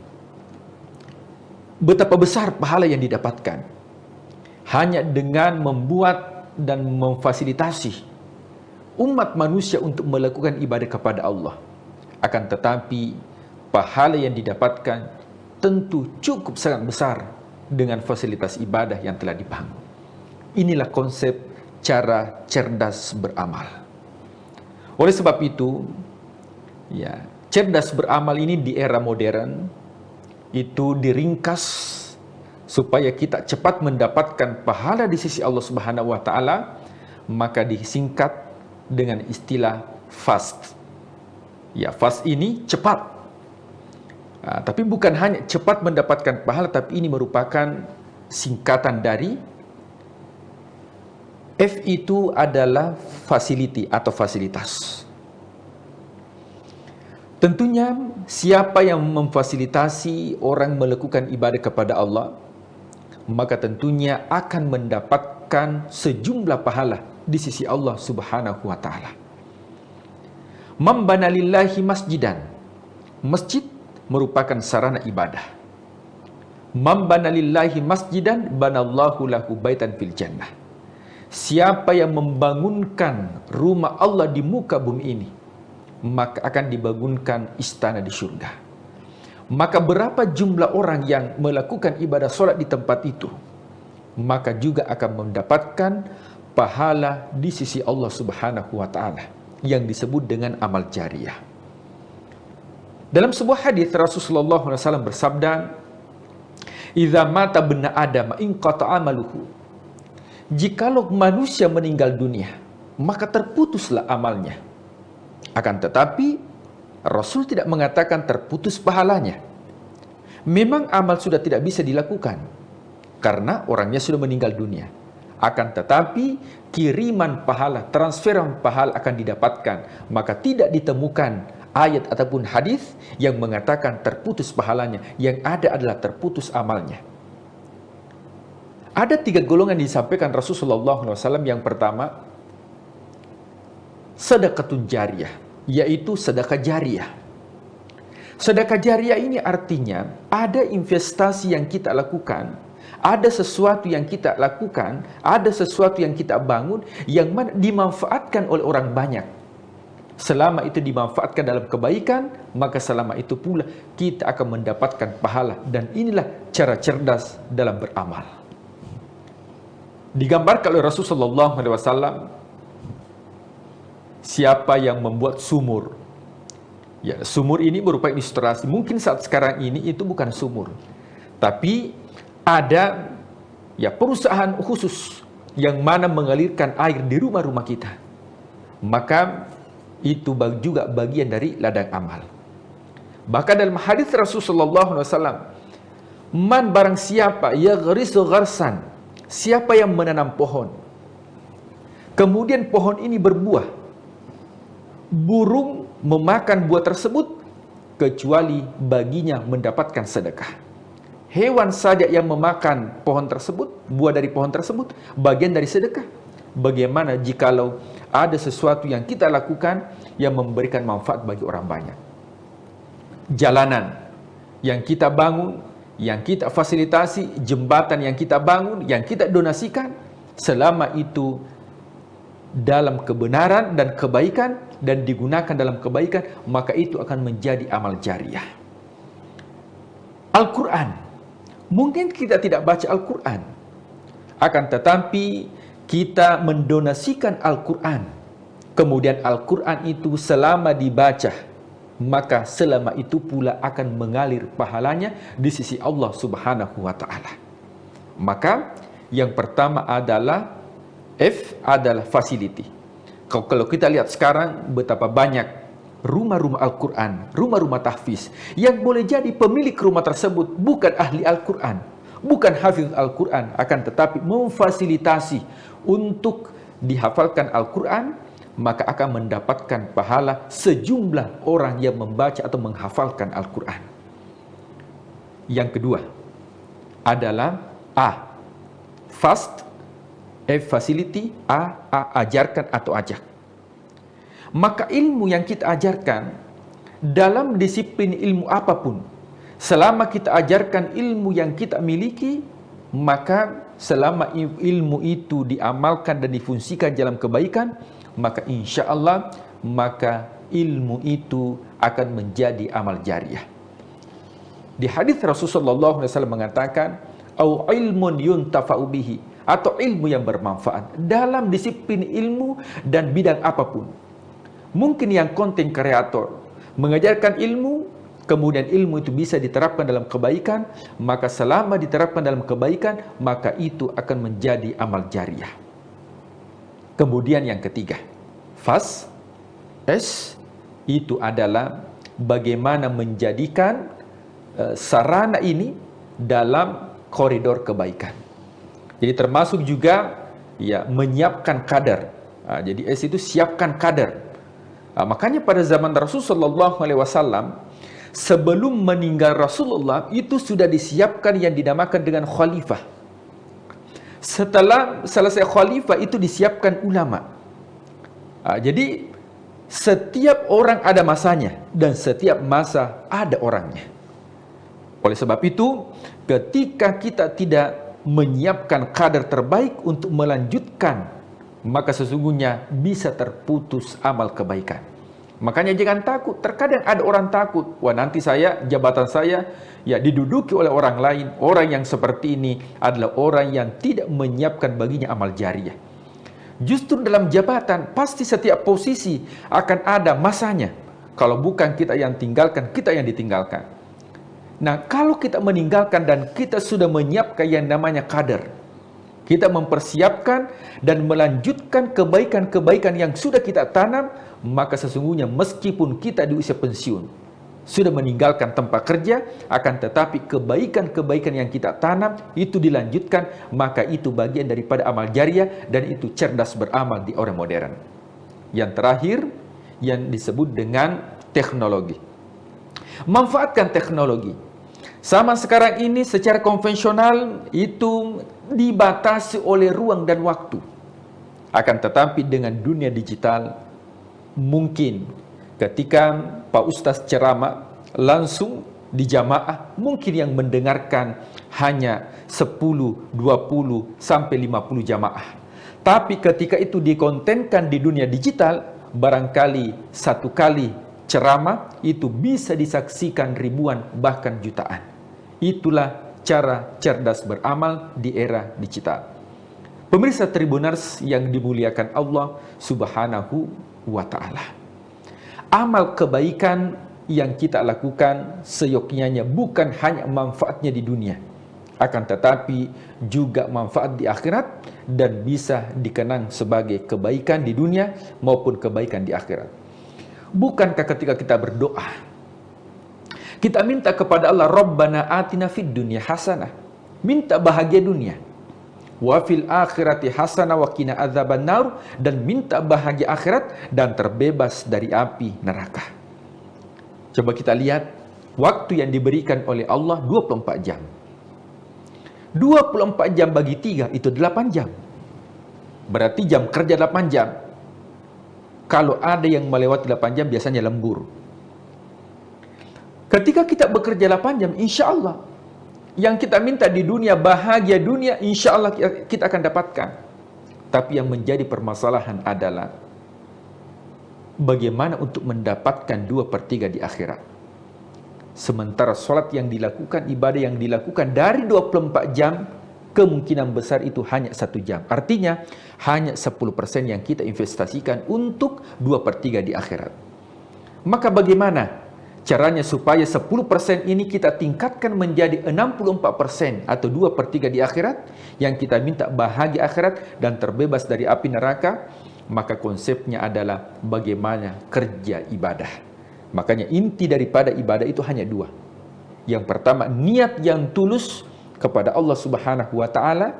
Betapa besar pahala yang didapatkan hanya dengan membuat dan memfasilitasi umat manusia untuk melakukan ibadah kepada Allah. Akan tetapi pahala yang didapatkan tentu cukup sangat besar dengan fasilitas ibadah yang telah dibangun. Inilah konsep cara cerdas beramal. Oleh sebab itu, ya, cerdas beramal ini di era modern itu diringkas supaya kita cepat mendapatkan pahala di sisi Allah Subhanahu wa taala, maka disingkat dengan istilah fast. Ya, fast ini cepat. Tapi bukan hanya cepat mendapatkan pahala, tapi ini merupakan singkatan dari F, itu adalah facility atau fasilitas. Tentunya siapa yang memfasilitasi orang melakukan ibadah kepada Allah, maka tentunya akan mendapatkan sejumlah pahala di sisi Allah Subhanahu wa taala. Man bana lillahi masjidan. Masjid merupakan sarana ibadah. Man bana lillahi masjidan banallahu lahu baitan fil jannah. Siapa yang membangunkan rumah Allah di muka bumi ini, maka akan dibangunkan istana di surga. Maka berapa jumlah orang yang melakukan ibadah solat di tempat itu, maka juga akan mendapatkan pahala di sisi Allah Subhanahu wa taala yang disebut dengan amal jariyah. Dalam sebuah hadis Rasulullah SAW bersabda, "Idza mata ibnu Adam inqata amaluhu." Jikalau manusia meninggal dunia, maka terputuslah amalnya. Akan tetapi Rasul tidak mengatakan terputus pahalanya. Memang amal sudah tidak bisa dilakukan karena orangnya sudah meninggal dunia. Akan tetapi kiriman pahala, transferan pahala akan didapatkan. Maka tidak ditemukan ayat ataupun hadis yang mengatakan terputus pahalanya. Yang ada adalah terputus amalnya. Ada 3 golongan disampaikan Rasulullah SAW. Yang pertama, sedekatun jariyah, yaitu sedekah jariyah. Sedekah jariyah ini artinya ada investasi yang kita lakukan, ada sesuatu yang kita lakukan, ada sesuatu yang kita bangun yang mana dimanfaatkan oleh orang banyak. Selama itu dimanfaatkan dalam kebaikan, maka selama itu pula kita akan mendapatkan pahala. Dan inilah cara cerdas dalam beramal. Digambarkan oleh Rasulullah SAW, siapa yang membuat sumur. Ya, sumur ini merupakan ilustrasi. Mungkin saat sekarang ini itu bukan sumur, tapi ada ya perusahaan khusus yang mana mengalirkan air di rumah-rumah kita. Maka itu juga bagian dari ladang amal. Bahkan dalam hadis Rasulullah SAW, man barang siapa yaghrisu gharsan, siapa yang menanam pohon, kemudian pohon ini berbuah, burung memakan buah tersebut kecuali baginya mendapatkan sedekah. Hewan saja yang memakan pohon tersebut, buah dari pohon tersebut, bagian dari sedekah. Bagaimana jikalau ada sesuatu yang kita lakukan yang memberikan manfaat bagi orang banyak? jalanan yang kita bangun, yang kita fasilitasi, jembatan yang kita bangun, yang kita donasikan, selama itu dalam kebenaran dan kebaikan dan digunakan dalam kebaikan, maka itu akan menjadi amal jariah. Al-Quran, mungkin kita tidak baca Al-Quran, akan tetapi kita mendonasikan Al-Quran, kemudian Al-Quran itu selama dibaca, maka selama itu pula akan mengalir pahalanya di sisi Allah Subhanahu wa Ta'ala. Maka yang pertama adalah F adalah facility. Kalau kita lihat sekarang betapa banyak rumah-rumah Al-Quran, rumah-rumah tahfiz, yang boleh jadi pemilik rumah tersebut bukan ahli Al-Quran, bukan hafiz Al-Quran, akan tetapi memfasilitasi untuk dihafalkan Al-Quran, maka akan mendapatkan pahala sejumlah orang yang membaca atau menghafalkan Al-Quran. Yang kedua adalah A, fast, F, facility, A, ajarkan atau ajak. Maka ilmu yang kita ajarkan dalam disiplin ilmu apapun, selama kita ajarkan ilmu yang kita miliki, maka selama ilmu itu diamalkan dan difungsikan dalam kebaikan, maka insya Allah maka ilmu itu akan menjadi amal jariah. Di hadis Rasulullah SAW mengatakan, au ilmun yuntafa'u bihi, atau ilmu yang bermanfaat dalam disiplin ilmu dan bidang apapun. Mungkin yang konten kreator mengajarkan ilmu, kemudian ilmu itu bisa diterapkan dalam kebaikan, maka selama diterapkan dalam kebaikan, maka itu akan menjadi amal jariah. Kemudian yang ketiga, fas, S, itu adalah bagaimana menjadikan sarana ini dalam koridor kebaikan. Jadi termasuk juga ya menyiapkan kadar. Jadi S itu siapkan kadar. Makanya pada zaman Rasulullah SAW, sebelum meninggal Rasulullah itu sudah disiapkan yang dinamakan dengan khalifah. Setelah selesai khalifah itu disiapkan ulama. Jadi setiap orang ada masanya dan setiap masa ada orangnya. Oleh sebab itu, ketika kita tidak menyiapkan kadar terbaik untuk melanjutkan, maka sesungguhnya bisa terputus amal kebaikan. Makanya jangan takut. Terkadang ada orang takut, wah nanti jabatan saya ya diduduki oleh orang lain. Orang yang seperti ini adalah orang yang tidak menyiapkan baginya amal jariah. Justru dalam jabatan pasti setiap posisi akan ada masanya. Kalau bukan kita yang tinggalkan, kita yang ditinggalkan. Nah, kalau kita meninggalkan dan kita sudah menyiapkan yang namanya kader, kita mempersiapkan dan melanjutkan kebaikan-kebaikan yang sudah kita tanam, maka sesungguhnya meskipun kita di usia pensiun, sudah meninggalkan tempat kerja, akan tetapi kebaikan-kebaikan yang kita tanam itu dilanjutkan, maka itu bagian daripada amal jariah dan itu cerdas beramal di orang modern. Yang terakhir, yang disebut dengan teknologi. Manfaatkan teknologi. Sama sekarang ini secara konvensional itu dibatasi oleh ruang dan waktu. Akan tetapi dengan dunia digital, mungkin ketika Pak Ustadz ceramah langsung di jamaah, mungkin yang mendengarkan hanya 10, 20, sampai 50 jamaah. Tapi ketika itu dikontenkan di dunia digital, barangkali satu kali ceramah itu bisa disaksikan ribuan bahkan jutaan. Itulah cara cerdas beramal di era digital. Pemirsa Tribuners yang dimuliakan Allah Subhanahu wa Ta'ala, amal kebaikan yang kita lakukan seyogyanya bukan hanya manfaatnya di dunia, akan tetapi juga manfaat di akhirat dan bisa dikenang sebagai kebaikan di dunia maupun kebaikan di akhirat. Bukankah ketika kita berdoa, kita minta kepada Allah, Rabbana atina fid dunya hasanah, minta bahagia dunia, wa fil akhirati hasanah wa qina adzabannar, dan minta bahagia akhirat dan terbebas dari api neraka. Coba kita lihat waktu yang diberikan oleh Allah 24 jam. 24 jam bagi 3 itu 8 jam. Berarti jam kerja 8 jam. Kalau ada yang melewati 8 jam biasanya lembur. Ketika kita bekerja 8 jam, insya Allah yang kita minta di dunia, bahagia dunia, insya Allah kita akan dapatkan. Tapi yang menjadi permasalahan adalah bagaimana untuk mendapatkan 2/3 di akhirat. Sementara sholat yang dilakukan, ibadah yang dilakukan dari 24 jam, kemungkinan besar itu hanya 1 jam. Artinya, hanya 10% yang kita investasikan untuk 2/3 di akhirat. Maka bagaimana caranya supaya 10% ini kita tingkatkan menjadi 64% atau 2/3 di akhirat, yang kita minta bahagia akhirat dan terbebas dari api neraka? Maka konsepnya adalah bagaimana kerja ibadah. Makanya inti daripada ibadah itu hanya 2. Yang pertama, niat yang tulus kepada Allah Subhanahu wa Ta'ala,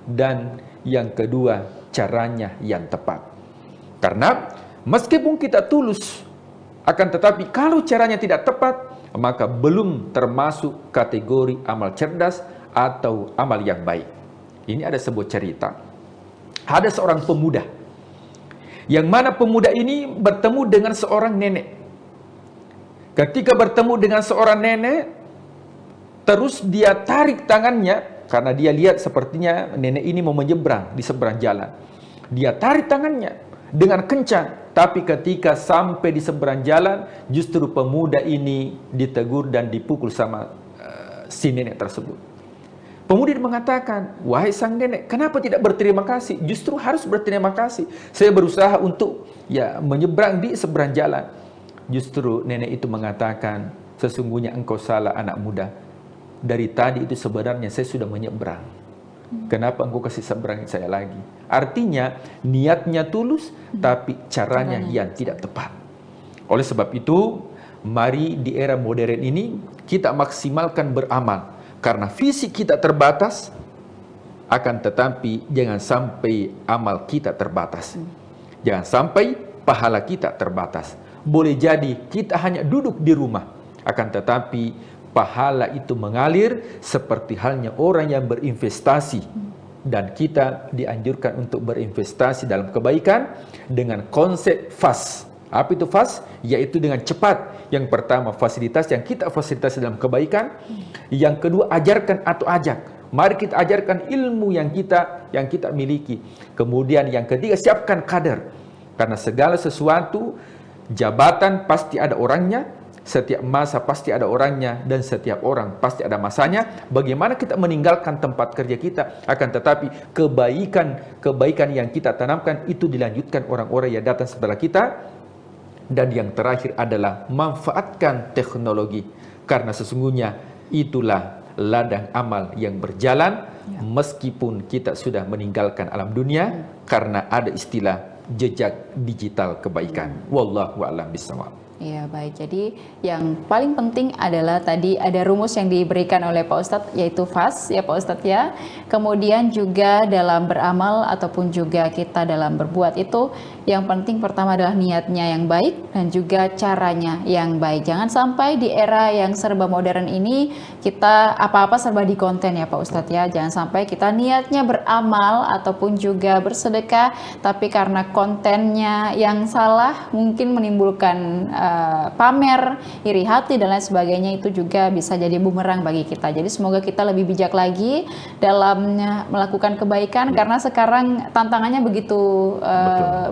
dan yang kedua, caranya yang tepat. Karena meskipun kita tulus, akan tetapi kalau caranya tidak tepat, maka belum termasuk kategori amal cerdas atau amal yang baik. Ini ada sebuah cerita. Ada seorang pemuda, yang mana pemuda ini bertemu dengan seorang nenek. Ketika bertemu dengan seorang nenek, terus dia tarik tangannya, karena dia lihat sepertinya nenek ini mau menyeberang di seberang jalan. Dia tarik tangannya dengan kencang, tapi ketika sampai di seberang jalan, justru pemuda ini ditegur dan dipukul sama si nenek tersebut. Pemuda mengatakan, wahai sang nenek, kenapa tidak berterima kasih? Justru harus berterima kasih. Saya berusaha untuk menyeberang di seberang jalan. Justru nenek itu mengatakan, sesungguhnya engkau salah anak muda. Dari tadi itu sebenarnya saya sudah menyeberang. Kenapa engkau kasih seberang saya lagi? Artinya niatnya tulus, tapi caranya yang tidak tepat. Oleh sebab itu, mari di era modern ini kita maksimalkan beramal. Karena fisik kita terbatas, akan tetapi jangan sampai amal kita terbatas. Jangan sampai pahala kita terbatas. Boleh jadi kita hanya duduk di rumah, akan tetapi pahala itu mengalir seperti halnya orang yang berinvestasi. Dan kita dianjurkan untuk berinvestasi dalam kebaikan dengan konsep fast. Apa itu fast? Yaitu dengan cepat. Yang pertama, fasilitas yang kita fasilitasi dalam kebaikan. Yang kedua, ajarkan atau ajak. Mari kita ajarkan ilmu yang kita miliki. Kemudian yang ketiga, siapkan kader. Karena segala sesuatu, jabatan pasti ada orangnya, setiap masa pasti ada orangnya, dan setiap orang pasti ada masanya. Bagaimana kita meninggalkan tempat kerja kita, akan tetapi kebaikan yang kita tanamkan itu dilanjutkan orang-orang yang datang setelah kita. Dan yang terakhir adalah manfaatkan teknologi, karena sesungguhnya itulah ladang amal yang berjalan meskipun kita sudah meninggalkan alam dunia, karena ada istilah jejak digital kebaikan. Wallahu a'lam bishawab. Ya baik, jadi yang paling penting adalah tadi ada rumus yang diberikan oleh Pak Ustadz, yaitu fast ya Pak Ustadz ya. Kemudian juga dalam beramal ataupun juga kita dalam berbuat itu, yang penting pertama adalah niatnya yang baik dan juga caranya yang baik. Jangan sampai di era yang serba modern ini kita apa-apa serba di konten ya Pak Ustadz ya. Jangan sampai kita niatnya beramal ataupun juga bersedekah, tapi karena kontennya yang salah mungkin menimbulkan pamer, iri hati dan lain sebagainya, itu juga bisa jadi bumerang bagi kita. Jadi semoga kita lebih bijak lagi dalam melakukan kebaikan, karena sekarang tantangannya begitu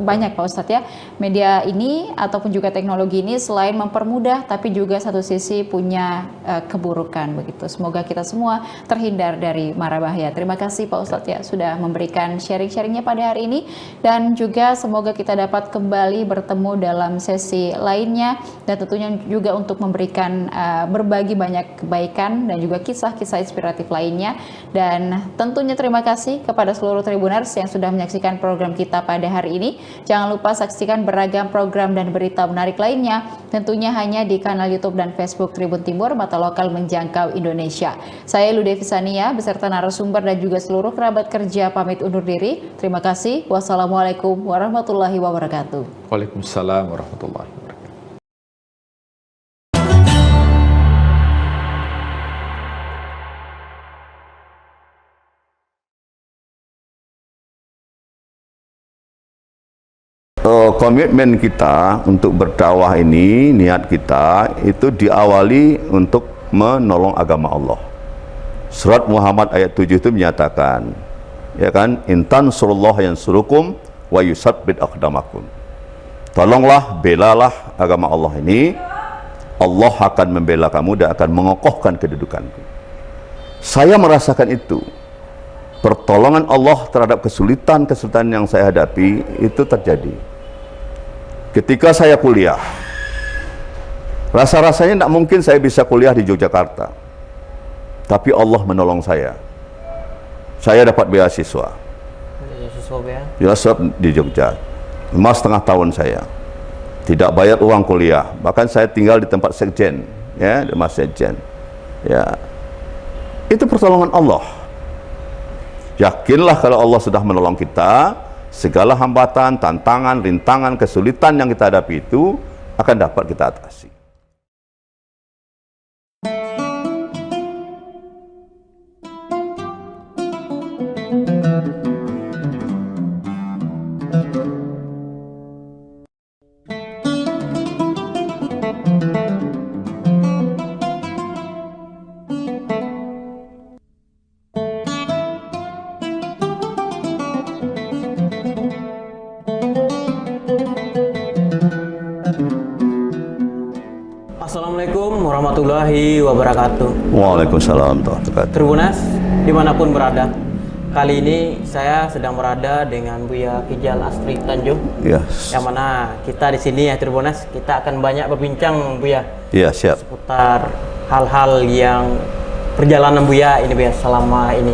banyak Pak Ustadz ya. Media ini ataupun juga teknologi ini selain mempermudah, tapi juga satu sisi punya keburukan begitu. Semoga kita semua terhindar dari mara bahaya. Terima kasih Pak Ustadz ya sudah memberikan sharing-sharingnya pada hari ini, dan juga semoga kita dapat kembali bertemu dalam sesi lainnya, dan tentunya juga untuk memberikan berbagi banyak kebaikan dan juga kisah-kisah inspiratif lainnya. Dan tentunya terima kasih kepada seluruh Tribuners yang sudah menyaksikan program kita pada hari ini. Jangan lupa saksikan beragam program dan berita menarik lainnya, tentunya hanya di kanal YouTube dan Facebook Tribun Timur, mata lokal menjangkau Indonesia. Saya Ludevi Sania beserta narasumber dan juga seluruh kerabat kerja pamit undur diri. Terima kasih. Wassalamualaikum warahmatullahi wabarakatuh. Waalaikumsalam warahmatullahi wabarakatuh. komitmen kita untuk berdakwah ini, niat kita itu diawali untuk menolong agama Allah. Surat Muhammad ayat 7 itu menyatakan, ya kan, intan surullah yang surukum wa yusabbit aqdamakum. Tolonglah, belalah agama Allah ini, Allah akan membela kamu dan akan mengokohkan kedudukanku. Saya merasakan itu. Pertolongan Allah terhadap kesulitan-kesulitan yang saya hadapi itu terjadi ketika saya kuliah. Rasa-rasanya tidak mungkin saya bisa kuliah di Yogyakarta, tapi Allah menolong saya. Saya dapat beasiswa. Beasiswa di Jogja, 5,5 tahun saya tidak bayar uang kuliah, bahkan saya tinggal di tempat sekjen, ya, di Mas Sekjen, ya. Itu pertolongan Allah. Yakinlah kalau Allah sudah menolong kita, segala hambatan, tantangan, rintangan, kesulitan yang kita hadapi itu akan dapat kita atasi. Assalamualaikum warahmatullahi wabarakatuh. Waalaikumsalam warahmatullahi wabarakatuh. Tribunas dimanapun berada, kali ini saya sedang berada dengan Buya Kijal Astri Tanjung. Yes. Yang mana kita di sini ya Tribunas, kita akan banyak berbincang Buya. Iya, siap. Seputar hal-hal yang perjalanan Buya ini Buya selama ini.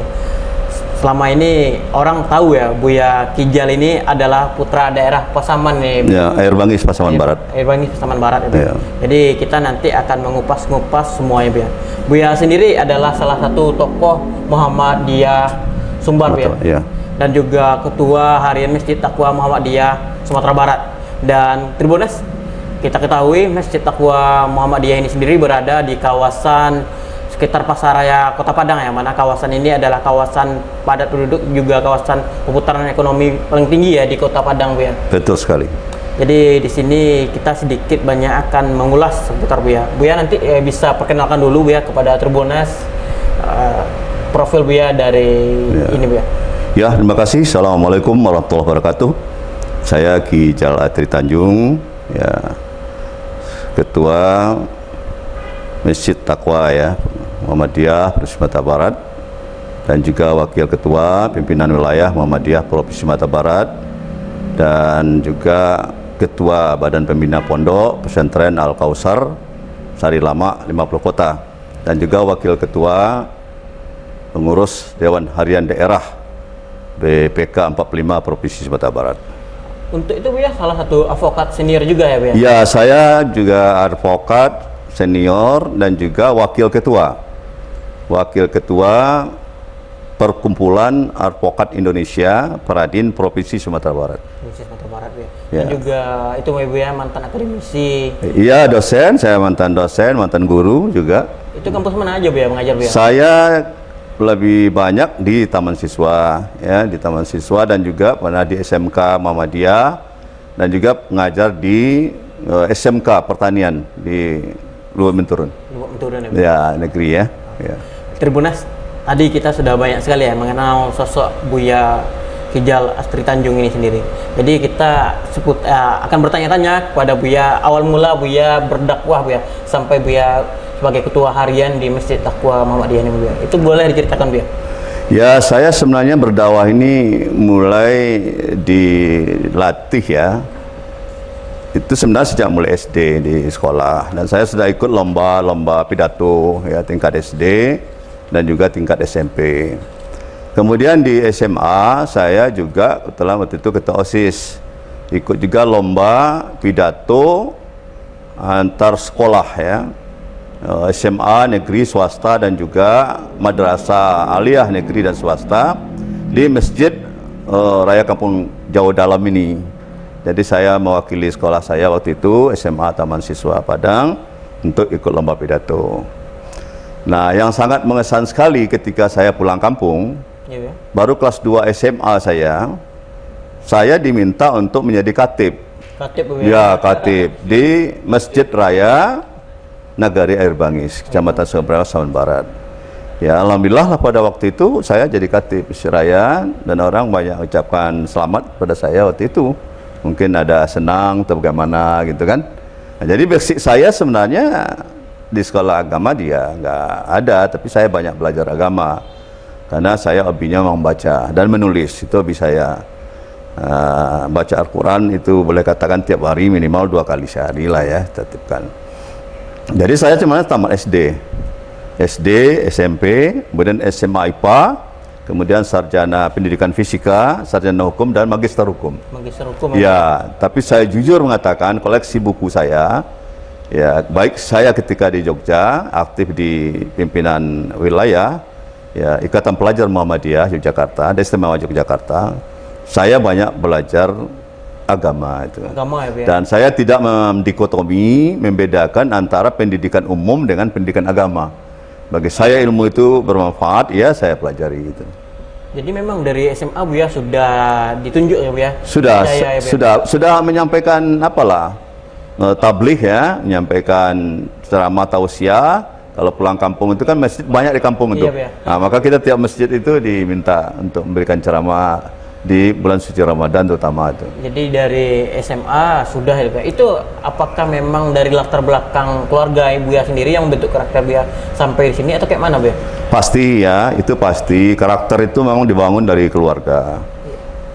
Selama ini orang tahu ya Buya Kijal ini adalah putra daerah Pasaman nih. Ya, Air Bangis Pasaman Barat. Air Bangis Pasaman Barat itu. Ya. Jadi kita nanti akan mengupas-ngupas semuanya Buya. Buya sendiri adalah salah satu tokoh Muhammadiyah Sumbar Buya. Ya. Dan juga ketua harian Masjid Taqwa Muhammadiyah Sumatera Barat. Dan Tribunas, kita ketahui Masjid Taqwa Muhammadiyah ini sendiri berada di kawasan sekitar Pasaraya Kota Padang, ya, mana kawasan ini adalah kawasan padat penduduk, juga kawasan perputaran ekonomi paling tinggi ya di Kota Padang Buya. Betul sekali. Jadi di sini kita sedikit banyak akan mengulas seputar Buya. Buya nanti bisa perkenalkan dulu Buya kepada Tribunas profil Buya dari ini Buya. Ya, terima kasih. Assalamualaikum warahmatullahi wabarakatuh. Saya Kijal Astri Tanjung, ya, Ketua Masjid Taqwa ya Muhammadiyah Provinsi Sumatera Barat, dan juga Wakil Ketua Pimpinan Wilayah Muhammadiyah Provinsi Sumatera Barat, dan juga Ketua Badan Pembina Pondok Pesantren Al-Kausar Sari Lama 50 Kota, dan juga Wakil Ketua Pengurus Dewan Harian Daerah BPK 45 Provinsi Sumatera Barat. Untuk itu Buya salah satu advokat senior juga ya Buya? Ya, saya juga advokat senior dan juga wakil ketua Perkumpulan Advokat Indonesia Peradin Provinsi Sumatera Barat. Provinsi Sumatera Barat ya. Ya. Dan juga itu Buya mantan akademisi. Iya, dosen, saya mantan dosen, mantan guru juga. Itu kampus mana aja Buya mengajar Buya? Saya lebih banyak di Taman Siswa ya, di Taman Siswa, dan juga pernah di SMK Muhammadiyah, dan juga mengajar di SMK Pertanian di Luar Menturun. Ya, negeri ya. Ya. Tribunas, tadi kita sudah banyak sekali ya mengenal sosok Buya Kijal Astri Tanjung ini sendiri. Jadi kita akan bertanya-tanya kepada Buya, awal mula Buya berdakwah Buya, sampai Buya sebagai ketua harian di Masjid Taqwa Muhammadiyah ini Buya. Itu boleh diceritakan Buya? Ya, saya sebenarnya berdakwah ini mulai dilatih ya. Itu sebenarnya sejak mulai SD di sekolah, dan saya sudah ikut lomba pidato ya, tingkat SD dan juga tingkat SMP. Kemudian di SMA saya juga waktu itu ketua OSIS, ikut juga lomba pidato antar sekolah ya, SMA negeri swasta dan juga madrasah aliyah negeri dan swasta di Masjid Raya Kampung Jawa Dalam ini. Jadi saya mewakili sekolah saya waktu itu, SMA Taman Siswa Padang, untuk ikut lomba pidato. Nah, yang sangat mengesan sekali ketika saya pulang kampung, baru kelas 2 SMA saya diminta untuk menjadi khatib Khatib, ya khatib di Masjid Raya Nagari Air Bangis, Kecamatan Sungai Sawan Barat. Ya alhamdulillah lah pada waktu itu saya jadi khatib Masjid Raya dan orang banyak ucapkan selamat pada saya waktu itu. Mungkin ada senang atau bagaimana gitu kan. Nah, jadi basic saya sebenarnya di sekolah agama dia nggak ada, tapi saya banyak belajar agama karena saya hobinya membaca dan menulis, itu hobi saya. Baca Al-Quran itu boleh katakan tiap hari minimal 2 kali sehari lah ya, tertibkan. Jadi saya cuma tamat SD, SMP, kemudian SMA IPA, kemudian sarjana pendidikan fisika, sarjana hukum dan magister hukum. Magister hukum. Ya, tapi saya jujur mengatakan koleksi buku saya, ya baik saya ketika di Jogja aktif di pimpinan wilayah, ya Ikatan Pelajar Muhammadiyah Yogyakarta, Istimewa Yogyakarta. Saya banyak belajar agama itu. Agama, ya, dan saya tidak mendikotomi, membedakan antara pendidikan umum dengan pendidikan agama. Bagi saya ilmu itu bermanfaat, ya saya pelajari itu. Jadi memang dari SMA Buya sudah ditunjuk ya Buya? Sudah menyampaikan apalah tabligh ya, menyampaikan ceramah tausiah. Kalau pulang kampung itu kan masjid banyak di kampung itu. Nah, maka kita tiap masjid itu diminta untuk memberikan ceramah di bulan suci Ramadan terutama itu. Jadi dari SMA sudah ya Buya. Itu apakah memang dari latar belakang keluarga Buya sendiri yang membentuk karakter Buya sampai di sini atau kayak mana Buya? Pasti ya, itu pasti. Karakter itu memang dibangun dari keluarga.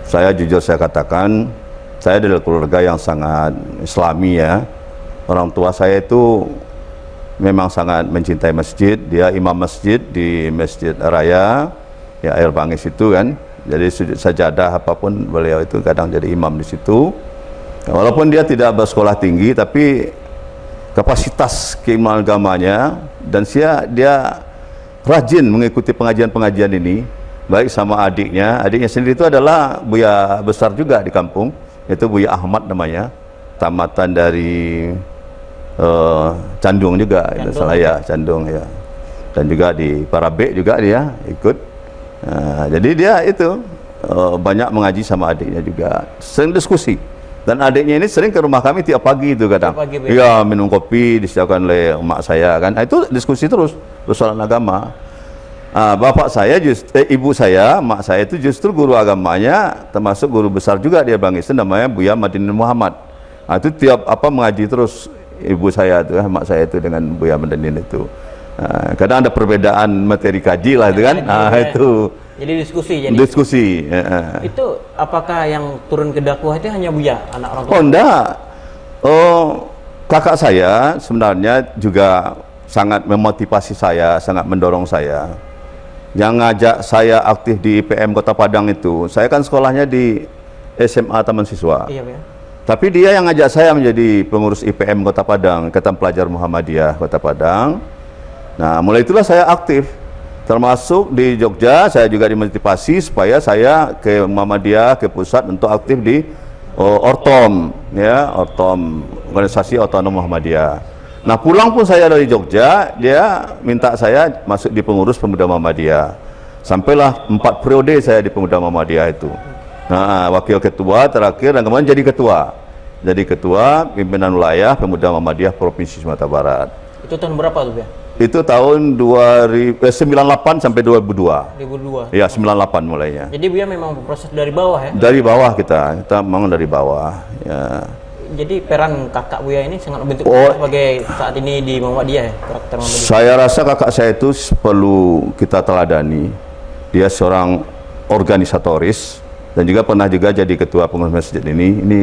Saya jujur saya katakan, saya dari keluarga yang sangat Islami ya. Orang tua saya itu memang sangat mencintai masjid. Dia imam masjid di Masjid Raya ya Air Bangis itu kan. Jadi sajadah apapun beliau itu kadang jadi imam di situ. Walaupun dia tidak bersekolah tinggi, tapi kapasitas keimanan agamanya dan dia rajin mengikuti pengajian-pengajian ini, baik sama adiknya. Adiknya sendiri itu adalah buya besar juga di kampung, yaitu Buya Ahmad namanya, tamatan dari Candung juga, itu salah ya, Candung ya. Dan juga di Parabe juga dia ikut. Nah, jadi dia itu banyak mengaji sama adiknya juga, sering diskusi. Dan adiknya ini sering ke rumah kami tiap pagi itu kadang. Iya, minum kopi disediakan oleh emak saya kan. Nah, itu diskusi terus persoalan agama. Bapak saya ibu saya, emak saya itu justru guru agamanya, termasuk guru besar juga dia Bangis, namanya Buya Madinin Muhammad. Nah, itu tiap mengaji terus ibu saya itu, emak saya itu dengan Buya Madinin itu. Kadang ada perbedaan materi kaji lah itu kan. Itu jadi diskusi itu apakah yang turun ke dakwah itu hanya Buya, anak orang tua? Oh enggak, kakak saya sebenarnya juga sangat memotivasi saya, sangat mendorong saya. Yang ngajak saya aktif di IPM Kota Padang itu, saya kan sekolahnya di SMA Taman Siswa. Iya, Buya. Tapi dia yang ngajak saya menjadi pengurus IPM Kota Padang, Ikatan Pelajar Muhammadiyah Kota Padang. Nah, mulai itulah saya aktif, termasuk di Jogja. Saya juga dimotivasi supaya saya ke Muhammadiyah, ke pusat untuk aktif di Ortom, ya, Ortom, organisasi otonom Muhammadiyah. Nah, pulang pun saya dari Jogja, dia minta saya masuk di pengurus Pemuda Muhammadiyah. Sampailah 4 periode saya di Pemuda Muhammadiyah itu. Nah, wakil ketua terakhir dan kemudian jadi ketua. Jadi ketua pimpinan wilayah Pemuda Muhammadiyah Provinsi Sumatera Barat. Itu tahun berapa tuh, Buya? Itu tahun 98 sampai 2002. 2002. Ya, 98 mulainya. Jadi Buya memang proses dari bawah ya? Dari bawah kita memang dari bawah. Ya. Jadi peran kakak Buya ini sangat membentuk sebagai saat ini di Muhammadiyah ya, karakter Muhammadiyah. Saya rasa kakak saya itu perlu kita teladani. Dia seorang organisatoris dan juga pernah juga jadi ketua pengurus masjid ini. Ini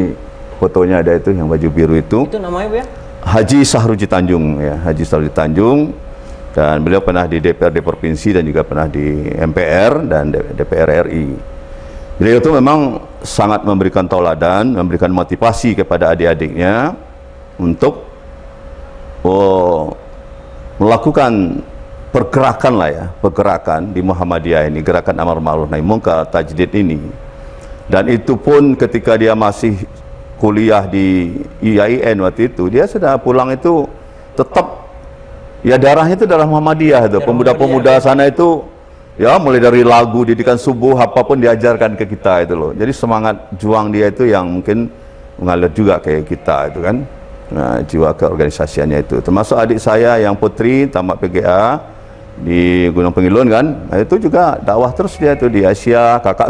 fotonya ada itu yang baju biru itu. Itu namanya Buya? Haji Sahruji Tanjung ya, Haji Sahruji Tanjung. Dan beliau pernah di DPRD Provinsi dan juga pernah di MPR dan DPR RI. Beliau itu memang sangat memberikan tauladan, memberikan motivasi kepada adik-adiknya untuk melakukan pergerakan lah ya, pergerakan di Muhammadiyah ini, gerakan amar ma'ruf nahi munkar, tajdid ini. Dan itu pun ketika dia masih kuliah di IAIN waktu itu, dia sudah pulang itu tetap ya darahnya itu darah Muhammadiyah itu. Pemuda-pemuda sana itu ya mulai dari lagu, didikan subuh, apapun diajarkan ke kita itu loh. Jadi semangat juang dia itu yang mungkin mengalir juga kayak kita itu kan. Nah, jiwa keorganisasiannya itu. Termasuk adik saya yang putri tamat PGA di Gunung Pengilun kan. Nah, itu juga dakwah terus dia itu di Asia. Kakak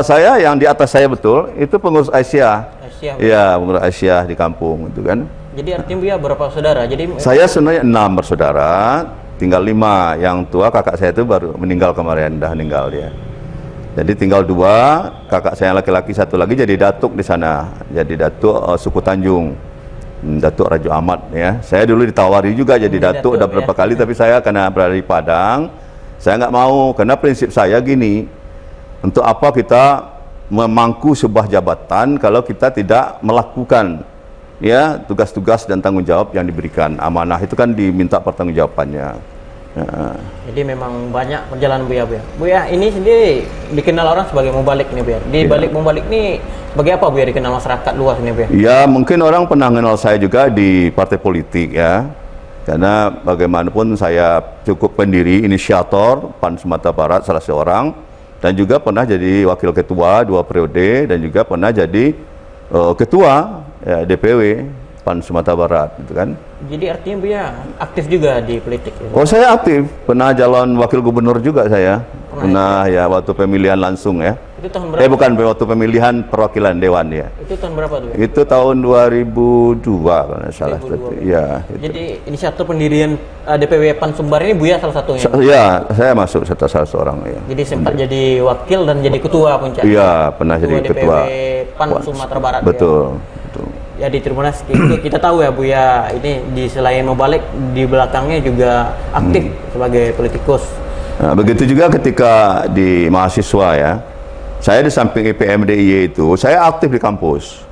saya yang di atas saya betul itu pengurus Asia. Iya, pengurus Asia di kampung itu kan. Jadi artinya Buya berapa saudara? Jadi saya sebenarnya 6 bersaudara, tinggal 5. Yang tua kakak saya itu baru meninggal kemarin, dah meninggal dia. Jadi tinggal 2, kakak saya yang laki-laki 1 lagi jadi datuk di sana. Jadi datuk suku Tanjung, Datuk Raja Ahmad ya. Saya dulu ditawari juga jadi datuk udah berapa kali, tapi saya karena berada di Padang, saya nggak mau karena prinsip saya gini, untuk apa kita memangku sebuah jabatan kalau kita tidak melakukan ya tugas-tugas dan tanggung jawab yang diberikan. Amanah itu kan diminta pertanggungjawabannya. Jadi memang banyak perjalanan Buya. Buya ini sendiri dikenal orang sebagai mubalik nih Buya. Di balik mubalik nih sebagai apa Buya dikenal masyarakat luas nih Buya? Ya mungkin orang pernah kenal saya juga di partai politik ya. Karena bagaimanapun saya cukup pendiri, inisiator PAN Sumatera Barat salah seorang, dan juga pernah jadi wakil ketua 2 periode, dan juga pernah jadi ketua ya, DPW PAN Sumatera Barat gitu kan. Jadi artinya Buya aktif juga di politik gitu? Oh saya aktif, pernah calon wakil gubernur juga saya. Pernah ya waktu pemilihan langsung ya. Itu tahun berapa? Bukan waktu pemilihan perwakilan dewan ya. Itu tahun berapa tuh? Itu tahun 2002 kalau tidak salah. Ya. Jadi inisiator pendirian DPW PAN Sumbar ini Buya salah satunya? Ya, saya masuk salah seorang ya. Jadi sempat jadi wakil dan jadi ketua puncak? Iya, pernah jadi ketua DPW PAN Sumatera Barat. Betul. Ya? Ya di Tribunas kita tahu ya Buya ini di selain mubalik di belakangnya juga aktif sebagai politikus. Nah, begitu juga ketika di mahasiswa ya. Saya di samping IPM DIY itu, saya aktif di kampus.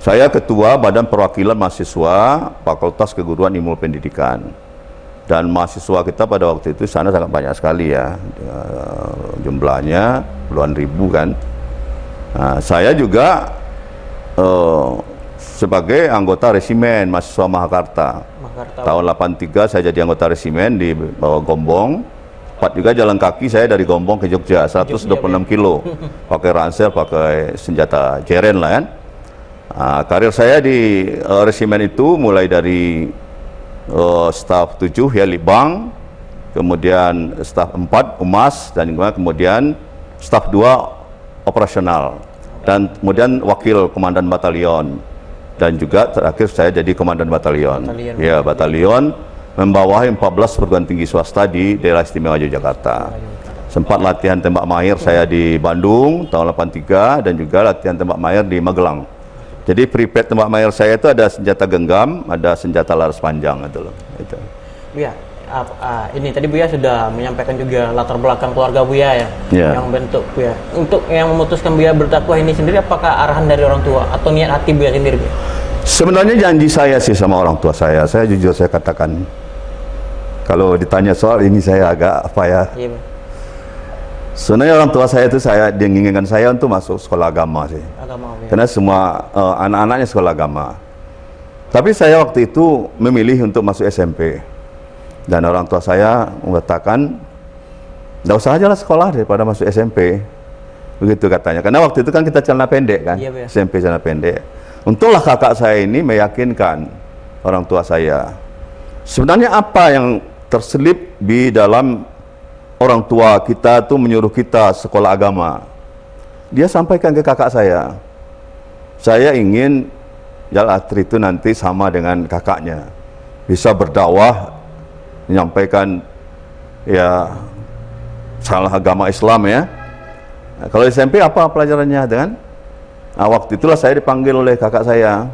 Saya ketua Badan Perwakilan Mahasiswa Fakultas Keguruan Ilmu Pendidikan. Dan mahasiswa kita pada waktu itu sana sangat banyak sekali ya. Jumlahnya puluhan ribu kan. Nah, saya juga sebagai anggota resimen mahasiswa Mahakarta. Tahun 83 saya jadi anggota resimen di bawah Gombong. Juga jalan kaki saya dari Gombong ke Jogja 126 kilo pakai ransel, pakai senjata jeren lah kan. Karir saya di resimen itu mulai dari staf 7 ya Libang, kemudian staf 4 Umas, dan kemudian staf 2 operasional, dan kemudian wakil komandan batalion, dan juga terakhir saya jadi komandan batalion. Ya, batalion membawahi 14 perguruan tinggi swasta di daerah istimewa Yogyakarta. Sempat latihan tembak mahir saya di Bandung tahun 83, dan juga latihan tembak mahir di Magelang. Jadi prepared tembak mahir saya itu ada senjata genggam, ada senjata laras panjang itu loh. Itu. Buya, ini tadi Buya sudah menyampaikan juga latar belakang keluarga Buya ya, yang bentuk Buya. Untuk yang memutuskan Buya berdakwah ini sendiri, apakah arahan dari orang tua atau niat hati Buya sendiri Buya? Sebenarnya janji saya sih sama orang tua saya jujur saya katakan. Kalau ditanya soal ini saya agak apa ya. Iya, sebenarnya orang tua saya itu dia menginginkan saya untuk masuk sekolah agama sih. Ya. Karena semua anak-anaknya sekolah agama. Tapi saya waktu itu memilih untuk masuk SMP. Dan orang tua saya mengatakan, nggak usah aja lah sekolah daripada masuk SMP. Begitu katanya. Karena waktu itu kan kita celana pendek kan. Iya, SMP celana pendek. Untunglah kakak saya ini meyakinkan orang tua saya. Sebenarnya apa yang terselip di dalam orang tua kita tuh menyuruh kita sekolah agama? Dia sampaikan ke kakak saya ingin Jal Astri itu nanti sama dengan kakaknya, bisa berdakwah, menyampaikan ya salah agama Islam ya. Nah, kalau SMP apa pelajarannya dengan? Nah, waktu itulah saya dipanggil oleh kakak saya.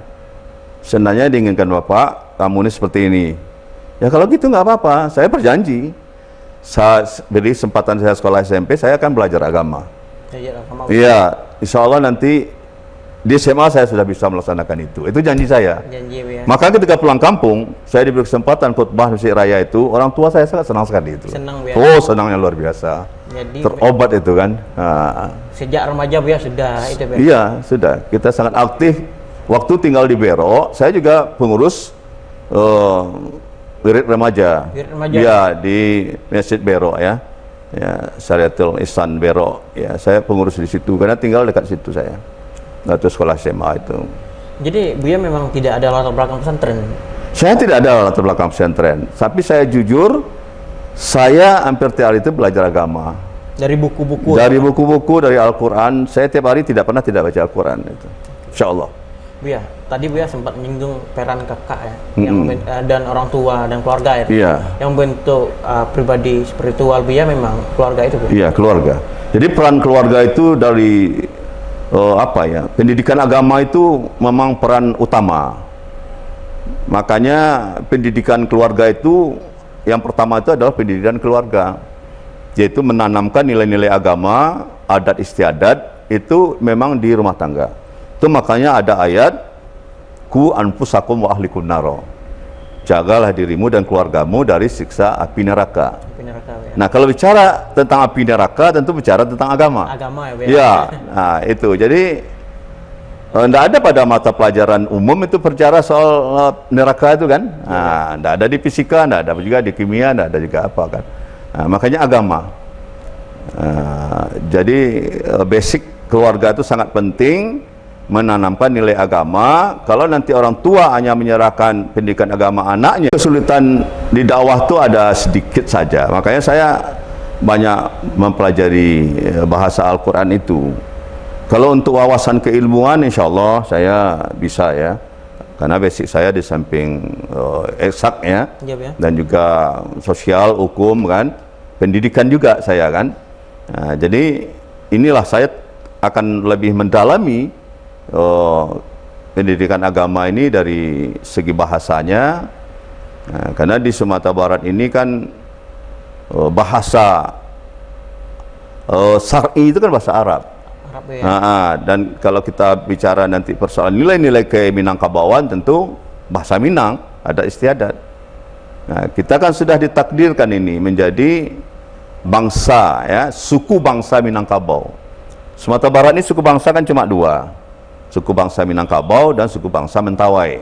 Sebenarnya diinginkan Bapak, kamu ini seperti ini. Ya kalau gitu nggak apa-apa, saya berjanji. Beri kesempatan saya sekolah SMP, saya akan belajar agama. Iya, insya Allah nanti di SMA saya sudah bisa melaksanakan itu. Itu janji saya. Ya. Maka ketika pulang kampung, saya diberi kesempatan khutbah Masjid Raya itu, orang tua saya sangat senang sekali itu. Senang, oh, senangnya luar biasa. Jadi, terobat itu kan. Nah, sejak remaja ya sudah itu. Iya, sudah. Kita sangat aktif. Waktu tinggal di Bero, saya juga pengurus wirid remaja. Ya, di Masjid Bero ya. Ya, Syariatul Ihsan Bero. Ya, saya pengurus di situ karena tinggal dekat situ saya. waktu sekolah SMA itu. Jadi Buya memang tidak ada latar belakang pesantren? Saya tidak ada latar belakang pesantren, tapi saya jujur, saya hampir tiap hari itu belajar agama. Dari buku-buku? Dari buku-buku, dari Al-Quran. Saya tiap hari tidak pernah tidak baca Al-Quran itu. Insya Allah. Buya, tadi Buya sempat menyinggung peran kakak ya, dan orang tua dan keluarga ya. Iya. Yang membentuk pribadi spiritual Buya memang keluarga itu, Buya? Iya, keluarga. Jadi peran keluarga itu dari apa ya? Pendidikan agama itu memang peran utama. Makanya pendidikan keluarga itu yang pertama itu adalah pendidikan keluarga, yaitu menanamkan nilai-nilai agama, adat istiadat itu memang di rumah tangga. Itu makanya ada ayat ku anfusakum wa ahlikum naro, jagalah dirimu dan keluargamu dari siksa api neraka. Ya. Nah, kalau bicara tentang api neraka tentu bicara tentang agama. Agama ya, ya. Nah, itu jadi tidak ada pada mata pelajaran umum itu bicara soal neraka itu kan. Nah, tidak ada di fisika, tidak ada juga di kimia, tidak ada juga apa kan. Nah, makanya agama. Jadi basic keluarga itu sangat penting, menanamkan nilai agama. Kalau nanti orang tua hanya menyerahkan pendidikan agama anaknya, kesulitan di dakwah itu ada sedikit saja. Makanya saya banyak mempelajari bahasa Al-Quran itu. Kalau untuk wawasan keilmuan, insya Allah saya bisa ya, karena basic saya di samping eksak ya, dan juga sosial, hukum kan, pendidikan juga saya kan. Nah, jadi inilah saya akan lebih mendalami pendidikan agama ini dari segi bahasanya. Nah, karena di Sumatera Barat ini kan bahasa syar'i itu kan bahasa Arab. Dan kalau kita bicara nanti persoalan nilai-nilai ke Minangkabauan, tentu bahasa Minang, ada istiadat. Nah, kita kan sudah ditakdirkan ini menjadi bangsa ya, suku bangsa Minangkabau. Sumatera Barat ini suku bangsa kan cuma dua, suku bangsa Minangkabau dan suku bangsa Mentawai.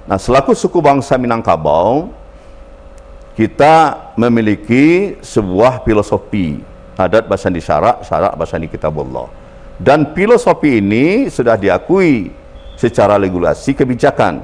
Nah, selaku suku bangsa Minangkabau, kita memiliki sebuah filosofi adat Basandi Syarak, Syarak Basandi Kitabullah. Dan filosofi ini sudah diakui secara regulasi kebijakan,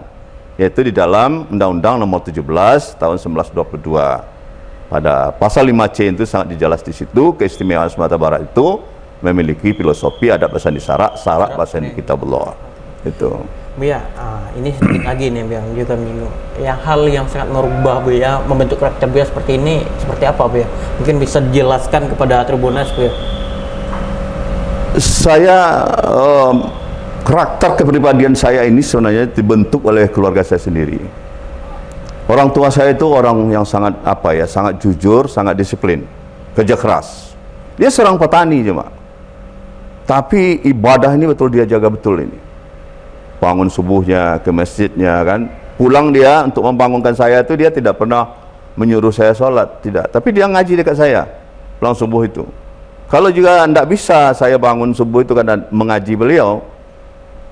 yaitu di dalam Undang-Undang Nomor 17 Tahun 1922. Pada pasal 5C itu sangat dijelas di situ, keistimewaan Sumatera Barat itu memiliki filosofi adat Basandi Syarak, Syarak Basandi Kitabullah. Itu. Buya, ini sedikit lagi nih yang juga menyinggung. Yang hal yang sangat merubah Buya, membentuk karakter Buya seperti ini, seperti apa Buya? Mungkin bisa dijelaskan kepada Tribuners Buya. Saya karakter kepribadian saya ini sebenarnya dibentuk oleh keluarga saya sendiri. Orang tua saya itu orang yang sangat apa ya, sangat jujur, sangat disiplin, kerja keras. Dia seorang petani cuma, tapi ibadah ini betul dia jaga betul ini. Bangun subuhnya ke masjidnya kan, pulang dia untuk membangunkan saya itu dia tidak pernah menyuruh saya sholat, tidak. Tapi dia ngaji dekat saya pulang subuh itu. Kalau juga tidak bisa saya bangun subuh itu karena mengaji beliau,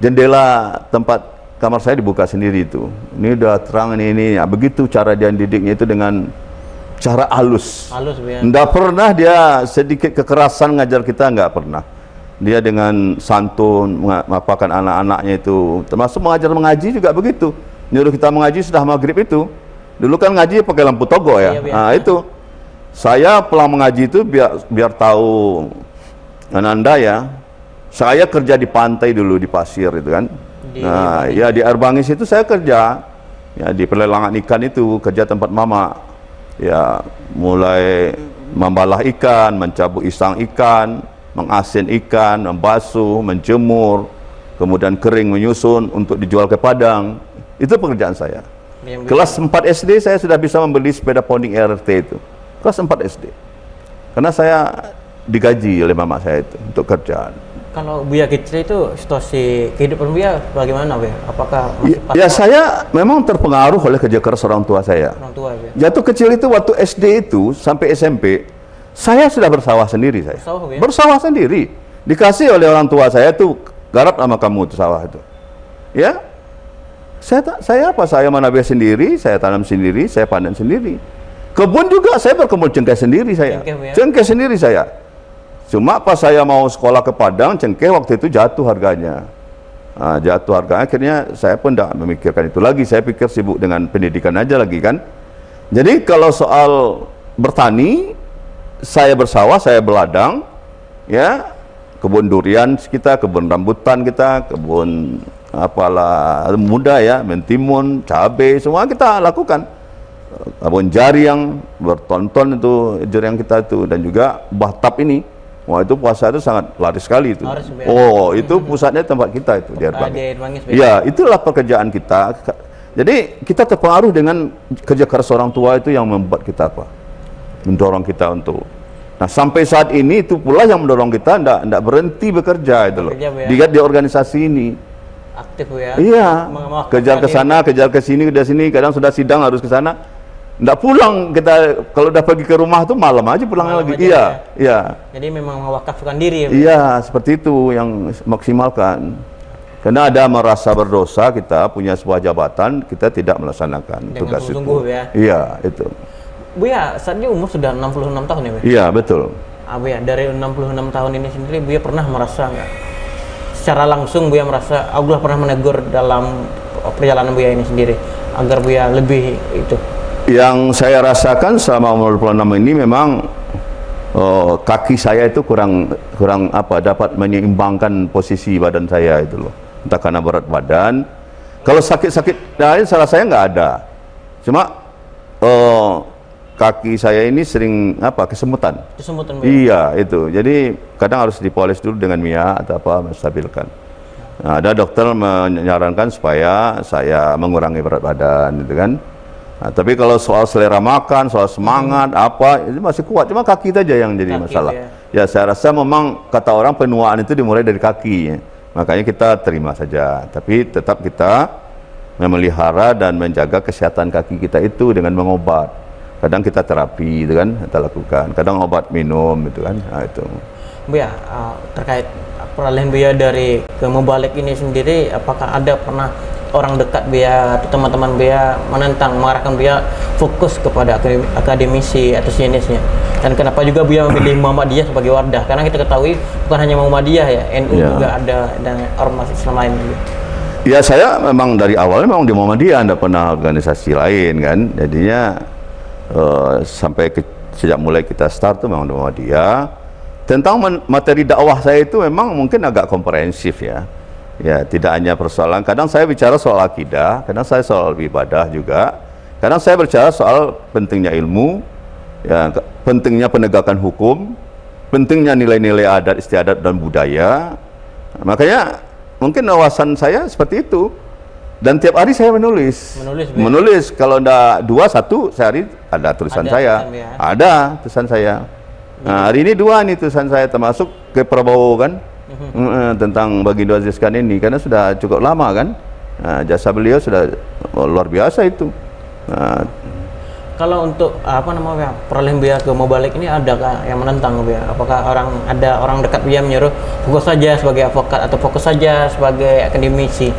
jendela tempat kamar saya dibuka sendiri itu. Ini udah terang ini. Ya, begitu cara dia didiknya itu dengan cara halus. Tidak pernah dia sedikit kekerasan ngajar kita, nggak pernah. Dia dengan santun mengapakan anak-anaknya itu, termasuk mengaji juga begitu. Nyuruh kita mengaji sudah maghrib itu. Dulu kan ngaji pakai lampu togo ya. Nah itu. Saya pulang mengaji itu biar tahu Ananda ya. Saya kerja di pantai dulu di pasir itu kan. Nah, ya di air bangis itu saya kerja. Ya di pelelangan ikan itu kerja tempat mama. Ya mulai membalah ikan, mencabut isang ikan, mengasin ikan, membasuh, menjemur, kemudian kering menyusun untuk dijual ke Padang. Itu pekerjaan saya. Kelas 4 SD saya sudah bisa membeli sepeda ponding RT itu. Kelas 4 SD. Karena saya digaji oleh mama saya itu untuk kerjaan. Kalau Buya kecil itu situasi kehidupan Buya bagaimana Buya? Apakah ya saya memang terpengaruh oleh kerja keras orang tua saya. Orang tua ya. Jatuh kecil itu waktu SD itu sampai SMP saya sudah bersawah sendiri saya. Bersawah sendiri. Dikasih oleh orang tua saya tuh, garap sama kamu tuh sawah itu. Ya. Saya menabih sendiri, saya tanam sendiri, saya panen sendiri. Kebun juga saya berkebun cengkeh sendiri saya. Cengkeh sendiri saya. Cuma pas saya mau sekolah ke Padang, cengkeh waktu itu jatuh harganya. jatuh harga. Akhirnya saya pun tidak memikirkan itu lagi, saya pikir sibuk dengan pendidikan aja lagi kan. Jadi kalau soal bertani, saya bersawah, saya beladang, ya, kebun durian kita, kebun rambutan kita, kebun apalah muda ya, mentimun, cabai, semua kita lakukan. Kebun jari yang bertonton itu jari yang kita itu, dan juga batap ini. Wah, itu puasa itu sangat laris sekali itu. Oh, itu pusatnya tempat kita itu di Air Bangis. Ya, itulah pekerjaan kita. Jadi kita terpengaruh dengan kerja keras orang tua itu yang membuat kita apa? Mendorong kita untuk. Nah, sampai saat ini itu pula yang mendorong kita enggak berhenti bekerja itu loh. Lihat di organisasi ini. Aktif ya. Iya. Kejar ke sana, kejar ke sini, ke sini, kadang sudah sidang harus ke sana. Nggak pulang kita, kalau udah pergi ke rumah tuh malam aja pulangnya lagi. Iya, iya. Jadi memang mewakafkan diri ya. Iya, seperti itu yang maksimalkan. Karena ada merasa berdosa, kita punya sebuah jabatan, kita tidak melaksanakan dengan tugas itu. Ya. Iya, itu. Buya, saat ini umur sudah 66 tahun ya, Buya? Iya, betul. Buya, dari 66 tahun ini sendiri, Buya pernah merasa nggak? Secara langsung Buya merasa Allah pernah menegur dalam perjalanan Buya ini sendiri agar Buya lebih itu. Yang saya rasakan selama umur 26 ini memang kaki saya itu kurang apa, dapat menyeimbangkan posisi badan saya itu loh. Entah karena berat badan. Kalau sakit-sakit lain salah saya nggak ada. Cuma kaki saya ini sering apa, kesemutan. Kesemutan. Iya, itu. Jadi kadang harus dipoles dulu dengan minyak atau apa, menstabilkan. Nah, ada dokter menyarankan supaya saya mengurangi berat badan gitu kan. Nah, tapi kalau soal selera makan, soal semangat, apa, itu masih kuat. Cuma kaki itu aja yang jadi masalah. Ya, saya rasa memang kata orang penuaan itu dimulai dari kaki. Ya. Makanya kita terima saja. Tapi tetap kita memelihara dan menjaga kesehatan kaki kita itu dengan mengobat. Kadang kita terapi, itu kan, kita lakukan. Kadang obat minum, itu kan. Nah, itu. Buya, terkait peralihan Buya dari ke Mubalik ini sendiri, apakah ada pernah orang dekat Buya atau teman-teman Buya menentang, mengarahkan Buya fokus kepada akademisi atau sinisnya? Dan kenapa juga Buya memilih Muhammadiyah sebagai wadah? Karena kita ketahui bukan hanya Muhammadiyah ya, NU juga ada, dan ormas Islam lain juga. Ya, saya memang dari awal memang di Muhammadiyah, tidak pernah organisasi lain kan. Jadinya sampai sejak mulai kita start tuh memang di Muhammadiyah. Tentang materi dakwah saya itu memang mungkin agak komprehensif ya. Ya, tidak hanya persoalan, kadang saya bicara soal akidah, kadang saya soal ibadah juga, kadang saya bicara soal pentingnya ilmu, ya, pentingnya penegakan hukum, pentingnya nilai-nilai adat istiadat dan budaya. Makanya mungkin wawasan saya seperti itu. Dan tiap hari saya menulis. Kalau enggak 2, 1 sehari ada tulisan saya. Ada tulisan saya. Nah, hari ini 2 nih tulisan saya, termasuk ke Prabowo kan. Tentang Baginda Aziz Khan ini, karena sudah cukup lama kan. Nah, jasa beliau sudah luar biasa itu. Nah, kalau untuk apa namanya peralihan Buya ke Mubalik ini, adakah yang menentang Buya? Apakah ada orang dekat Buya menyuruh fokus saja sebagai advokat atau fokus saja sebagai akademisi?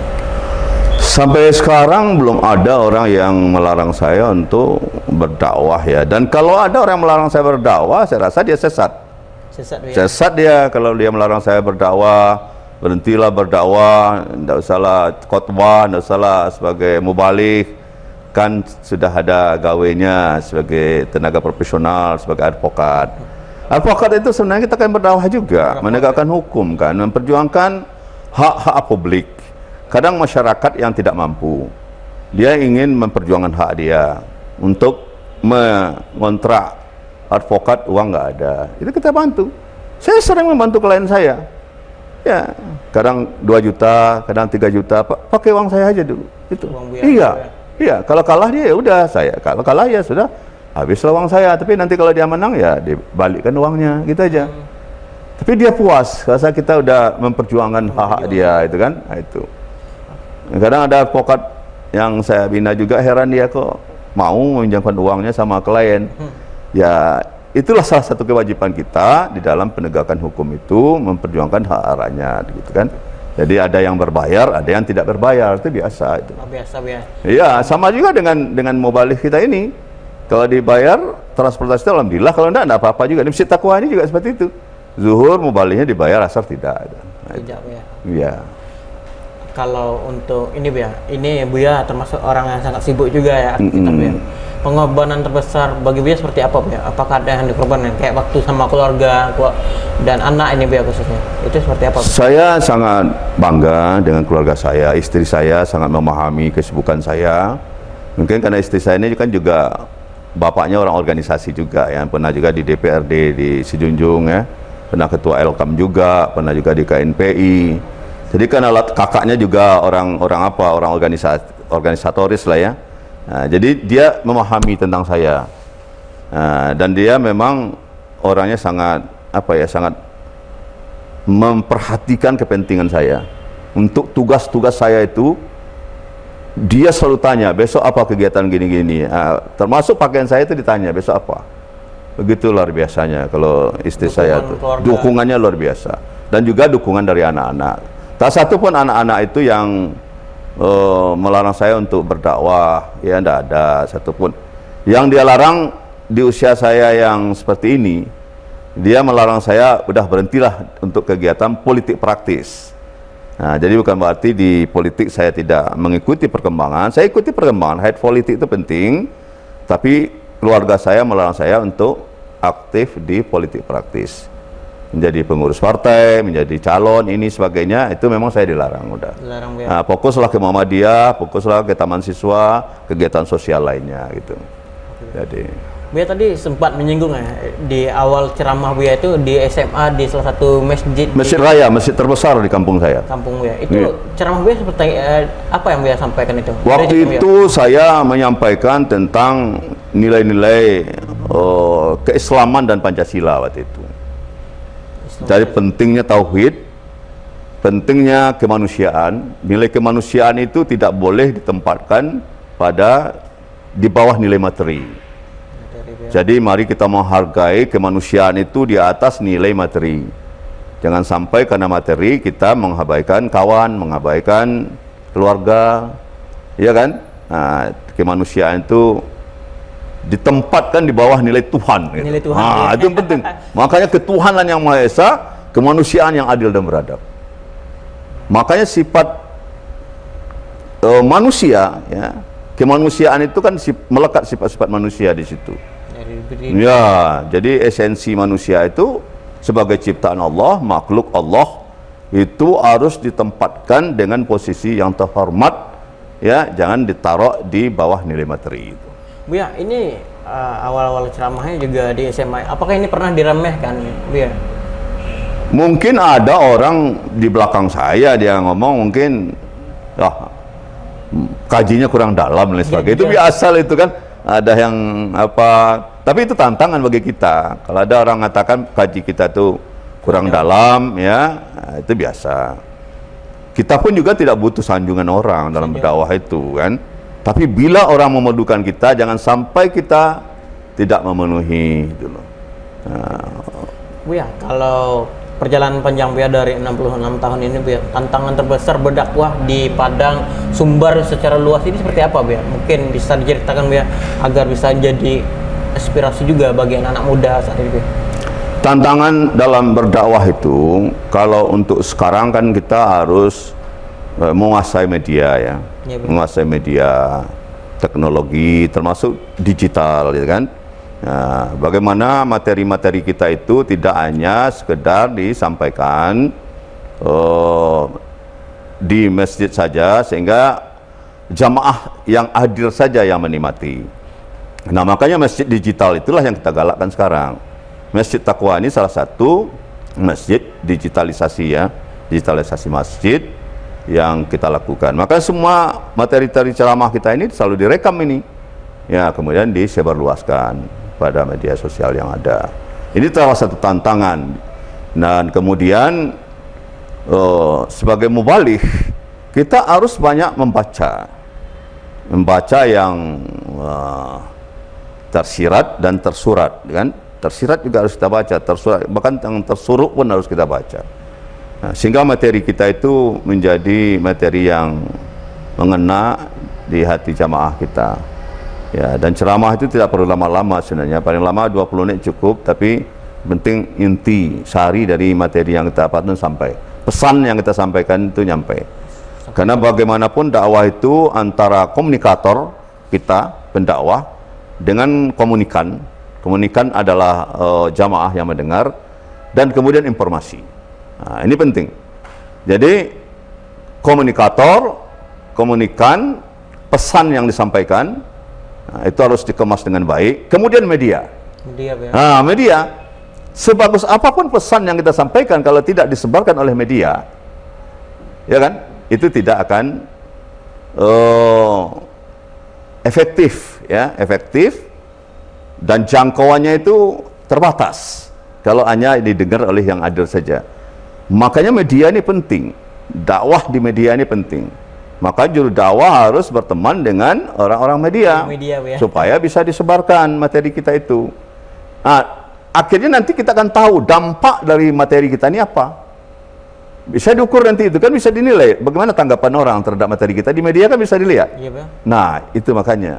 Sampai sekarang belum ada orang yang melarang saya untuk berdakwah ya. Dan kalau ada orang yang melarang saya berdakwah, saya rasa dia sesat. Sesat dia kalau dia melarang saya berdakwah. Berhentilah berdakwah, tidak usahlah khotbah, tidak usahlah sebagai mubalik, kan sudah ada gawainya sebagai tenaga profesional, sebagai advokat. Advokat itu sebenarnya kita kan berdakwah juga, menegakkan hukum kan, memperjuangkan hak-hak publik. Kadang masyarakat yang tidak mampu, dia ingin memperjuangkan hak dia untuk mengontrak advokat, uang nggak ada, itu kita bantu. Saya sering membantu klien saya, ya, kadang 2 juta, kadang 3 juta, pakai uang saya aja dulu, itu. Iya, kalau kalah dia ya udah, saya kalau kalah ya sudah, habislah uang saya. Tapi nanti kalau dia menang ya dibalikkan uangnya, gitu aja. Tapi dia puas, rasa kita udah memperjuangkan hak-hak dia, itu kan, nah, itu. Kadang ada advokat yang saya bina juga, heran dia kok mau meminjamkan uangnya sama klien. Ya, itulah salah satu kewajiban kita di dalam penegakan hukum itu, memperjuangkan hak rakyat, gitu kan. Jadi ada yang berbayar, ada yang tidak berbayar, itu biasa itu. Biasa. Iya, sama juga dengan mubalik kita ini. Kalau dibayar transportasi alhamdulillah, kalau enggak apa-apa juga. Di Masjid Taqwa ini juga seperti itu. Zuhur mubaliknya dibayar, asar tidak. Nah, tidak ya. Iya. kalau untuk ini Bu ya, ini Buya termasuk orang yang sangat sibuk juga ya aktivitas Bu ya. Pengorbanan terbesar bagi Buya seperti apa Bu ya? Apakah ada yang dikorbankan kayak waktu sama keluarga dan anak ini Bu ya khususnya? Itu seperti apa Bu? Saya sangat bangga dengan keluarga saya, istri saya sangat memahami kesibukan saya. Mungkin karena istri saya ini kan juga bapaknya orang organisasi juga ya, pernah juga di DPRD di Sijunjung ya, pernah ketua Elkam juga, pernah juga di KNPI. Jadi kan kakaknya juga orang organisatoris lah ya. Nah, jadi dia memahami tentang saya. Nah, dan dia memang orangnya sangat sangat memperhatikan kepentingan saya. Untuk tugas-tugas saya itu dia selalu tanya, besok apa kegiatan gini-gini. Termasuk pakaian saya itu ditanya, besok apa. Begitu luar biasanya kalau istri saya tuh. Dukungannya luar biasa. Dan juga dukungan dari anak-anak. Tak satu pun anak-anak itu yang melarang saya untuk berdakwah, ya tidak ada satupun. Yang dia larang di usia saya yang seperti ini, dia melarang saya udah berhentilah untuk kegiatan politik praktis. Nah, jadi bukan berarti di politik saya tidak mengikuti perkembangan. Saya ikuti perkembangan, head politik itu penting, tapi keluarga saya melarang saya untuk aktif di politik praktis. Menjadi pengurus partai, menjadi calon, ini sebagainya, itu memang saya dilarang udah. Dilarang, nah, fokuslah ke Muhammadiyah, fokuslah ke taman siswa, kegiatan sosial lainnya gitu. Jadi Buya tadi sempat menyinggung ya di awal ceramah Buya itu di SMA di salah satu masjid. Masjid Raya, masjid terbesar di kampung saya. Kampung Buya. Itu ceramah Buya seperti apa yang Buya sampaikan itu? Waktu itu saya menyampaikan tentang nilai-nilai keislaman dan Pancasila waktu itu. Jadi pentingnya tauhid, pentingnya kemanusiaan. Nilai kemanusiaan itu tidak boleh ditempatkan di bawah nilai materi. Jadi mari kita menghargai kemanusiaan itu di atas nilai materi. Jangan sampai karena materi kita mengabaikan kawan, mengabaikan keluarga, ya kan? Nah, kemanusiaan itu ditempatkan di bawah nilai Tuhan. Gitu. Nilai Tuhan. Nah, itu yang penting. Makanya ketuhanan yang Maha Esa, kemanusiaan yang adil dan beradab. Makanya sifat manusia, ya, kemanusiaan itu kan melekat sifat-sifat manusia di situ. Ya, jadi esensi manusia itu sebagai ciptaan Allah, makhluk Allah itu harus ditempatkan dengan posisi yang terhormat, ya, jangan ditaruh di bawah nilai materi itu. Buya, ini awal-awal ceramahnya juga di SMA. Apakah ini pernah diremehkan, Buya? Mungkin ada orang di belakang saya dia ngomong mungkin kajinya kurang dalam dan sebagainya. Itu biasa itu kan, ada yang tapi itu tantangan bagi kita. Kalau ada orang mengatakan kaji kita tuh kurang dalam, ya, itu biasa. Kita pun juga tidak butuh sanjungan orang dalam berdakwah itu kan. Tapi bila orang memerlukan kita, jangan sampai kita tidak memenuhi gitu loh. Buya, kalau perjalanan panjang Buya dari 66 tahun ini Buya, tantangan terbesar berdakwah di Padang Sumbar secara luas ini seperti apa Buya? Mungkin bisa diceritakan Buya agar bisa jadi inspirasi juga bagi anak-anak muda saat ini Buya. Tantangan dalam berdakwah itu, kalau untuk sekarang kan kita harus menguasai media ya, menguasai media, teknologi, termasuk digital, ya kan? Nah, bagaimana materi-materi kita itu tidak hanya sekedar disampaikan di masjid saja, sehingga jamaah yang hadir saja yang menikmati. Nah, makanya masjid digital itulah yang kita galakkan sekarang. Masjid Taqwa ini salah satu masjid digitalisasi ya, digitalisasi masjid yang kita lakukan. Maka semua materi-materi ceramah kita ini selalu direkam ini, ya, kemudian disebarluaskan pada media sosial yang ada. Ini salah satu tantangan. Dan kemudian sebagai mubaligh kita harus banyak membaca yang tersirat dan tersurat, kan? Tersirat juga harus kita baca, tersurat, bahkan yang tersuruh pun harus kita baca. Nah, sehingga materi kita itu menjadi materi yang mengena di hati jamaah kita. Ya, dan ceramah itu tidak perlu lama-lama sebenarnya, paling lama 20 menit cukup, tapi penting inti sari dari materi yang kita dapatkan sampai. Pesan yang kita sampaikan itu nyampe. Karena bagaimanapun dakwah itu antara komunikator kita, pendakwah, dengan komunikan. Komunikan adalah jamaah yang mendengar, dan kemudian informasi. Nah, ini penting. Jadi komunikator, komunikan, pesan yang disampaikan, nah, itu harus dikemas dengan baik. Kemudian media. Nah, media, sebagus apapun pesan yang kita sampaikan, kalau tidak disebarkan oleh media, ya kan, itu tidak akan efektif, ya, efektif, dan jangkauannya itu terbatas kalau hanya didengar oleh yang adil saja. Makanya media ini penting, dakwah di media ini penting. Maka juru dakwah harus berteman dengan orang-orang media, supaya bisa disebarkan materi kita itu. Nah, akhirnya nanti kita akan tahu dampak dari materi kita ini apa. Bisa diukur nanti, itu kan bisa dinilai bagaimana tanggapan orang terhadap materi kita di media, kan bisa dilihat. Iya, Bang. Nah, itu makanya.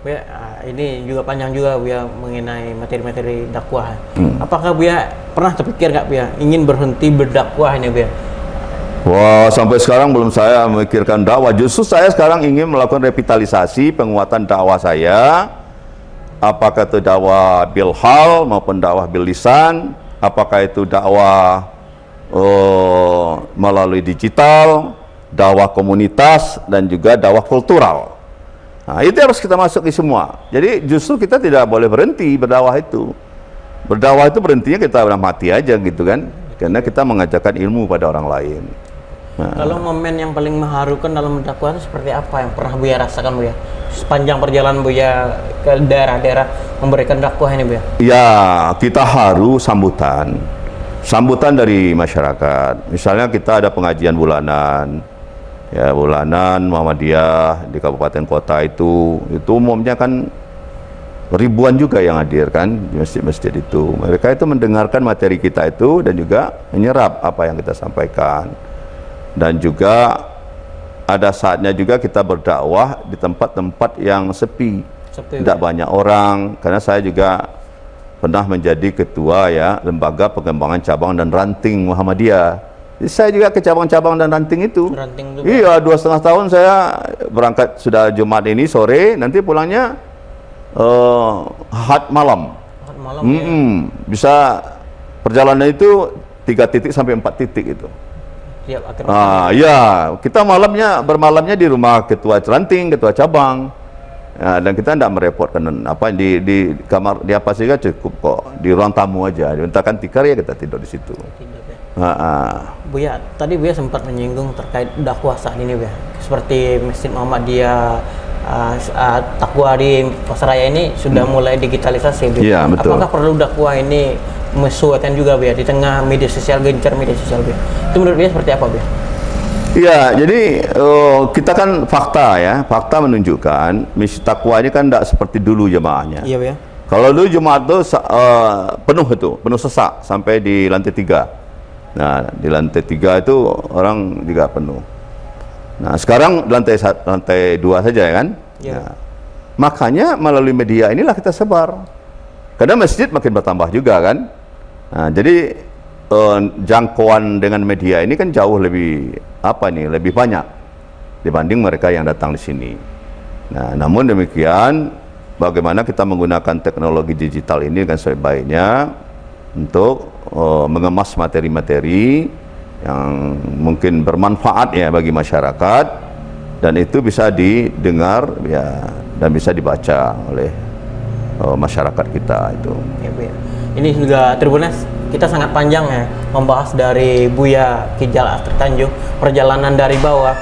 Buya, ini juga panjang juga Buya mengenai materi-materi dakwah. Apakah Buya pernah terpikir nggak Buya ingin berhenti berdakwah ini Buya? Wah, sampai sekarang belum saya memikirkan dakwah. Justru saya sekarang ingin melakukan revitalisasi, penguatan dakwah saya. Apakah itu dakwah bil hal maupun dakwah bil lisan, apakah itu dakwah melalui digital, dakwah komunitas, dan juga dakwah kultural. Nah, itu harus kita masuki semua. Jadi justru kita tidak boleh berhenti berdakwah itu. Berdakwah itu berhentinya kita udah mati aja gitu kan, karena kita mengajarkan ilmu pada orang lain. Nah, kalau momen yang paling mengharukan dalam berdakwah itu seperti apa yang pernah Buya rasakan Buya sepanjang perjalanan Buya ke daerah-daerah memberikan dakwah ini Buya? Ya, kita haru sambutan dari masyarakat. Misalnya kita ada pengajian bulanan, ya, bulanan Muhammadiyah di kabupaten kota itu umumnya kan ribuan juga yang hadir kan di masjid-masjid itu. Mereka itu mendengarkan materi kita itu dan juga menyerap apa yang kita sampaikan. Dan juga ada saatnya juga kita berdakwah di tempat-tempat yang sepi, tidak banyak orang. Karena saya juga pernah menjadi ketua, ya, lembaga pengembangan cabang dan ranting Muhammadiyah. Jadi saya juga ke cabang-cabang dan ranting itu. Iya, 2,5 tahun saya berangkat sudah Jumat ini sore, nanti pulangnya Ahad malam. Ya. Bisa perjalanan itu 3 titik sampai 4 titik itu. Ya, kita bermalamnya di rumah ketua ranting, ketua cabang. Ya, dan kita tidak merepotkan apa di kamar di apa saja cukup kok, di ruang tamu aja. Dimintakan tikar, ya kita tidur di situ. Buya, tadi Buya sempat menyinggung terkait dakwah saat ini Buya. Seperti Masjid Muhammadiyah, dakwah di Pasaraya ini sudah mulai digitalisasi Buya. Ya, betul. Apakah perlu dakwah ini menyesuaikan juga Buya di tengah media sosial, gencar media sosial Buya? Itu menurut Buya seperti apa Buya? Iya, jadi kita kan fakta, ya, fakta menunjukkan Masjid Taqwa ini kan tidak seperti dulu jemaahnya. Iya Buya. Kalau dulu Jumat itu penuh sesak sampai di lantai 3. Nah, di lantai 3 itu orang juga penuh. Nah, sekarang lantai 2 saja, ya kan? Ya. Nah, makanya melalui media inilah kita sebar. Karena masjid makin bertambah juga kan. Nah, jadi jangkauan dengan media ini kan jauh lebih lebih banyak dibanding mereka yang datang di sini. Nah, namun demikian, bagaimana kita menggunakan teknologi digital ini dengan sebaik-baiknya untuk mengemas materi-materi yang mungkin bermanfaat, ya, bagi masyarakat, dan itu bisa didengar, ya, dan bisa dibaca oleh masyarakat kita itu. Ya, Buya. Ini juga Tribuners, kita sangat panjang, ya, membahas dari Buya Kijal Astri Tanjung, perjalanan dari bawah,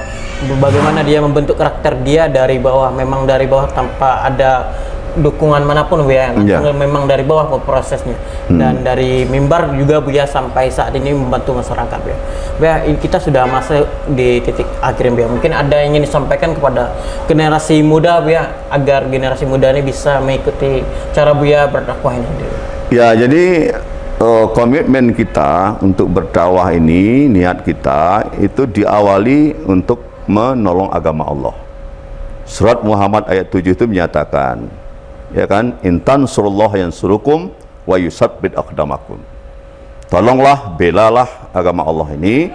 bagaimana dia membentuk karakter dia dari bawah, memang dari bawah tanpa ada dukungan manapun Buya, memang dari bawah prosesnya. Dan dari mimbar juga Buya sampai saat ini membantu masyarakat Buya. Buya, kita sudah masuk di titik akhir Buya. Mungkin ada yang ingin disampaikan kepada generasi muda Buya, agar generasi muda ini bisa mengikuti cara Buya berdakwah ini. Ya, jadi komitmen kita untuk berdakwah ini, niat kita itu diawali untuk menolong agama Allah. Surat Muhammad ayat 7 itu menyatakan, ya kan, intan surullah yansurukum wa yusabbit aqdamakum. Tolonglah, belalah agama Allah ini,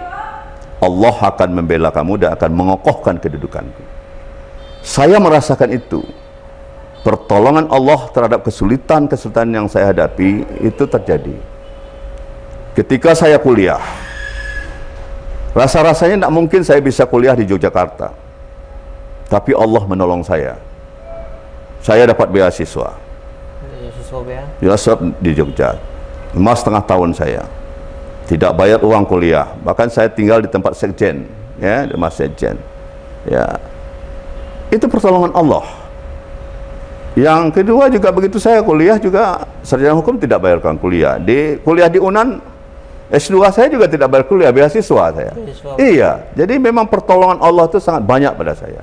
Allah akan membela kamu dan akan mengokohkan kedudukanku. Saya merasakan itu. Pertolongan Allah terhadap kesulitan-kesulitan yang saya hadapi itu terjadi ketika saya kuliah. Rasa-rasanya tidak mungkin saya bisa kuliah di Yogyakarta, tapi Allah menolong saya. Saya dapat beasiswa. Beasiswa di Jogja. 5,5 tahun saya tidak bayar uang kuliah, bahkan saya tinggal di tempat sekjen, ya, di mas sekjen. Ya, itu pertolongan Allah. Yang kedua juga begitu, saya kuliah juga sarjana hukum tidak bayarkan kuliah. Di kuliah di UNAN S2 saya juga tidak bayar kuliah, beasiswa saya. Iya, jadi memang pertolongan Allah itu sangat banyak pada saya.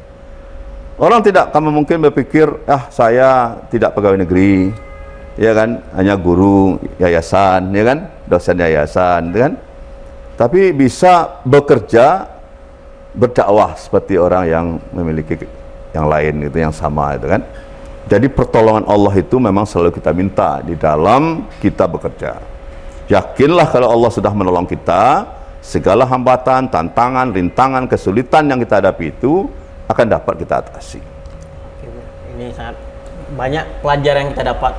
Orang tidak akan mungkin berpikir, saya tidak pegawai negeri, ya kan, hanya guru yayasan, ya kan, dosen yayasan, ya kan. Tapi bisa bekerja, berdakwah seperti orang yang memiliki yang lain gitu, yang sama itu kan. Jadi pertolongan Allah itu memang selalu kita minta di dalam kita bekerja. Yakinlah kalau Allah sudah menolong kita, segala hambatan, tantangan, rintangan, kesulitan yang kita hadapi itu akan dapat kita atasi. Ini sangat banyak pelajaran yang kita dapat.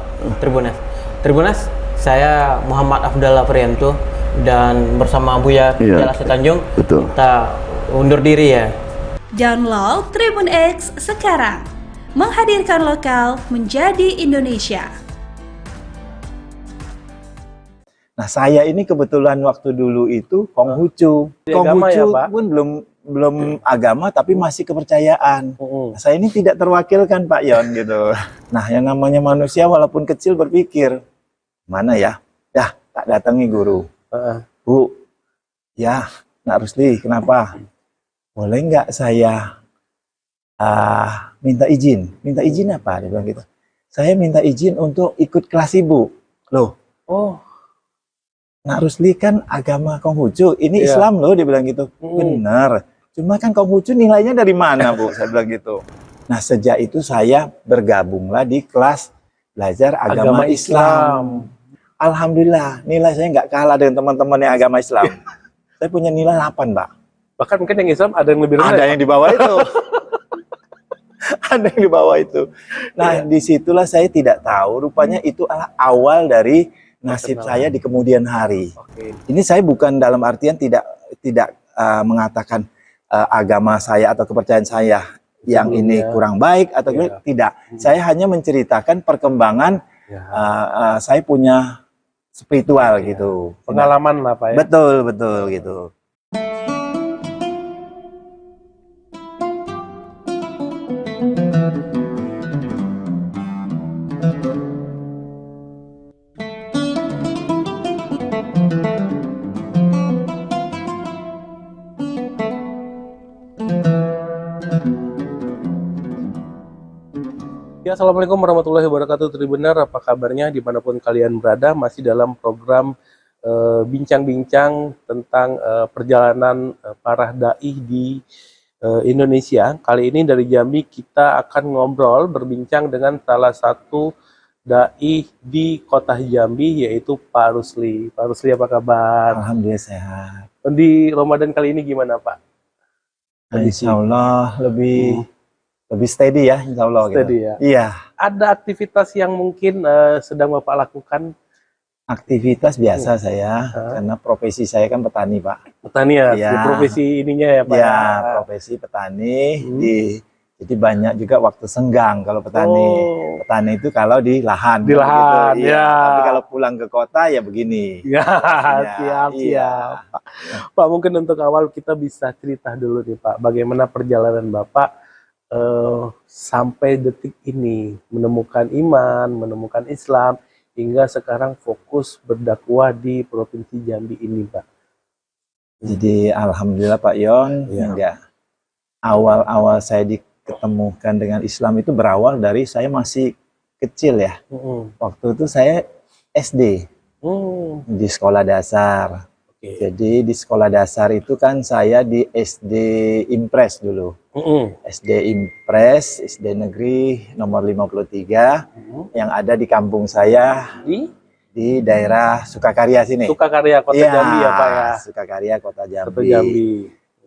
Tribunas, saya Muhammad Afdallah Prianto dan bersama Buya Kijal Astri Tanjung, kita undur diri ya. Download Tribun X sekarang, menghadirkan lokal menjadi Indonesia. Nah, saya ini kebetulan waktu dulu itu Konghucu. Konghucu pun belum agama tapi masih kepercayaan. Saya ini tidak terwakilkan Pak Yon gitu. Nah, yang namanya manusia walaupun kecil berpikir, mana ya? Dah, tak datangi guru. Bu, ya, Nak Rusli, kenapa? Boleh nggak saya minta izin? Minta izin apa? Dia bilang gitu. Saya minta izin untuk ikut kelas ibu. Loh, Nak Rusli kan agama Konghucu, ini Islam loh, dia bilang gitu. Benar. Cuma kan Konghucu nilainya dari mana, Bu? Saya bilang gitu. Nah, sejak itu saya bergabunglah di kelas belajar agama Islam. Alhamdulillah, nilai saya nggak kalah dengan teman-teman yang agama Islam. Saya punya nilai 8, Pak. Bahkan mungkin yang Islam ada yang lebih rendah. Ada yang di bawah itu. Ada yang di bawah itu. Nah, disitulah saya tidak tahu. Rupanya itu adalah awal dari nasib saya di kemudian hari. Ini saya bukan dalam artian tidak mengatakan agama saya atau kepercayaan saya yang ini kurang baik atau tidak. Saya hanya menceritakan perkembangan saya punya spiritual gitu. Pengalaman lah Pak ya. Betul gitu. Ya, Assalamualaikum warahmatullahi wabarakatuh Tribunar, apa kabarnya dimanapun kalian berada, masih dalam program bincang-bincang tentang perjalanan para da'i di Indonesia. Kali ini dari Jambi kita akan ngobrol, berbincang dengan salah satu da'i di kota Jambi, yaitu Pak Rusli. Pak Rusli, apa kabar? Alhamdulillah sehat. Di Ramadan kali ini gimana Pak? Insya Allah lebih steady ya, insya Allah. Steady gitu. ya. Iya. Ada aktivitas yang mungkin sedang Bapak lakukan? Aktivitas biasa saya, karena profesi saya kan petani Pak. Petani ya, di profesi ininya ya Pak? Ya, profesi petani. Jadi banyak juga waktu senggang kalau petani. Petani itu kalau di lahan. Di lahan, gitu. ya. Tapi kalau pulang ke kota ya begini. Ya, siap. Pak, mungkin untuk awal kita bisa cerita dulu nih Pak, bagaimana perjalanan Bapak sampai detik ini menemukan iman, menemukan Islam, hingga sekarang fokus berdakwah di Provinsi Jambi ini, Pak. Jadi alhamdulillah Pak Yon, awal-awal saya diketemukan dengan Islam itu berawal dari saya masih kecil ya. Waktu itu saya SD di sekolah dasar. Jadi di sekolah dasar itu kan saya di SD Impres dulu. SD Impres, SD Negeri nomor 53 yang ada di kampung saya di daerah Sukakarya sini. Sukakarya, Kota Jambi ya Pak ya? Sukakarya, Kota Jambi. Kota Jambi.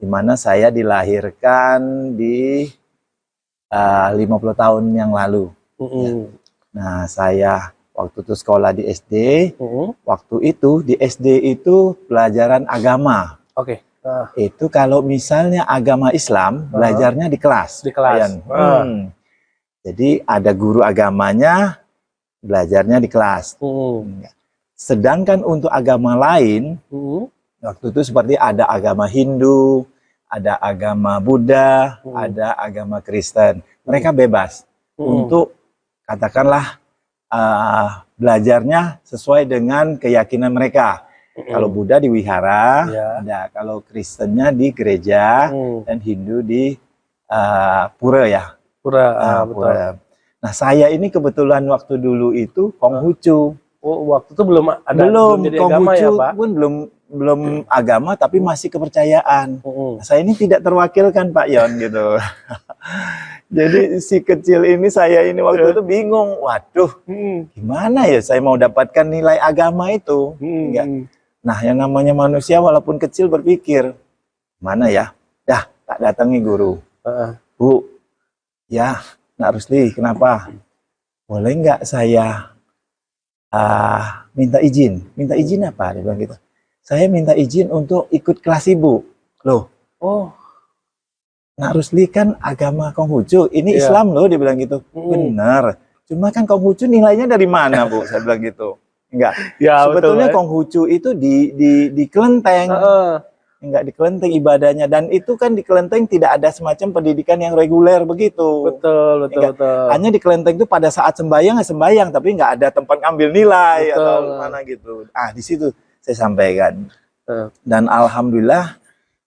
di mana saya dilahirkan di 50 tahun yang lalu. Ya. Nah, saya waktu itu sekolah di SD, waktu itu di SD itu pelajaran agama. Oke. Itu kalau misalnya agama Islam, belajarnya di kelas. Di kelas. Jadi ada guru agamanya, belajarnya di kelas. Sedangkan untuk agama lain, waktu itu seperti ada agama Hindu, ada agama Buddha, ada agama Kristen. Mereka bebas untuk katakanlah belajarnya sesuai dengan keyakinan mereka. Kalau Buddha di wihara, ada kalau Kristennya di gereja, dan Hindu di pura ya. Pura, betul. Pura. Nah, saya ini kebetulan waktu dulu itu Konghucu. Oh, waktu itu belum ada jadi agama ya, Pak? Pun belum agama, tapi masih kepercayaan. Nah, saya ini tidak terwakilkan, Pak Yon, gitu. Jadi si kecil ini, saya ini waktu itu bingung. Waduh, gimana ya saya mau dapatkan nilai agama itu? Enggak. Nah, yang namanya manusia walaupun kecil berpikir, mana ya? Dah, tak datangi guru. Bu, ya, Nak Rusli, kenapa? Boleh nggak saya minta izin? Minta izin apa? Dia bilang gitu. Saya minta izin untuk ikut kelas ibu. Loh, Nak Rusli kan agama Konghucu, ini Islam loh, dia bilang gitu. Benar. Cuma kan Konghucu nilainya dari mana, Bu? Saya bilang gitu. Enggak. Ya, sebetulnya betul, Konghucu itu di kelenteng. Enggak di kelenteng ibadahnya, dan itu kan di kelenteng tidak ada semacam pendidikan yang reguler begitu. Betul. Hanya di kelenteng itu pada saat sembahyang ya sembahyang, tapi nggak ada tempat ngambil nilai atau mana gitu. Di situ saya sampaikan. Dan alhamdulillah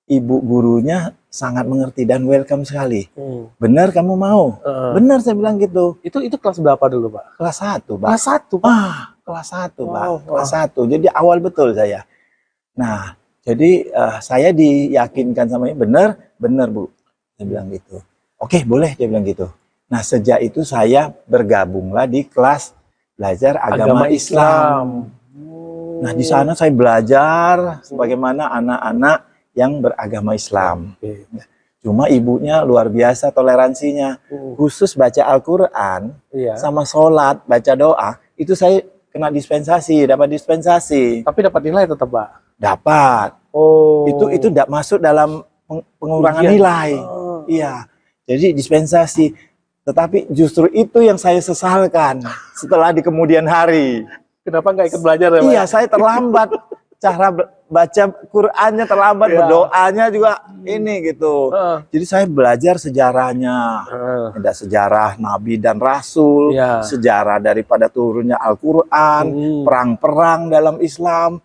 ibu gurunya sangat mengerti dan welcome sekali. Benar kamu mau? Benar, saya bilang gitu. Itu kelas berapa dulu, Pak? Kelas 1, Pak. Kelas 1, Pak. Kelas 1, Pak. Kelas 1. Jadi awal betul saya. Nah, jadi saya diyakinkan sama ini, benar, Bu. Saya bilang gitu. Oke, boleh, dia bilang gitu. Nah, sejak itu saya bergabunglah di kelas belajar agama Islam. Nah, di sana saya belajar sebagaimana anak-anak yang beragama Islam. Cuma ibunya luar biasa toleransinya. Khusus baca Al-Quran, sama sholat, baca doa, itu saya kena dispensasi, dapat dispensasi. Tapi dapat nilai tetap, Pak? Dapat. Itu tidak masuk dalam pengurangan nilai. Iya. Jadi dispensasi. Tetapi justru itu yang saya sesalkan setelah di kemudian hari. Kenapa nggak ikut belajar ya, Pak? Iya, saya terlambat. Cara baca Qur'annya terlambat, berdoanya juga ini gitu. Jadi saya belajar sejarahnya. Ada sejarah Nabi dan Rasul, sejarah daripada turunnya Al-Quran, perang-perang dalam Islam,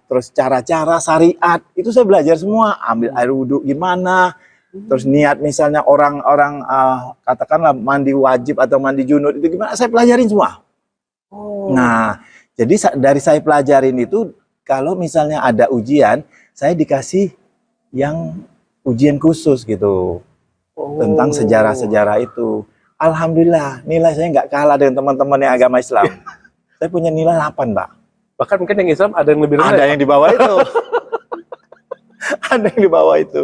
terus cara-cara syariat, itu saya belajar semua. Ambil air wudhu gimana, terus niat misalnya orang-orang katakanlah mandi wajib atau mandi junub itu gimana, saya pelajarin semua. Nah, jadi dari saya pelajarin itu, kalau misalnya ada ujian, saya dikasih yang ujian khusus gitu, tentang sejarah-sejarah itu. Alhamdulillah, nilai saya nggak kalah dengan teman-teman yang agama Islam. Saya punya nilai 8, Pak. Bahkan mungkin yang Islam ada yang lebih rendah. Ada yang di bawah itu. Ada yang di bawah itu.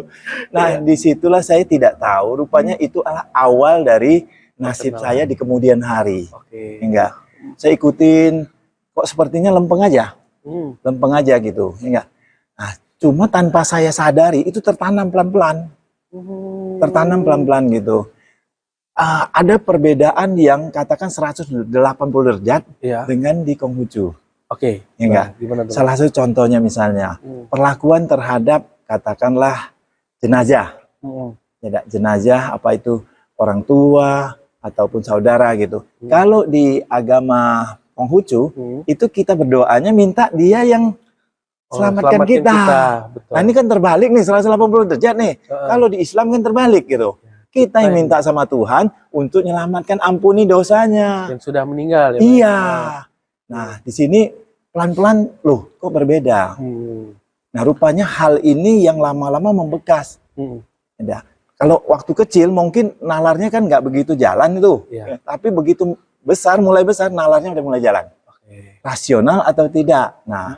Nah, disitulah saya tidak tahu, rupanya itu adalah awal dari nasib saya di kemudian hari. Enggak. Saya ikutin, kok sepertinya lempeng aja. Lempeng aja gitu. Enggak. Nah, cuma tanpa saya sadari, itu tertanam pelan-pelan. Tertanam pelan-pelan gitu. Ada perbedaan yang katakan 180 derajat dengan di Konghucu. Enggak. Salah satu contohnya misalnya, perlakuan terhadap katakanlah jenazah. Jenazah apa itu orang tua ataupun saudara gitu. Kalau di agama Konghucu, itu kita berdoanya minta dia yang selamatkan kita. Nah, ini kan terbalik nih, 180 derajat nih. Kalau di Islam kan terbalik gitu. Kita yang minta sama Tuhan untuk menyelamatkan, ampuni dosanya. Yang sudah meninggal ya. Iya. Nah, di sini pelan-pelan, loh kok berbeda. Nah, rupanya hal ini yang lama-lama membekas. Kalau waktu kecil mungkin nalarnya kan nggak begitu jalan itu. Tapi begitu besar, mulai besar, nalarnya udah mulai jalan. Rasional atau tidak. Nah,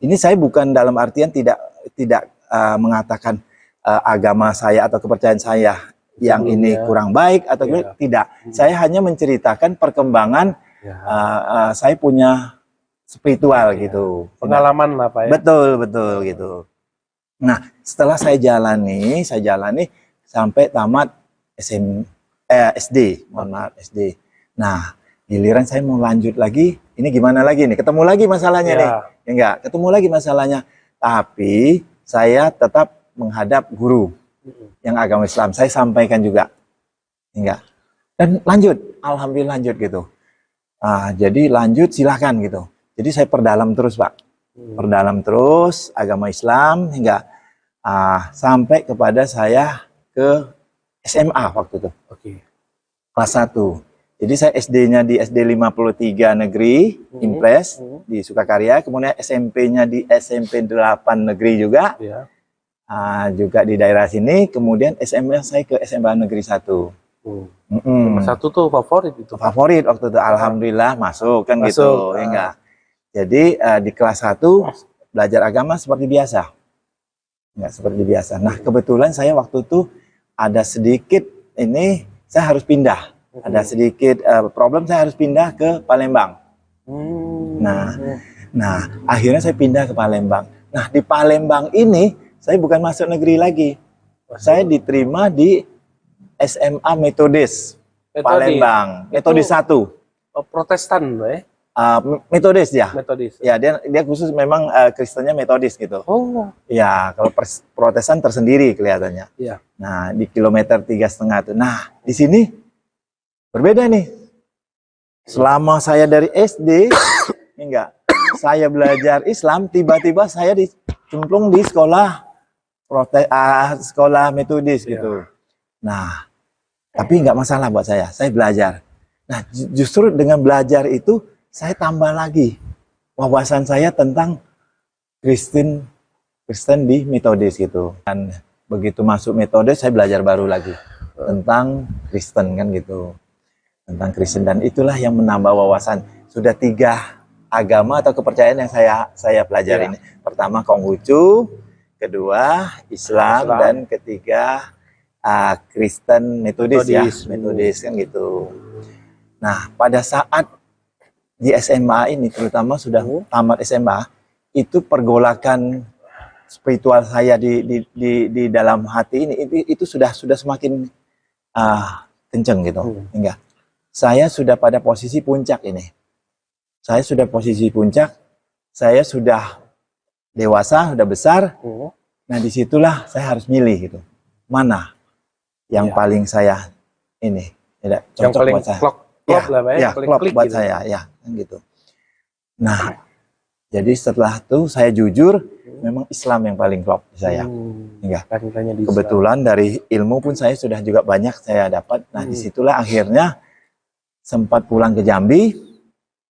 ini saya bukan dalam artian tidak mengatakan agama saya atau kepercayaan saya yang ini kurang baik atau tidak. Saya hanya menceritakan perkembangan saya punya spiritual gitu. Pengalaman lah Pak ya. Betul gitu. Nah, setelah saya jalani sampai tamat SD, mohon maaf SD. Nah, giliran saya mau lanjut lagi, ini gimana lagi nih? Ketemu lagi masalahnya nih. Ya enggak, ketemu lagi masalahnya. Tapi saya tetap menghadap guru yang agama Islam. Saya sampaikan juga. Enggak. Dan lanjut, alhamdulillah lanjut gitu. Jadi lanjut silahkan gitu. Jadi saya perdalam terus Pak. Perdalam terus agama Islam hingga sampai kepada saya ke SMA waktu itu. Kelas 1. Jadi saya SD-nya di SD 53 Negeri, Impres, di Sukakarya. Kemudian SMP-nya di SMP 8 Negeri juga. Juga di daerah sini. Kemudian SMA saya ke SMA Negeri 1. Nomor 1 tuh favorit itu? Favorit waktu itu. Alhamdulillah masuk kan gitu. Enggak. Jadi di kelas 1 belajar agama seperti biasa. Enggak seperti biasa. Nah kebetulan saya waktu itu ada sedikit ini saya harus pindah. Ada sedikit problem, saya harus pindah ke Palembang. Nah, akhirnya saya pindah ke Palembang. Nah, di Palembang ini saya bukan masuk negeri lagi. Saya diterima di SMA Metodis Palembang. Metodis 1. Protestan, ya? Metodis ya. Metodis. Ya, dia khusus memang Kristennya Metodis gitu. Oh. Ya, kalau Protestan tersendiri kelihatannya. Iya. Nah, di kilometer 3,5 tuh. Nah, di sini berbeda nih. Selama saya dari SD, saya belajar Islam, tiba-tiba saya dicemplung di sekolah Metodis gitu. Nah, tapi nggak masalah buat saya belajar. Nah, justru dengan belajar itu, saya tambah lagi wawasan saya tentang Kristen di Metodis gitu. Dan begitu masuk Metodis, saya belajar baru lagi tentang Kristen kan gitu. Tentang Kristen, dan itulah yang menambah wawasan. Sudah 3 agama atau kepercayaan yang saya pelajari ini. Pertama Konghucu, kedua Islam, dan ketiga Kristen Metodis ya, Metodis kan gitu. Nah, pada saat di SMA ini, terutama sudah tamat SMA, itu pergolakan spiritual saya di dalam hati ini itu sudah semakin kenceng gitu, hingga saya sudah pada posisi puncak ini. Saya sudah posisi puncak, saya sudah dewasa, sudah besar. Nah, disitulah saya harus milih gitu. Mana yang paling saya ini tidak cocok buat saya. Klop lah, Pak, ya, klop buat gitu. saya, ya, kan gitu. Nah, jadi setelah itu saya jujur, memang Islam yang paling klop saya. Kebetulan dari ilmu pun saya sudah juga banyak saya dapat. Nah, disitulah akhirnya sempat pulang ke Jambi.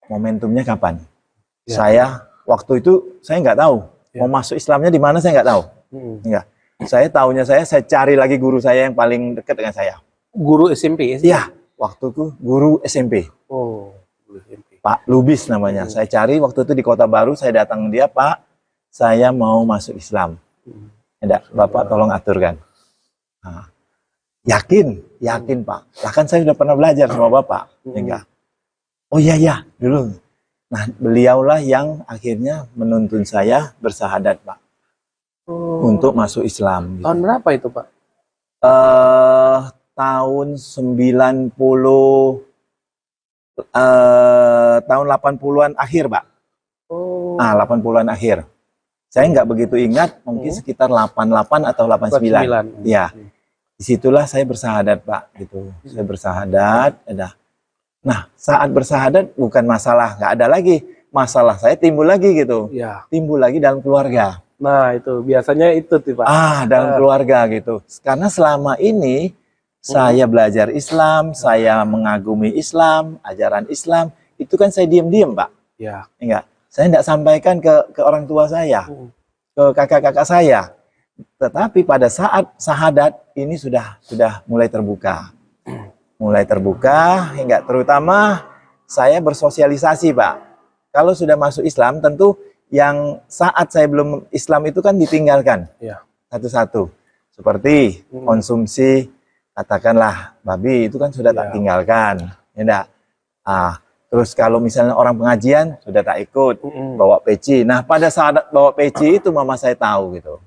Momentumnya kapan? Saya waktu itu saya nggak tahu mau masuk Islamnya di mana, saya nggak tahu. Saya tahunya saya cari lagi guru saya yang paling dekat dengan saya. Guru SMP? Iya, waktu itu guru SMP. Oh, guru SMP. Pak Lubis namanya. Saya cari waktu itu di Kota Baru, saya datang dia, Pak, saya mau masuk Islam. Ada, Bapak tolong aturkan. Nah, yakin Pak. Bahkan saya sudah pernah belajar sama Bapak. Enggak. Oh iya dulu. Nah, beliaulah yang akhirnya menuntun saya bersahadat, Pak. Untuk masuk Islam. Tahun berapa itu, Pak? Tahun 80-an akhir, Pak. 80-an akhir. Saya nggak begitu ingat, mungkin sekitar 88 atau 89. Ya. Disitulah saya bersahadat, Pak, gitu. Saya bersahadat, Nah, saat bersahadat bukan masalah, nggak ada lagi. Masalah saya timbul lagi gitu. Timbul lagi dalam keluarga. Nah, itu biasanya itu tuh, Pak. Dalam keluarga gitu. Karena selama ini saya belajar Islam, saya mengagumi Islam, ajaran Islam, itu kan saya diam-diam, Pak. Enggak. Saya tidak sampaikan ke orang tua saya, ke kakak-kakak saya. Tetapi pada saat sahadat ini sudah mulai terbuka. Mulai terbuka hingga terutama saya bersosialisasi, Pak. Kalau sudah masuk Islam tentu yang saat saya belum Islam itu kan ditinggalkan satu-satu. Seperti konsumsi, katakanlah babi itu kan sudah tak tinggalkan, ya enggak? Terus kalau misalnya orang pengajian sudah tak ikut, bawa peci. Nah pada saat bawa peci itu mama saya tahu gitu.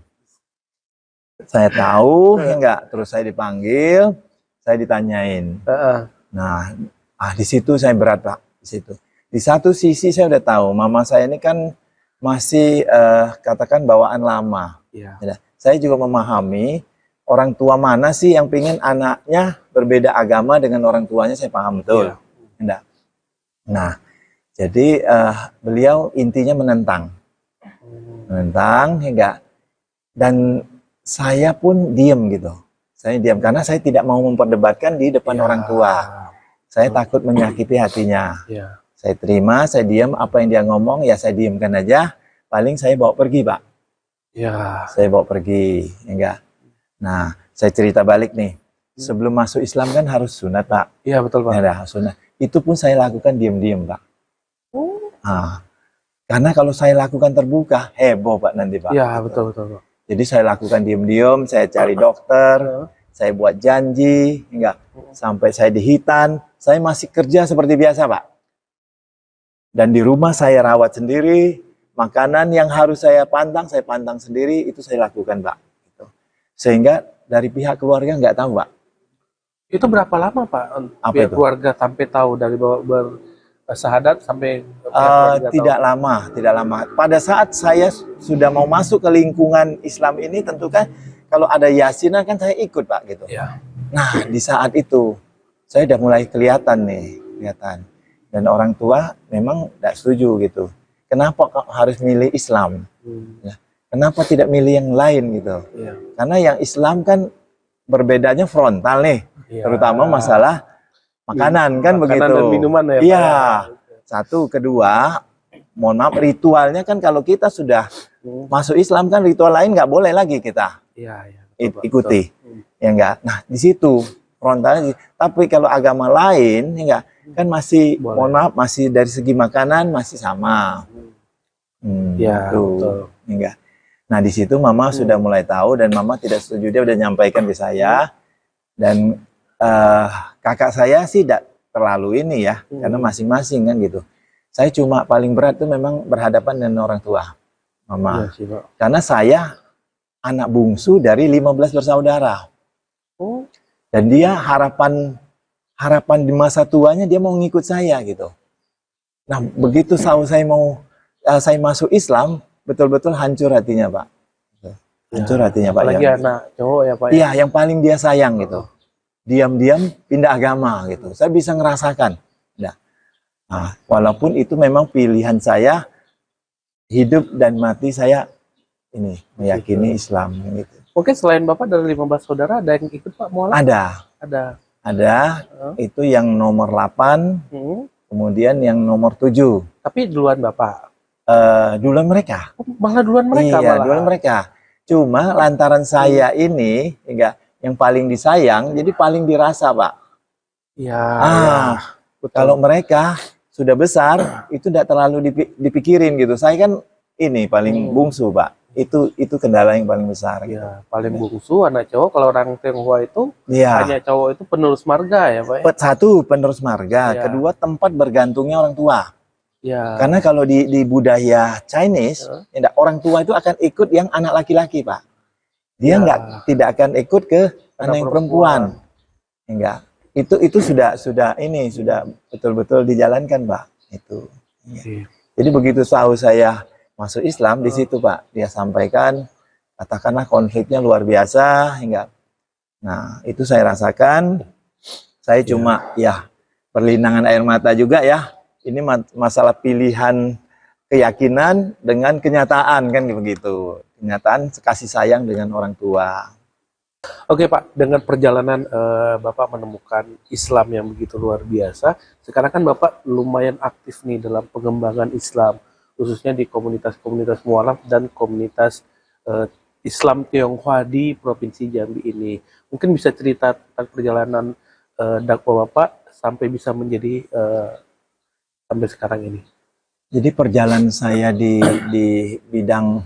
Saya tahu, ya enggak? Terus saya dipanggil, saya ditanyain. Nah, di situ saya berat Pak, di situ. Di satu sisi saya udah tahu, mama saya ini kan masih katakan bawaan lama. Ya. Saya juga memahami orang tua mana sih yang pengen anaknya berbeda agama dengan orang tuanya, saya paham betul. Ya. Nah, jadi beliau intinya menentang, hingga dan saya pun diam gitu. Saya diam karena saya tidak mau memperdebatkan di depan orang tua. Saya takut menyakiti hatinya. Saya terima, saya diam, apa yang dia ngomong ya saya diamkan aja. Paling saya bawa pergi Pak. Saya bawa pergi, enggak. Nah, saya cerita balik nih. Sebelum masuk Islam kan harus sunat Pak. Iya betul Pak. Ya, sunat. Itu pun saya lakukan diam-diam Pak. Karena kalau saya lakukan terbuka, heboh Pak nanti Pak. Iya betul betul Pak. Jadi saya lakukan diam-diam, saya cari dokter, saya buat janji, enggak. Sampai saya dihitan, saya masih kerja seperti biasa Pak. Dan di rumah saya rawat sendiri, makanan yang harus saya pantang sendiri, itu saya lakukan Pak. Gitu. Sehingga dari pihak keluarga nggak tahu Pak. Itu berapa lama Pak pihak keluarga sampai tahu dari bersahadat sampai tidak lama. Pada saat saya sudah mau masuk ke lingkungan Islam ini, tentu kan kalau ada yasinan kan saya ikut Pak gitu. Nah di saat itu saya udah mulai kelihatan. Dan orang tua memang tidak setuju gitu. Kenapa kok harus milih Islam? Ya. Kenapa tidak milih yang lain gitu? Karena yang Islam kan berbedanya frontal nih, terutama masalah makanan kan begitu. Makanan dan minuman ya. Iya. Satu, kedua, mohon maaf ritualnya kan kalau kita sudah masuk Islam kan ritual lain nggak boleh lagi kita ikuti, ya enggak. Nah di situ frontalnya. Tapi kalau agama lain, ya enggak, kan masih mohon maaf masih dari segi makanan masih sama. Betul. Enggak. Nah di situ mama sudah mulai tahu dan mama tidak setuju, dia udah nyampaikan ke saya dan kakak saya sih tidak terlalu ini ya karena masing-masing kan gitu. Saya cuma paling berat itu memang berhadapan dengan orang tua mama karena saya anak bungsu dari 15 bersaudara dan dia harapan di masa tuanya dia mau ngikut saya gitu. Nah begitu saya masuk Islam, betul-betul hancur hatinya Pak. Hancur hatinya Pak. Apalagi anak cowok ya Pak. Iya, yang paling dia sayang gitu. Diam-diam pindah agama gitu. Saya bisa ngerasakan. Nah, walaupun itu memang pilihan saya, hidup dan mati saya ini meyakini Islam gitu. Oke, selain Bapak dari 15 saudara ada yang ikut Pak mualaf? Ada. Itu yang nomor 8, kemudian yang nomor 7. Tapi duluan Bapak? Duluan mereka. Malah duluan mereka? Iya, duluan mereka. Cuma lantaran saya ini yang paling disayang, jadi paling dirasa Pak. Kalau mereka sudah besar, itu tidak terlalu dipikirin gitu. Saya kan ini paling bungsu Pak. Itu kendala yang paling besar. Iya, paling bungsu anak cowok. Kalau orang Tionghoa itu hanya cowok itu penerus marga ya Pak. Satu penerus marga, kedua tempat bergantungnya orang tua. Karena kalau di budaya Chinese, orang tua itu akan ikut yang anak laki-laki Pak. Dia tidak akan ikut ke anak yang perempuan. Enggak. Itu sudah betul-betul dijalankan Pak. Itu. Jadi begitu tahu saya masuk Islam di situ Pak, dia sampaikan katakanlah konfliknya luar biasa hingga. Nah, itu saya rasakan. Saya cuma perlinangan air mata juga ya. Ini masalah pilihan keyakinan dengan kenyataan kan begitu. Kenyataan kasih sayang dengan orang tua. Oke Pak, dengan perjalanan Bapak menemukan Islam yang begitu luar biasa, sekarang kan Bapak lumayan aktif nih dalam pengembangan Islam, khususnya di komunitas-komunitas mualaf dan komunitas Islam Tionghoa di Provinsi Jambi ini. Mungkin bisa cerita tentang perjalanan dakwah Bapak sampai bisa menjadi sampai sekarang ini. Jadi perjalanan saya di bidang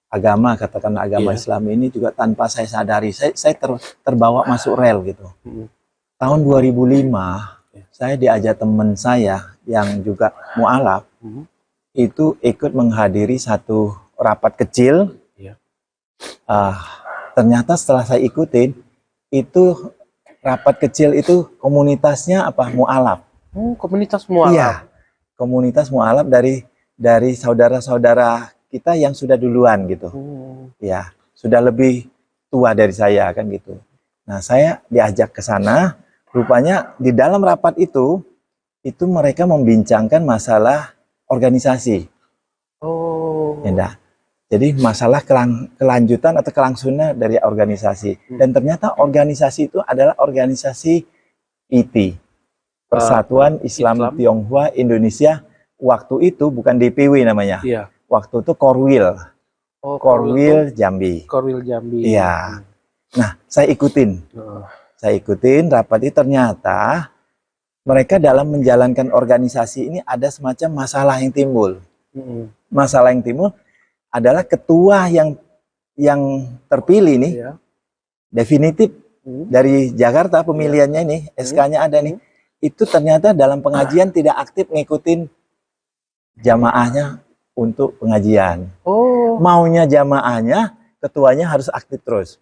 agama, katakanlah agama Islam ini juga tanpa saya sadari, saya terbawa masuk rel gitu. Tahun 2005, saya diajak teman saya yang juga mu'alaf, itu ikut menghadiri satu rapat kecil. Ternyata setelah saya ikutin, itu rapat kecil itu komunitasnya apa? Mu'alaf. Oh, komunitas mu'alaf. Iya, komunitas mu'alaf dari saudara-saudara kita yang sudah duluan gitu. Ya, sudah lebih tua dari saya kan gitu. Nah, saya diajak ke sana, rupanya di dalam rapat itu mereka membincangkan masalah organisasi. Oh. Ya, jadi masalah kelanjutan atau kelangsungan dari organisasi. Dan ternyata organisasi itu adalah organisasi PT, Persatuan Islam Tionghoa Indonesia. Waktu itu bukan DPW namanya. Iya. Waktu itu Korwil. Oh, Korwil Jambi. Korwil Jambi. Iya. Nah, saya ikutin. Saya ikutin rapat itu, ternyata mereka dalam menjalankan organisasi ini ada semacam masalah yang timbul. Masalah yang timbul adalah ketua yang terpilih nih, definitif dari Jakarta pemilihannya ini, SK-nya ada nih, itu ternyata dalam pengajian tidak aktif ngikutin jamaahnya untuk pengajian. Maunya jamaahnya, ketuanya harus aktif terus.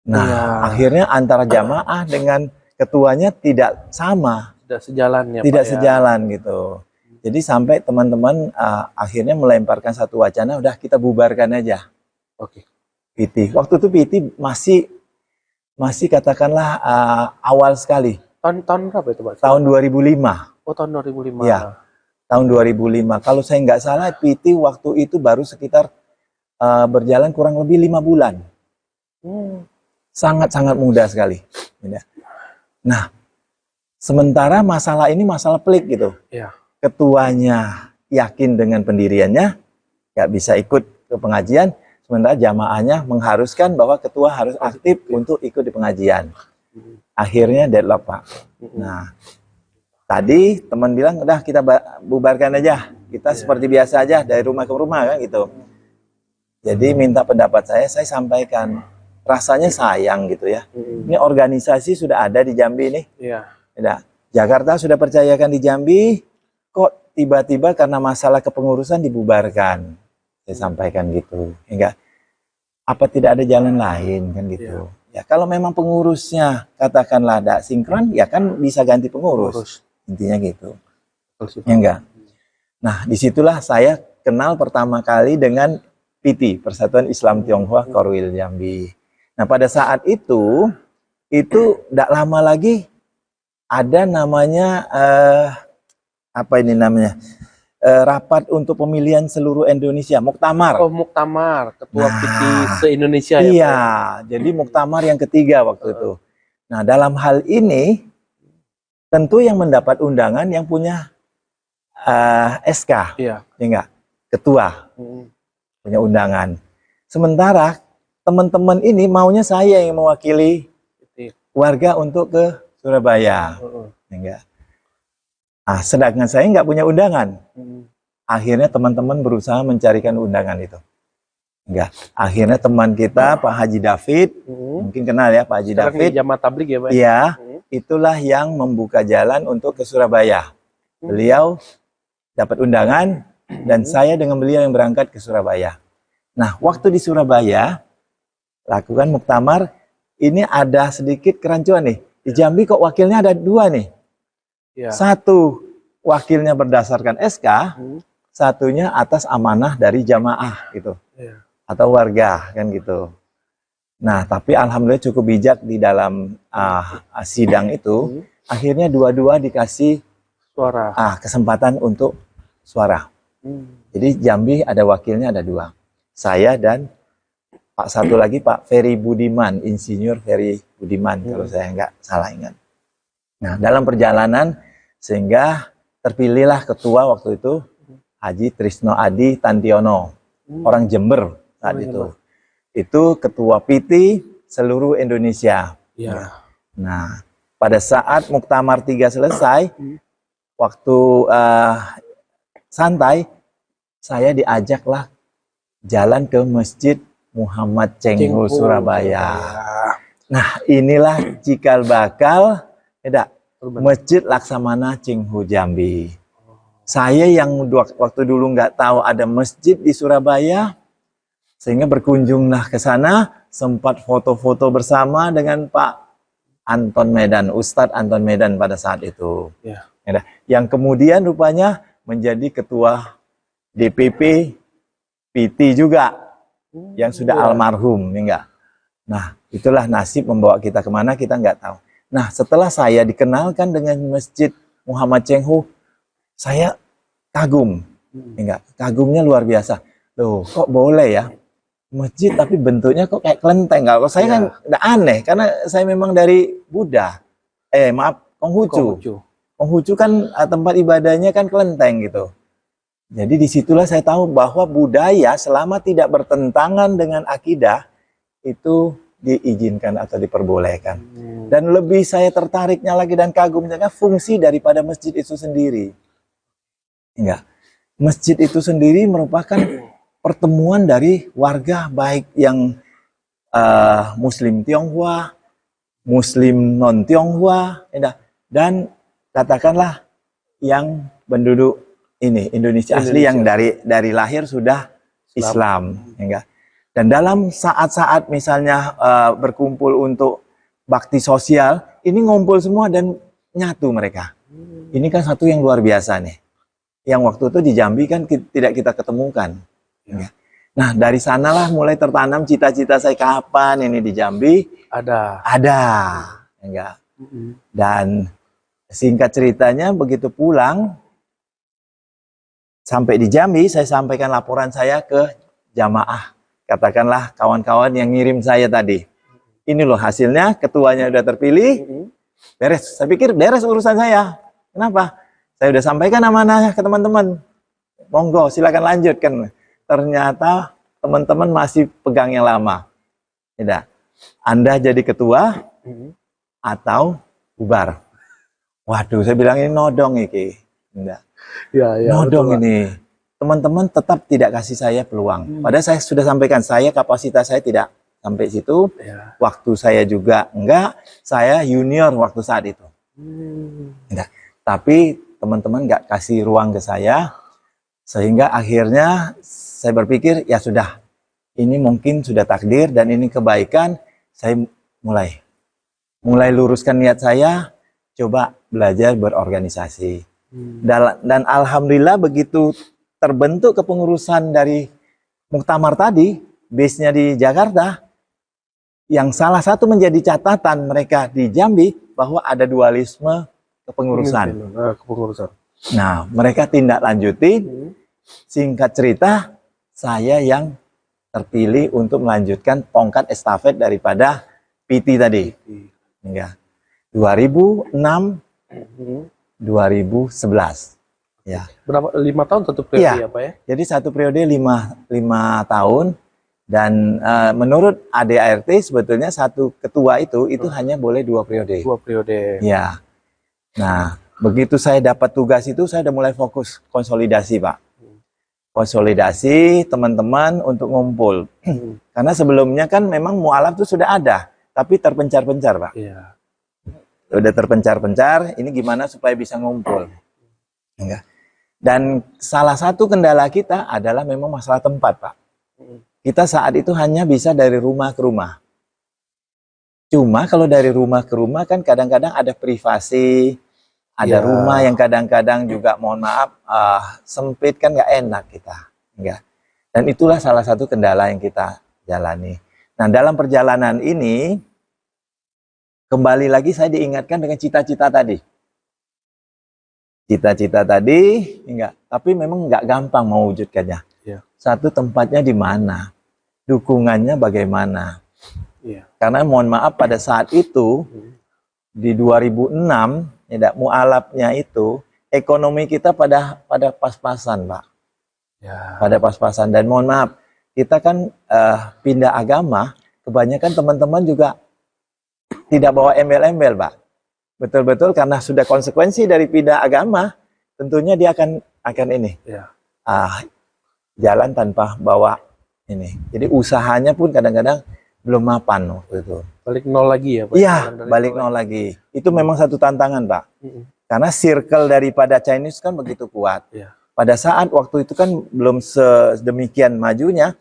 Nah, akhirnya antara jamaah dengan ketuanya tidak sama. Tidak sejalan ya, tidak Pak, sejalan gitu. Jadi sampai teman-teman akhirnya melemparkan satu wacana, udah kita bubarkan aja. Oke. PT. Waktu itu PT masih katakanlah awal sekali. Tahun berapa itu, Pak? Tahun 2005. Oh, tahun 2005. Ya, tahun 2005. Kalau saya nggak salah, PT waktu itu baru sekitar berjalan kurang lebih 5 bulan. Sangat-sangat mudah sekali. Nah, sementara masalah ini masalah pelik gitu. Iya. Ketuanya yakin dengan pendiriannya, nggak bisa ikut ke pengajian, sementara jamaahnya mengharuskan bahwa ketua harus aktif untuk ikut di pengajian. Akhirnya deadlock, Pak. Nah, tadi teman bilang, udah kita bubarkan aja, kita seperti biasa aja dari rumah ke rumah kan gitu. Jadi minta pendapat saya sampaikan. Rasanya sayang gitu ya. Ini organisasi sudah ada di Jambi nih. Iya. Nah, Jakarta sudah percayakan di Jambi, kok tiba-tiba karena masalah kepengurusan dibubarkan. Saya sampaikan gitu. Enggak. Apa tidak ada jalan lain kan gitu. Ya kalau memang pengurusnya katakanlah tidak sinkron, ya kan bisa ganti pengurus. Intinya gitu. Ya enggak. Nah, disitulah saya kenal pertama kali dengan PT, Persatuan Islam Tionghoa Korwil Jambi. Nah, pada saat itu tidak lama lagi ada namanya apa ini namanya, rapat untuk pemilihan seluruh Indonesia, Muktamar. Oh, Muktamar, Ketua PT se-Indonesia ya, iya, jadi Muktamar yang ketiga waktu itu. Nah, dalam hal ini tentu yang mendapat undangan yang punya SK, ya enggak, ketua punya undangan. Sementara teman-teman ini maunya saya yang mewakili warga untuk ke Surabaya, enggak. Ah, sedangkan saya nggak punya undangan. Akhirnya teman-teman berusaha mencarikan undangan itu. Enggak. Akhirnya teman kita Pak Haji David, mungkin kenal ya Pak Haji David. Jamaah Tabligh ya, Pak? Iya, itulah yang membuka jalan untuk ke Surabaya. Beliau dapat undangan dan saya dengan beliau yang berangkat ke Surabaya. Nah, waktu di Surabaya lakukan muktamar, ini ada sedikit kerancuan nih. Di Jambi kok wakilnya ada 2 nih. Ya. Satu wakilnya berdasarkan SK, satunya atas amanah dari jamaah gitu, atau warga kan gitu. Nah, tapi alhamdulillah cukup bijak di dalam sidang itu, akhirnya dua-dua dikasih suara, kesempatan untuk suara. Jadi Jambi ada wakilnya ada 2, saya dan Pak satu lagi Pak Ferry Budiman, Insinyur Ferry Budiman kalau saya nggak salah ingat. Nah, dalam perjalanan sehingga terpilihlah ketua waktu itu Haji Trisno Adi Tantiono, orang Jember saat itu. Itu ketua PT seluruh Indonesia. Ya. Nah, pada saat Muktamar 3 selesai, waktu santai, saya diajaklah jalan ke Masjid Muhammad Cengho Surabaya. Nah, inilah cikal bakal Masjid Laksamana Cengho Jambi. Saya yang waktu dulu nggak tahu ada masjid di Surabaya, sehingga berkunjunglah ke sana, sempat foto-foto bersama dengan Pak Anton Medan, Ustadz Anton Medan pada saat itu. Ya. Yang kemudian rupanya menjadi ketua DPP PT juga, yang sudah almarhum, enggak. Nah, itulah nasib membawa kita kemana kita nggak tahu. Nah, setelah saya dikenalkan dengan Masjid Muhammad Cengho, saya kagum, enggak. Kagumnya luar biasa. Loh, kok boleh ya masjid tapi bentuknya kok kayak kelenteng? Enggak, kok saya kan udah aneh karena saya memang dari Buddha. Konghucu. Konghucu kan tempat ibadahnya kan kelenteng gitu. Jadi disitulah saya tahu bahwa budaya selama tidak bertentangan dengan akidah itu diizinkan atau diperbolehkan. Dan lebih saya tertariknya lagi dan kagumnya fungsi daripada masjid itu sendiri. Enggak. Masjid itu sendiri merupakan pertemuan dari warga baik yang Muslim Tionghoa, Muslim non Tionghoa, dan katakanlah yang penduduk ini Indonesia asli yang dari lahir sudah Islam, enggak. Dan dalam saat-saat misalnya berkumpul untuk bakti sosial, ini ngumpul semua dan nyatu mereka. Ini kan satu yang luar biasa nih. Yang waktu itu di Jambi kan tidak kita ketemukan. Enggak. Nah, dari sanalah mulai tertanam cita-cita saya kapan ini di Jambi ada, enggak. Dan singkat ceritanya begitu pulang sampai di Jambi, saya sampaikan laporan saya ke jamaah. Katakanlah kawan-kawan yang ngirim saya tadi. Ini loh hasilnya, ketuanya udah terpilih. Beres, saya pikir beres urusan saya. Kenapa? Saya udah sampaikan amanahnya ke teman-teman. Monggo, silakan lanjutkan. Ternyata teman-teman masih pegang yang lama. Tidak. Anda jadi ketua atau bubar. Waduh, saya bilang ini nodong iki. Tidak. Nodong ini. Teman-teman tetap tidak kasih saya peluang. Padahal saya sudah sampaikan, kapasitas saya tidak sampai situ. Waktu saya juga enggak. Saya junior waktu saat itu. Enggak. Tapi teman-teman enggak kasih ruang ke saya. Sehingga akhirnya saya berpikir, ya sudah. Ini mungkin sudah takdir dan ini kebaikan. Saya mulai luruskan niat saya. Coba belajar berorganisasi. Dan alhamdulillah begitu terbentuk kepengurusan dari Muktamar tadi, base-nya di Jakarta, yang salah satu menjadi catatan mereka di Jambi bahwa ada dualisme kepengurusan. Nah, mereka tindak lanjuti. Singkat cerita, saya yang terpilih untuk melanjutkan tongkat estafet daripada PT tadi. Enggak. 2006 2011. Ya. Berapa? 5 tahun satu periode ya, Pak ya? Jadi satu periode 5 tahun dan menurut ADART sebetulnya satu ketua itu hanya boleh 2 periode. 2 periode. Ya. Nah, begitu saya dapat tugas itu saya udah mulai fokus konsolidasi, Pak. Konsolidasi teman-teman untuk ngumpul. Karena sebelumnya kan memang mualaf itu sudah ada, tapi terpencar-pencar, Pak. Iya. Udah terpencar-pencar, ini gimana supaya bisa ngumpul. Enggak. Dan salah satu kendala kita adalah memang masalah tempat, Pak. Kita saat itu hanya bisa dari rumah ke rumah. Cuma kalau dari rumah ke rumah kan kadang-kadang ada privasi, ada rumah yang kadang-kadang juga mohon maaf sempit kan nggak enak kita. Enggak. Dan itulah salah satu kendala yang kita jalani. Nah, dalam perjalanan ini kembali lagi saya diingatkan dengan cita-cita tadi. Cita-cita tadi, enggak, tapi memang enggak gampang mewujudkannya. Satu, tempatnya di mana, dukungannya bagaimana. Karena mohon maaf pada saat itu di 2006, mualafnya itu ekonomi kita pada pas-pasan, Pak. Pada pas-pasan. Dan mohon maaf, kita kan pindah agama, kebanyakan teman-teman juga tidak bawa embel-embel, Pak. Betul-betul karena sudah konsekuensi dari pindah agama, tentunya dia akan akan ini. Ya. Jalan tanpa bawa ini. Jadi usahanya pun kadang-kadang belum mapan waktu itu. Balik nol lagi ya Pak? Iya, balik nol lagi. Itu memang satu tantangan Pak. Karena circle daripada Chinese kan begitu kuat. Ya. Pada saat waktu itu kan belum sedemikian majunya.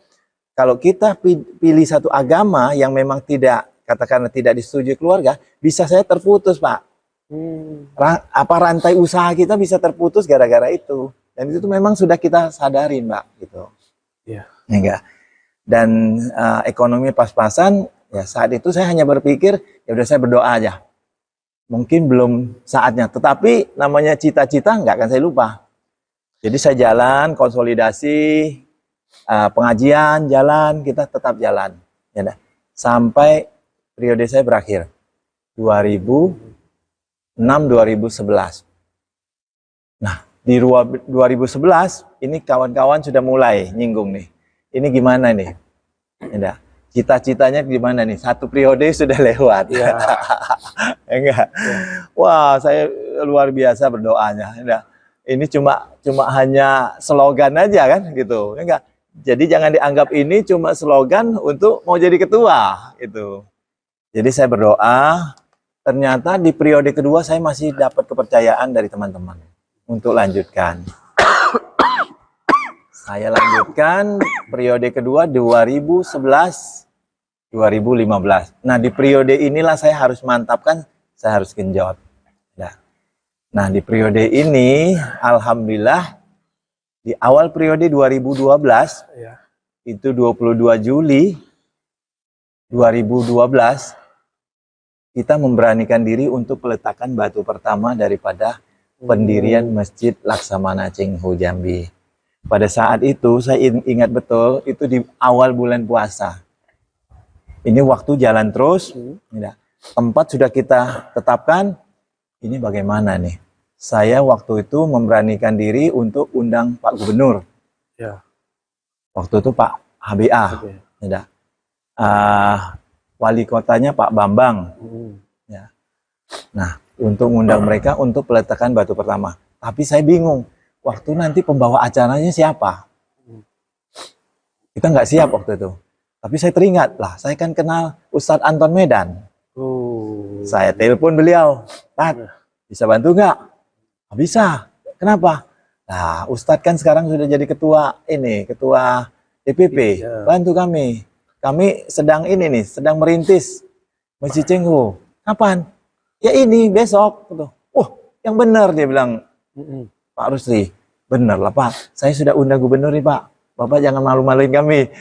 Kalau kita pilih satu agama yang memang tidak, katakanlah tidak disetujui keluarga, bisa saya terputus Pak. Rantai usaha kita bisa terputus gara-gara itu. Dan itu memang sudah kita sadarin Mbak gitu. Iya. Enggak. Dan ekonomi pas-pasan, ya saat itu saya hanya berpikir ya udah saya berdoa aja. Mungkin belum saatnya, tetapi namanya cita-cita nggak akan saya lupa. Jadi saya jalan konsolidasi, pengajian jalan, kita tetap jalan. Ya dah. Sampai periode saya berakhir 2006-2011. Nah, di 2011 ini kawan-kawan sudah mulai nyinggung nih. Ini gimana nih? Ya, cita-citanya gimana nih? Satu periode sudah lewat. Ya. Enggak. Wah, saya luar biasa berdoanya. Ya. Ini cuma hanya slogan aja kan gitu. Enggak. Jadi jangan dianggap ini cuma slogan untuk mau jadi ketua gitu. Jadi saya berdoa, ternyata di periode kedua saya masih dapat kepercayaan dari teman-teman untuk lanjutkan. Saya lanjutkan periode kedua 2011-2015. Nah, di periode inilah saya harus mantapkan, saya harus genjot. Nah, di periode ini alhamdulillah di awal periode 2012 itu 22 Juli 2012 kita memberanikan diri untuk peletakan batu pertama daripada pendirian Masjid Laksamana Cengho Jambi. Pada saat itu saya ingat betul itu di awal bulan puasa. Ini waktu jalan terus, tempat sudah kita tetapkan. Ini bagaimana nih? Saya waktu itu memberanikan diri untuk undang Pak Gubernur. Ya. Waktu itu Pak HBA. Ya. Wali kotanya Pak Bambang. Ya. Nah, untuk mengundang mereka untuk peletakan batu pertama. Tapi saya bingung. Waktu nanti pembawa acaranya siapa? Kita nggak siap waktu itu. Tapi saya teringat lah, saya kan kenal Ustadz Anton Medan. Saya telepon beliau, Tat, bisa bantu nggak? Oh, bisa. Kenapa? Nah, Ustadz kan sekarang sudah jadi ketua DPP. Bantu kami. Kami sedang sedang merintis Masjid Cengho. Kapan? Ya ini besok. Yang benar dia bilang. Pak Rusli, benar lah Pak, saya sudah undang gubernur nih Pak, Bapak jangan malu-maluin kami.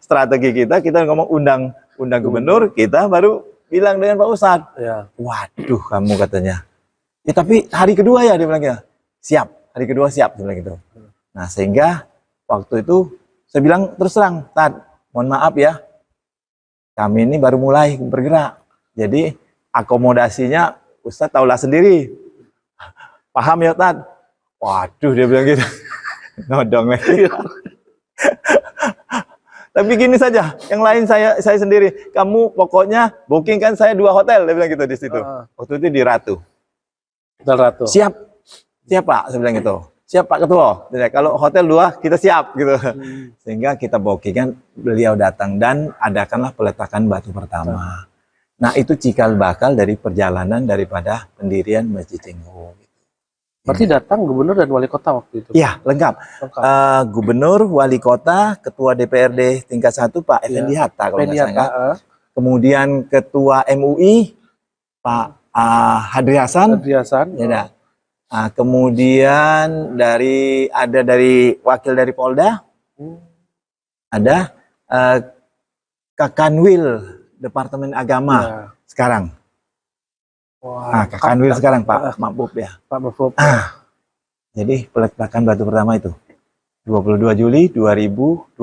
Strategi kita ngomong undang gubernur, kita baru bilang dengan Pak Ustadz. Ya. Waduh kamu katanya. Ya tapi hari kedua ya dia bilang ya, siap, hari kedua siap dia bilang gitu. Nah sehingga waktu itu saya bilang terus terang, Tad, mohon maaf ya, kami ini baru mulai bergerak, jadi akomodasinya Ustadz tahulah sendiri. Paham ya Tad? Waduh dia bilang gitu. Nodong lagi. Tapi gini saja, yang lain saya sendiri. Kamu pokoknya booking kan saya 2 hotel, dia bilang gitu di situ. Waktu itu di Ratu. Hotel Ratu. Siap Pak, saya bilang gitu. Siap Pak Ketua. Jadi, kalau hotel 2 kita siap gitu. Sehingga kita booking kan beliau datang dan adakanlah peletakan batu pertama. Nah itu cikal bakal dari perjalanan daripada pendirian Masjid Cengho. Berarti datang gubernur dan wali kota waktu itu? Iya, lengkap. Gubernur, wali kota, ketua DPRD tingkat 1 Pak Effendi Hatta kalau nggak salah. Kemudian ketua MUI Pak Hadri Hasan. Ya, kemudian dari wakil dari Polda. Ada Kakanwil Departemen Agama sekarang. Wah, Kakanwil sekarang Pak Mahbub ya. Pak Mahbub. Jadi peletakan batu pertama itu 22 Juli 2012.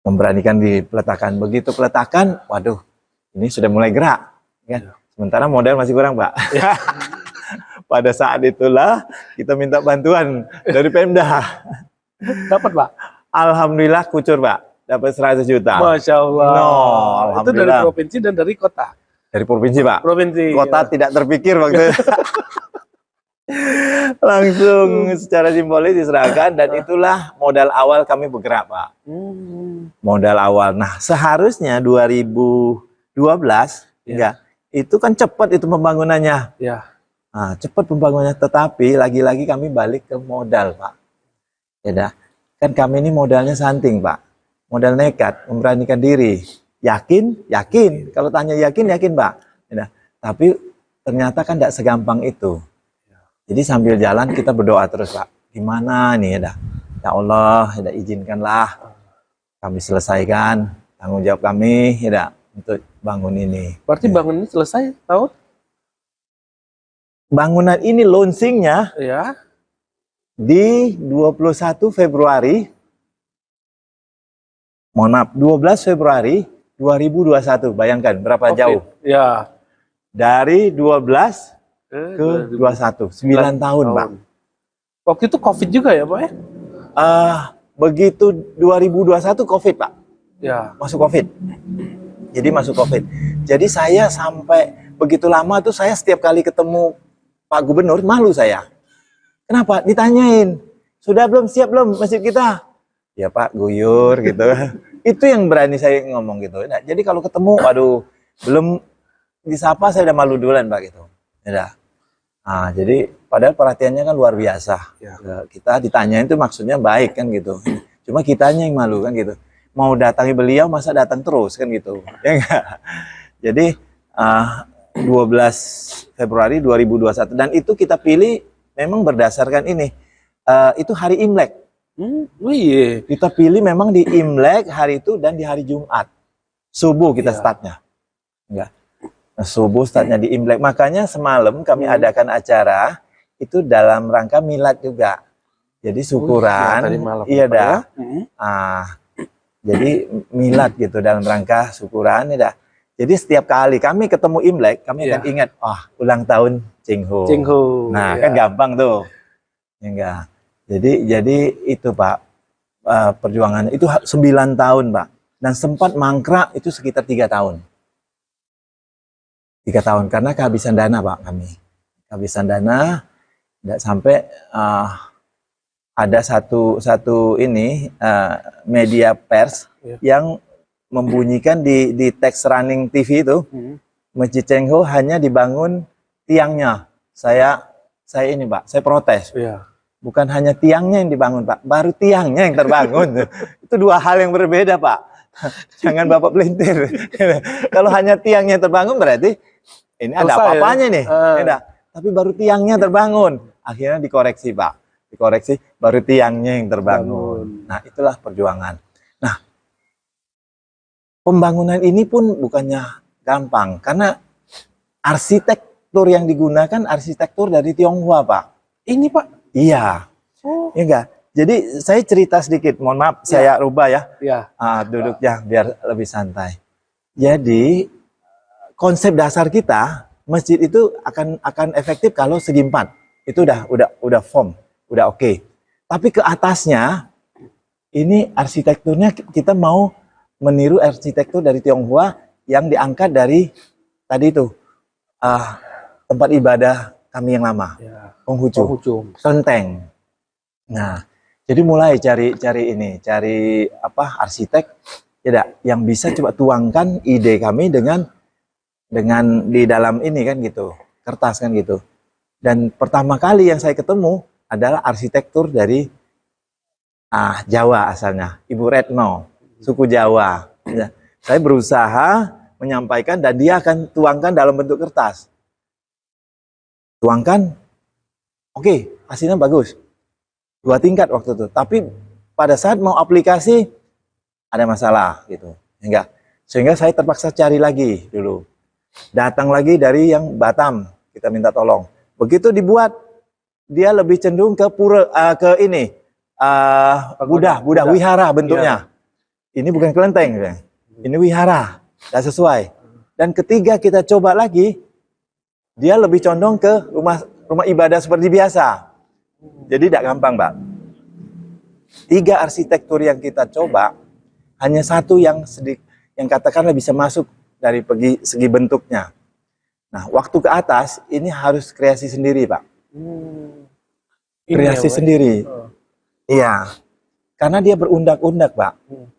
Memberanikan di peletakan. Begitu peletakan, waduh, ini sudah mulai gerak. Kan? Sementara modal masih kurang Pak. Pada saat itulah kita minta bantuan dari Pemda. Dapat Pak? Alhamdulillah kucur Pak. Dapat 100 juta. Masya Allah. Alhamdulillah. Itu dari provinsi dan dari kota? Dari provinsi Pak. Provinsi. Kota tidak terpikir waktu itu. Langsung secara simbolis diserahkan dan itulah modal awal kami bergerak, Pak. Modal awal. Nah, seharusnya 2012 enggak, itu kan cepat itu pembangunannya. Ya. Nah, cepat pembangunannya, tetapi lagi-lagi kami balik ke modal, Pak. Ya dah. Kan kami ini modalnya santing, Pak. Modal nekat, memberanikan diri. Yakin? Yakin. Kalau tanya yakin, yakin, Pak. Ya dah. Tapi ternyata kan tidak segampang itu. Jadi sambil jalan kita berdoa terus, Pak. Gimana nih ya dah? Ya Allah, ya dah, izinkanlah kami selesaikan tanggung jawab kami ya dah, untuk bangun ini. Berarti bangun ini selesai tahun? Bangunan ini launchingnya ya di 21 Februari. Mohon maaf, 12 Februari 2021. Bayangkan berapa COVID. jauh? Ya. Dari 12 ke 21, 9 tahun, Pak. Waktu itu COVID juga ya, Pak ya? Begitu 2021 COVID, Pak. Ya. Masuk COVID. Jadi masuk COVID. Jadi saya sampai begitu lama tuh saya setiap kali ketemu Pak Gubernur malu saya. Kenapa? Ditanyain, sudah belum, siap belum masjid kita? Ya Pak, guyur gitu. Itu yang berani saya ngomong gitu. Nah, jadi kalau ketemu, waduh, belum disapa saya udah malu duluan, Pak gitu. Ya. Nah, jadi padahal perhatiannya kan luar biasa. Ya. Kita ditanyain itu maksudnya baik kan gitu. Cuma kitanya yang malu kan gitu. Mau datangi beliau masa datang terus kan gitu. Ya enggak? Jadi 12 Februari 2021 dan itu kita pilih memang berdasarkan ini. Itu hari Imlek. Oh iya. Kita pilih memang di Imlek hari itu dan di hari Jumat. Subuh kita startnya. Enggak. Nah, subuh startnya di Imlek. Makanya semalam kami adakan acara itu dalam rangka milad juga. Jadi syukuran. Tadi malam, iya dah. Ya? Jadi milad gitu dalam rangka syukuran ya dah. Jadi setiap kali kami ketemu Imlek, kami akan ingat, ulang tahun Cingho. Cingho. Nah, kan gampang tuh. Ya enggak. Jadi itu Pak, perjuangan itu 9 tahun Pak. Dan sempat mangkrak itu sekitar 3 tahun. 3 tahun karena kehabisan dana Pak kami. Kehabisan dana, tidak sampai ada satu ini media pers yang membunyikan di teks running TV itu Masjid Cengho hanya dibangun tiangnya. Saya ini Pak, saya protes. Bukan hanya tiangnya yang dibangun Pak, baru tiangnya yang terbangun. Itu dua hal yang berbeda Pak. Jangan Bapak pelintir. Kalau hanya tiangnya terbangun berarti ini ada apa-apanya nih. Tapi baru tiangnya terbangun. Akhirnya dikoreksi Pak. Dikoreksi baru tiangnya yang terbangun. Nah itulah perjuangan. Nah pembangunan ini pun bukannya gampang. Karena arsitektur yang digunakan arsitektur dari Tionghoa Pak. Ini Pak? Iya. Iya enggak? Jadi saya cerita sedikit. Mohon maaf saya rubah ya. Duduknya biar lebih santai. Jadi konsep dasar kita masjid itu akan efektif kalau segi 4. Itu udah form, udah oke. Tapi ke atasnya ini arsitekturnya kita mau meniru arsitektur dari Tionghoa yang diangkat dari tadi itu tempat ibadah kami yang lama, Konghucu, Kelenteng. Nah, jadi mulai cari arsitek ya yang bisa coba tuangkan ide kami dengan di dalam ini kan gitu, kertas kan gitu. Dan pertama kali yang saya ketemu adalah arsitektur dari Jawa asalnya, Ibu Retno, suku Jawa. Ya. Saya berusaha menyampaikan dan dia akan tuangkan dalam bentuk kertas. Tuangkan, oke, hasilnya bagus. 2 tingkat waktu itu. Tapi pada saat mau aplikasi ada masalah gitu. Sehingga saya terpaksa cari lagi dulu. Datang lagi dari yang Batam, kita minta tolong. Begitu dibuat, dia lebih cenderung ke Buddha wihara bentuknya. Ini bukan kelenteng, ini wihara, tidak sesuai. Dan ketiga kita coba lagi, dia lebih condong ke rumah ibadah seperti biasa. Jadi tidak gampang, Pak. 3 arsitektur yang kita coba, hanya satu yang katakanlah bisa masuk dari segi bentuknya. Nah, waktu ke atas ini harus kreasi sendiri, Pak. Kreasi sendiri. Iya. Karena dia berundak-undak, Pak.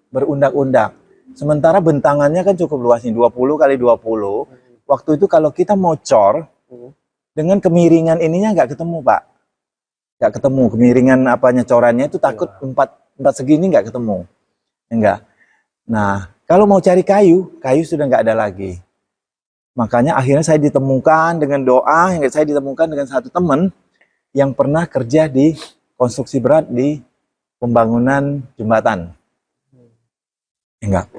Berundak-undak. Sementara bentangannya kan cukup luas nih, 20 kali 20. Waktu itu kalau kita mau cor, dengan kemiringan ininya nggak ketemu, Pak. Nggak ketemu. Kemiringan apanya corannya itu takut empat segini nggak ketemu. Enggak. Nah, kalau mau cari kayu sudah nggak ada lagi. Makanya akhirnya saya ditemukan dengan doa, yang saya ditemukan dengan satu teman yang pernah kerja di konstruksi berat di pembangunan jembatan. Enggak.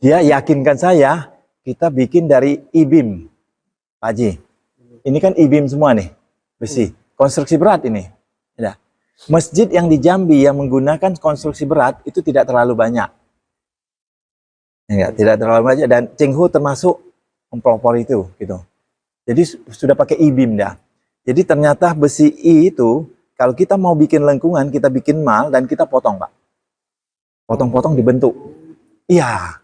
Dia yakinkan saya, kita bikin dari I-beam, Pak Haji. Ini kan I-beam semua nih, besi. Konstruksi berat ini. Ya. Masjid yang di Jambi yang menggunakan konstruksi berat itu tidak terlalu banyak. Enggak, tidak terlalu banyak. Dan Cengho termasuk mempelopor itu, gitu. Jadi sudah pakai I-beam dah. Jadi ternyata besi I itu, kalau kita mau bikin lengkungan, kita bikin mal dan kita potong, Pak. Potong-potong dibentuk. Iya.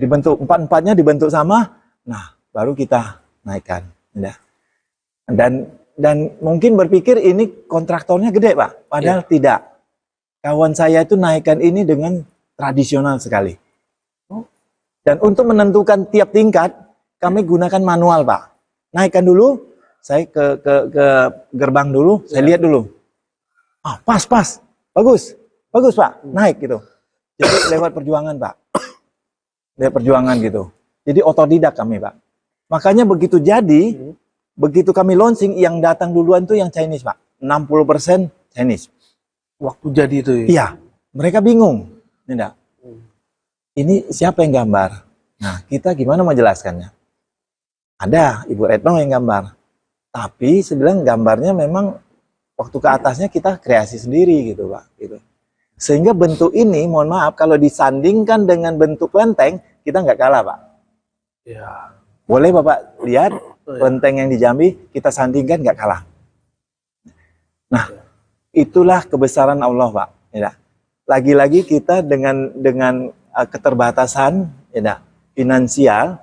Dibentuk, empat-empatnya dibentuk sama, nah baru kita naikkan. Ya. Dan mungkin berpikir ini kontraktornya gede, Pak. Padahal tidak. Kawan saya itu naikkan ini dengan tradisional sekali. Dan untuk menentukan tiap tingkat, kami gunakan manual, Pak. Naikkan dulu, saya ke gerbang dulu, saya lihat dulu. Ah, pas, bagus, Pak, naik gitu. Jadi lewat perjuangan, Pak. Lewat perjuangan gitu. Jadi otodidak kami, Pak. Makanya begitu jadi, begitu kami launching, yang datang duluan tuh yang Chinese, Pak. 60% Chinese. Waktu jadi itu ya? Iya, mereka bingung. Ini siapa yang gambar? Nah, kita gimana menjelaskannya? Ada Ibu Retno yang gambar. Tapi sebenarnya gambarnya memang waktu ke atasnya kita kreasi sendiri gitu, Pak. Gitu. Sehingga bentuk ini, mohon maaf, kalau disandingkan dengan bentuk kelenteng, kita nggak kalah, Pak. Ya. Boleh Bapak lihat kelenteng yang di Jambi, kita sandingkan nggak kalah. Nah, itulah kebesaran Allah, Pak. Ya. Lagi-lagi kita dengan keterbatasan finansial,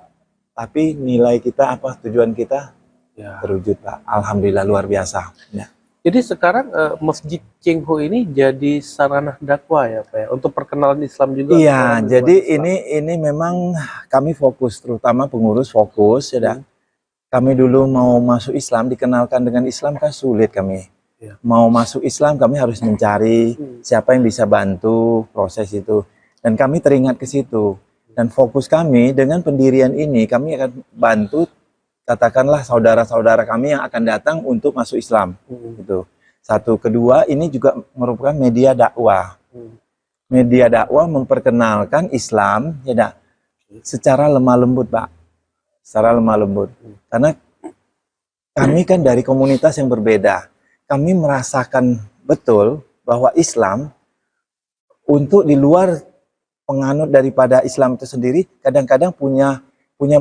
tapi nilai kita apa, tujuan kita terwujud, Pak. Alhamdulillah luar biasa. Ya. Jadi sekarang Masjid Cengho ini jadi sarana dakwah ya, Pak ya? Untuk perkenalan Islam juga. Iya, jadi ini memang kami fokus, terutama pengurus fokus ya. Kami dulu mau masuk Islam, dikenalkan dengan Islam kan sulit kami. Mau masuk Islam kami harus mencari siapa yang bisa bantu proses itu. Dan kami teringat ke situ. Dan fokus kami dengan pendirian ini, kami akan bantu katakanlah saudara-saudara kami yang akan datang untuk masuk Islam. Gitu. Satu, kedua, ini juga merupakan media dakwah. Media dakwah memperkenalkan Islam secara lemah lembut, Pak. Secara lemah lembut. Karena kami kan dari komunitas yang berbeda. Kami merasakan betul bahwa Islam untuk di luar penganut daripada Islam itu sendiri kadang-kadang punya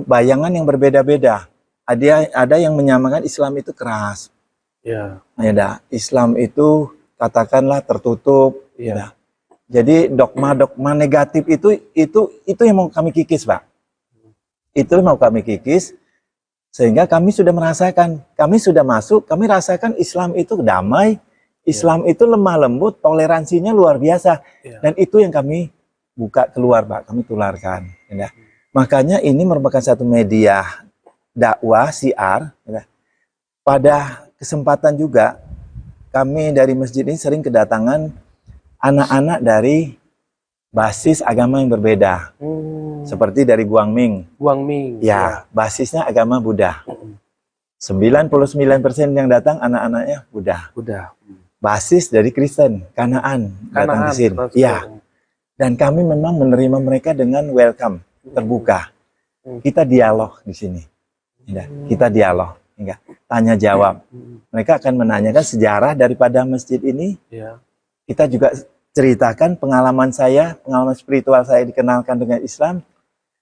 bayangan yang berbeda-beda. Ada yang menyamakan Islam itu keras. Ya. Islam itu katakanlah tertutup. Ya. Jadi dogma-dogma negatif itu yang mau kami kikis, Pak. Itu mau kami kikis sehingga kami sudah merasakan, kami sudah masuk, kami rasakan Islam itu damai, Islam itu lemah lembut, toleransinya luar biasa. Dan itu yang kami buka keluar, Pak. Kami tularkan. Ya. Makanya ini merupakan satu media dakwah siar. Pada kesempatan juga kami dari masjid ini sering kedatangan anak-anak dari basis agama yang berbeda. Seperti dari Guangming. Ya, basisnya agama Buddha. 99% yang datang anak-anaknya Buddha. Basis dari Kristen, Kanaan datang ke sini. Ya. Dan kami memang menerima mereka dengan welcome, terbuka. Kita dialog di sini. Kita dialog, tanya jawab. Mereka akan menanyakan sejarah daripada masjid ini. Kita juga ceritakan pengalaman saya, pengalaman spiritual saya dikenalkan dengan Islam.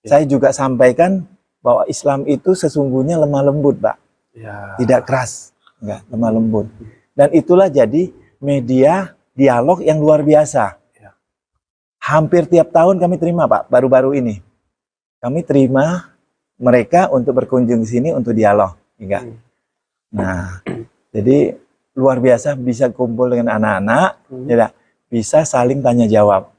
Saya juga sampaikan bahwa Islam itu sesungguhnya lemah lembut, Pak. Tidak keras, lemah lembut. Dan itulah jadi media dialog yang luar biasa. Hampir tiap tahun kami terima, Pak, baru-baru ini. Kami terima mereka untuk berkunjung ke sini untuk dialog. Nah, jadi luar biasa, bisa kumpul dengan anak-anak, ya, bisa saling tanya jawab.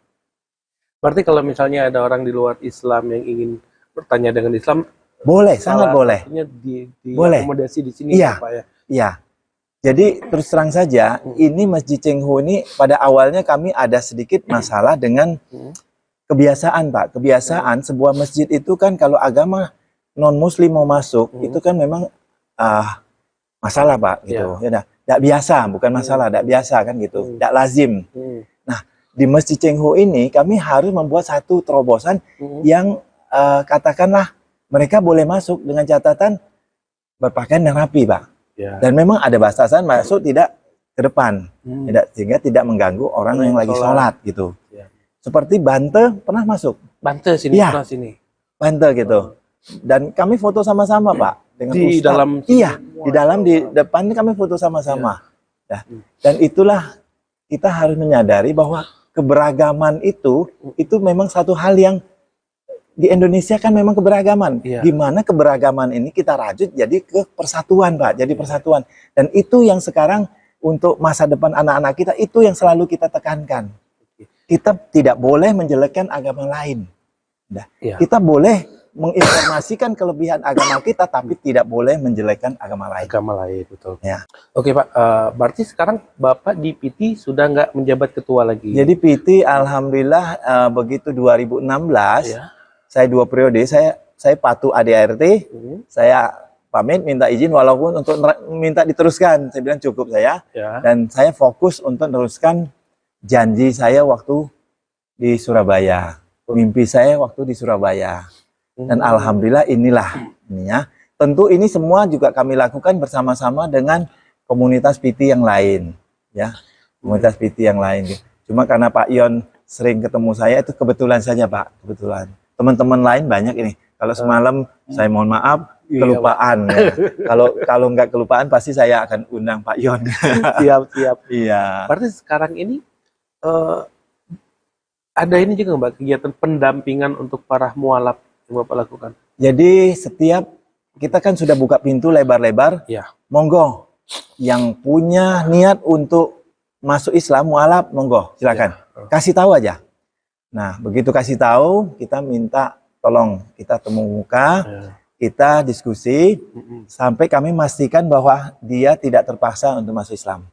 Berarti kalau misalnya ada orang di luar Islam yang ingin bertanya dengan Islam, boleh, sangat boleh. Boleh. Akomodasi di sini, Iya, Pak ya. iya. Jadi terus terang saja, ini Masjid Cengho ini pada awalnya kami ada sedikit masalah dengan kebiasaan, Pak. Kebiasaan sebuah masjid itu kan kalau agama non-muslim mau masuk, itu kan memang masalah, Pak, gitu. Ya, tidak biasa, bukan masalah, tidak biasa kan gitu, tidak lazim. Nah, di Masjid Cengho ini kami harus membuat satu terobosan yang katakanlah mereka boleh masuk dengan catatan berpakaian yang rapi, Pak. Dan memang ada batasan masuk tidak ke depan, sehingga tidak mengganggu orang yang lagi sholat gitu. Seperti Banten pernah masuk. Banten sini, ya, pernah sini. Banten gitu. Dan kami foto sama-sama, Pak. Dengan di Ustadz. dalam, iya, di dalam, di depan ini kami foto sama-sama. Ya. Dan itulah kita harus menyadari bahwa keberagaman itu memang satu hal yang di Indonesia kan memang keberagaman. Gimana keberagaman ini kita rajut jadi ke persatuan, Pak. Jadi persatuan. Dan itu yang sekarang untuk masa depan anak-anak kita, itu yang selalu kita tekankan. Kita tidak boleh menjelekkan agama lain. Nah, kita boleh menginformasikan kelebihan agama kita, tapi tidak boleh menjelekkan agama lain. Agama lain, betul. Ya. Oke, Pak. Berarti sekarang Bapak di PT sudah nggak menjabat ketua lagi? Jadi PT, alhamdulillah, begitu 2016, saya 2 periode, saya patuh ADART, saya pamit minta izin walaupun untuk minta diteruskan, saya bilang cukup saya, dan saya fokus untuk meneruskan janji saya waktu di Surabaya, mimpi saya waktu di Surabaya. Dan alhamdulillah inilah ini ya. Tentu ini semua juga kami lakukan bersama-sama dengan komunitas PT yang lain, ya. Komunitas PT yang lain. Cuma karena Pak Yon sering ketemu saya, itu kebetulan saja, Pak, kebetulan. Teman-teman lain banyak ini. Kalau semalam saya mohon maaf kelupaan. Ya. Kalau nggak kelupaan pasti saya akan undang Pak Yon. Siap. Iya. Berarti sekarang ini ada ini juga, Mbak, kegiatan pendampingan untuk para mualaf yang Bapak lakukan? Jadi setiap kita kan sudah buka pintu lebar-lebar, monggo yang punya niat untuk masuk Islam mualaf, monggo silakan, kasih tahu aja. Nah begitu kasih tahu, kita minta tolong kita temu muka, kita diskusi sampai kami memastikan bahwa dia tidak terpaksa untuk masuk Islam.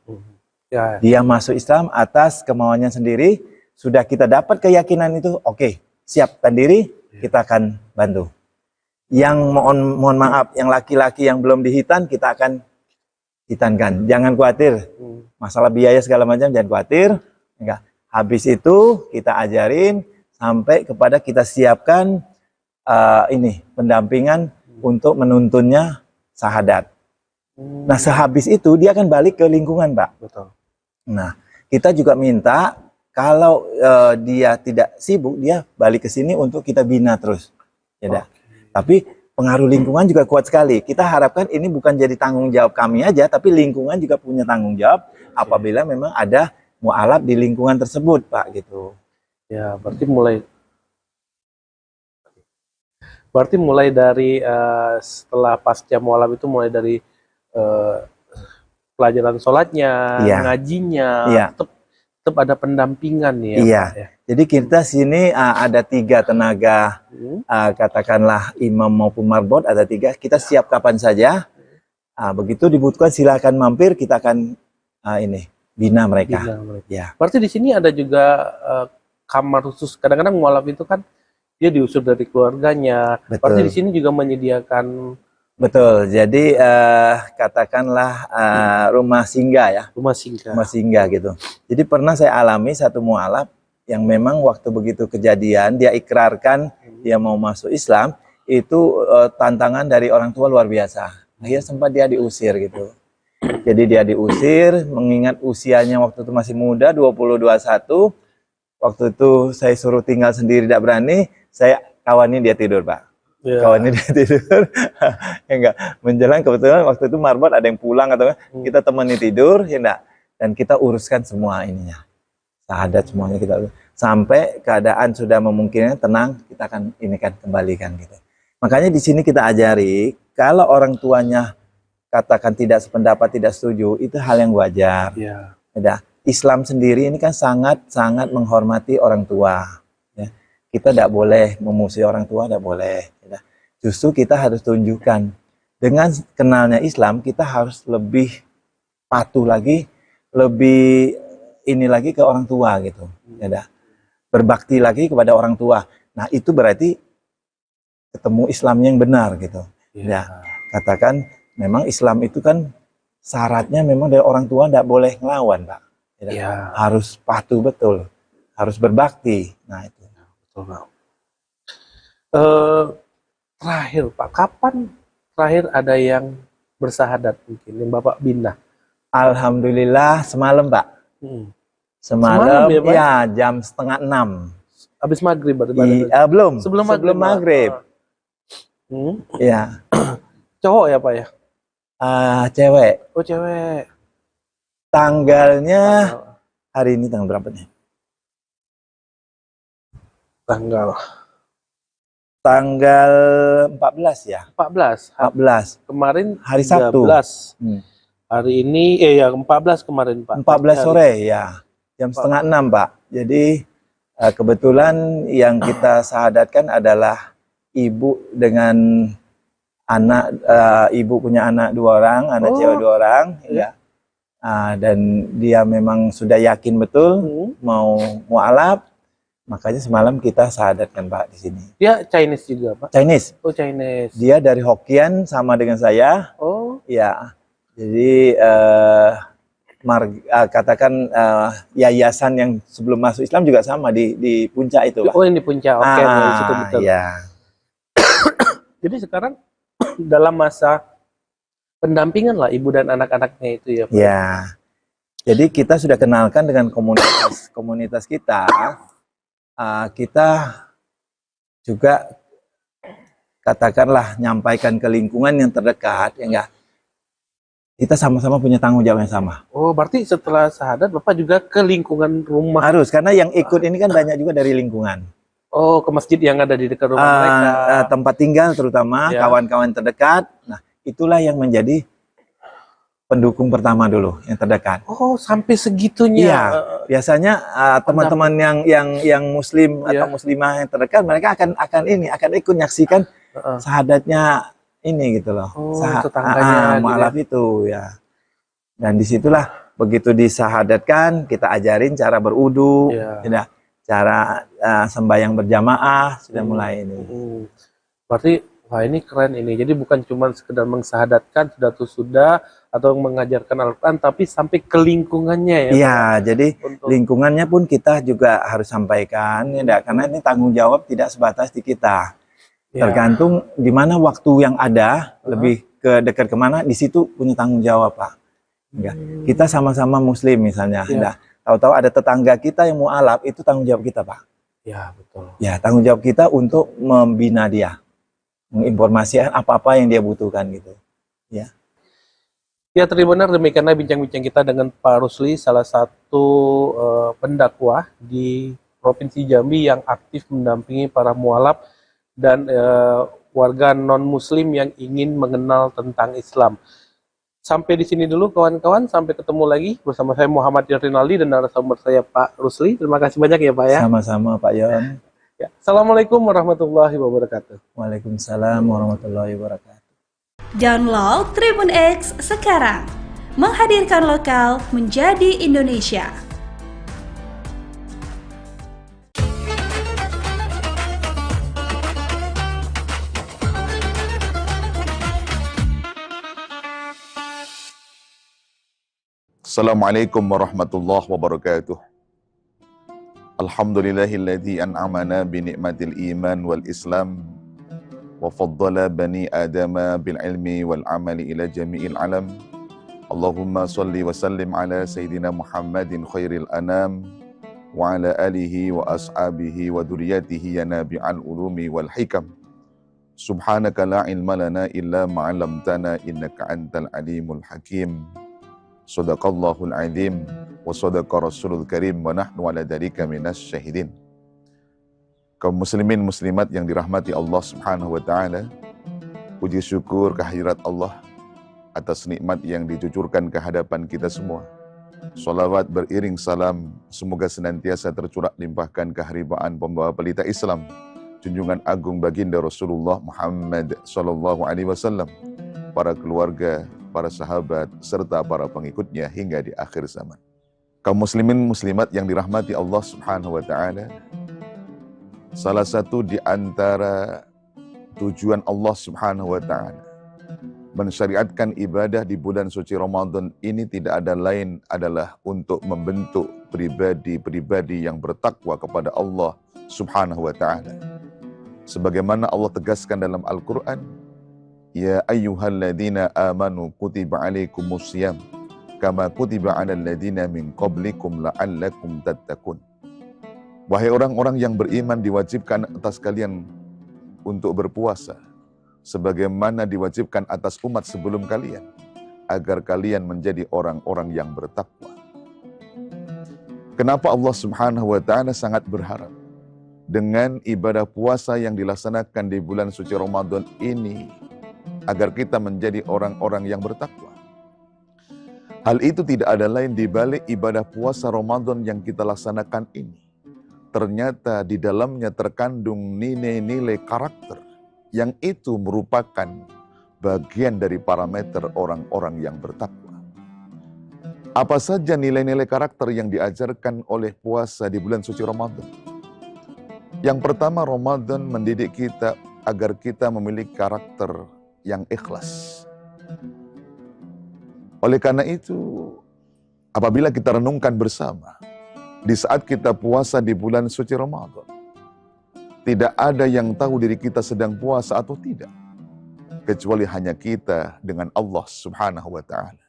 Dia masuk Islam atas kemauannya sendiri. Sudah kita dapat keyakinan itu, oke, siapkan diri, kita akan bantu. Yang mohon maaf, yang laki-laki yang belum dihitan, kita akan hitankan. Jangan khawatir, masalah biaya segala macam, jangan khawatir. Enggak. Habis itu kita ajarin sampai kepada kita siapkan ini pendampingan untuk menuntunnya syahadat. Nah sehabis itu dia akan balik ke lingkungan, Pak. Betul. Nah kita juga minta kalau dia tidak sibuk, dia balik ke sini untuk kita bina terus. Ya, tapi pengaruh lingkungan juga kuat sekali. Kita harapkan ini bukan jadi tanggung jawab kami aja, tapi lingkungan juga punya tanggung jawab apabila memang ada mualaf di lingkungan tersebut, Pak, gitu. Ya, berarti mulai dari setelah pasca mualaf itu mulai dari pelajaran sholatnya, ngajinya, tetap ada pendampingan ya. Iya. Pak, ya. Jadi kita sini ada 3 tenaga, katakanlah imam maupun marbot ada 3. Kita siap kapan saja. Begitu dibutuhkan silakan mampir, kita akan bina mereka. Ya. Berarti di sini ada juga kamar khusus. Kadang-kadang mualaf itu kan dia diusir dari keluarganya. Betul. Berarti di sini juga menyediakan. Betul. Jadi katakanlah rumah singgah ya. Rumah singgah gitu. Jadi pernah saya alami satu mualaf yang memang waktu begitu kejadian dia ikrarkan dia mau masuk Islam, itu tantangan dari orang tua luar biasa. Akhirnya sempat dia diusir gitu. Jadi dia diusir, mengingat usianya waktu itu masih muda, 20-21. Waktu itu saya suruh tinggal sendiri, tidak berani, saya kawani dia tidur, Pak. Kawannya dia tidur. Enggak, menjelang kebetulan waktu itu marbot ada yang pulang atau kita temani tidur, ya enggak. Dan kita uruskan semua ininya. Syahadat semuanya kita urus. Sampai keadaan sudah memungkinkan, tenang, kita akan kembalikan gitu. Makanya di sini kita ajari, kalau orang tuanya katakan tidak sependapat, tidak setuju, itu hal yang wajar. Ya. Ya. Islam sendiri ini kan sangat menghormati orang tua. Ya. Kita tidak boleh memusuhi orang tua, tidak boleh. Ya. Justru kita harus tunjukkan dengan kenalnya Islam, kita harus lebih patuh lagi, lebih ini lagi ke orang tua gitu. Ya. Berbakti lagi kepada orang tua. Nah itu berarti ketemu Islamnya yang benar gitu. Ya. Katakan memang Islam itu kan syaratnya memang dari orang tua tidak boleh ngelawan, Pak. Ya. Harus patuh betul, harus berbakti. Nah itu. Betul, Pak. Terakhir Pak, kapan terakhir ada yang bersahadat mungkin yang Bapak bina? Alhamdulillah semalam, Pak. Semalam ya, jam 5:30. Habis maghrib belum. Sebelum maghrib. Ya. Cowok ya Pak ya? Cewek. Oh cewek. Tanggalnya hari ini tanggal berapa nih? Tanggal 14 ya? 14. Kemarin hari Sabtu. 13. Hari ini ya 14 kemarin Pak. 14 sore ya. Jam 5:30 Pak. Jadi kebetulan yang kita sahadatkan adalah ibu dengan anak, ibu punya anak 2 orang, anak cewek 2 orang, ya. Dan dia memang sudah yakin betul mau mualaf, makanya semalam kita sahadatkan Pak di sini. Dia Chinese juga Pak? Chinese. Oh Chinese. Dia dari Hokkien sama dengan saya. Oh. Ya. Jadi katakan yayasan yang sebelum masuk Islam juga sama di Puncak itu Pak. Oh yang di Puncak, oke. Dari situ betul. Ya. Jadi sekarang dalam masa pendampingan lah ibu dan anak-anaknya itu ya Pak. Ya. Jadi kita sudah kenalkan dengan komunitas kita. Kita juga katakanlah nyampaikan ke lingkungan yang terdekat, ya enggak. Kita sama-sama punya tanggung jawab yang sama. Oh, berarti setelah sahadat Bapak juga ke lingkungan rumah? Harus, karena yang ikut ini kan banyak juga dari lingkungan. Oh, ke masjid yang ada di dekat rumah mereka. Tempat tinggal terutama, kawan-kawan terdekat. Nah, itulah yang menjadi pendukung pertama dulu, yang terdekat. Oh, sampai segitunya. Iya, biasanya teman-teman yang muslim atau muslimah yang terdekat, mereka akan ikut nyaksikan sahadatnya ini gitu loh. Mualaf itu ya. Dan disitulah begitu disahadatkan, kita ajarin cara berudu, cara sembahyang berjamaah, sudah mulai ini. Berarti wah ini keren ini. Jadi bukan cuma sekedar mengsahadatkan sudah atau mengajarkan Al-Quran, tapi sampai ke lingkungannya ya. Iya, jadi lingkungannya pun kita juga harus sampaikan, ya, karena ini tanggung jawab tidak sebatas di kita. Tergantung di mana waktu yang ada, lebih ke dekat kemana, di situ punya tanggung jawab Pak. Ya. Kita sama-sama muslim misalnya, tahu-tahu ada tetangga kita yang mualaf, itu tanggung jawab kita Pak. Ya betul. Ya tanggung jawab kita untuk membina dia, menginformasikan apa-apa yang dia butuhkan gitu. Ya. Ya Tribuner, demikianlah bincang-bincang kita dengan Pak Rusli, salah satu pendakwah di Provinsi Jambi yang aktif mendampingi para mualaf dan warga non-muslim yang ingin mengenal tentang Islam. Sampai di sini dulu kawan-kawan, sampai ketemu lagi bersama saya Muhammad Rinaldi dan narasumber saya Pak Rusli. Terima kasih banyak ya Pak ya. Sama-sama Pak Yon. Ya. Assalamualaikum warahmatullahi wabarakatuh. Waalaikumsalam warahmatullahi wabarakatuh. Download Tribun X sekarang, menghadirkan lokal menjadi Indonesia. Assalamualaikum warahmatullahi wabarakatuh. Alhamdulillahilladzi an'amana bi ni'matil iman wal islam wa faddala bani adama bil ilmi wal amali ila jami'il alam. Allahumma salli wa sallim ala sayyidina Muhammadin khairil anam wa ala alihi wa ashabihi wa duriyatihi ya nabi'al ulumi wal hikam. Subhanaka la ilma lana illa ma 'allamtana innaka antal alimul hakim. Sadaqallahul azim wa sadaqa rasulul karim wa nahnu ala dzalika minas syahidin. Kaum muslimin muslimat yang dirahmati Allah Subhanahu wa taala, puji syukur kehadirat Allah atas nikmat yang dicucurkan ke hadapan kita semua. Salawat beriring salam semoga senantiasa tercurah limpahkan keharibaan pembawa pelita Islam, junjungan agung baginda Rasulullah Muhammad sallallahu alaihi wasallam, para keluarga, para sahabat serta para pengikutnya hingga di akhir zaman. Kaum muslimin muslimat yang dirahmati Allah Subhanahu wa taala, salah satu di antara tujuan Allah Subhanahu wa taala mensyariatkan ibadah di bulan suci Ramadan ini tidak ada lain adalah untuk membentuk pribadi-pribadi yang bertakwa kepada Allah Subhanahu wa taala. Sebagaimana Allah tegaskan dalam Al-Qur'an, ya ayyuhalladzina amanu kutiba alaikumusiyam kama kutiba alal ladzina min qablikum la'allakum tattaqun. Wahai orang-orang yang beriman, diwajibkan atas kalian untuk berpuasa sebagaimana diwajibkan atas umat sebelum kalian, agar kalian menjadi orang-orang yang bertakwa. Kenapa Allah Subhanahu wa taala sangat berharap dengan ibadah puasa yang dilaksanakan di bulan suci Ramadan ini agar kita menjadi orang-orang yang bertakwa? Hal itu tidak ada lain di balik ibadah puasa Ramadan yang kita laksanakan ini. Ternyata di dalamnya terkandung nilai-nilai karakter yang itu merupakan bagian dari parameter orang-orang yang bertakwa. Apa saja nilai-nilai karakter yang diajarkan oleh puasa di bulan suci Ramadan? Yang pertama, Ramadan mendidik kita agar kita memiliki karakter yang ikhlas. Oleh karena itu, apabila kita renungkan bersama, di saat kita puasa di bulan suci Ramadan, tidak ada yang tahu diri kita sedang puasa atau tidak, kecuali hanya kita dengan Allah Subhanahu wa ta'ala.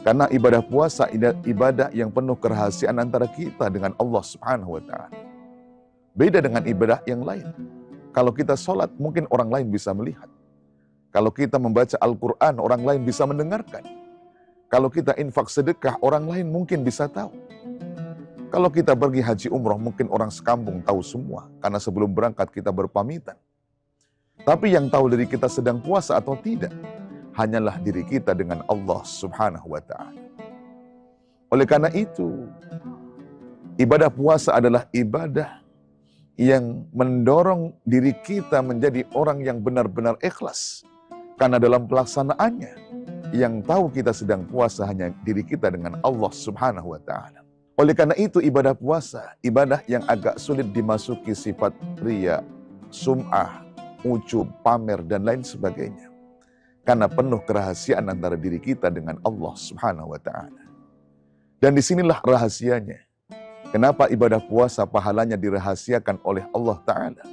Karena ibadah puasa ibadah yang penuh kerahasiaan antara kita dengan Allah Subhanahu wa ta'ala. Beda dengan ibadah yang lain. Kalau kita sholat, mungkin orang lain bisa melihat. Kalau kita membaca Al-Quran, orang lain bisa mendengarkan. Kalau kita infak sedekah, orang lain mungkin bisa tahu. Kalau kita pergi haji umroh, mungkin orang sekampung tahu semua. Karena sebelum berangkat kita berpamitan. Tapi yang tahu diri kita sedang puasa atau tidak, hanyalah diri kita dengan Allah Subhanahu wa ta'ala. Oleh karena itu, ibadah puasa adalah ibadah yang mendorong diri kita menjadi orang yang benar-benar ikhlas. Karena dalam pelaksanaannya, yang tahu kita sedang puasa hanya diri kita dengan Allah Subhanahu wa ta'ala. Oleh karena itu ibadah puasa, ibadah yang agak sulit dimasuki sifat riya, sum'ah, ujub, pamer, dan lain sebagainya. Karena penuh kerahasiaan antara diri kita dengan Allah Subhanahu wa ta'ala. Dan disinilah rahasianya. Kenapa ibadah puasa pahalanya dirahasiakan oleh Allah Ta'ala?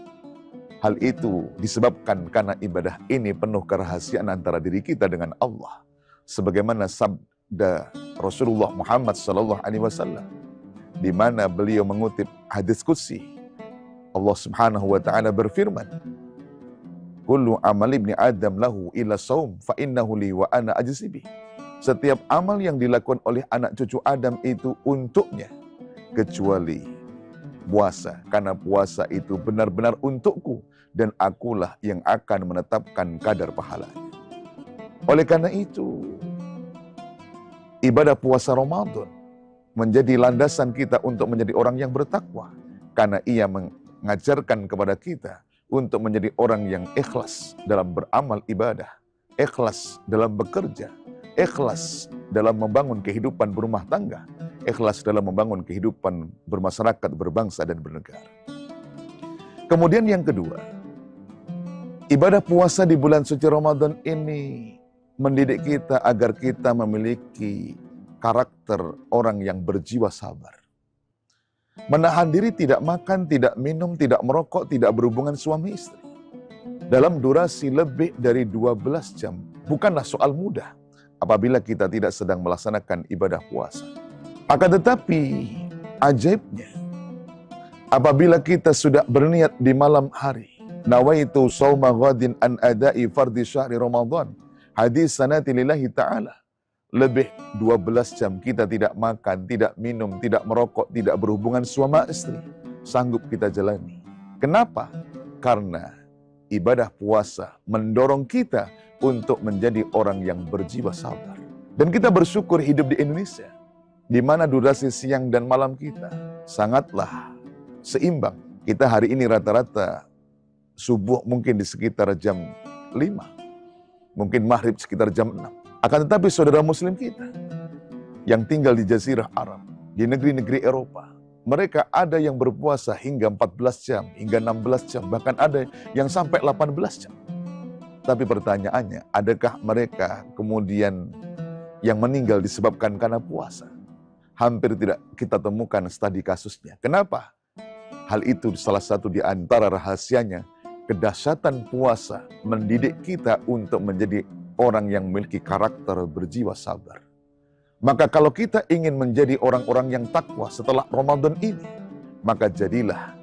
Hal itu disebabkan karena ibadah ini penuh kerahasiaan antara diri kita dengan Allah. Sebagaimana sabda Rasulullah Muhammad sallallahu alaihi wasallam, di mana beliau mengutip hadis qudsi. Allah Subhanahu wa taala berfirman, "Kullu amali ibni Adam lahu illa shaum fa innahu li wa ana ajzi bih." Setiap amal yang dilakukan oleh anak cucu Adam itu untuknya, kecuali puasa, karena puasa itu benar-benar untukku dan akulah yang akan menetapkan kadar pahalanya. Oleh karena itu, ibadah puasa Ramadan menjadi landasan kita untuk menjadi orang yang bertakwa. Karena ia mengajarkan kepada kita untuk menjadi orang yang ikhlas dalam beramal ibadah, ikhlas dalam bekerja, ikhlas dalam membangun kehidupan berumah tangga, ikhlas dalam membangun kehidupan bermasyarakat, berbangsa, dan bernegara. Kemudian yang kedua, ibadah puasa di bulan suci Ramadan ini mendidik kita agar kita memiliki karakter orang yang berjiwa sabar. Menahan diri tidak makan, tidak minum, tidak merokok, tidak berhubungan suami istri. Dalam durasi lebih dari 12 jam. Bukanlah soal mudah apabila kita tidak sedang melaksanakan ibadah puasa. Akan tetapi, ajaibnya, apabila kita sudah berniat di malam hari, nawaitu shauma ghadin an adai fardhi syahri Ramadan, hadis sanati lillahi ta'ala. Lebih 12 jam kita tidak makan, tidak minum, tidak merokok, tidak berhubungan suami istri. Sanggup kita jalani. Kenapa? Karena ibadah puasa mendorong kita untuk menjadi orang yang berjiwa sabar. Dan kita bersyukur hidup di Indonesia, di mana durasi siang dan malam kita sangatlah seimbang. Kita hari ini rata-rata subuh mungkin di sekitar jam 5, mungkin maghrib sekitar jam 6. Akan tetapi saudara muslim kita yang tinggal di Jazirah Arab, di negeri-negeri Eropa, mereka ada yang berpuasa hingga 14 jam, hingga 16 jam, bahkan ada yang sampai 18 jam. Tapi pertanyaannya, adakah mereka kemudian yang meninggal disebabkan karena puasa? Hampir tidak kita temukan studi kasusnya. Kenapa? Hal itu salah satu di antara rahasianya, kedahsyatan puasa mendidik kita untuk menjadi orang yang memiliki karakter berjiwa sabar. Maka kalau kita ingin menjadi orang-orang yang takwa setelah Ramadan ini, maka jadilah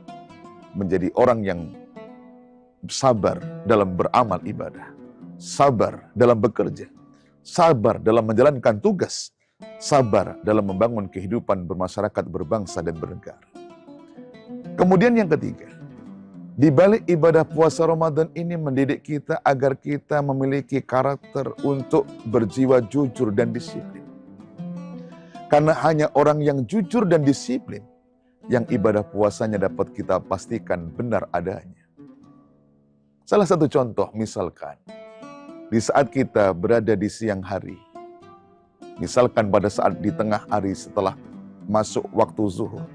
menjadi orang yang sabar dalam beramal ibadah, sabar dalam bekerja, sabar dalam menjalankan tugas, sabar dalam membangun kehidupan bermasyarakat, berbangsa, dan bernegara. Kemudian yang ketiga, di balik ibadah puasa Ramadan ini mendidik kita agar kita memiliki karakter untuk berjiwa jujur dan disiplin. Karena hanya orang yang jujur dan disiplin yang ibadah puasanya dapat kita pastikan benar adanya. Salah satu contoh misalkan, di saat kita berada di siang hari, misalkan pada saat di tengah hari setelah masuk waktu zuhur,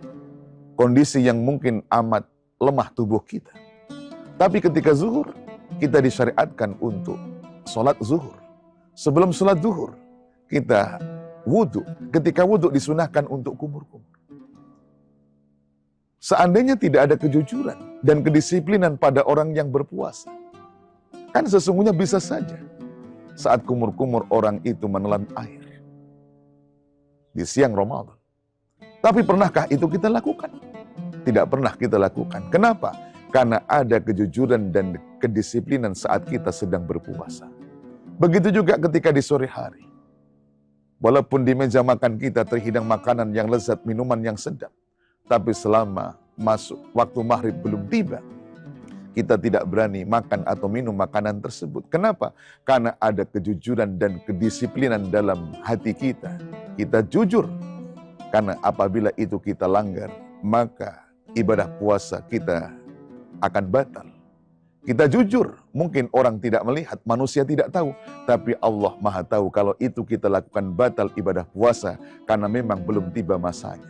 kondisi yang mungkin amat lemah tubuh kita. Tapi ketika zuhur, kita disyariatkan untuk sholat zuhur. Sebelum sholat zuhur, kita wudhu. Ketika wudhu disunahkan untuk kumur-kumur. Seandainya tidak ada kejujuran dan kedisiplinan pada orang yang berpuasa, kan sesungguhnya bisa saja saat kumur-kumur orang itu menelan air di siang Ramadan. Tapi pernahkah itu kita lakukan? Tidak pernah kita lakukan. Kenapa? Karena ada kejujuran dan kedisiplinan saat kita sedang berpuasa. Begitu juga ketika di sore hari. Walaupun di meja makan kita terhidang makanan yang lezat, minuman yang sedap, tapi selama masuk waktu maghrib belum tiba, kita tidak berani makan atau minum makanan tersebut. Kenapa? Karena ada kejujuran dan kedisiplinan dalam hati kita. Kita jujur. Karena apabila itu kita langgar, maka ibadah puasa kita akan batal. Kita jujur, mungkin orang tidak melihat, manusia tidak tahu, tapi Allah Maha tahu kalau itu kita lakukan batal ibadah puasa karena memang belum tiba masanya.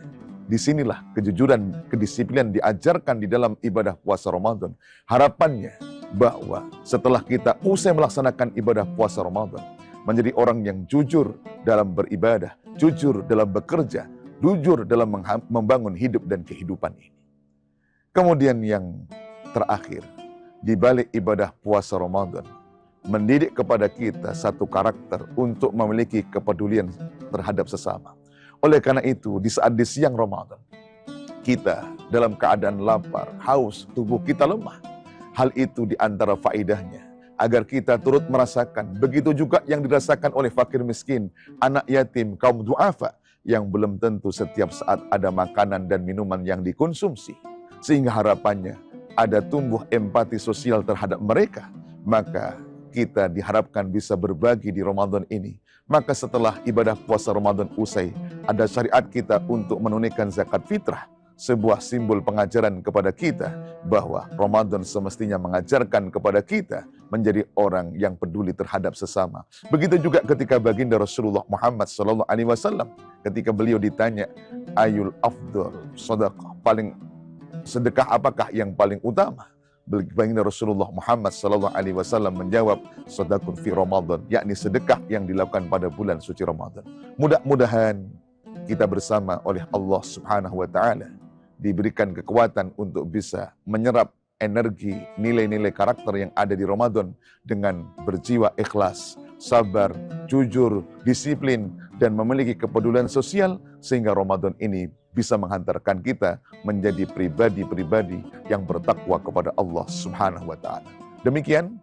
Disinilah kejujuran, kedisiplinan diajarkan di dalam ibadah puasa Ramadan. Harapannya bahwa setelah kita usai melaksanakan ibadah puasa Ramadan, menjadi orang yang jujur dalam beribadah, jujur dalam bekerja, jujur dalam membangun hidup dan kehidupan ini. Kemudian yang terakhir, di balik ibadah puasa Ramadan, mendidik kepada kita satu karakter untuk memiliki kepedulian terhadap sesama. Oleh karena itu, di saat di siang Ramadan, kita dalam keadaan lapar, haus, tubuh kita lemah. Hal itu di antara faedahnya, agar kita turut merasakan, begitu juga yang dirasakan oleh fakir miskin, anak yatim, kaum du'afa, yang belum tentu setiap saat ada makanan dan minuman yang dikonsumsi. Sehingga harapannya, ada tumbuh empati sosial terhadap mereka, maka kita diharapkan bisa berbagi di Ramadan ini. Maka setelah ibadah puasa Ramadan usai, ada syariat kita untuk menunaikan zakat fitrah, sebuah simbol pengajaran kepada kita bahwa Ramadan semestinya mengajarkan kepada kita menjadi orang yang peduli terhadap sesama. Begitu juga ketika baginda Rasulullah Muhammad SAW, ketika beliau ditanya, ayul afdal sedekah, sedekah apakah yang paling utama? Baginda Rasulullah Muhammad SAW menjawab, sedekah fi Ramadan, yakni sedekah yang dilakukan pada bulan suci Ramadan. Mudah-mudahan kita bersama oleh Allah Subhanahu wa Ta'ala diberikan kekuatan untuk bisa menyerap energi, nilai-nilai karakter yang ada di Ramadan dengan berjiwa ikhlas, sabar, jujur, disiplin, dan memiliki kepedulian sosial sehingga Ramadan ini bisa menghantarkan kita menjadi pribadi-pribadi yang bertakwa kepada Allah Subhanahu wa Ta'ala. Demikian,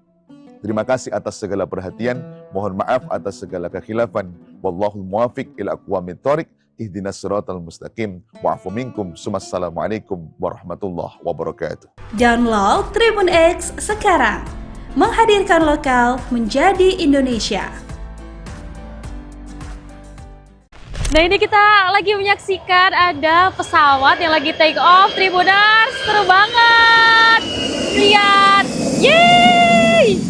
terima kasih atas segala perhatian, mohon maaf atas segala kekhilafan. Wallahul muwafiq ila aqwamit thoriq, ihdinas siratal mustaqim, wa'fu minkum, sumassalamualaikum warahmatullahi wabarakatuh. Download Tribun X sekarang, menghadirkan lokal menjadi Indonesia. Nah ini kita lagi menyaksikan ada pesawat yang lagi take off, Tribuners, seru banget. Lihat, yeay!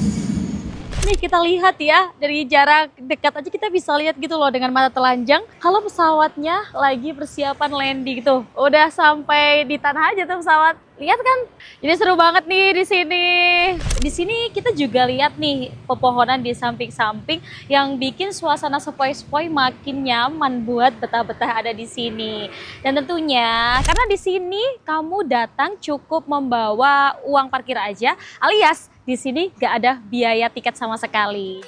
Nih kita lihat ya, dari jarak dekat aja kita bisa lihat gitu loh dengan mata telanjang kalau pesawatnya lagi persiapan landing tuh. Udah sampai di tanah aja tuh pesawat. Lihat kan? Jadi seru banget nih di sini. Di sini kita juga lihat nih pepohonan di samping-samping yang bikin suasana sepoi-sepoi makin nyaman buat betah-betah ada di sini. Dan tentunya karena di sini kamu datang cukup membawa uang parkir aja, alias di sini gak ada biaya tiket sama sekali.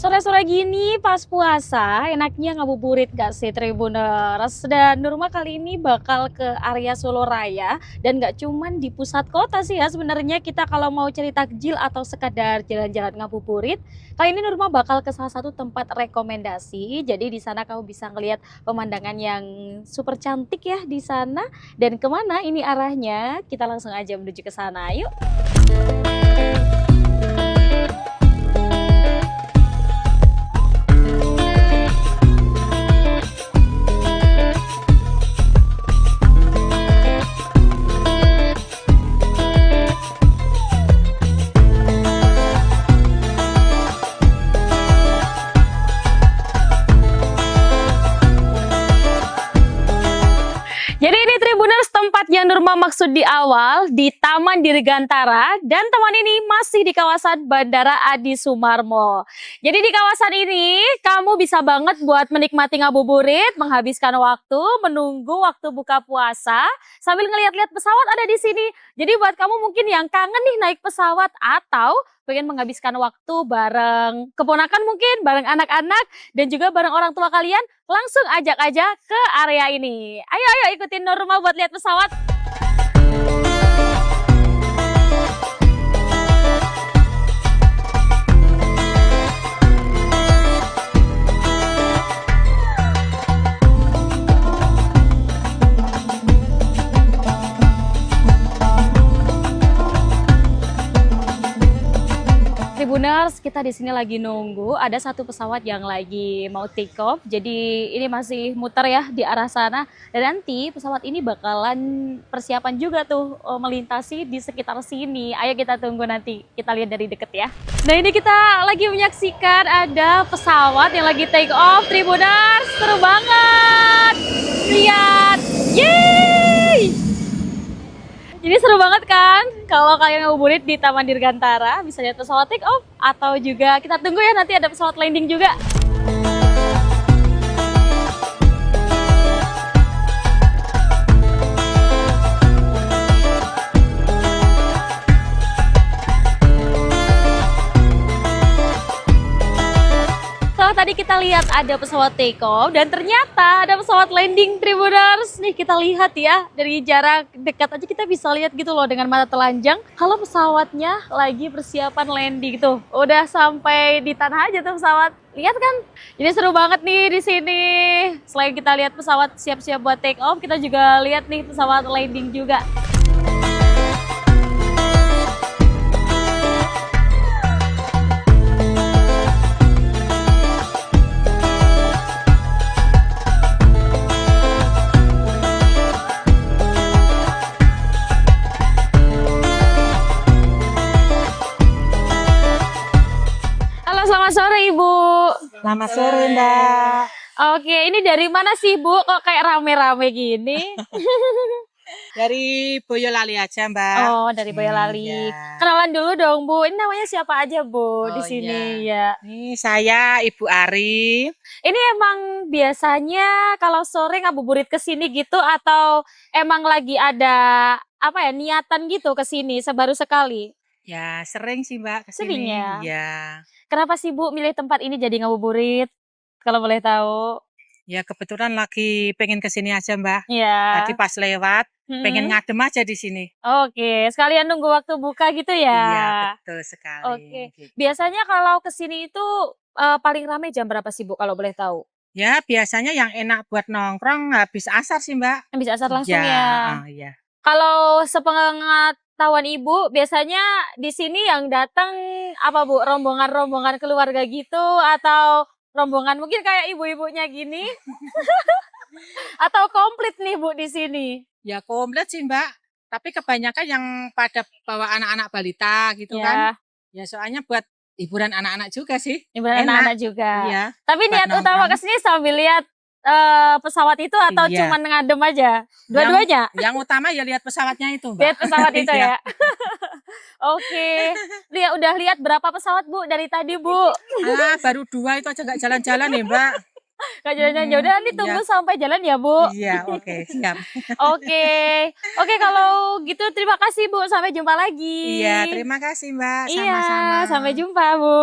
Sore-sore gini pas puasa enaknya ngabuburit gak sih Tribuners? Dan Nurma kali ini bakal ke area Solo Raya dan gak cuman di pusat kota sih ya sebenarnya kita kalau mau cari takjil atau sekadar jalan-jalan ngabuburit. Kali ini Nurma bakal ke salah satu tempat rekomendasi. Jadi di sana kamu bisa ngelihat pemandangan yang super cantik ya di sana. Dan kemana ini arahnya? Kita langsung aja menuju ke sana. Yuk. Jadi ini Tribuners tempat yang Nurma maksud di awal, di Taman Dirgantara, dan teman ini masih di kawasan Bandara Adi Sumarmo. Jadi di kawasan ini kamu bisa banget buat menikmati ngabuburit, menghabiskan waktu, menunggu waktu buka puasa, sambil ngeliat-liat pesawat ada di sini. Jadi buat kamu mungkin yang kangen nih naik pesawat atau pengen menghabiskan waktu bareng keponakan mungkin, bareng anak-anak, dan juga bareng orang tua kalian, langsung ajak aja ke area ini. Ayo ikutin Nurma buat lihat pesawat. Tribuners, kita di sini lagi nunggu ada satu pesawat yang lagi mau take off. Jadi ini masih muter ya di arah sana. Dan nanti pesawat ini bakalan persiapan juga tuh melintasi di sekitar sini. Ayo kita tunggu nanti, kita lihat dari deket ya. Nah ini kita lagi menyaksikan ada pesawat yang lagi take off. Tribuners, seru banget. Lihat, yeay! Jadi seru banget kan kalau kalian ngabuburit di Taman Dirgantara, bisa lihat pesawat take off atau juga kita tunggu ya nanti ada pesawat landing juga. Tadi kita lihat ada pesawat take off dan ternyata ada pesawat landing Tribuners. Nih kita lihat ya, dari jarak dekat aja kita bisa lihat gitu loh dengan mata telanjang kalau pesawatnya lagi persiapan landing tuh. Udah sampai di tanah aja tuh pesawat. Lihat kan? Jadi seru banget nih di sini. Selain kita lihat pesawat siap-siap buat take off, kita juga lihat nih pesawat landing juga. Selamat sore Ibu. Selamat sore Mbak. Oke, ini dari mana sih Bu? Kok kayak rame-rame gini? Dari Boyolali aja Mbak. Oh, dari Boyolali. Ya. Kenalan dulu dong Bu. Ini namanya siapa aja Bu di sini ya? Ini saya Ibu Ari. Ini emang biasanya kalau sore ngabuburit ke sini gitu atau emang lagi ada apa ya niatan gitu ke sini sebaru sekali? Ya sering sih Mbak kesini. Sering ya? Ya. Kenapa sih Bu milih tempat ini jadi ngabuburit? Kalau boleh tahu. Ya kebetulan lagi pengen kesini aja Mbak. Iya. Tadi pas lewat, pengen ngadem aja di sini. Oke, sekalian nunggu waktu buka gitu ya? Iya betul sekali. Oke. Biasanya kalau kesini itu paling ramai jam berapa sih Bu kalau boleh tahu? Ya, biasanya yang enak buat nongkrong habis asar sih, Mbak. Habis asar langsung Ya, ya. iya. Kalau sepengetahuan Ibu, biasanya di sini yang datang apa Bu? Rombongan-rombongan keluarga gitu atau rombongan mungkin kayak ibu-ibunya gini? Atau komplit nih Bu di sini? Ya komplit sih, Mbak. Tapi kebanyakan yang pada bawa anak-anak balita gitu Ya. kan. Ya soalnya buat hiburan anak-anak juga sih. Hiburan Enak. anak-anak juga. Iya. Tapi buat niat utama nongkrong. kesini sambil lihat pesawat itu atau Iya. cuma ngadem aja? Dua-duanya? Yang utama ya lihat pesawatnya itu, Mbak. Lihat pesawat itu Iya. ya. Oke. Udah lihat berapa pesawat Bu dari tadi Bu? Baru 2 itu aja nggak jalan-jalan nih, Mbak. Nggak jalan-jalan. Ya udah nanti tunggu Iya. sampai jalan ya Bu. Iya, oke, siap. Oke. Oke kalau gitu terima kasih Bu. Sampai jumpa lagi. Iya, terima kasih, Mbak. Iya, Sama-sama. sampai jumpa Bu.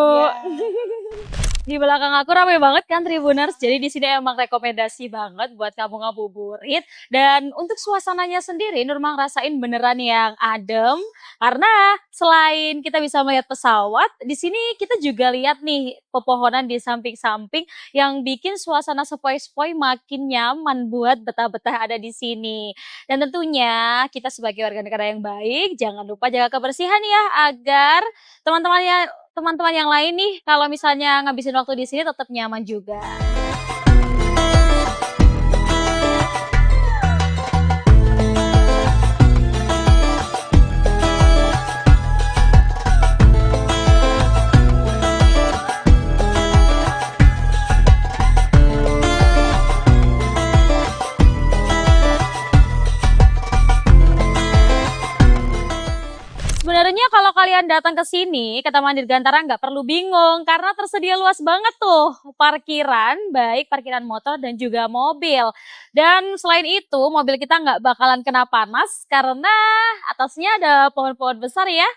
Di belakang aku ramai banget kan Tribuners. Jadi di sini emang rekomendasi banget buat kamu ngabuburit. Dan untuk suasananya sendiri Nurma ngerasain beneran yang adem. Karena selain kita bisa melihat pesawat, di sini kita juga lihat nih pepohonan di samping-samping yang bikin suasana sepoi-sepoi makin nyaman buat betah-betah ada di sini. Dan tentunya kita sebagai warga negara yang baik, jangan lupa jaga kebersihan ya agar teman-teman yang lain nih kalau misalnya ngabisin waktu di sini tetap nyaman juga. Sebenarnya kalau kalian datang ke sini, ke Taman Dirgantara nggak perlu bingung karena tersedia luas banget tuh parkiran, baik parkiran motor dan juga mobil. Dan selain itu, mobil kita nggak bakalan kena panas karena atasnya ada pohon-pohon besar ya,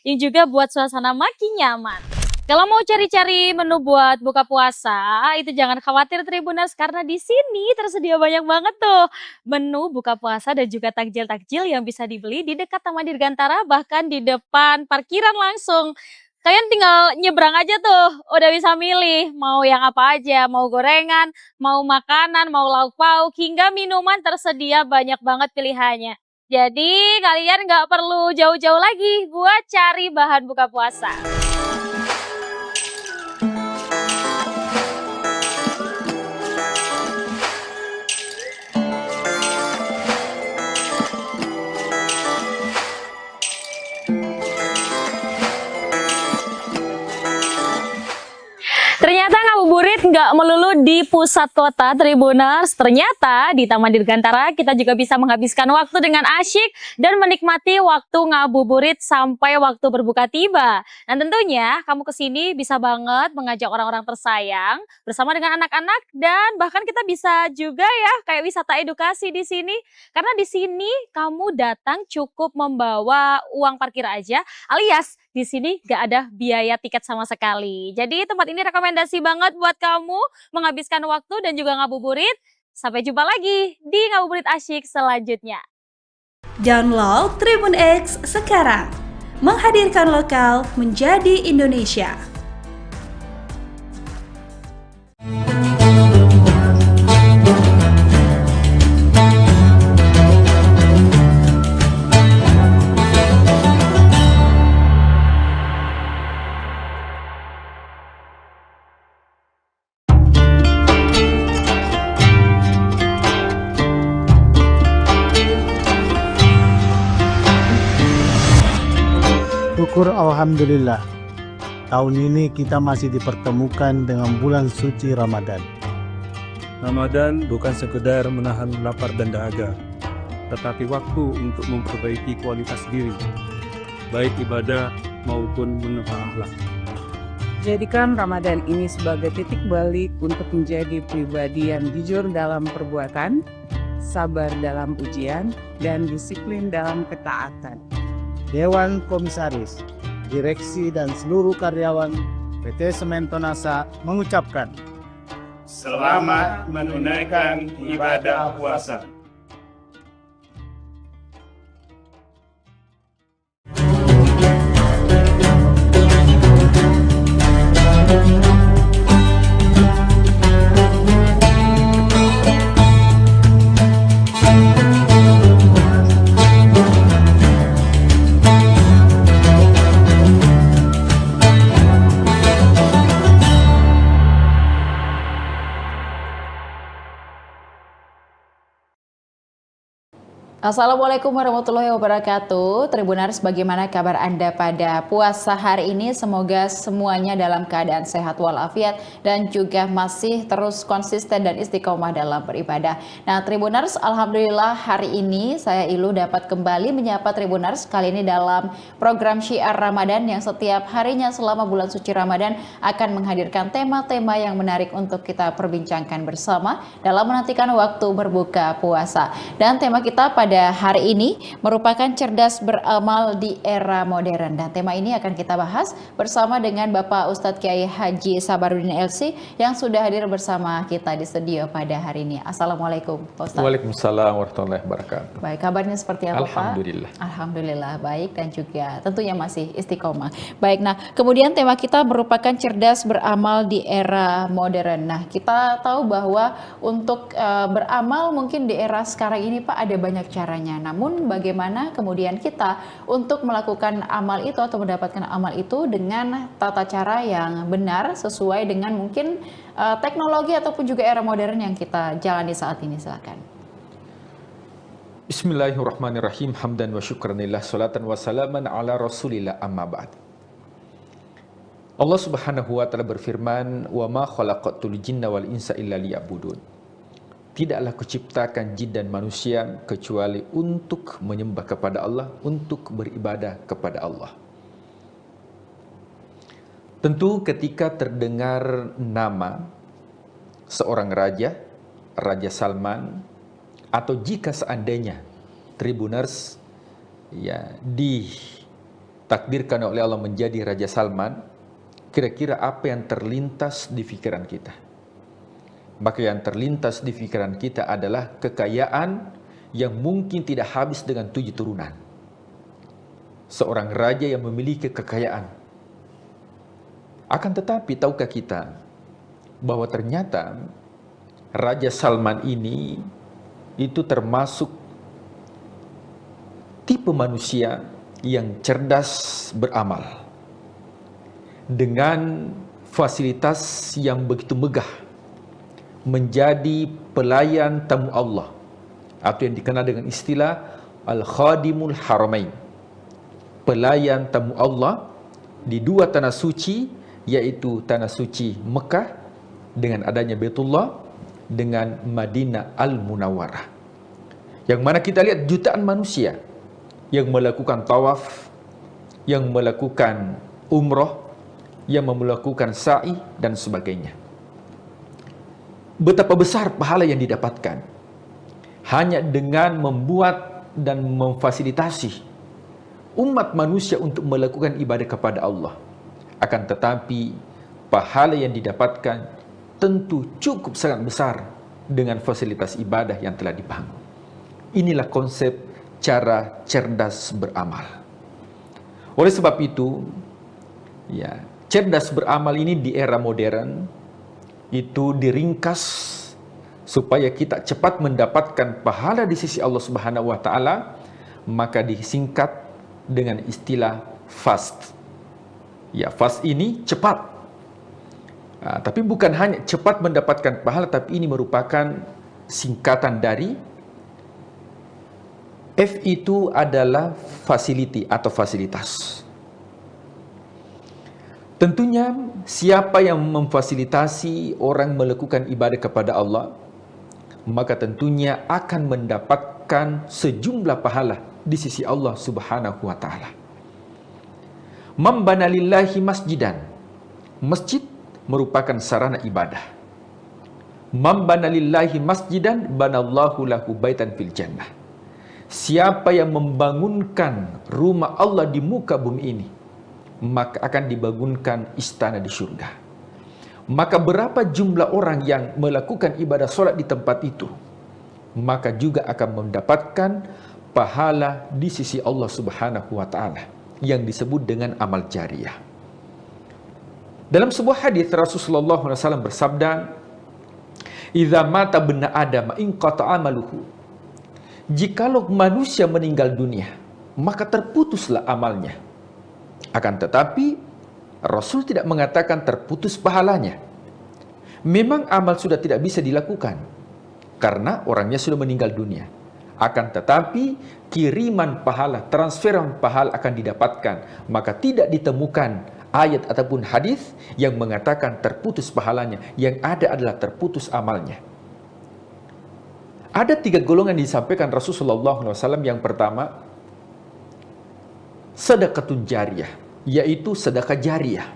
yang juga buat suasana makin nyaman. Kalau mau cari-cari menu buat buka puasa, itu jangan khawatir Tribuners karena di sini tersedia banyak banget tuh menu buka puasa dan juga takjil-takjil yang bisa dibeli di dekat Taman Dirgantara bahkan di depan parkiran langsung. Kalian tinggal nyebrang aja tuh, udah bisa milih mau yang apa aja, mau gorengan, mau makanan, mau lauk pauk, hingga minuman tersedia banyak banget pilihannya. Jadi kalian nggak perlu jauh-jauh lagi buat cari bahan buka puasa. Ternyata ngabuburit nggak melulu di pusat kota Tribuners. Ternyata di Taman Dirgantara kita juga bisa menghabiskan waktu dengan asyik dan menikmati waktu ngabuburit sampai waktu berbuka tiba. Dan tentunya kamu kesini bisa banget mengajak orang-orang tersayang bersama dengan anak-anak dan bahkan kita bisa juga ya kayak wisata edukasi di sini. Karena di sini kamu datang cukup membawa uang parkir aja, alias di sini gak ada biaya tiket sama sekali. Jadi tempat ini rekomendasi banget buat kamu menghabiskan waktu dan juga ngabuburit. Sampai jumpa lagi di Ngabuburit Asyik selanjutnya. Download Tribun X sekarang. Menghadirkan lokal menjadi Indonesia. Syukur Alhamdulillah, tahun ini kita masih dipertemukan dengan bulan suci Ramadan. Ramadan bukan sekedar menahan lapar dan dahaga, tetapi waktu untuk memperbaiki kualitas diri, baik ibadah maupun menata akhlak. Jadikan Ramadan ini sebagai titik balik untuk menjadi pribadi yang jujur dalam perbuatan, sabar dalam ujian, dan disiplin dalam ketaatan. Dewan Komisaris, Direksi dan seluruh karyawan PT Semen Tonasa mengucapkan Selamat menunaikan ibadah puasa. Assalamualaikum warahmatullahi wabarakatuh. Tribuners, bagaimana kabar Anda pada puasa hari ini? Semoga semuanya dalam keadaan sehat walafiat dan juga masih terus konsisten dan istiqomah dalam beribadah. Nah, Tribuners, alhamdulillah hari ini saya Ilu dapat kembali menyapa Tribuners kali ini dalam program Syiar Ramadan yang setiap harinya selama bulan suci Ramadan akan menghadirkan tema-tema yang menarik untuk kita perbincangkan bersama dalam menantikan waktu berbuka puasa. Dan tema kita pada hari ini merupakan cerdas beramal di era modern, dan tema ini akan kita bahas bersama dengan Bapak Ustadz Kiai Haji Sabarudin LC yang sudah hadir bersama kita di studio pada hari ini. Assalamualaikum Pak Ustadz. Waalaikumsalam warahmatullahi wabarakatuh. Baik, kabarnya seperti apa Alhamdulillah. Pak? Alhamdulillah baik dan juga tentunya masih istiqomah. Baik, nah kemudian tema kita merupakan cerdas beramal di era modern. Nah, kita tahu bahwa untuk beramal mungkin di era sekarang ini Pak ada banyak caranya. Namun bagaimana kemudian kita untuk melakukan amal itu atau mendapatkan amal itu dengan tata cara yang benar sesuai dengan mungkin teknologi ataupun juga era modern yang kita jalani saat ini. Silakan. Bismillahirrahmanirrahim. Hamdan wa syukranillah, salatan wa salaman ala rasulillah, amma ba'd. Allah Subhanahu wa taala berfirman, "Wa ma khalaqatul jinna wal insa illa liya'budun." Tidaklah kuciptakan jin dan manusia kecuali untuk menyembah kepada Allah, untuk beribadah kepada Allah. Tentu ketika terdengar nama seorang raja, Raja Salman, atau jika seandainya Tribuners ya ditakdirkan oleh Allah menjadi Raja Salman, kira-kira apa yang terlintas di pikiran kita? Maka yang terlintas di pikiran kita adalah kekayaan yang mungkin tidak habis dengan 7 turunan. Seorang raja yang memiliki kekayaan. Akan tetapi tahukah kita bahwa ternyata Raja Salman ini itu termasuk tipe manusia yang cerdas beramal. Dengan fasilitas yang begitu megah, menjadi pelayan tamu Allah atau yang dikenal dengan istilah Al-Khadimul Haramain, pelayan tamu Allah di 2 tanah suci, yaitu tanah suci Mekah dengan adanya Baitullah dengan Madinah Al-Munawwarah, yang mana kita lihat jutaan manusia yang melakukan tawaf, yang melakukan umroh, yang melakukan sa'i dan sebagainya. Betapa besar pahala yang didapatkan hanya dengan membuat dan memfasilitasi umat manusia untuk melakukan ibadah kepada Allah. Akan tetapi pahala yang didapatkan tentu cukup sangat besar dengan fasilitas ibadah yang telah dibangun. Inilah konsep cara cerdas beramal. Oleh sebab itu, ya, cerdas beramal ini di era modern itu diringkas supaya kita cepat mendapatkan pahala di sisi Allah Subhanahu wa taala, maka disingkat dengan istilah fast. Ya, fast ini cepat. Tapi bukan hanya cepat mendapatkan pahala, tapi ini merupakan singkatan dari F, itu adalah facility atau fasilitas. Tentunya siapa yang memfasilitasi orang melakukan ibadah kepada Allah, maka tentunya akan mendapatkan sejumlah pahala di sisi Allah Subhanahu wa taala. Man bana lillahi masjidan. Masjid merupakan sarana ibadah. Man bana lillahi masjidan banallahu lahu baitan fil jannah. Siapa yang membangunkan rumah Allah di muka bumi ini, maka akan dibangunkan istana di surga. Maka berapa jumlah orang yang melakukan ibadah sholat di tempat itu, maka juga akan mendapatkan pahala di sisi Allah Subhanahu wa taala yang disebut dengan amal jariyah. Dalam sebuah hadis Rasulullah SAW bersabda, "Idza mata bna Adam inqata amaluhu." Jikalau manusia meninggal dunia, maka terputuslah amalnya. Akan tetapi Rasul tidak mengatakan terputus pahalanya. Memang amal sudah tidak bisa dilakukan karena orangnya sudah meninggal dunia. Akan tetapi kiriman pahala, transferan pahala akan didapatkan. Maka tidak ditemukan ayat ataupun hadis yang mengatakan terputus pahalanya. Yang ada adalah terputus amalnya. Ada 3 golongan disampaikan Rasulullah SAW. Yang pertama, sedekatun jariyah, yaitu sedekah jariyah.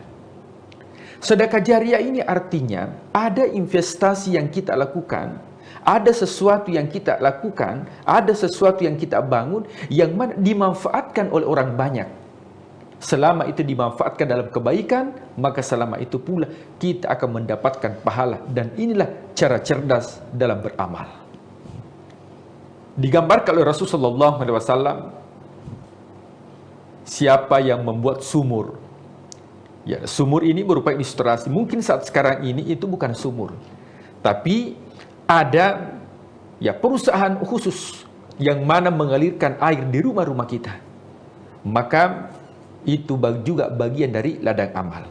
Sedekah jariyah ini artinya ada investasi yang kita lakukan, ada sesuatu yang kita lakukan, ada sesuatu yang kita bangun yang dimanfaatkan oleh orang banyak. Selama itu dimanfaatkan dalam kebaikan, maka selama itu pula kita akan mendapatkan pahala. Dan inilah cara cerdas dalam beramal. Digambarkan oleh Rasulullah SAW, siapa yang membuat sumur. Ya, sumur ini merupakan ilustrasi. Mungkin saat sekarang ini itu bukan sumur, tapi ada perusahaan khusus yang mana mengalirkan air di rumah-rumah kita. Maka itu juga bagian dari ladang amal.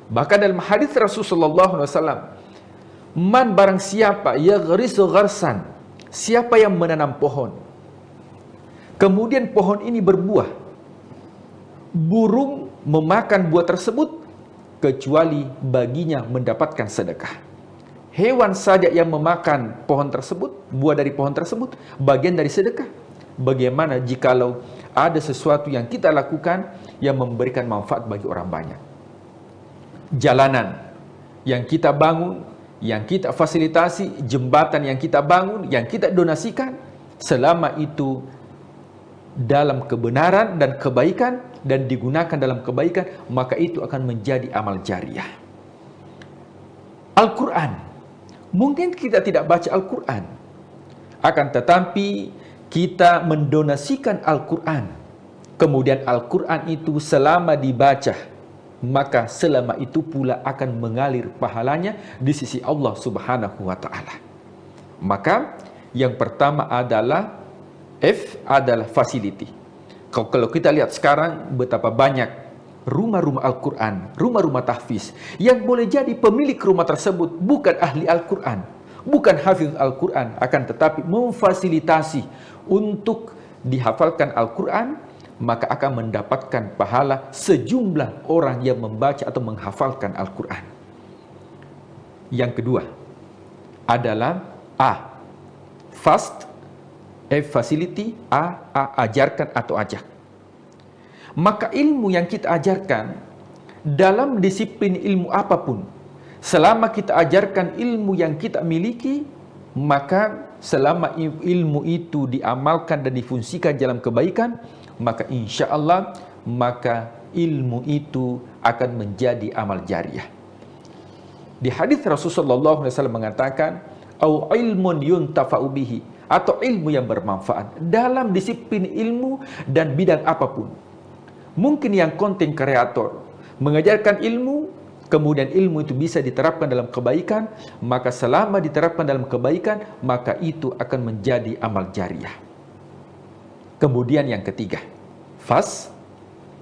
Bahkan dalam hadis Rasulullah SAW, man barang siapa yaghrisu gharsan, siapa yang menanam pohon, kemudian pohon ini berbuah, burung memakan buah tersebut kecuali baginya mendapatkan sedekah. Hewan saja yang memakan pohon tersebut, buah dari pohon tersebut, bagian dari sedekah. Bagaimana jikalau ada sesuatu yang kita lakukan yang memberikan manfaat bagi orang banyak? Jalanan yang kita bangun, yang kita fasilitasi, jembatan yang kita bangun, yang kita donasikan, selama itu dalam kebenaran dan kebaikan dan digunakan dalam kebaikan, maka itu akan menjadi amal jariyah. Al-Quran, mungkin kita tidak baca Al-Quran, akan tetapi kita mendonasikan Al-Quran. Kemudian Al-Quran itu selama dibaca, maka selama itu pula akan mengalir pahalanya di sisi Allah Subhanahu wa Ta'ala. Maka yang pertama adalah F adalah facility. Kalau kita lihat sekarang betapa banyak rumah-rumah Al-Quran, rumah-rumah tahfiz, yang boleh jadi pemilik rumah tersebut bukan ahli Al-Quran, bukan hafiz Al-Quran, akan tetapi memfasilitasi untuk dihafalkan Al-Quran, maka akan mendapatkan pahala sejumlah orang yang membaca atau menghafalkan Al-Quran. Yang kedua adalah A, fast, F, facility, A, ajarkan atau ajak. Maka ilmu yang kita ajarkan dalam disiplin ilmu apapun, selama kita ajarkan ilmu yang kita miliki, maka selama ilmu itu diamalkan dan difungsikan dalam kebaikan, maka insya Allah maka ilmu itu akan menjadi amal jariyah. Di hadis Rasulullah SAW mengatakan, au ilmun yuntafa'u bihi, atau ilmu yang bermanfaat dalam disiplin ilmu dan bidang apapun. Mungkin yang konten kreator mengajarkan ilmu, kemudian ilmu itu bisa diterapkan dalam kebaikan, maka selama diterapkan dalam kebaikan, maka itu akan menjadi amal jariyah. Kemudian yang ketiga, fas,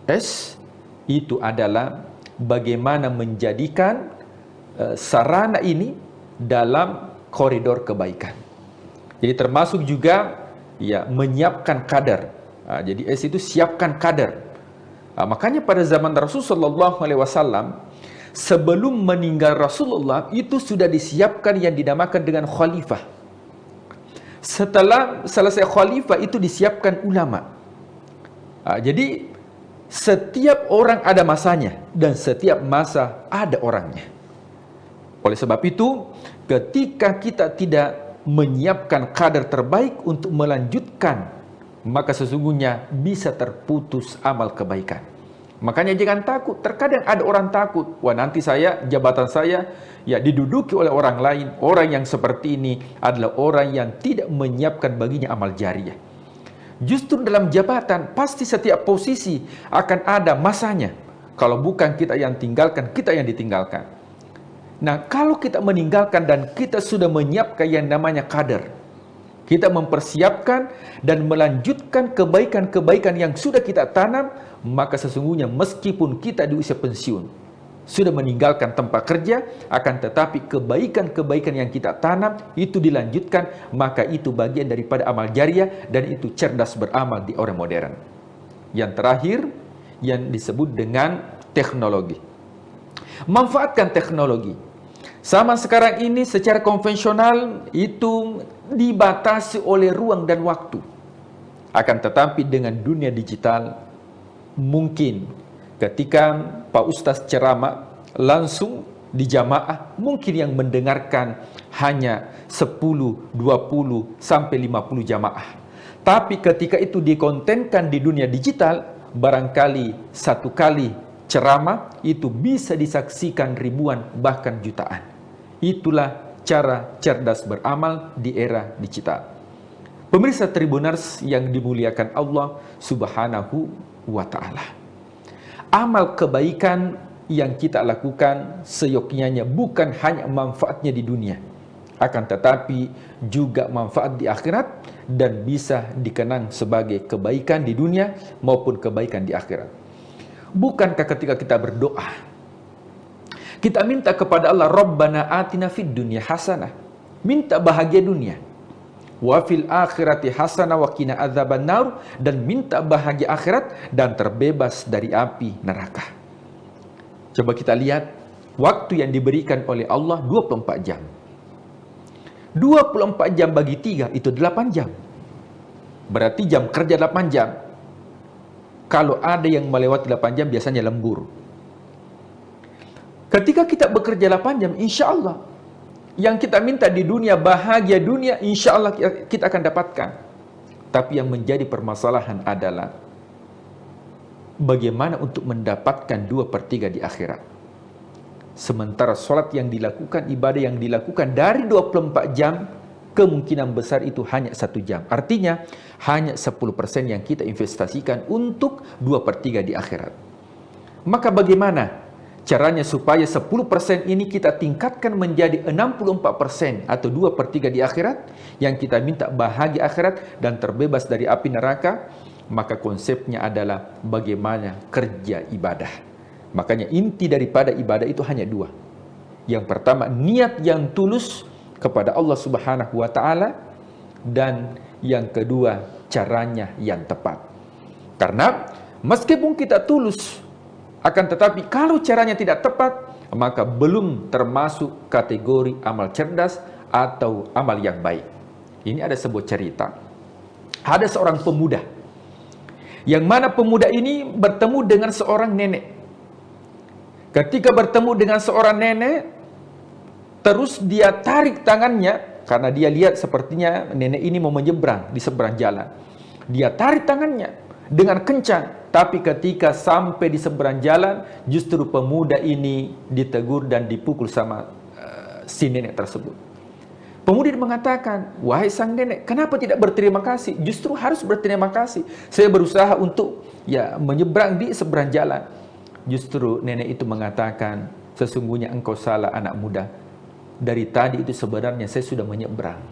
S, itu adalah bagaimana menjadikan sarana ini dalam koridor kebaikan. Jadi termasuk juga menyiapkan kadar. Jadi S itu siapkan kadar. Makanya pada zaman Rasulullah SAW, sebelum meninggal Rasulullah itu sudah disiapkan yang dinamakan dengan khalifah. Setelah selesai khalifah itu disiapkan ulama. Jadi setiap orang ada masanya dan setiap masa ada orangnya. Oleh sebab itu, ketika kita tidak menyiapkan kadar terbaik untuk melanjutkan, maka sesungguhnya bisa terputus amal kebaikan. Makanya jangan takut. Terkadang ada orang takut, wah nanti jabatan saya diduduki oleh orang lain. Orang yang seperti ini adalah orang yang tidak menyiapkan baginya amal jariyah. Justru dalam jabatan pasti setiap posisi akan ada masanya. Kalau bukan kita yang tinggalkan, kita yang ditinggalkan. Nah, kalau kita meninggalkan dan kita sudah menyiapkan yang namanya kadar, kita mempersiapkan dan melanjutkan kebaikan-kebaikan yang sudah kita tanam, maka sesungguhnya meskipun kita di usia pensiun, sudah meninggalkan tempat kerja, akan tetapi kebaikan-kebaikan yang kita tanam itu dilanjutkan, maka itu bagian daripada amal jariah dan itu cerdas beramal di orang modern. Yang terakhir yang disebut dengan teknologi. Manfaatkan teknologi. Sama sekarang ini secara konvensional itu dibatasi oleh ruang dan waktu. Akan tetapi dengan dunia digital, mungkin ketika Pak Ustaz ceramah langsung di jamaah, mungkin yang mendengarkan hanya 10, 20, sampai 50 jamaah. Tapi ketika itu dikontenkan di dunia digital, barangkali satu kali ceramah itu bisa disaksikan ribuan bahkan jutaan. Itulah cara cerdas beramal di era digital. Pemirsa Tribuners yang dimuliakan Allah Subhanahu wa Ta'ala. Amal kebaikan yang kita lakukan seyogyanya bukan hanya manfaatnya di dunia, akan tetapi juga manfaat di akhirat dan bisa dikenang sebagai kebaikan di dunia maupun kebaikan di akhirat. Bukankah ketika kita berdoa, kita minta kepada Allah, Rabbana atina fid dunya hasanah, minta bahagia dunia, wa fil akhirati hasanah wa qina adzabannar, dan minta bahagia akhirat dan terbebas dari api neraka. Coba kita lihat waktu yang diberikan oleh Allah 24 jam. 24 jam bagi 3 itu 8 jam. Berarti jam kerja 8 jam. Kalau ada yang melewati 8 jam biasanya lembur. Ketika kita bekerja 8 jam, insya Allah yang kita minta di dunia, bahagia dunia, insya Allah kita akan dapatkan. Tapi yang menjadi permasalahan adalah bagaimana untuk mendapatkan 2/3 di akhirat. Sementara sholat yang dilakukan, ibadah yang dilakukan dari 24 jam, kemungkinan besar itu hanya 1 jam. Artinya hanya 10% yang kita investasikan untuk 2/3 di akhirat. Maka bagaimana caranya supaya 10% ini kita tingkatkan menjadi 64% atau 2/3 di akhirat, yang kita minta bahagia akhirat dan terbebas dari api neraka? Maka konsepnya adalah bagaimana kerja ibadah. Makanya inti daripada ibadah itu hanya 2. Yang pertama, niat yang tulus kepada Allah Subhanahu wa Ta'ala, dan yang kedua, caranya yang tepat. Karena meskipun kita tulus, akan tetapi kalau caranya tidak tepat, maka belum termasuk kategori amal cerdas atau amal yang baik. Ini ada sebuah cerita. Ada seorang pemuda, yang mana pemuda ini bertemu dengan seorang nenek. Ketika bertemu dengan seorang nenek, terus dia tarik tangannya, karena dia lihat sepertinya nenek ini mau menyeberang di seberang jalan. Dia tarik tangannya dengan kencang, tapi ketika sampai di seberang jalan, justru pemuda ini ditegur dan dipukul sama si nenek tersebut. Pemuda mengatakan, wahai sang nenek, kenapa tidak berterima kasih? Justru harus berterima kasih. Saya berusaha untuk menyeberang di seberang jalan. Justru nenek itu mengatakan, sesungguhnya engkau salah anak muda. Dari tadi itu sebenarnya saya sudah menyeberang.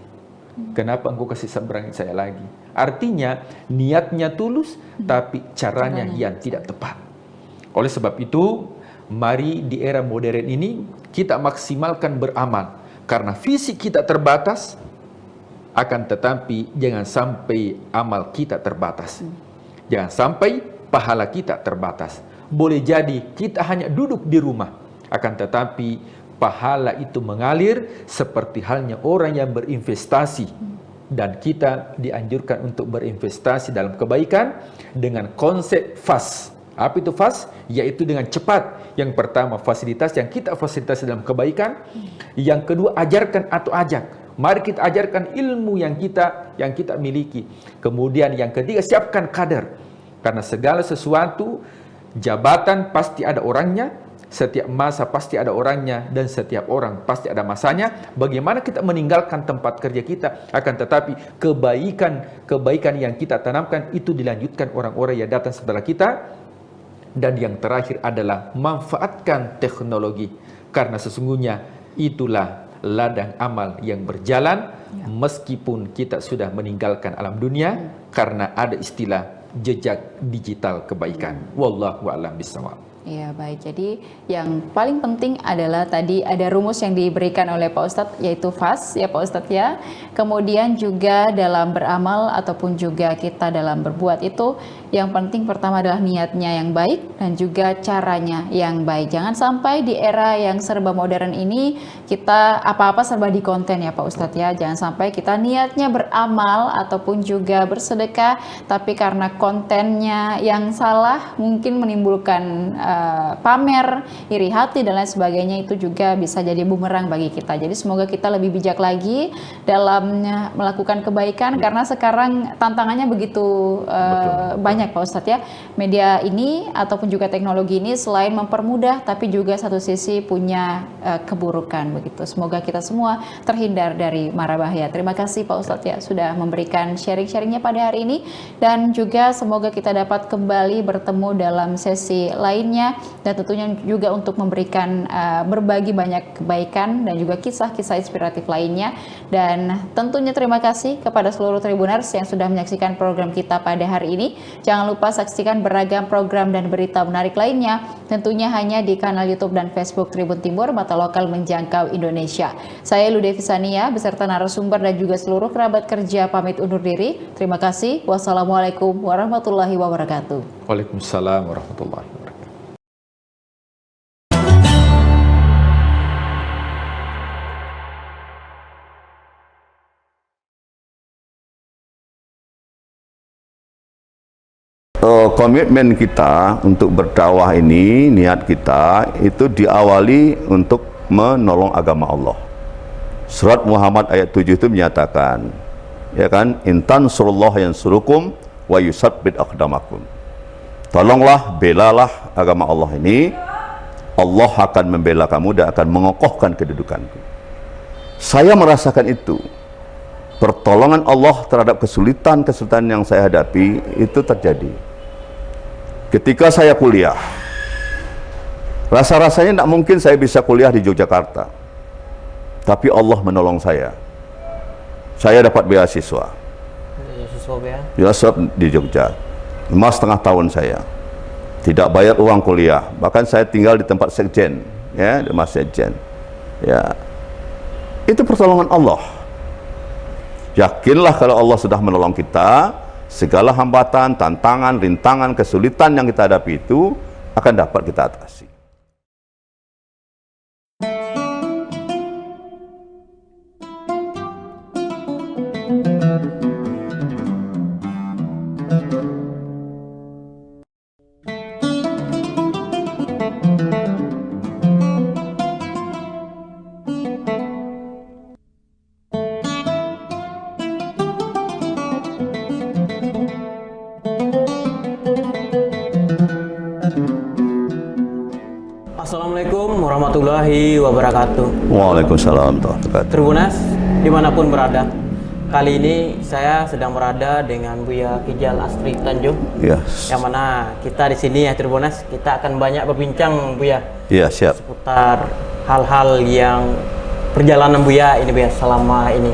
Kenapa engkau kasih seberang saya lagi? Artinya niatnya tulus, tapi caranya yang tidak tepat. Oleh sebab itu, mari di era modern ini kita maksimalkan beramal. Karena fisik kita terbatas, akan tetapi jangan sampai amal kita terbatas. Jangan sampai pahala kita terbatas. Boleh jadi kita hanya duduk di rumah, akan tetapi pahala itu mengalir seperti halnya orang yang berinvestasi. Dan kita dianjurkan untuk berinvestasi dalam kebaikan dengan konsep fast. Apa itu fast? Yaitu dengan cepat. Yang pertama, fasilitas yang kita fasilitasi dalam kebaikan. Yang kedua, ajarkan atau ajak. Mari kita ajarkan ilmu yang kita miliki. Kemudian yang ketiga, siapkan kader. Karena segala sesuatu, jabatan pasti ada orangnya, setiap masa pasti ada orangnya, dan setiap orang pasti ada masanya. Bagaimana kita meninggalkan tempat kerja kita, akan tetapi kebaikan yang kita tanamkan itu dilanjutkan orang-orang yang datang setelah kita. Dan yang terakhir adalah manfaatkan teknologi, karena sesungguhnya itulah ladang amal yang berjalan meskipun kita sudah meninggalkan alam dunia, karena ada istilah jejak digital kebaikan. Wallahu a'lam bishawab. Ya baik, jadi yang paling penting adalah tadi ada rumus yang diberikan oleh Pak Ustadz, yaitu fas ya Pak Ustadz ya. Kemudian juga dalam beramal ataupun juga kita dalam berbuat itu, yang penting pertama adalah niatnya yang baik dan juga caranya yang baik. Jangan sampai di era yang serba modern ini kita apa-apa serba di konten ya Pak Ustadz ya. Jangan sampai kita niatnya beramal ataupun juga bersedekah, tapi karena kontennya yang salah mungkin menimbulkan pamer, iri hati dan lain sebagainya, itu juga bisa jadi bumerang bagi kita. Jadi semoga kita lebih bijak lagi dalam melakukan kebaikan, karena sekarang tantangannya begitu banyak Pak Ustadz ya. Media ini ataupun juga teknologi ini selain mempermudah tapi juga satu sisi punya keburukan begitu. Semoga kita semua terhindar dari mara bahaya. Terima kasih Pak Ustadz ya sudah memberikan sharing-sharingnya pada hari ini, dan juga semoga kita dapat kembali bertemu dalam sesi lainnya, dan tentunya juga untuk memberikan berbagi banyak kebaikan dan juga kisah-kisah inspiratif lainnya. Dan tentunya terima kasih kepada seluruh Tribuners yang sudah menyaksikan program kita pada hari ini. Jangan lupa saksikan beragam program dan berita menarik lainnya, tentunya hanya di kanal YouTube dan Facebook Tribun Timur, mata lokal menjangkau Indonesia. Saya Ludevi Sania beserta narasumber dan juga seluruh kerabat kerja pamit undur diri. Terima kasih. Wassalamualaikum warahmatullahi wabarakatuh. Waalaikumsalam warahmatullahi wabarakatuh. Komitmen kita untuk berdakwah ini, niat kita itu diawali untuk menolong agama Allah. Surat Muhammad ayat 7 itu menyatakan, ya kan, intan surullah yang surukum wa yusabbit aqdamakum. Tolonglah, belalah agama Allah ini, Allah akan membela kamu dan akan mengokohkan kedudukanku. Saya merasakan itu. Pertolongan Allah terhadap kesulitan-kesulitan yang saya hadapi itu terjadi ketika saya kuliah. Rasa-rasanya tidak mungkin saya bisa kuliah di Yogyakarta, tapi Allah menolong saya. Saya dapat beasiswa. Beasiswa di Jogja, 5,5 tahun saya tidak bayar uang kuliah, bahkan saya tinggal di tempat sekjen, ya, di Mas Sekjen. Ya, itu pertolongan Allah. Yakinlah kalau Allah sudah menolong kita, segala hambatan, tantangan, rintangan, kesulitan yang kita hadapi itu akan dapat kita atasi. Assalamualaikum warahmatullahi wabarakatuh. Waalaikumsalam warahmatullahi wabarakatuh. Tribunas dimanapun berada, kali ini saya sedang berada dengan Buya Kijal Astri Tanjung. Yes. Yang mana kita di sini ya Tribunas, kita akan banyak berbincang Buya. Iya, siap. Seputar hal-hal yang perjalanan Buya ini Buya selama ini.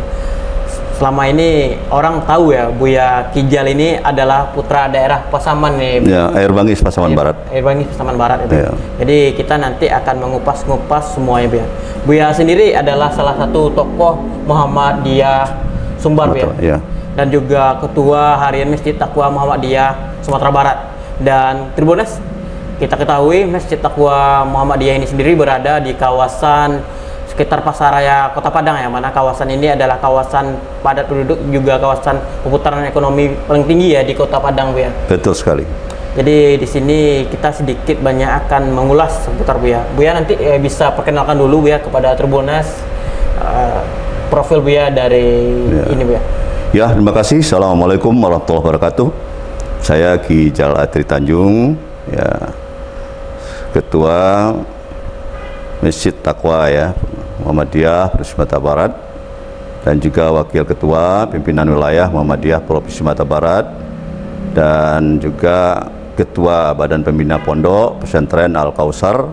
Selama ini orang tahu ya Buya Kijal ini adalah putra daerah Pasaman nih. Ya, Air Bangis Pasaman Barat. Air Bangis Pasaman Barat itu. Ya. Jadi kita nanti akan mengupas-ngupas semuanya Buya. Buya sendiri adalah salah satu tokoh Muhammadiyah Sumbar Buya. Ya. Dan juga ketua harian Masjid Taqwa Muhammadiyah Sumatera Barat. Dan Tribunas, kita ketahui Masjid Taqwa Muhammadiyah ini sendiri berada di kawasan sekitar Pasaraya Kota Padang, ya, mana kawasan ini adalah kawasan padat penduduk, juga kawasan perputaran ekonomi paling tinggi ya di Kota Padang Bu ya. Betul sekali. Jadi di sini kita sedikit banyak akan mengulas seputar Bu ya. Bu ya nanti bisa perkenalkan dulu Bu ya kepada Tribunas profil Bu ya dari ini Bu ya. Ya, terima kasih. Assalamualaikum warahmatullahi wabarakatuh. Saya Kijal Astri Tanjung, ya, Ketua Masjid Taqwa ya Muhammadiyah Sumatera Barat, dan juga Wakil Ketua Pimpinan Wilayah Muhammadiyah Provinsi Sumatera Barat, dan juga Ketua Badan Pembina Pondok Pesantren Al Kausar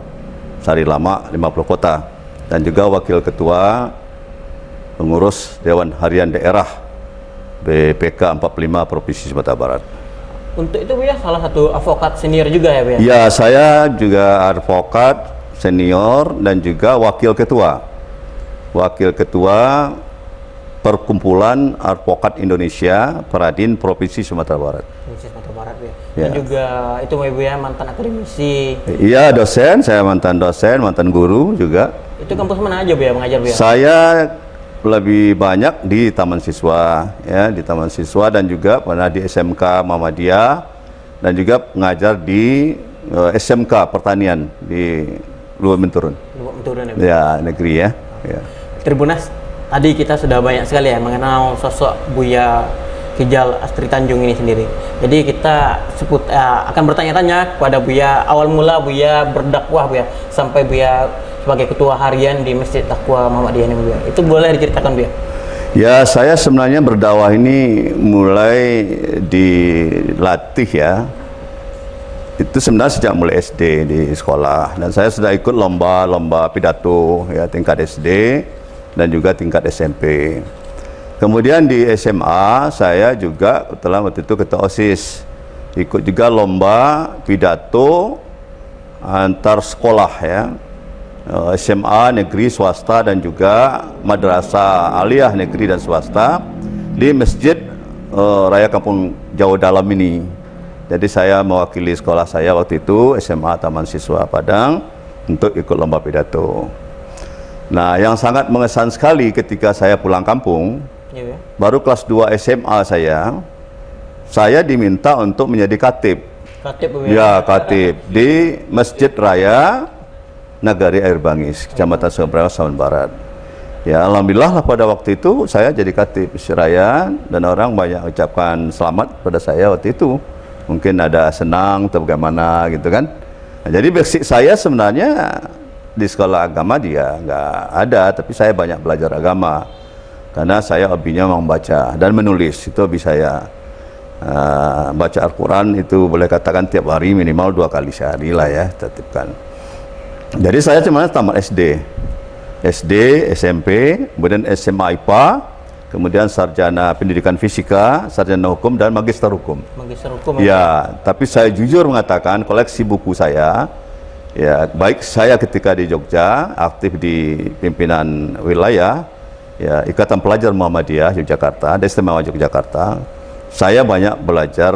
Sari Lama 50 Kota, dan juga Wakil Ketua Pengurus Dewan Harian Daerah BPK 45 Provinsi Sumatera Barat. Untuk itu Buya salah satu advokat senior juga ya Buya? Ya, saya juga advokat senior dan juga wakil ketua Perkumpulan Advokat Indonesia Peradin Provinsi Sumatera Barat. Provinsi Sumatera Barat ya. Ya. Dan juga itu Buya mantan akademisi. Iya, dosen, saya mantan dosen, mantan guru juga. Itu kampus mana aja Buya mengajar Buya? Saya lebih banyak di Taman Siswa, ya, di Taman Siswa, dan juga pernah di SMK Muhammadiyah, dan juga mengajar di SMK Pertanian di Luar Menturun. Luar Menturun ya. Ya, negeri ya. Ya. Tribunas, tadi kita sudah banyak sekali ya mengenal sosok Buya Kijal Astri Tanjung ini sendiri. Jadi kita akan bertanya-tanya kepada Buya, awal mula Buya berdakwah Buya, sampai Buya sebagai ketua harian di Masjid Taqwa Muhammadiyah ini Buya. Itu boleh diceritakan Buya? Ya, saya sebenarnya berdakwah ini mulai dilatih ya. Itu sebenarnya sejak mulai SD di sekolah, dan saya sudah ikut lomba pidato ya, tingkat SD dan juga tingkat SMP. Kemudian di SMA saya juga waktu itu ketua OSIS, ikut juga lomba pidato antar sekolah ya, SMA negeri swasta dan juga madrasah aliyah negeri dan swasta di Masjid Raya Kampung Jawa Dalam ini. Jadi saya mewakili sekolah saya waktu itu, SMA Taman Siswa Padang, untuk ikut lomba pidato. Nah, yang sangat mengesan sekali ketika saya pulang kampung, baru kelas 2 SMA saya diminta untuk menjadi khatib. Ya, khatib di Masjid Raya Nagari Air Bangis, Kecamatan Sungai Sawan Barat. Ya, alhamdulillah pada waktu itu saya jadi khatib Masjid Raya, dan orang banyak ucapkan selamat pada saya waktu itu. Mungkin ada senang atau bagaimana gitu kan. Nah, jadi basic saya sebenarnya di sekolah agama dia nggak ada, tapi saya banyak belajar agama karena saya hobinya membaca dan menulis. Itu hobi saya. Baca Al-Quran itu boleh katakan tiap hari minimal 2 kali sehari lah ya, tertibkan. Jadi saya cuma tamat SD, SMP, kemudian SMA IPA, kemudian sarjana pendidikan fisika, sarjana hukum, dan magister hukum. Magister hukum ya, tapi saya jujur mengatakan koleksi buku saya, ya, baik saya ketika di Jogja aktif di pimpinan wilayah, ya, Ikatan Pelajar Muhammadiyah Yogyakarta, Istimewa Yogyakarta, saya banyak belajar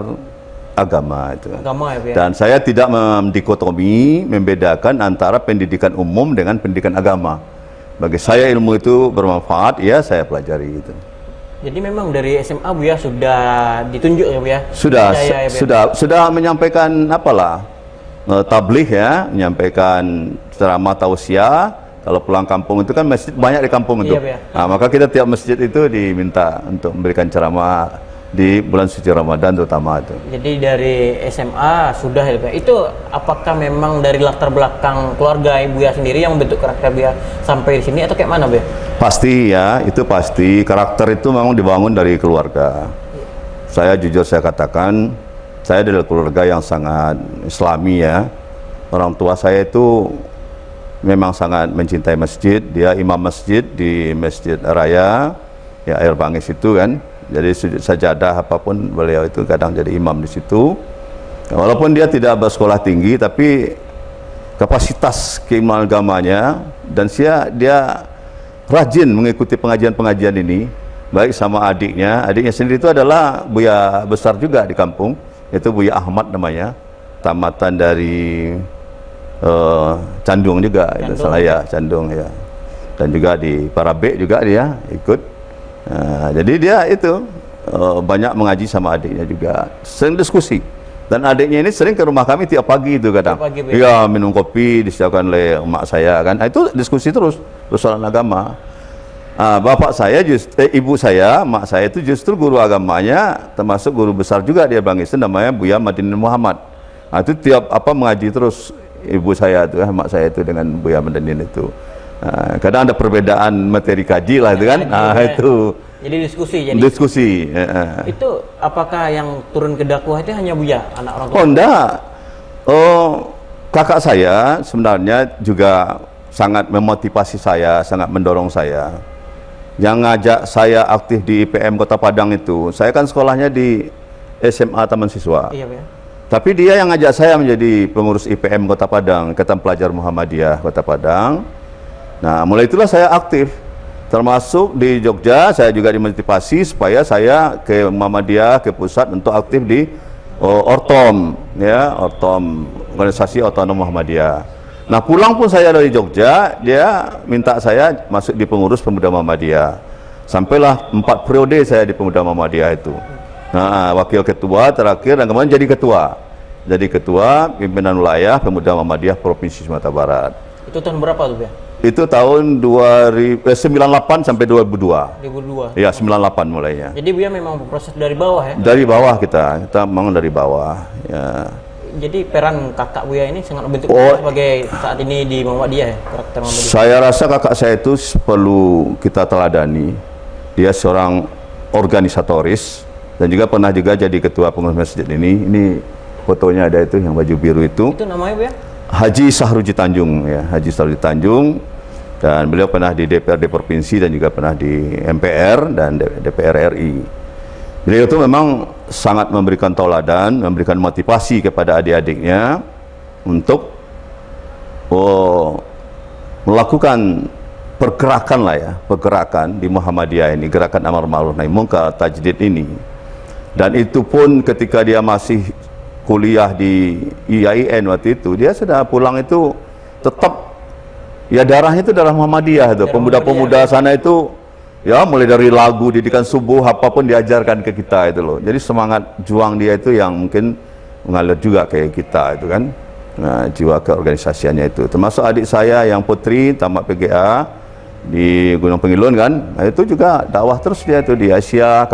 agama itu. Agama ya, dan saya tidak mendikotomi, membedakan antara pendidikan umum dengan pendidikan agama. Bagi saya ilmu itu bermanfaat, ya saya pelajari itu. Jadi memang dari SMA Buya sudah ditunjuk ya Buya? Sudah menyampaikan apalah, tabligh ya, menyampaikan ceramah tausiah. Kalau pulang kampung itu kan masjid banyak di kampung itu. Iya, nah, maka kita tiap masjid itu diminta untuk memberikan ceramah di bulan suci Ramadan terutama itu. Jadi dari SMA sudah ya Buya. Itu apakah memang dari latar belakang keluarga Buya sendiri yang membentuk karakter Buya sampai di sini, atau kayak mana Buya? Pasti ya, itu pasti. Karakter itu memang dibangun dari keluarga. Saya jujur saya katakan, saya dari keluarga yang sangat Islami ya. Orang tua saya itu memang sangat mencintai masjid. Dia imam masjid di Masjid Raya ya, Air Bangis itu kan. Jadi sajadah apapun beliau itu kadang jadi imam di situ. Walaupun dia tidak bersekolah tinggi, tapi kapasitas keimanan agamanya, dan dia rajin mengikuti pengajian-pengajian ini, baik sama adiknya. Adiknya sendiri itu adalah buya besar juga di kampung, itu Buya Ahmad namanya, tamatan dari Candung juga, itu salah ya, Candung ya. Dan juga di Parabe juga dia ikut. Jadi dia itu banyak mengaji sama adiknya juga, sering diskusi. Dan adiknya ini sering ke rumah kami tiap pagi itu kadang. Iya, minum kopi disediakan oleh emak saya kan. Itu diskusi terus persoalan agama. Bapak saya ibu saya, emak saya itu justru guru agamanya, termasuk guru besar juga dia Bang Isen, namanya Buya Madinin Muhammad. Itu tiap mengaji terus ibu saya itu, emak saya itu dengan Buya Madinin itu. Kadang ada perbedaan materi kaji lah itu kan. Itu jadi diskusi. Itu apakah yang turun ke dakwah itu hanya Buya, anak orang tua? Oh enggak. Kakak saya sebenarnya juga sangat memotivasi saya, sangat mendorong saya. Yang ngajak saya aktif di IPM Kota Padang itu, saya kan sekolahnya di SMA Taman Siswa. Iya, Buya. Tapi dia yang ngajak saya menjadi pengurus IPM Kota Padang, Ikatan Pelajar Muhammadiyah Kota Padang. Nah, mulai itulah saya aktif. Termasuk di Jogja, saya juga dimotivasi supaya saya ke Muhammadiyah, ke pusat untuk aktif di Ortom, ya, Ortom, Organisasi Otonom Muhammadiyah. Nah, pulang pun saya dari Jogja, dia minta saya masuk di pengurus Pemuda Muhammadiyah. Sampailah 4 periode saya di Pemuda Muhammadiyah itu. Nah, wakil ketua terakhir dan kemudian jadi ketua. Jadi ketua pimpinan wilayah Pemuda Muhammadiyah Provinsi Sumatera Barat. Itu tahun berapa tuh, Buya? Itu tahun 98 sampai 2002. 2002. Iya, 98 mulainya. Jadi Buya memang berproses dari bawah ya? Dari bawah kita memang dari bawah. Ya. Jadi peran kakak Buya ini sangat membentuk sebagai saat ini di Muhammadiyah ya, karakter Muhammadiyah. Saya rasa kakak saya itu perlu kita teladani. Dia seorang organisatoris dan juga pernah juga jadi ketua pengurus masjid ini. Ini fotonya ada itu yang baju biru itu. Itu namanya Buya? Haji Sahruji Tanjung ya, Haji Sahruji Tanjung, dan beliau pernah di DPRD provinsi dan juga pernah di MPR dan DPR RI. Beliau itu memang sangat memberikan tauladan, memberikan motivasi kepada adik-adiknya untuk melakukan pergerakan lah ya, pergerakan di Muhammadiyah ini, gerakan amar ma'ruf nahi munkar, tajdid ini. Dan itu pun ketika dia masih kuliah di IAIN waktu itu, dia sudah pulang itu tetap ya darahnya itu darah Muhammadiyah itu. Pemuda-pemuda sana itu ya mulai dari lagu, didikan subuh, apapun diajarkan ke kita itu loh. Jadi semangat juang dia itu yang mungkin mengalir juga kayak kita itu kan. Nah, jiwa keorganisasiannya itu. Termasuk adik saya yang putri tamat PGA di Gunung Pengilun kan. Nah, itu juga dakwah terus dia itu di Asia.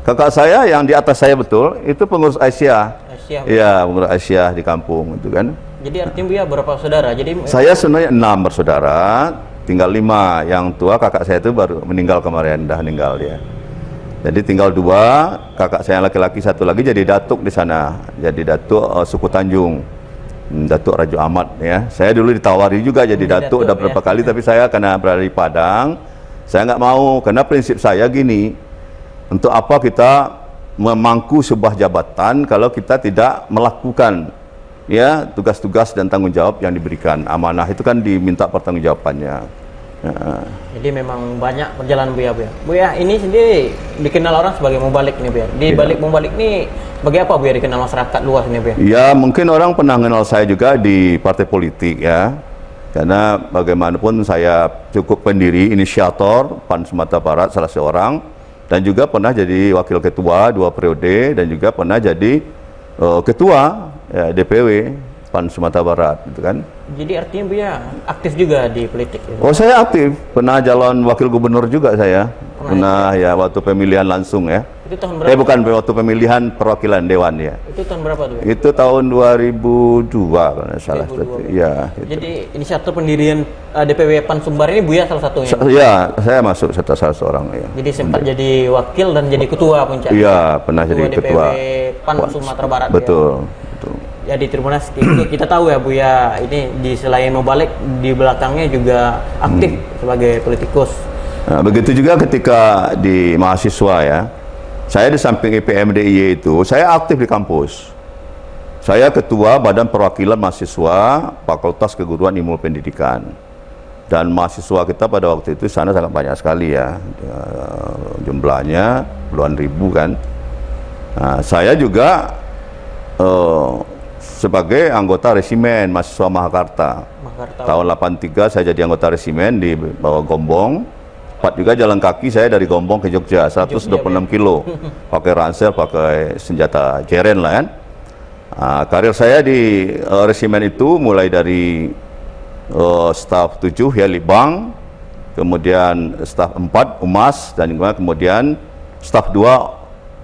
Kakak saya yang di atas saya betul itu pengurus Asia. Iya, pengurus Asia di kampung itu kan. Jadi artinya Buya berapa saudara? Jadi saya sebenarnya 6 bersaudara, tinggal 5. Yang tua kakak saya itu baru meninggal kemarin, dah meninggal dia. Jadi tinggal 2, kakak saya laki-laki 1 lagi jadi datuk di sana. Jadi datuk suku Tanjung. Datuk Raja Ahmad ya. Saya dulu ditawari juga jadi datuk udah berapa kali, tapi saya karena berada di Padang, saya nggak mau karena prinsip saya gini. Untuk apa kita memangku sebuah jabatan kalau kita tidak melakukan ya tugas-tugas dan tanggung jawab yang diberikan. Amanah itu kan diminta pertanggungjawabannya. Jadi memang banyak perjalanan Buya. Buya ini sendiri dikenal orang sebagai mubalik nih Buya. Di balik mubalik nih bagi apa Buya dikenal masyarakat luas nih Buya? Ya mungkin orang pernah kenal saya juga di partai politik ya. Karena bagaimanapun saya cukup pendiri, inisiator PAN Sumatera Barat salah seorang. Dan juga pernah jadi wakil ketua 2 periode dan juga pernah jadi ketua ya, DPW PAN Sumatera Barat gitu kan. Jadi artinya Buya aktif juga di politik ya? Oh, saya aktif, pernah calon wakil gubernur juga saya. Pernah ya waktu pemilihan langsung ya. Itu tahun berapa? Bukan waktu pemilihan perwakilan dewan ya. Itu tahun berapa tuh? Itu tahun 2002 kalau tidak salah. Iya. Jadi inisiator pendirian DPW PAN Sumbar ini Buya salah satunya? Iya, saya masuk salah seorang ya. Jadi sempat jadi wakil dan jadi ketua puncak? Iya, pernah jadi ketua DPW PAN Sumatera Barat. Betul. Ya di Tribunas itu kita tahu ya Buya ini di selain mubalik di belakangnya juga aktif sebagai politikus. Nah, begitu juga ketika di mahasiswa ya. Saya di samping IPM DIY itu, saya aktif di kampus. Saya ketua Badan Perwakilan Mahasiswa Fakultas Keguruan Ilmu Pendidikan. Dan mahasiswa kita pada waktu itu sana sangat banyak sekali ya. Jumlahnya puluhan ribu kan. Nah, saya juga sebagai anggota resimen mahasiswa Mahakarta. Tahun 83 saya jadi anggota resimen di bawah Gombong. Juga jalan kaki saya dari Gombong ke Jogja 126 kilo pakai ransel, pakai senjata jeren lah kan. Karir saya di resimen itu mulai dari staf 7 ya Libang, kemudian staf 4 Umas, dan kemudian staf 2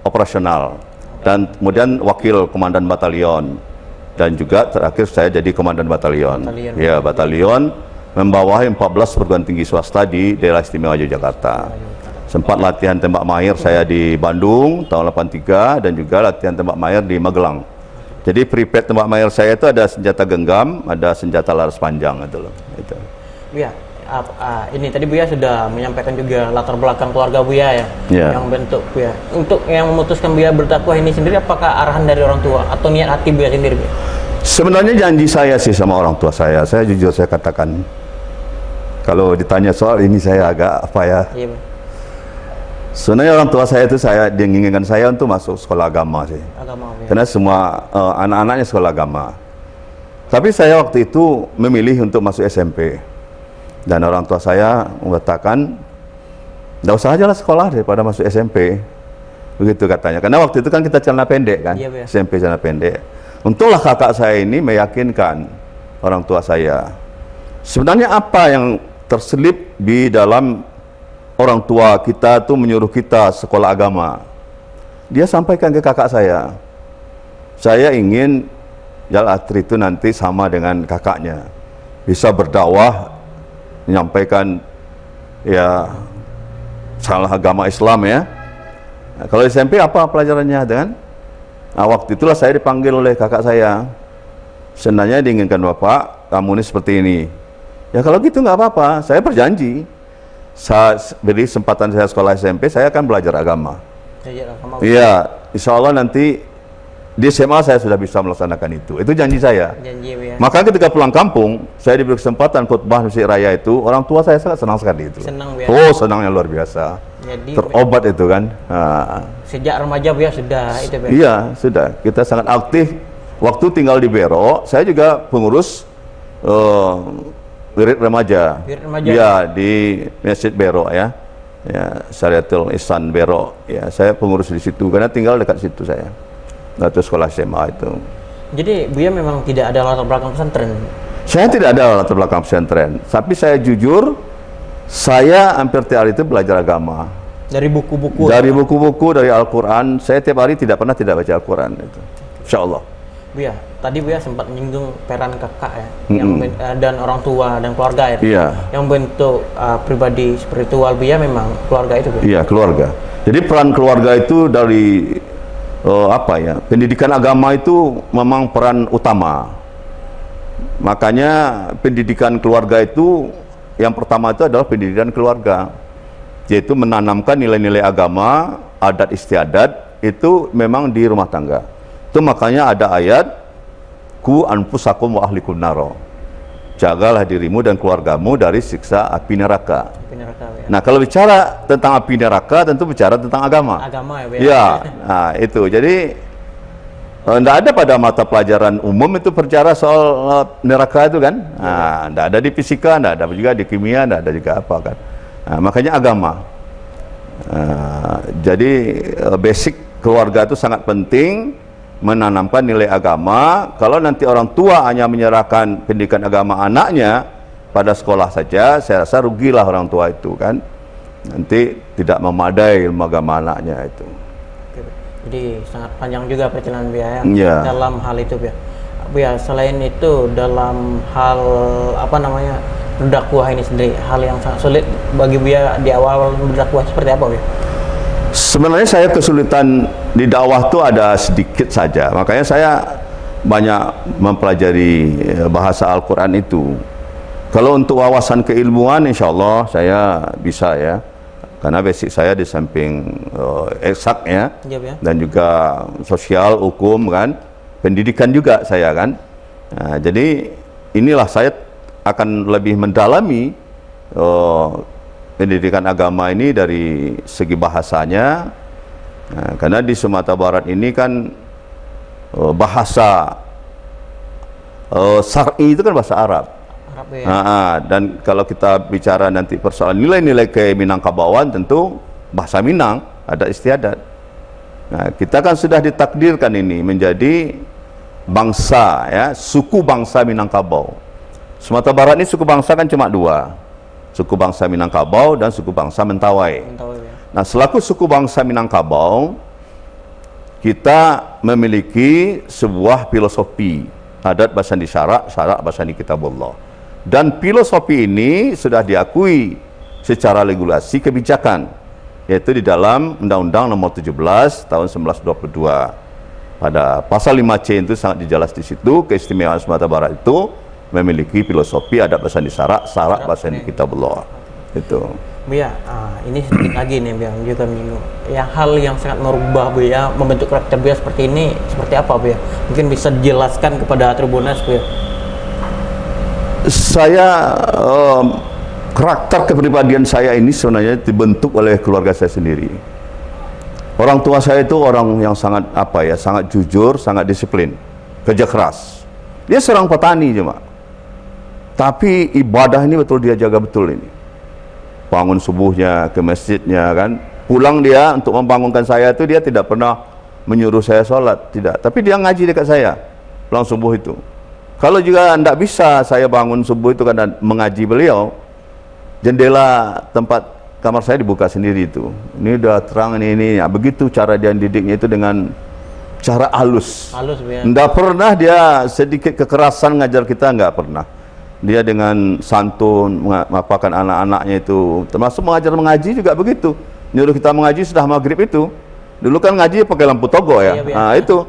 operasional, dan kemudian wakil komandan batalion, dan juga terakhir saya jadi komandan batalion. Ya, batalion membawahi 14 perguruan tinggi swasta di daerah istimewa Yogyakarta. Sempat latihan tembak mahir saya di Bandung tahun 83 dan juga latihan tembak mahir di Magelang. Jadi prepare tembak mahir saya itu ada senjata genggam, ada senjata laras panjang itu loh. Itu. Ya, ini tadi Buya sudah menyampaikan juga latar belakang keluarga Buya ya, yang bentuk Buya. Untuk yang memutuskan Buya berdakwah ini sendiri, apakah arahan dari orang tua atau niat hati Buya sendiri, Buya? Sebenarnya janji saya sih sama orang tua saya jujur saya katakan. Kalau ditanya soal ini saya agak apa ya? Iya, sebenarnya orang tua saya itu dia menginginkan saya untuk masuk sekolah agama sih. Agama, ya. Karena semua anak-anaknya sekolah agama. Tapi saya waktu itu memilih untuk masuk SMP. Dan orang tua saya mengatakan, nggak usah aja lah sekolah daripada masuk SMP. Begitu katanya. Karena waktu itu kan kita celana pendek kan, iya, SMP celana pendek. Untunglah kakak saya ini meyakinkan orang tua saya. Sebenarnya apa yang terselip di dalam orang tua kita tuh menyuruh kita sekolah agama? Dia sampaikan ke kakak saya ingin Jal Atri itu nanti sama dengan kakaknya, bisa berdakwah, menyampaikan ya salah agama Islam ya. Nah, kalau di SMP apa pelajarannya dengan? Nah, waktu itulah saya dipanggil oleh kakak saya. Sebenarnya diinginkan bapak, kamu ini seperti ini. Ya kalau gitu nggak apa-apa, saya berjanji. Saat beri kesempatan saya sekolah SMP, saya akan belajar agama. Iya, insya Allah nanti di SMA saya sudah bisa melaksanakan itu. Itu janji saya. Janji, ya. Maka ketika pulang kampung, saya diberi kesempatan khutbah Masjid Raya itu, orang tua saya sangat senang sekali itu. Senang, ya. Oh, senangnya luar biasa. Jadi, terobat itu kan. Nah. Sejak remaja Buya sudah itu, Buya? Iya, sudah. Kita sangat aktif. Waktu tinggal di Bero, saya juga pengurus wirid remaja. Wirid remaja. Ya, di Masjid Bero ya. Ya, Syariatul Ihsan Bero. Ya, saya pengurus di situ karena tinggal dekat situ saya. Atau sekolah SMA itu. Jadi Buya memang tidak ada latar belakang pesantren? Saya tidak ada latar belakang pesantren, tapi saya jujur, saya hampir tiap hari itu belajar agama. Dari buku-buku? Dari buku-buku, dari Al-Quran. Saya tiap hari tidak pernah tidak baca Al-Quran itu. Insya Allah. Buya, tadi Buya sempat menyinggung peran kakak ya, dan orang tua dan keluarga ya. Iya. Yang bentuk pribadi spiritual Buya memang keluarga itu, Buya? Iya, keluarga. Jadi peran keluarga itu dari pendidikan agama itu memang peran utama. Makanya pendidikan keluarga itu yang pertama itu adalah pendidikan keluarga, yaitu menanamkan nilai-nilai agama, adat istiadat itu memang di rumah tangga. Itu makanya ada ayat ku anfusakum wa ahlikum naro, jagalah dirimu dan keluargamu dari siksa api neraka. Ya. Nah, kalau bicara tentang api neraka tentu bicara tentang agama. Agama ya, ya. Nah, itu. Jadi tidak ada pada mata pelajaran umum itu bicara soal neraka itu kan. Nah, tidak ada di fisika, tidak ada juga di kimia, tidak ada juga apa kan. Nah, makanya agama. Jadi basic keluarga itu sangat penting, menanamkan nilai agama. Kalau nanti orang tua hanya menyerahkan pendidikan agama anaknya pada sekolah saja, saya rasa rugilah orang tua itu kan. Nanti tidak memadai ilmu agama anaknya itu. Jadi sangat panjang juga perjalanan Buya ya. Dalam hal itu Buya, selain itu dalam hal berdakwah ini sendiri, hal yang sangat sulit bagi Buya di awal berdakwah seperti apa, Buya? Sebenarnya saya kesulitan di dakwah itu ada sedikit saja, makanya saya banyak mempelajari bahasa Al-Quran itu. Kalau untuk wawasan keilmuan, insya Allah saya bisa ya, karena basic saya di samping eksak ya, dan juga sosial, hukum kan, pendidikan juga saya kan. Nah, jadi inilah saya akan lebih mendalami pendidikan agama ini dari segi bahasanya. Nah, karena di Sumatera Barat ini kan bahasa syar'i itu kan bahasa Arab. Dan kalau kita bicara nanti persoalan nilai-nilai ke Minangkabauan, tentu bahasa Minang ada istiadat. Nah, kita kan sudah ditakdirkan ini menjadi bangsa ya, suku bangsa Minangkabau. Sumatera Barat ini suku bangsa kan cuma dua, suku bangsa Minangkabau dan suku bangsa Mentawai. Nah, selaku suku bangsa Minangkabau, kita memiliki sebuah filosofi adat Basandi Syarak, Syarak Basandi Kitabullah. Dan filosofi ini sudah diakui secara regulasi kebijakan, yaitu di dalam Undang-Undang Nomor 17 Tahun 1922. Pada pasal 5C itu sangat dijelas di situ, keistimewaan Sumatera Barat itu memiliki filosofi adab bahasa Syarak, syarak bahasa kitabullah. Itu. Buya, ini sedikit lagi nih Buya, juga menyinggung hal yang sangat merubah Buya, membentuk karakter Buya seperti ini, seperti apa Buya? Mungkin bisa dijelaskan kepada Tribuners Buya. Saya karakter kepribadian saya ini sebenarnya dibentuk oleh keluarga saya sendiri. Orang tua saya itu orang yang sangat sangat jujur, sangat disiplin, kerja keras. Dia seorang petani cuma, tapi ibadah ini betul dia jaga betul ini. Bangun subuhnya ke masjidnya kan, pulang dia untuk membangunkan saya itu dia tidak pernah menyuruh saya sholat, tidak, tapi dia ngaji dekat saya pulang subuh itu. Kalau juga tidak bisa saya bangun subuh itu karena mengaji beliau, jendela tempat kamar saya dibuka sendiri itu, ini udah terang ini. Begitu cara dia didiknya itu dengan cara halus, tidak pernah dia sedikit kekerasan ngajar kita, nggak pernah. Dia dengan santun mengapakan anak-anaknya itu, termasuk mengaji juga begitu. Nyuruh kita mengaji sudah maghrib itu. Dulu kan ngaji pakai lampu togo ya. Nah itu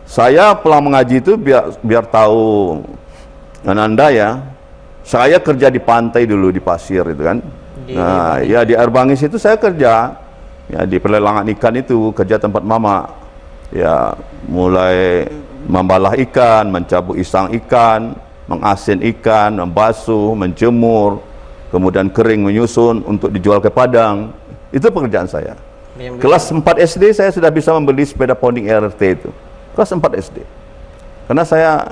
saya pulang mengaji itu biar tahu Anda ya. Saya kerja di pantai dulu di pasir itu kan. Nah ya di air bangis itu saya kerja ya, di pelelangan ikan itu kerja tempat mama. Ya mulai membalah ikan, mencabut isang ikan, mengasin ikan, membasuh, menjemur, kemudian kering menyusun untuk dijual ke Padang. Itu pekerjaan saya. Kelas 4 SD saya sudah bisa membeli sepeda ponding RRT itu. Kelas 4 SD. Karena saya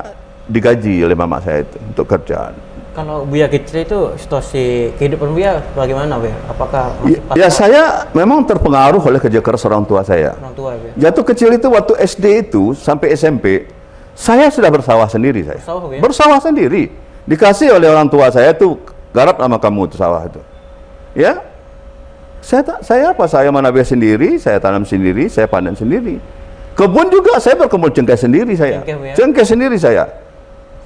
digaji oleh mama saya itu untuk kerjaan. Kalau Buya kecil itu situasi kehidupan Buya bagaimana Buya? Apakah masih ya saya memang terpengaruh oleh kerja keras orang tua saya. Orang tua ya. Jatuh kecil itu waktu SD itu sampai SMP saya sudah bersawah sendiri saya. Bersawah sendiri. Dikasih oleh orang tua saya tuh, garap sama kamu itu sawah itu. Ya. Saya menabih sendiri, saya tanam sendiri, saya panen sendiri. Kebun juga saya berkebun cengkeh sendiri saya. Cengkeh sendiri saya.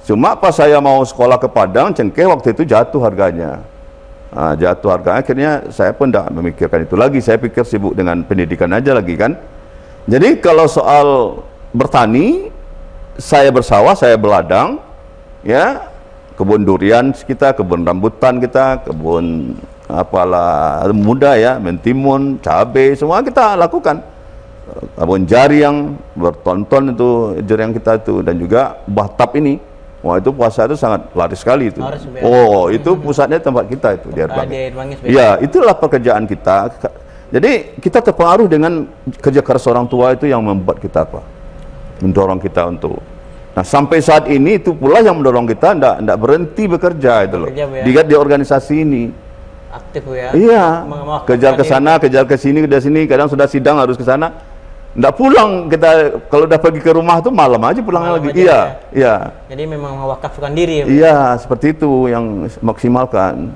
Cuma pas saya mau sekolah ke Padang, cengkeh waktu itu jatuh harganya. Nah, jatuh harganya, akhirnya saya pun tidak memikirkan itu lagi. Saya pikir sibuk dengan pendidikan aja lagi kan. Jadi kalau soal bertani, saya bersawah, saya beladang, ya, kebun durian kita, kebun rambutan kita, kebun apalah muda ya, mentimun, cabai, semua kita lakukan. Kebun jariang, bertonton itu jariang kita itu, dan juga batap ini. Wah itu puasa itu sangat laris sekali itu. Oh itu pusatnya tempat kita itu di Air Bangis. Ya itulah pekerjaan kita. Jadi kita terpengaruh dengan kerja keras orang tua itu yang membuat kita mendorong kita untuk. Nah sampai saat ini itu pula yang mendorong kita ndak berhenti bekerja itu loh. Dilihat di organisasi ini. Aktif ya. Iya. Kejar ke sana, kejar ke sini, ke sini. Kadang sudah sidang harus ke sana. Nggak pulang kita, kalau udah pergi ke rumah tuh malam aja pulangnya lagi. Iya, iya. Jadi memang mewakafkan diri ya. Iya, seperti itu yang maksimalkan.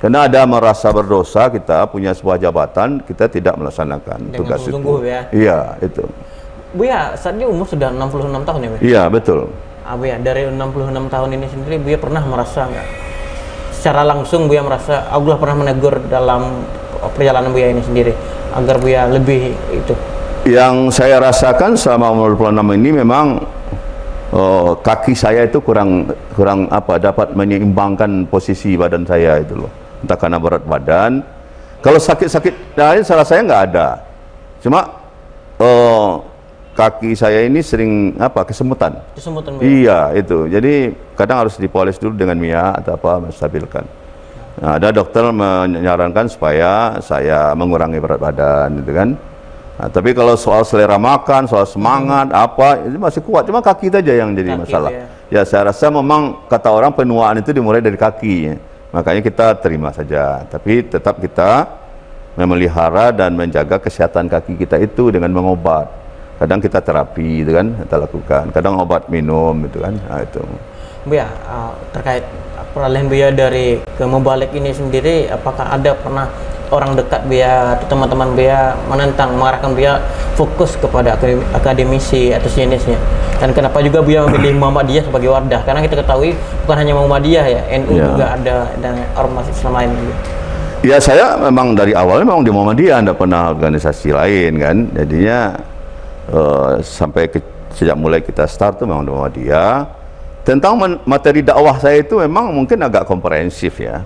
Karena ada merasa berdosa kita punya sebuah jabatan, kita tidak melaksanakan tugas itu. Ya. Iya, itu. Buya, saat ini umur sudah 66 tahun ya, Buya? Iya, betul. Buya, dari 66 tahun ini sendiri Buya pernah merasa nggak? Secara langsung Buya merasa Allah pernah menegur dalam perjalanan Buya ini sendiri agar Buya lebih itu. Yang saya rasakan selama umur 26 ini memang kaki saya itu kurang dapat menyeimbangkan posisi badan saya itu loh. Entah karena berat badan. Kalau sakit-sakit lain salah saya nggak ada. Cuma kaki saya ini sering kesemutan. Kesemutan. Iya itu. Jadi kadang harus dipoles dulu dengan minyak atau menstabilkan. Nah, ada dokter menyarankan supaya saya mengurangi berat badan gitu kan. Nah, tapi kalau soal selera makan, soal semangat, itu masih kuat. Cuma kaki saja yang jadi masalah. Ya saya rasa memang kata orang penuaan itu dimulai dari kaki. Ya. Makanya kita terima saja. Tapi tetap kita memelihara dan menjaga kesehatan kaki kita itu dengan mengobat. Kadang kita terapi, itu kan, kita lakukan. Kadang obat minum, itu kan. Nah, itu. Buya, terkait peralihan Buya dari ke Mubalik ini sendiri, apakah ada pernah orang dekat Buya atau teman-teman Buya menentang, mengarahkan Buya fokus kepada akademisi atau jenisnya? Dan kenapa juga Buya memilih Muhammadiyah sebagai wadah? Karena kita ketahui bukan hanya Muhammadiyah ya, NU juga ada dan ormas Islam lain juga. Ya saya memang dari awal memang di Muhammadiyah, tidak pernah organisasi lain kan. Jadinya sampai sejak mulai kita start tuh memang di Muhammadiyah. tentang materi dakwah saya itu memang mungkin agak komprehensif ya.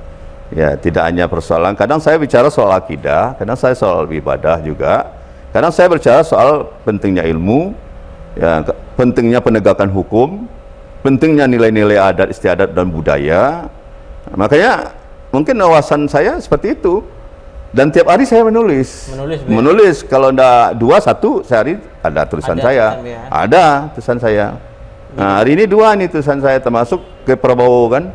Ya, tidak hanya persoalan, kadang saya bicara soal akidah, kadang saya soal ibadah juga, kadang saya bicara soal pentingnya ilmu, ya, pentingnya penegakan hukum, pentingnya nilai-nilai adat istiadat dan budaya. Makanya mungkin wawasan saya seperti itu. Dan tiap hari saya menulis. Kalau enggak 2, 1 sehari ada tulisan saya. Ada tulisan saya. Nah, hari ini 2 nih tulisan saya, termasuk ke Prabowo kan.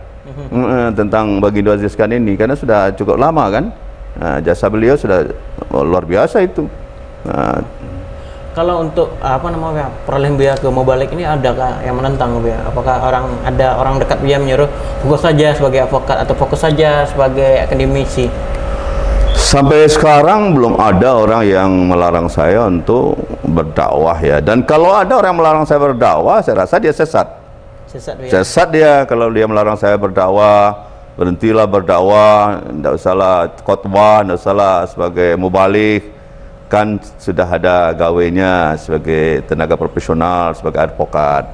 Tentang Baginda Aziz Khan ini, karena sudah cukup lama kan. Nah, jasa beliau sudah luar biasa itu. Nah, kalau untuk apa namanya perolehan Buya ke Mubalik ini, adakah yang menentang Buya? Apakah ada orang dekat Buya menyuruh fokus saja sebagai advokat atau fokus saja sebagai akademisi? Sampai sekarang belum ada orang yang melarang saya untuk berdakwah ya. Dan kalau ada orang yang melarang saya berdakwah, saya rasa dia sesat. Sesat dia kalau dia melarang saya berdakwah. Berhentilah berdakwah, tidak usahlah khotbah, tidak usahlah sebagai mubalik, kan sudah ada gawainya sebagai tenaga profesional, sebagai advokat.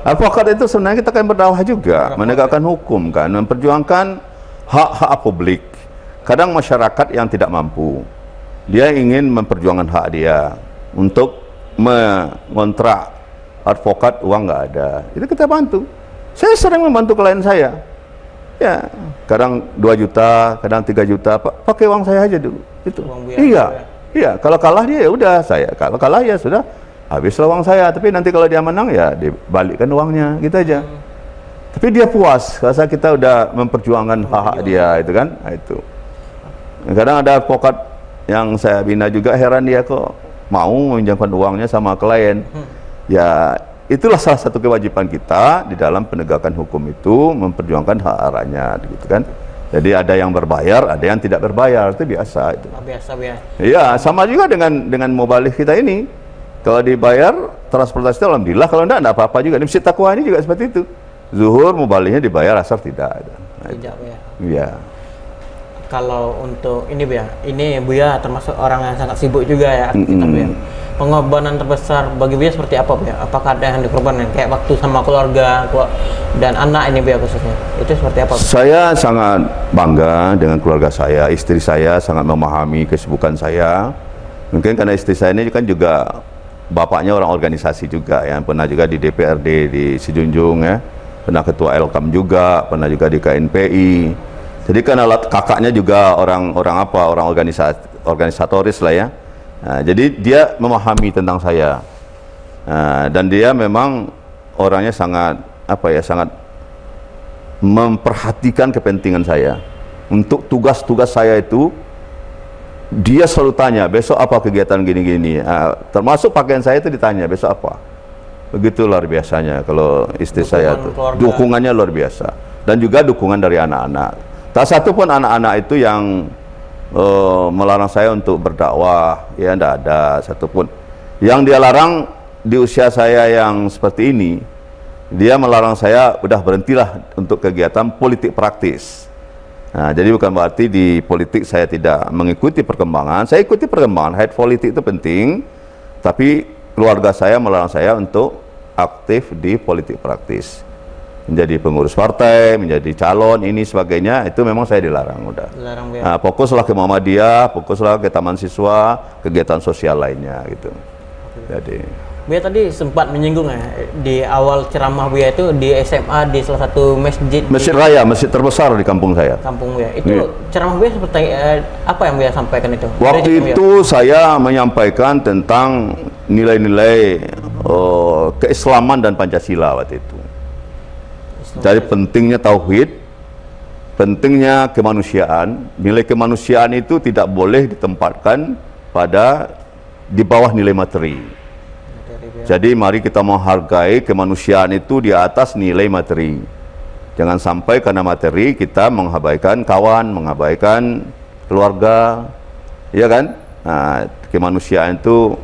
Advokat itu sebenarnya kita kan berdakwah juga, menegakkan hukum kan, memperjuangkan hak-hak publik. Kadang masyarakat yang tidak mampu, dia ingin memperjuangkan hak dia untuk mengontrak advokat, uang nggak ada, itu kita bantu. Saya sering membantu klien saya, ya kadang 2 juta, kadang 3 juta, pakai uang saya aja dulu. Itu iya, kalau kalah dia ya udah, saya kalau kalah ya sudah, habislah uang saya. Tapi nanti kalau dia menang ya dibalikkan uangnya, gitu aja. Tapi dia puas, rasa kita udah memperjuangkan hak dia, itu kan. Nah, itu kadang ada advokat yang saya bina juga, heran dia kok mau meminjamkan uangnya sama klien. Ya, itulah salah satu kewajiban kita di dalam penegakan hukum itu, memperjuangkan hak rakyat, gitu kan. Jadi ada yang berbayar, ada yang tidak berbayar, itu biasa itu. Biasa ya. Iya, sama juga dengan mubalik kita ini. Kalau dibayar transportasi itu alhamdulillah, kalau enggak apa-apa juga. Di Masjid Taqwa ini juga seperti itu. Zuhur mubaliknya dibayar, asar tidak ada. Nah, tidak ya. Iya. Kalau untuk ini Buya, ini Buya termasuk orang yang sangat sibuk juga ya, aktivitas Buya. Pengorbanan terbesar bagi Buya seperti apa Buya? Apakah ada yang dikorbankan kayak waktu sama keluarga dan anak ini Buya khususnya? Itu seperti apa Buya? Saya sangat bangga dengan keluarga saya, istri saya sangat memahami kesibukan saya. Mungkin karena istri saya ini kan juga bapaknya orang organisasi juga, yang pernah juga di DPRD di Sijunjung ya, pernah ketua Elkam juga, pernah juga di KNPI. Jadi karena kakaknya juga orang organisatoris lah ya. Nah, jadi dia memahami tentang saya. Nah, dan dia memang orangnya sangat sangat memperhatikan kepentingan saya. Untuk tugas-tugas saya itu dia selalu tanya, besok apa kegiatan gini-gini. Termasuk pakaian saya itu ditanya, besok apa. Begitu luar biasanya kalau istri saya itu. Dukungannya luar biasa. Dan juga dukungan dari anak-anak. Tak satu pun anak-anak itu yang melarang saya untuk berdakwah, ya tidak ada satupun. Yang dia larang di usia saya yang seperti ini, dia melarang saya udah berhentilah untuk kegiatan politik praktis. Nah, jadi bukan berarti di politik saya tidak mengikuti perkembangan. Saya ikuti perkembangan, head politik itu penting, tapi keluarga saya melarang saya untuk aktif di politik praktis. Menjadi pengurus partai, menjadi calon, ini sebagainya, itu memang saya dilarang udah. Nah, fokuslah ke Muhammadiyah, fokuslah ke taman siswa, kegiatan sosial lainnya gitu. Jadi Buya tadi sempat menyinggung ya di awal ceramah Buya itu di SMA di salah satu masjid. Masjid Raya, masjid terbesar di kampung saya. Kampung Buya. Itu ceramah Buya seperti apa yang Buya sampaikan itu? Waktu itu saya menyampaikan tentang nilai-nilai keislaman dan Pancasila waktu itu. Jadi pentingnya tauhid, pentingnya kemanusiaan. Nilai kemanusiaan itu tidak boleh ditempatkan di bawah nilai materi. Jadi mari kita menghargai kemanusiaan itu di atas nilai materi. Jangan sampai karena materi kita mengabaikan kawan, mengabaikan keluarga, ya kan? Nah, kemanusiaan itu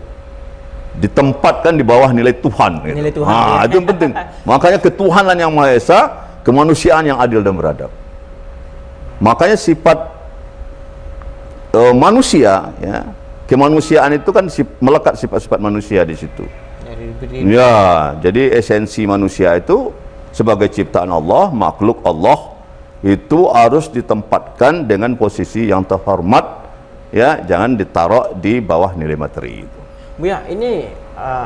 ditempatkan di bawah nilai Tuhan. Gitu. Nilai Tuhan. Nah, itu yang penting. Makanya ketuhanan yang Maha Esa, kemanusiaan yang adil dan beradab. Makanya sifat manusia, ya, kemanusiaan itu kan melekat sifat-sifat manusia di situ. Ya, jadi esensi manusia itu sebagai ciptaan Allah, makhluk Allah, itu harus ditempatkan dengan posisi yang terhormat, ya, jangan ditaruh di bawah nilai materi itu. Buya, ini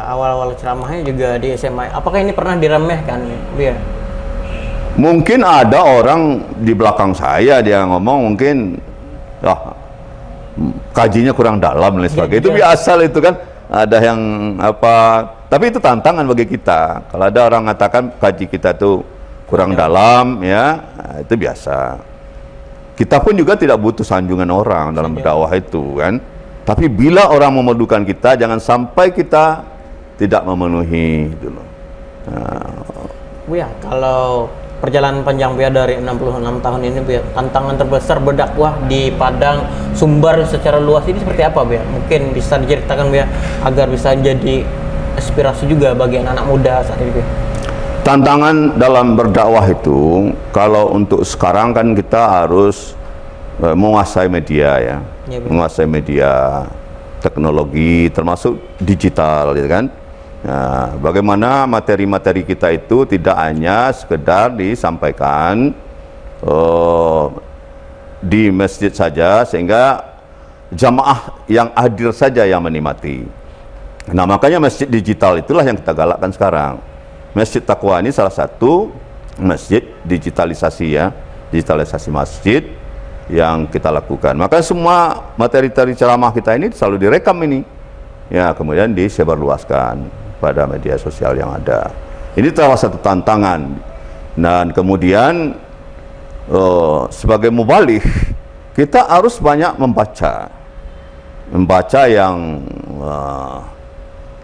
awal-awal ceramahnya juga di SMA. Apakah ini pernah diremehkan, Buya? Mungkin ada orang di belakang saya dia ngomong mungkin kajinya kurang dalam dan sebagainya. Itu biasa itu kan, ada yang apa, tapi itu tantangan bagi kita. Kalau ada orang mengatakan kaji kita tuh kurang dalam, ya, itu biasa. Kita pun juga tidak butuh sanjungan orang dalam berdakwah itu kan. Tapi bila orang memerlukan kita, jangan sampai kita tidak memenuhi gitu loh. Buya, kalau perjalanan panjang Buya dari 66 tahun ini, Buya, tantangan terbesar berdakwah di Padang Sumbar secara luas ini seperti apa, Buya? Mungkin bisa diceritakan, Buya, agar bisa jadi inspirasi juga bagi anak-anak muda saat ini, Buya. Tantangan dalam berdakwah itu, kalau untuk sekarang kan kita harus menguasai media, ya, menguasai media, teknologi, termasuk digital, gitu kan. Nah, bagaimana materi-materi kita itu tidak hanya sekedar disampaikan di masjid saja, sehingga jamaah yang hadir saja yang menikmati. Nah, makanya masjid digital itulah yang kita galakkan sekarang. Masjid Taqwa ini salah satu masjid digitalisasi, ya, digitalisasi masjid yang kita lakukan. Maka semua materi-materi ceramah kita ini selalu direkam ini, ya, kemudian disebarluaskan pada media sosial yang ada. Ini salah satu tantangan. Dan kemudian sebagai mubaligh, kita harus banyak membaca yang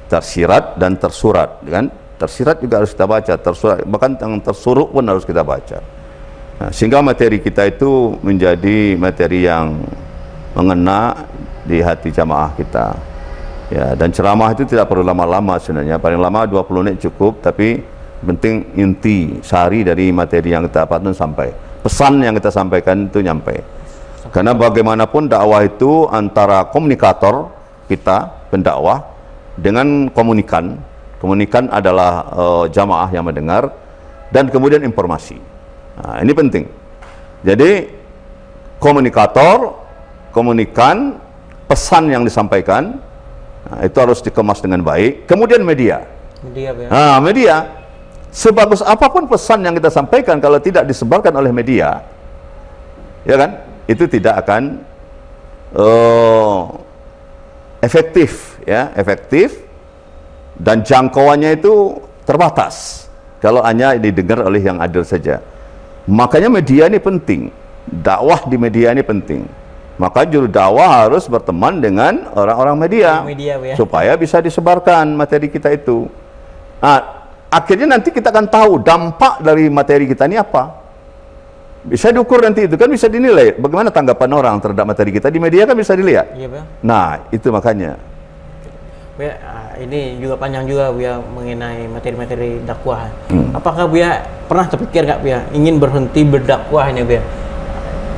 tersirat dan tersurat, kan? Tersirat juga harus kita baca, tersurat, bahkan yang tersuruh pun harus kita baca. Nah, sehingga materi kita itu menjadi materi yang mengena di hati jamaah kita. Ya, dan ceramah itu tidak perlu lama-lama sebenarnya, paling lama 20 menit cukup, tapi penting inti sari dari materi yang kita dapatkan sampai, pesan yang kita sampaikan itu nyampe. Karena bagaimanapun dakwah itu antara komunikator kita, pendakwah, dengan komunikan. Komunikan adalah jamaah yang mendengar, dan kemudian informasi. Nah, ini penting. Jadi komunikator, komunikan, pesan yang disampaikan, nah, itu harus dikemas dengan baik. Kemudian media. Nah, media, sebagus apapun pesan yang kita sampaikan, kalau tidak disebarkan oleh media, ya kan, itu tidak akan efektif, ya, efektif, dan jangkauannya itu terbatas kalau hanya didengar oleh yang adil saja. Makanya media ini penting, dakwah di media ini penting. Maka juru dakwah harus berteman dengan orang-orang media, ya, supaya bisa disebarkan materi kita itu. Nah, akhirnya nanti kita akan tahu dampak dari materi kita ini apa. Bisa diukur nanti, itu kan bisa dinilai bagaimana tanggapan orang terhadap materi kita di media, kan bisa dilihat. Iya, Bang. Nah, itu makanya. Buya, ini juga panjang juga, Buya, mengenai materi-materi dakwah. Apakah Buya pernah terpikir nggak, Buya, ingin berhenti berdakwah ini, Buya?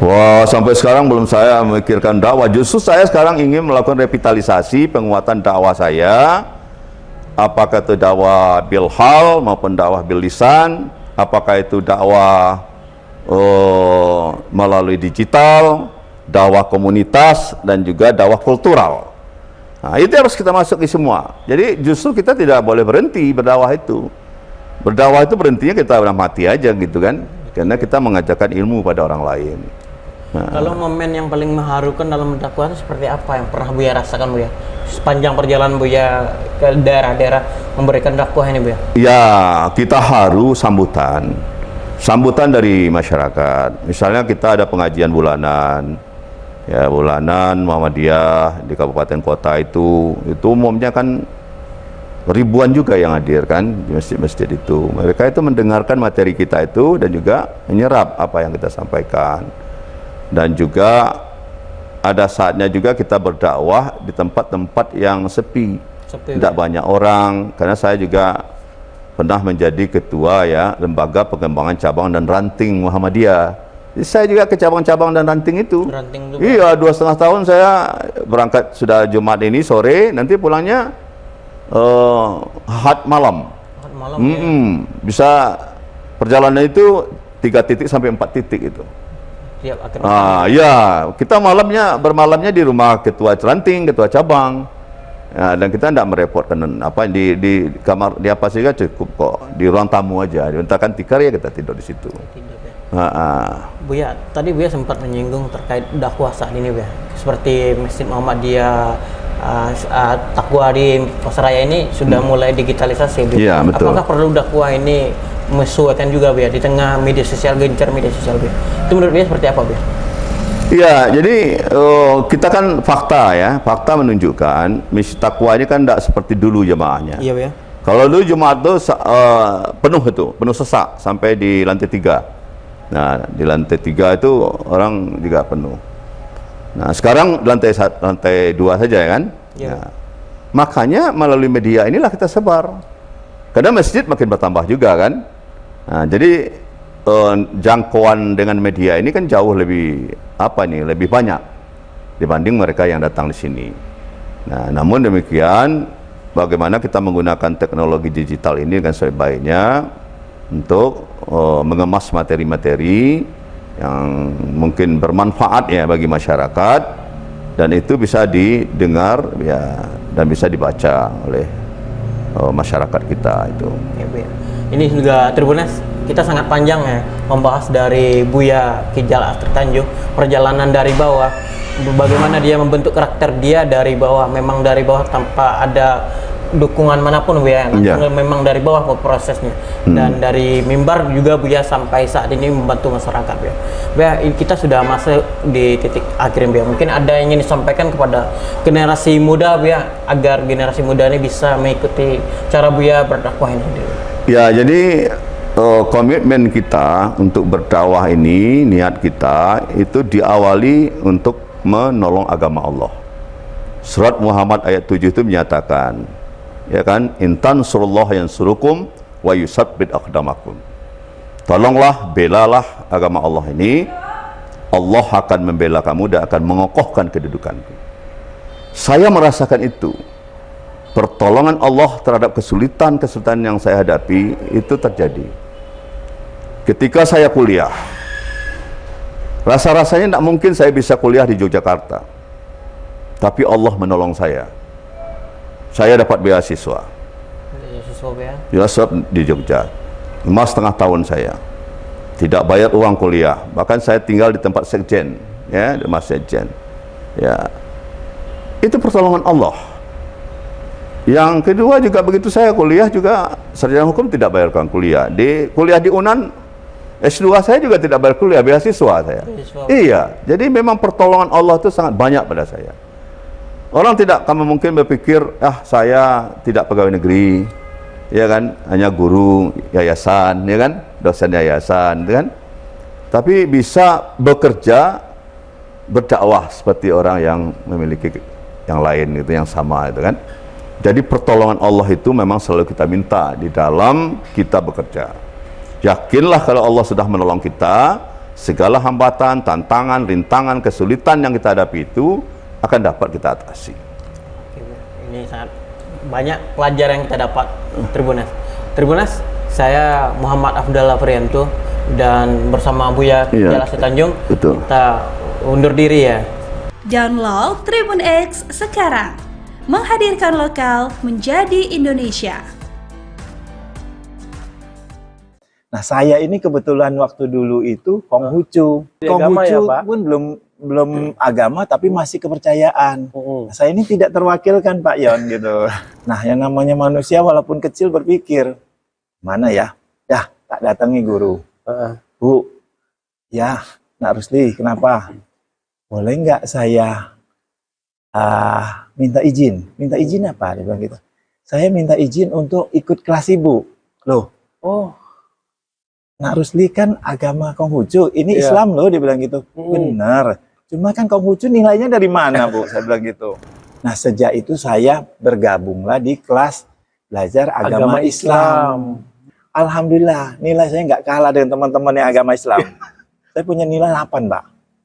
Wah, sampai sekarang belum saya memikirkan dakwah. Justru saya sekarang ingin melakukan revitalisasi, penguatan dakwah saya. Apakah itu dakwah bil hal maupun dakwah bil lisan, apakah itu dakwah melalui digital, dakwah komunitas, dan juga dakwah kultural. Nah, itu harus kita masuk di semua. Jadi justru kita tidak boleh berhenti berdakwah itu. Berdakwah itu berhentinya kita udah mati aja gitu kan. Karena kita mengajarkan ilmu pada orang lain. Nah, kalau momen yang paling mengharukan dalam berdakwah itu seperti apa yang pernah Buya rasakan, Buya? Sepanjang perjalanan Buya ke daerah-daerah memberikan dakwah ini, Buya? Ya, kita haru sambutan. Sambutan dari masyarakat. Misalnya kita ada pengajian bulanan. Ya, bulanan Muhammadiyah di kabupaten kota itu umumnya kan ribuan juga yang hadir kan di masjid-masjid itu. Mereka itu mendengarkan materi kita itu dan juga menyerap apa yang kita sampaikan. Dan juga ada saatnya juga kita berdakwah di tempat-tempat yang sepi, tidak banyak orang. Karena saya juga pernah menjadi ketua, ya, lembaga pengembangan cabang dan ranting Muhammadiyah. Saya juga ke cabang-cabang dan ranting itu. Iya, 2,5 tahun saya berangkat sudah Jumat ini sore, nanti pulangnya Ahad malam. Ahad malam, Bisa perjalanan itu 3 titik sampai 4 titik itu. Siap, Ya, kita bermalamnya di rumah ketua ranting, ketua cabang. Ya, dan kita tidak merepotkan apa di kamar di apa sih cukup kok, di ruang tamu aja. Dimintakan tikar ya kita tidur di situ. Buya, tadi Buya sempat menyinggung terkait dakwah saat ini, Buya. Seperti Masjid Muhammadiyah Taqwa di Pasaraya ini sudah mulai digitalisasi, Buya. Iya, betul. Apakah perlu dakwah ini menyesuaikan juga, Buya, di tengah media sosial, gencar media sosial, Buya? Itu menurut Buya seperti apa, Buya? Iya, jadi kita kan fakta menunjukkan Masjid Taqwa ini kan tidak seperti dulu jemaahnya. Iya, Buya. Kalau dulu Jumat itu penuh sesak sampai di lantai 3. Nah, di lantai 3 itu orang juga penuh. Nah, sekarang lantai 2 saja ya kan? Iya. Nah, makanya melalui media inilah kita sebar. Karena masjid makin bertambah juga kan? Nah, jadi jangkauan dengan media ini kan jauh lebih lebih banyak dibanding mereka yang datang di sini. Nah, namun demikian bagaimana kita menggunakan teknologi digital ini dengan sebaik-baiknya untuk mengemas materi-materi yang mungkin bermanfaat ya bagi masyarakat, dan itu bisa didengar ya dan bisa dibaca oleh masyarakat kita itu. Ya, ini juga Tribuners, kita sangat panjang ya membahas dari Buya Kijal Astri Tanjung, perjalanan dari bawah, bagaimana dia membentuk karakter dia dari bawah, memang dari bawah tanpa ada dukungan manapun, Buya, memang dari bawah prosesnya. Dan dari mimbar juga Buya sampai saat ini membantu masyarakat, Buya. Buya, kita sudah masuk di titik akhir, Buya. Mungkin ada yang ingin disampaikan kepada generasi muda, Buya, agar generasi muda ini bisa mengikuti cara Buya berdakwah ini. Ya, jadi komitmen kita untuk berdakwah ini, niat kita itu diawali untuk menolong agama Allah. Surat Muhammad ayat 7 itu menyatakan, ya kan, intan surullah yang surukum wa yusabbit aqdamakum. Tolonglah, belalah agama Allah ini, Allah akan membela kamu dan akan mengokohkan kedudukanku. Saya merasakan itu. Pertolongan Allah terhadap kesulitan yang saya hadapi itu terjadi ketika saya kuliah. Rasa-rasanya tidak mungkin saya bisa kuliah di Yogyakarta, tapi Allah menolong saya. Saya dapat beasiswa di Jogja 5,5 tahun. Saya tidak bayar uang kuliah, bahkan saya tinggal di tempat sekjen, ya, di Mas Sekjen. Ya, itu pertolongan Allah. Yang kedua juga begitu, saya kuliah juga sarjana hukum tidak bayar uang kuliah. Kuliah di UNAN S2 saya juga tidak bayar kuliah, beasiswa saya. Iya, jadi memang pertolongan Allah itu sangat banyak pada saya. Orang tidak akan mungkin berpikir, saya tidak pegawai negeri, ya kan, hanya guru yayasan, ya kan, dosen yayasan, ya kan. Tapi bisa bekerja, berdakwah seperti orang yang memiliki yang lain itu, yang sama itu kan. Jadi pertolongan Allah itu memang selalu kita minta di dalam kita bekerja. Yakinlah kalau Allah sudah menolong kita, segala hambatan, tantangan, rintangan, kesulitan yang kita hadapi itu akan dapat kita atasi. Ini sangat banyak pelajaran yang kita dapat, Tribuners. Saya Muhammad Afdallah Prianto dan bersama Buya Kijal Astri Tanjung, kita undur diri ya. Download Tribun X sekarang, menghadirkan lokal menjadi Indonesia. Nah, saya ini kebetulan waktu dulu itu Konghucu. Konghucu pun belum agama tapi masih kepercayaan. Nah, saya ini tidak terwakilkan, Pak Yon, gitu. Nah, yang namanya manusia walaupun kecil berpikir, mana ya? Tak datangi guru. Bu, ya, Nak Rusli, kenapa? Boleh nggak saya minta izin? Minta izin apa? Dia bilang gitu. Saya minta izin untuk ikut kelas Ibu. Loh, Nak Rusli kan agama Konghucu, ini Islam loh, dia bilang gitu. Benar, cuma kan Konghucu nilainya dari mana, Bu? Saya bilang gitu. Nah, sejak itu saya bergabunglah di kelas belajar agama Islam. Alhamdulillah, nilai saya nggak kalah dengan teman-teman yang agama Islam. Saya punya nilai 8, Pak.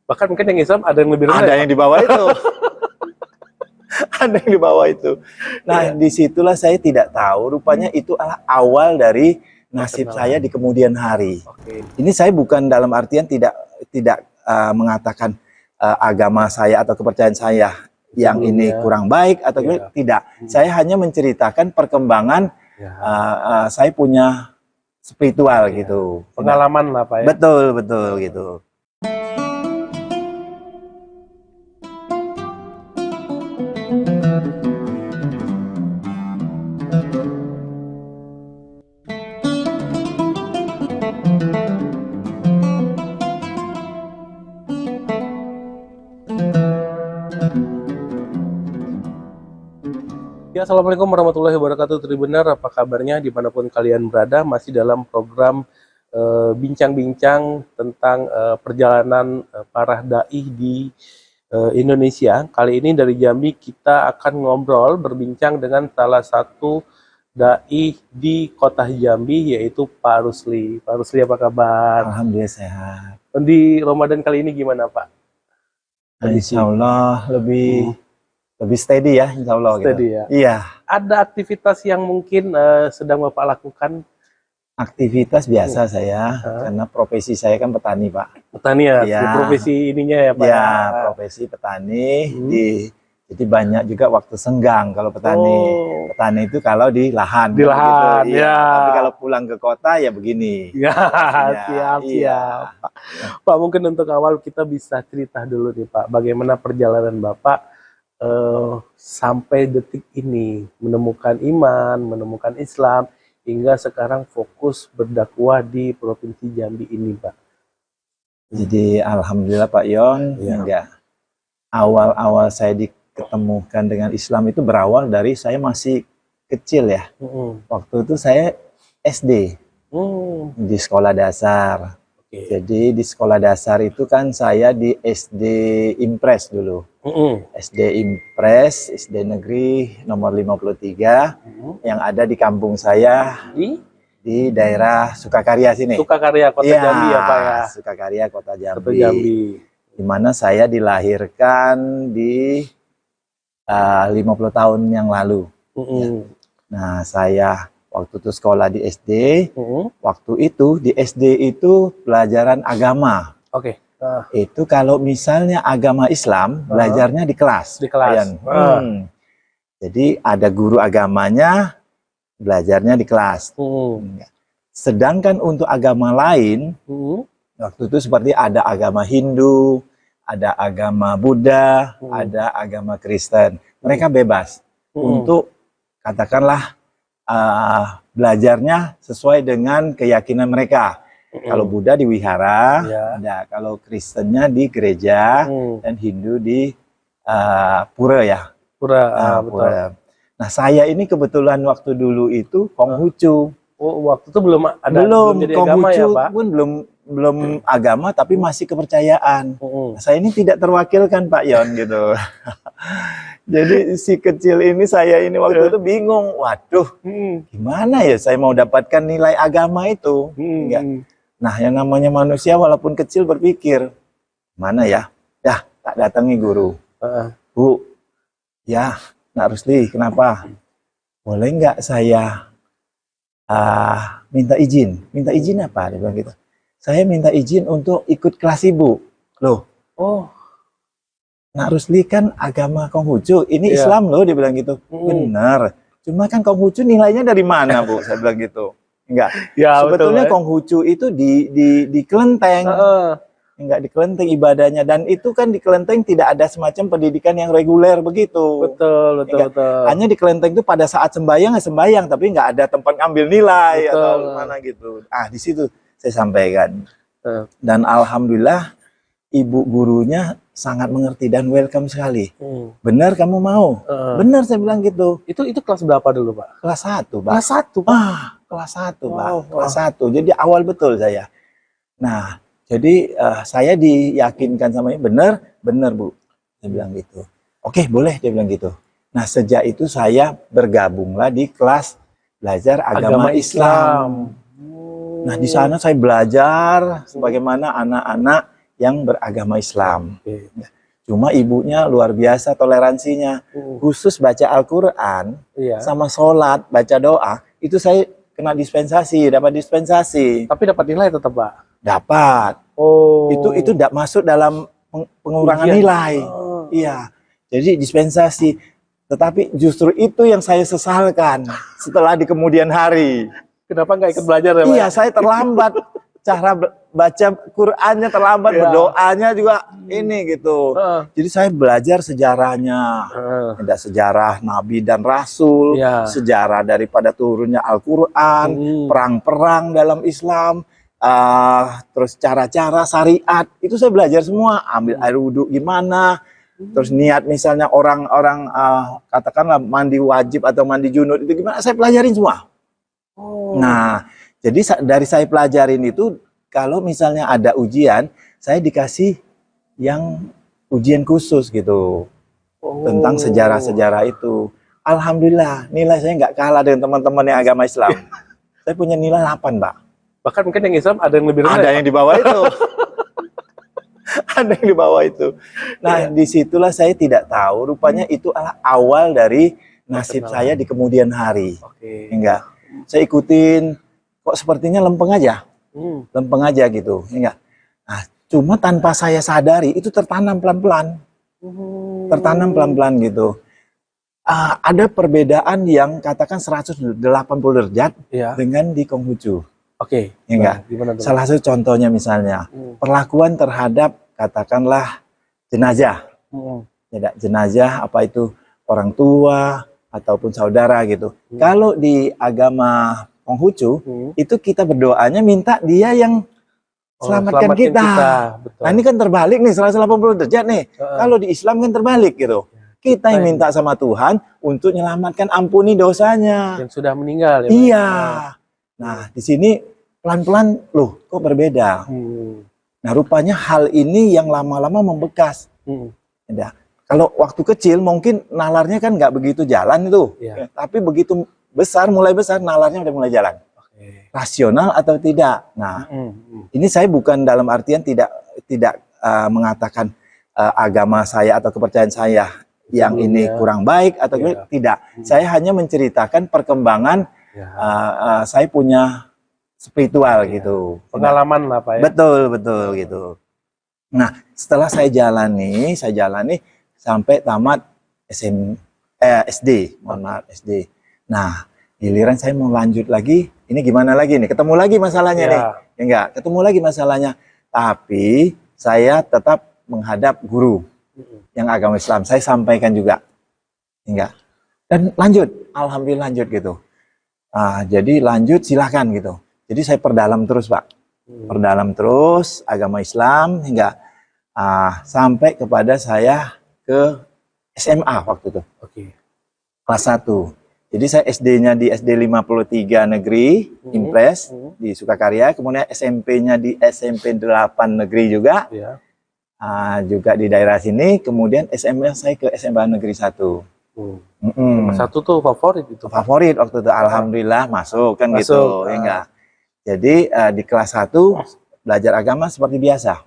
Bahkan mungkin yang Islam ada yang lebih rendah. Ada yang di bawah itu. Ada yang di bawah itu. Nah, disitulah saya tidak tahu, rupanya itu adalah awal dari nasib saya di kemudian hari. Ini saya bukan dalam artian tidak mengatakan agama saya atau kepercayaan saya yang ini kurang baik atau tidak. Saya hanya menceritakan perkembangan saya punya spiritual gitu. Pengalaman lah Pak ya. Betul gitu. Ya, Assalamualaikum warahmatullahi wabarakatuh. Tribenar, apa kabarnya dimanapun kalian berada? Masih dalam program bincang-bincang tentang perjalanan para dai di Indonesia. Kali ini dari Jambi kita akan berbincang dengan salah satu dai di kota Jambi, yaitu Pak Rusli. Pak Rusli, apa kabar? Alhamdulillah sehat. Di Ramadan kali ini gimana Pak? Insya Allah lebih steady ya, insya Allah. Steady gitu. ya. Iya. Ada aktivitas yang mungkin sedang Bapak lakukan? Aktivitas biasa saya, karena profesi saya kan petani Pak. Petani ya, profesi ininya ya Pak? Ya, profesi petani. Jadi banyak juga waktu senggang kalau petani. Petani itu kalau di lahan. Di lahan, gitu. ya. Tapi kalau pulang ke kota ya begini. Ya, siap. Pak, mungkin untuk awal kita bisa cerita dulu nih Pak, bagaimana perjalanan Bapak sampai detik ini menemukan iman, menemukan Islam, hingga sekarang fokus berdakwah di Provinsi Jambi ini Pak. Jadi alhamdulillah Pak Yon, awal-awal saya diketemukan dengan Islam itu berawal dari saya masih kecil ya. Waktu itu saya SD di sekolah dasar. Jadi di sekolah dasar itu kan saya di SD Impres dulu. SD Impres, SD Negeri nomor 53 yang ada di kampung saya di daerah Sukakarya sini. Sukakarya, Kota Jambi ya Pak ya. Sukakarya, Kota Jambi. Di mana saya dilahirkan di 50 tahun yang lalu. Nah, saya waktu itu sekolah di SD, waktu itu di SD itu pelajaran agama. Itu kalau misalnya agama Islam, belajarnya di kelas. Di kelas. Jadi ada guru agamanya, belajarnya di kelas. Sedangkan untuk agama lain, waktu itu seperti ada agama Hindu, ada agama Buddha, ada agama Kristen. Mereka bebas untuk katakanlah belajarnya sesuai dengan keyakinan mereka. Kalau Buddha di wihara, ada kalau Kristennya di gereja, dan Hindu di pura ya. Pura. Nah, saya ini kebetulan waktu dulu itu Konghucu. Waktu itu belum ada jadi agama ya Pak? Pun belum agama, tapi masih kepercayaan. Nah, saya ini tidak terwakilkan Pak Yon gitu. Jadi si kecil ini, saya ini waktu itu bingung, waduh, gimana ya saya mau dapatkan nilai agama itu? Nah, yang namanya manusia walaupun kecil berpikir, mana ya? Ya, tak datangi guru. Bu, ya, Nak Rusli, kenapa? Boleh nggak saya minta izin? Minta izin apa? Dia bilang gitu. Saya minta izin untuk ikut kelas ibu. Loh, Nak Rusli kan agama Konghucu, ini Islam loh, dia bilang gitu. Benar. Cuma kan Konghucu nilainya dari mana, Bu? Saya bilang gitu. Enggak. Ya, sebetulnya betul, Konghucu itu di kelenteng. Enggak di kelenteng ibadahnya, dan itu kan di kelenteng tidak ada semacam pendidikan yang reguler begitu. Betul. Hanya di kelenteng itu pada saat sembahyang ya sembahyang, tapi nggak ada tempat ngambil nilai atau mana gitu. Di situ saya sampaikan. Dan alhamdulillah ibu gurunya sangat mengerti dan welcome sekali. Benar kamu mau? Benar, saya bilang gitu. Itu kelas berapa dulu Pak? Kelas 1 Pak. Kelas 1 Pak? Kelas 1 Pak. Kelas 1. Jadi awal betul saya. Nah, jadi saya diyakinkan sama benar Bu. Saya bilang gitu. Oke, boleh, dia bilang gitu. Nah, sejak itu saya bergabunglah di kelas belajar agama Islam. Nah, di sana saya belajar sebagaimana anak-anak yang beragama Islam. Cuma ibunya luar biasa toleransinya. Khusus baca Al-Quran sama sholat, baca doa, itu saya kena dispensasi, dapat dispensasi. Tapi dapat nilai tetap, Pak? Dapat. Oh. Itu tidak masuk dalam pengurangan Ujian. nilai. Iya. Jadi dispensasi. Tetapi justru itu yang saya sesalkan setelah di kemudian hari. Kenapa nggak ikut belajar ya, Pak? Iya, saya terlambat. Cara baca Qur'annya terlambat, berdoanya juga ini gitu. Jadi saya belajar sejarahnya. Ada sejarah Nabi dan Rasul, sejarah daripada turunnya Al-Quran, perang-perang dalam Islam, terus cara-cara syariat. Itu saya belajar semua. Ambil air wudhu gimana, terus niat misalnya orang-orang katakanlah mandi wajib atau mandi junub itu gimana, saya pelajarin semua. Nah, jadi dari saya pelajarin itu, kalau misalnya ada ujian, saya dikasih yang ujian khusus gitu. Tentang sejarah-sejarah itu. Alhamdulillah, nilai saya nggak kalah dengan teman-teman yang agama Islam. Saya punya nilai 8, Pak. Bahkan mungkin yang Islam ada yang lebih rendah. Ada yang di bawah itu. Ada yang di bawah itu. Nah, disitulah saya tidak tahu. Rupanya itu adalah awal dari nasib saya di kemudian hari. Enggak. Saya ikutin, kok sepertinya lempeng aja. Lempeng aja gitu. Enggak. Nah, cuma tanpa saya sadari, itu tertanam pelan-pelan. Tertanam pelan-pelan gitu. Ada perbedaan yang katakan 180 derajat dengan di Konghucu. Enggak. Salah satu contohnya misalnya perlakuan terhadap katakanlah jenazah. Tidak, jenazah apa itu orang tua ataupun saudara gitu. Kalau di agama Konghucu itu kita berdoanya minta dia yang selamatkan kita. Nah, ini kan terbalik nih 180 derajat nih. Kalau di Islam kan terbalik gitu. Kita yang minta sama Tuhan untuk menyelamatkan, ampuni dosanya. Yang sudah meninggal ya. Iya. Nah, di sini pelan-pelan loh kok berbeda. Nah, rupanya hal ini yang lama-lama membekas. Ya. Kalau waktu kecil mungkin nalarnya kan nggak begitu jalan itu. Ya, tapi begitu besar, mulai besar nalarnya udah mulai jalan. Rasional atau tidak. Nah, ini saya bukan dalam artian tidak mengatakan agama saya atau kepercayaan saya yang ini kurang baik atau tidak. Saya hanya menceritakan perkembangan saya punya spiritual gitu. Pengalaman lah, Pak ya. Betul gitu. Nah, setelah saya jalani sampai tamat SD, mohon maaf SD. Nah, giliran saya mau lanjut lagi, ini gimana lagi nih? Ketemu lagi masalahnya nih. Enggak, ketemu lagi masalahnya. Tapi saya tetap menghadap guru yang agama Islam. Saya sampaikan juga. Enggak. Dan lanjut, alhamdulillah lanjut gitu. Jadi lanjut silahkan gitu. Jadi saya perdalam terus, Pak. Perdalam terus agama Islam hingga sampai kepada saya ke SMA waktu itu. Kelas 1. Jadi saya SD-nya di SD 53 Negeri, Impres, di Sukakarya. Kemudian SMP-nya di SMP 8 Negeri juga. Juga di daerah sini. Kemudian SMA saya ke SMA Negeri 1. Satu tuh favorit itu. Favorit waktu itu, alhamdulillah masuk kan gitu. Enggak. Jadi di kelas 1 belajar agama seperti biasa.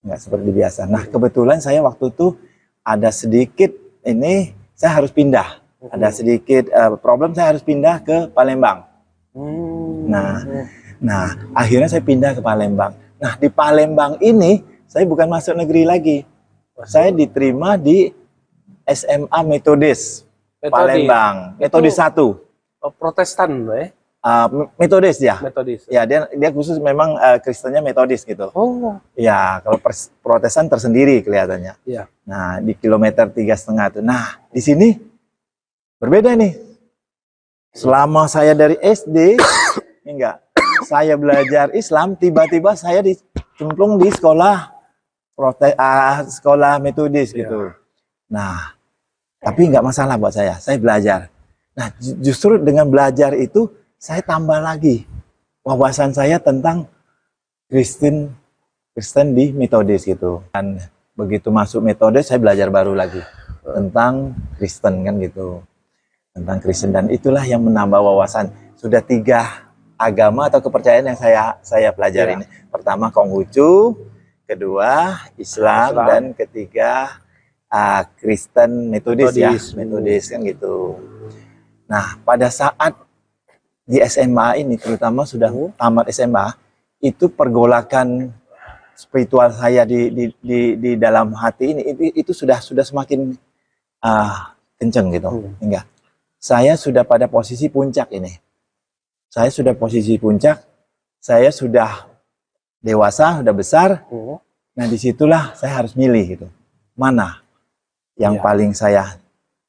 Enggak seperti biasa. Nah, kebetulan saya waktu itu ada sedikit ini saya harus pindah. Ada sedikit problem, saya harus pindah ke Palembang. Nah, akhirnya saya pindah ke Palembang. Nah, di Palembang ini saya bukan masuk negeri lagi. Saya diterima di SMA Metodis Palembang. Metodis 1. Protestan, ya? Metodis ya. Metodis. Ya, dia khusus memang Kristennya Metodis gitu. Ya, kalau Protestan tersendiri kelihatannya. Nah, di kilometer 3,5 tuh. Nah, di sini berbeda nih. Selama saya dari SD, saya belajar Islam, tiba-tiba saya dicemplung di sekolah Metodis gitu. Nah, tapi nggak masalah buat saya belajar. Nah, justru dengan belajar itu saya tambah lagi wawasan saya tentang Kristen di Metodis gitu. Dan begitu masuk Metodis saya belajar baru lagi tentang Kristen kan gitu. Tentang Kristen, dan itulah yang menambah wawasan. Sudah 3 agama atau kepercayaan yang saya pelajari ini. Pertama Konghucu, kedua Islam, dan ketiga Kristen Metodis ya, Metodis kan gitu. Nah, pada saat di SMA ini, terutama sudah tamat SMA, itu pergolakan spiritual saya di dalam hati ini itu sudah semakin kenceng gitu. Hingga saya sudah pada posisi puncak ini. Saya sudah posisi puncak, saya sudah dewasa, sudah besar. Nah, disitulah saya harus milih gitu. Mana yang paling saya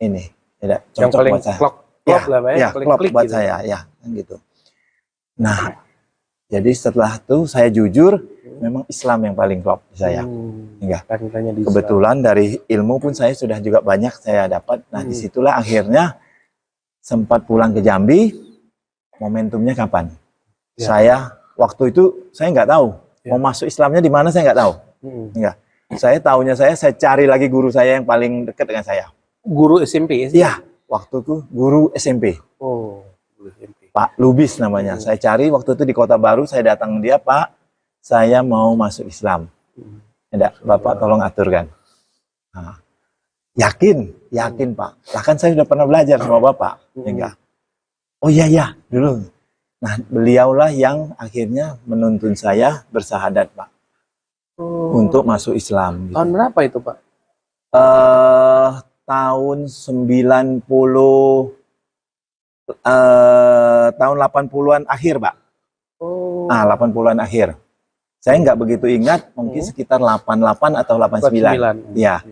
ini tidak cocok yang paling buat saya. klop lah, Pak, ya, paling klop klik buat gitu. saya, ya, kan gitu. Nah, jadi setelah itu saya jujur, memang Islam yang paling klop di saya. Hingga kebetulan dari ilmu pun saya sudah juga banyak saya dapat. Nah, disitulah akhirnya sempat pulang ke Jambi. Momentumnya kapan? Saya waktu itu saya nggak tahu mau masuk Islamnya di mana, saya nggak tahu. Enggak. Saya tahunya saya cari lagi guru saya yang paling dekat dengan saya. Guru SMP? Iya, waktu itu guru SMP. Oh, guru SMP. Pak Lubis namanya. Saya cari waktu itu di Kota Baru, saya datang dia, Pak, saya mau masuk Islam. Tidak, Bapak tolong aturkan. Nah, yakin Pak. Lah kan saya sudah pernah belajar sama Bapak. Enggak. Oh iya dulu. Nah, beliaulah yang akhirnya menuntun saya bersahadat, Pak. Untuk masuk Islam. Gitu. Tahun berapa itu, Pak? Tahun 90, tahun 80-an akhir, Pak. Nah, 80-an akhir. Saya nggak begitu ingat, mungkin sekitar 88 atau 89. Ya,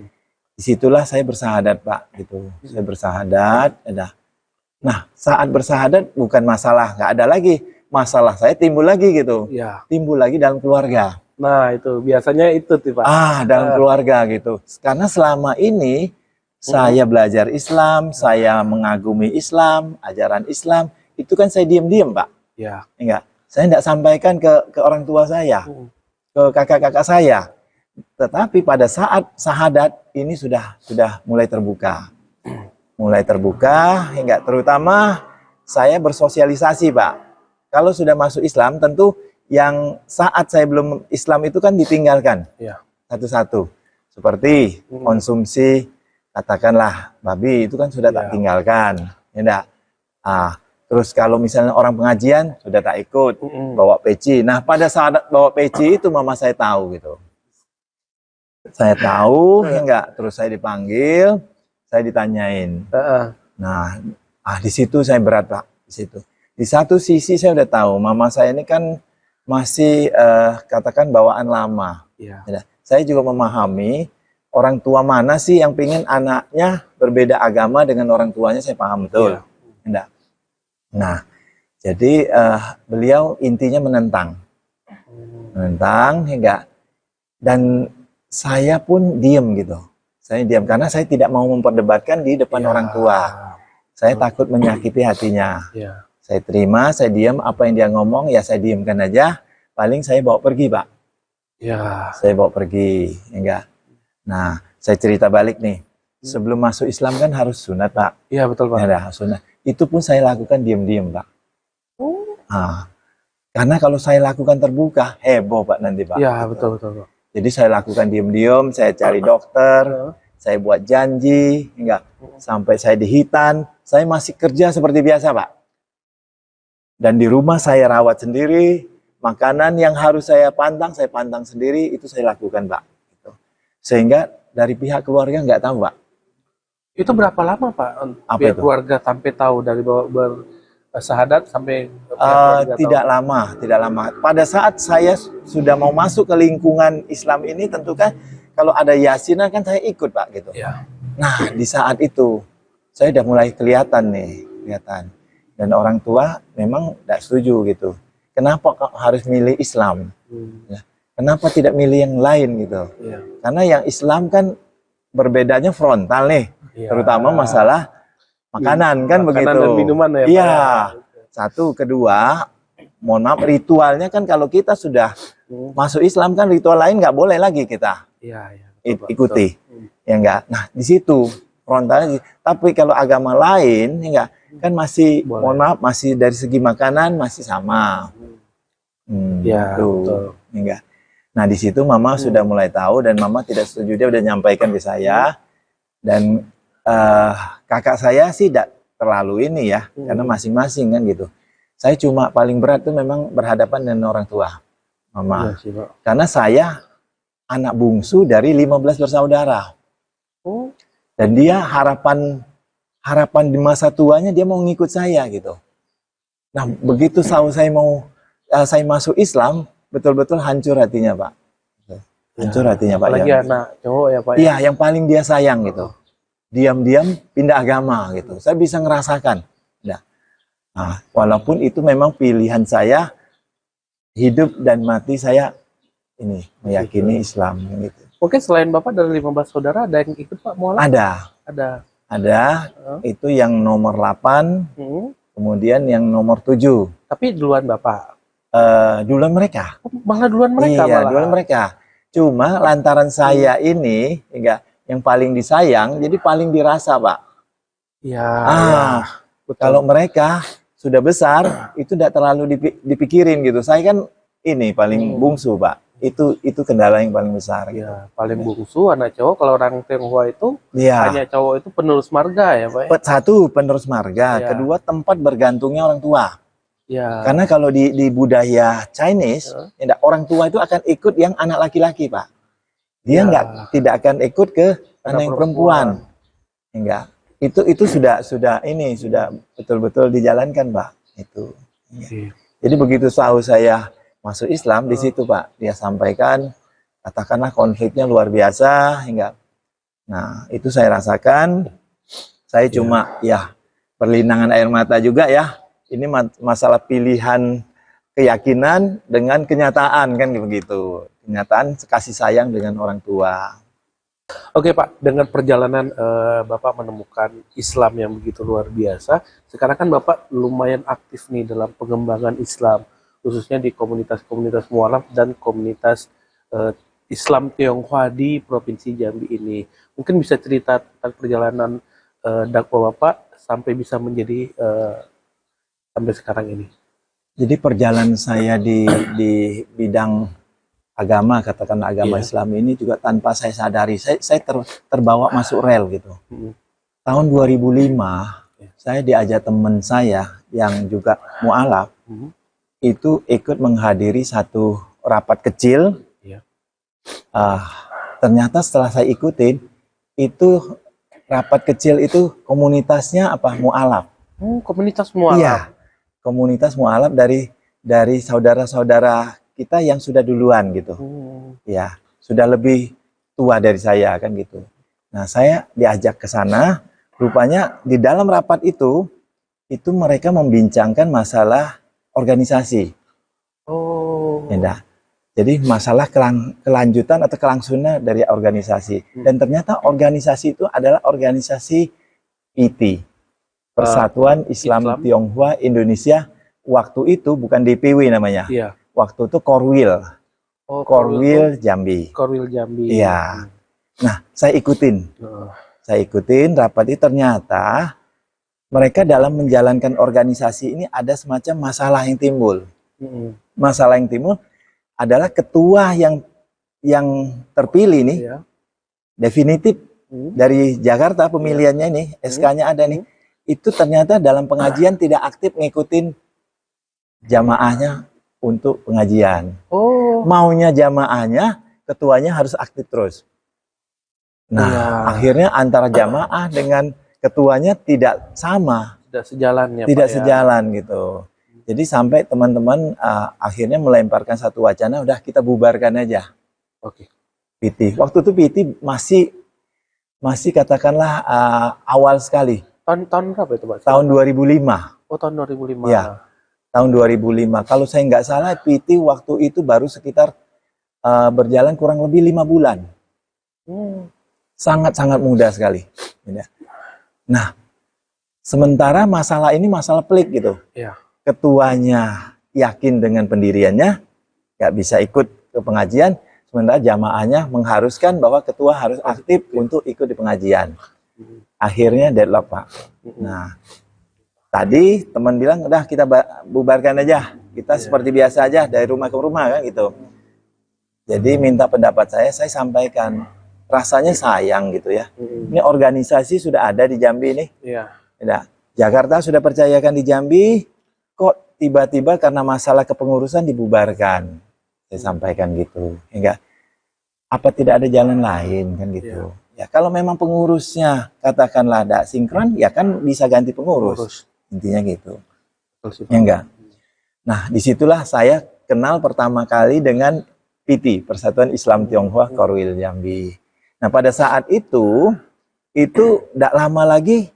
disitulah saya bersahadat, Pak. Gitu. Saya bersahadat, Nah, saat bersahadat bukan masalah, nggak ada lagi. Masalah saya timbul lagi gitu. Ya. Timbul lagi dalam keluarga. Nah, itu biasanya itu tuh, Pak. Dalam keluarga gitu. Karena selama ini saya belajar Islam, saya mengagumi Islam, ajaran Islam, itu kan saya diam-diam, Pak. Ya. Enggak. Saya tidak sampaikan ke orang tua saya, ke kakak-kakak saya. Tetapi pada saat sahadat ini sudah mulai terbuka. Mulai terbuka, hingga terutama saya bersosialisasi, Pak. Kalau sudah masuk Islam, tentu yang saat saya belum Islam itu kan ditinggalkan satu-satu. Seperti konsumsi, katakanlah babi itu kan sudah tak tinggalkan, ya. Terus kalau misalnya orang pengajian sudah tak ikut, bawa peci. Nah, pada saat bawa peci itu mama saya tahu gitu. Saya tahu, enggak. Terus saya dipanggil, saya ditanyain. Nah, di situ saya berat, Pak. Di situ. Di satu sisi saya udah tahu, mama saya ini kan masih katakan bawaan lama. Ya. Saya juga memahami orang tua mana sih yang pingin anaknya berbeda agama dengan orang tuanya, saya paham betul. Ya. Nah, jadi beliau intinya menentang hingga, dan saya pun diam gitu. Saya diam karena saya tidak mau memperdebatkan di depan orang tua. Saya takut menyakiti hatinya. Saya terima, saya diam, apa yang dia ngomong ya saya diamkan aja. Paling saya bawa pergi, Pak. Saya bawa pergi, enggak. Nah, saya cerita balik nih. Sebelum masuk Islam kan harus sunat, Pak. Iya, betul, Pak. Ya, sunat. Itu pun saya lakukan diam-diam, Pak. Karena kalau saya lakukan terbuka, heboh, Pak, nanti, Pak. Iya, betul, Pak. Jadi saya lakukan diam-diam, saya cari dokter, saya buat janji, enggak. Sampai saya dihitan, saya masih kerja seperti biasa, Pak. Dan di rumah saya rawat sendiri, makanan yang harus saya pantang sendiri, itu saya lakukan, Pak. Gitu. Sehingga dari pihak keluarga nggak tahu, Pak. Itu berapa lama, Pak? Pihak keluarga sampai tahu dari bersahadat sampai tidak lama. Pada saat saya sudah mau masuk ke lingkungan Islam ini, tentu kan kalau ada yasinan kan saya ikut, Pak, gitu. Nah, di saat itu saya udah mulai kelihatan. Dan orang tua memang tidak setuju gitu. Kenapa harus milih Islam? Kenapa tidak milih yang lain gitu? Karena yang Islam kan berbedanya frontal nih, terutama masalah makanan kan begitu. Dan minuman ya. Iya. Satu, kedua, mohon maaf, ritualnya kan kalau kita sudah masuk Islam kan ritual lain nggak boleh lagi kita ikuti, ya enggak. Nah, di situ frontalnya. Tapi kalau agama lain, ya enggak, kan masih mohon maaf, masih dari segi makanan masih sama. Betul. Enggak. Nah, di situ mama sudah mulai tahu dan mama tidak setuju, dia udah nyampaikan ke saya. Dan kakak saya sih tidak terlalu ini ya, karena masing-masing kan gitu. Saya cuma paling berat itu memang berhadapan dengan orang tua, mama. Iya sih, Pak. Karena saya anak bungsu dari 15 bersaudara. Oh. Dan dia harapan di masa tuanya dia mau ngikut saya gitu. Nah, begitu saya masuk Islam, betul-betul hancur hatinya, Pak. Hancur hatinya, Pak. Apalagi anak cowok ya, Pak. Iya, yang paling dia sayang gitu. Diam-diam pindah agama gitu. Saya bisa ngerasakan. Nah, walaupun itu memang pilihan saya, hidup dan mati saya ini meyakini Islam gitu. Mungkin selain Bapak dari 15 saudara ada yang ikut Pak mualaf? Ada. Itu yang nomor 8, kemudian yang nomor 7. Tapi duluan Bapak? Duluan mereka. Malah duluan mereka? Iya, duluan mereka. Cuma lantaran saya ini yang paling disayang, jadi paling dirasa, Pak. Iya. Kalau mereka sudah besar, itu tidak terlalu dipikirin gitu. Saya kan ini paling bungsu, Pak. Itu kendala yang paling besar. Ya, paling bungsu anak cowok. Kalau orang Tionghoa itu ya, hanya cowok itu penerus marga ya, Pak. Satu, penerus marga. Ya. Kedua, tempat bergantungnya orang tua. Ya. Karena kalau di budaya Chinese, orang tua itu akan ikut yang anak laki-laki, Pak. Dia tidak akan ikut ke anak yang perempuan. Enggak. Itu sudah betul-betul dijalankan, Pak. Itu. Ya. Jadi begitu tahu saya masuk Islam di situ, Pak, dia sampaikan, katakanlah konfliknya luar biasa hingga. Nah, itu saya rasakan. Saya cuma perlinangan air mata juga ya. Ini masalah pilihan keyakinan dengan kenyataan kan begitu. Kenyataan kasih sayang dengan orang tua. Oke Pak, dengan perjalanan Bapak menemukan Islam yang begitu luar biasa, sekarang kan Bapak lumayan aktif nih dalam pengembangan Islam, khususnya di komunitas-komunitas mualaf dan komunitas Islam Tionghoa di Provinsi Jambi ini. Mungkin bisa cerita tentang perjalanan dakwah Bapak sampai bisa menjadi sampai sekarang ini. Jadi perjalanan saya di bidang agama, katakan agama Islam ini juga tanpa saya sadari, saya terbawa masuk rel gitu. Tahun 2005, saya diajak teman saya yang juga mualaf, itu ikut menghadiri satu rapat kecil. Ternyata setelah saya ikutin, itu rapat kecil itu komunitasnya apa? Mualaf. Komunitas mualaf. Iya, komunitas mualaf dari saudara-saudara kita yang sudah duluan gitu. Ya, sudah lebih tua dari saya kan gitu. Nah, saya diajak ke sana, rupanya di dalam rapat itu mereka membincangkan masalah organisasi. Ya, jadi masalah kelanjutan atau kelangsungan dari organisasi. Dan ternyata organisasi itu adalah organisasi PT, Persatuan Islam Tionghoa Indonesia. Waktu itu bukan DPW namanya. Iya. Waktu itu Korwil. Korwil Jambi. Korwil Jambi. Iya. Nah, saya ikutin. Saya ikutin rapat itu, ternyata mereka dalam menjalankan organisasi ini ada semacam masalah yang timbul. Masalah yang timbul adalah ketua yang terpilih nih, definitif dari Jakarta pemilihannya nih, SK-nya ada nih. Itu ternyata dalam pengajian tidak aktif ngikutin jamaahnya untuk pengajian. Maunya jamaahnya, ketuanya harus aktif terus. Nah, akhirnya antara jamaah dengan ketuanya tidak sama. Tidak sejalan ya, tidak Pak, sejalan gitu. Jadi sampai teman-teman akhirnya melemparkan satu wacana, udah kita bubarkan aja. PT. Waktu itu PT masih katakanlah awal sekali. Tahun berapa itu, Pak? Tahun 2005. Oh, tahun 2005. Ya. Tahun 2005. Kalau saya nggak salah, PT waktu itu baru sekitar berjalan kurang lebih 5 bulan. Sangat-sangat mudah sekali. Nah, sementara masalah ini masalah pelik gitu. Ketuanya yakin dengan pendiriannya, nggak bisa ikut ke pengajian, sementara jamaahnya mengharuskan bahwa ketua harus aktif untuk ikut di pengajian. Akhirnya deadlock, Pak. Nah, tadi teman bilang, udah kita bubarkan aja. Kita seperti biasa aja, dari rumah ke rumah kan gitu. Jadi minta pendapat saya sampaikan. Rasanya sayang gitu ya. Ini organisasi sudah ada di Jambi nih. Jakarta sudah percayakan di Jambi, kok tiba-tiba karena masalah kepengurusan dibubarkan. Saya sampaikan gitu. Enggak, apa tidak ada jalan lain kan gitu. Ya kalau memang pengurusnya katakanlah tidak sinkron, ya kan bisa ganti pengurus. Intinya gitu. Ya enggak. Nah, disitulah saya kenal pertama kali dengan PT, Persatuan Islam Tionghoa Korwil Jambi. Nah, pada saat itu tidak lama lagi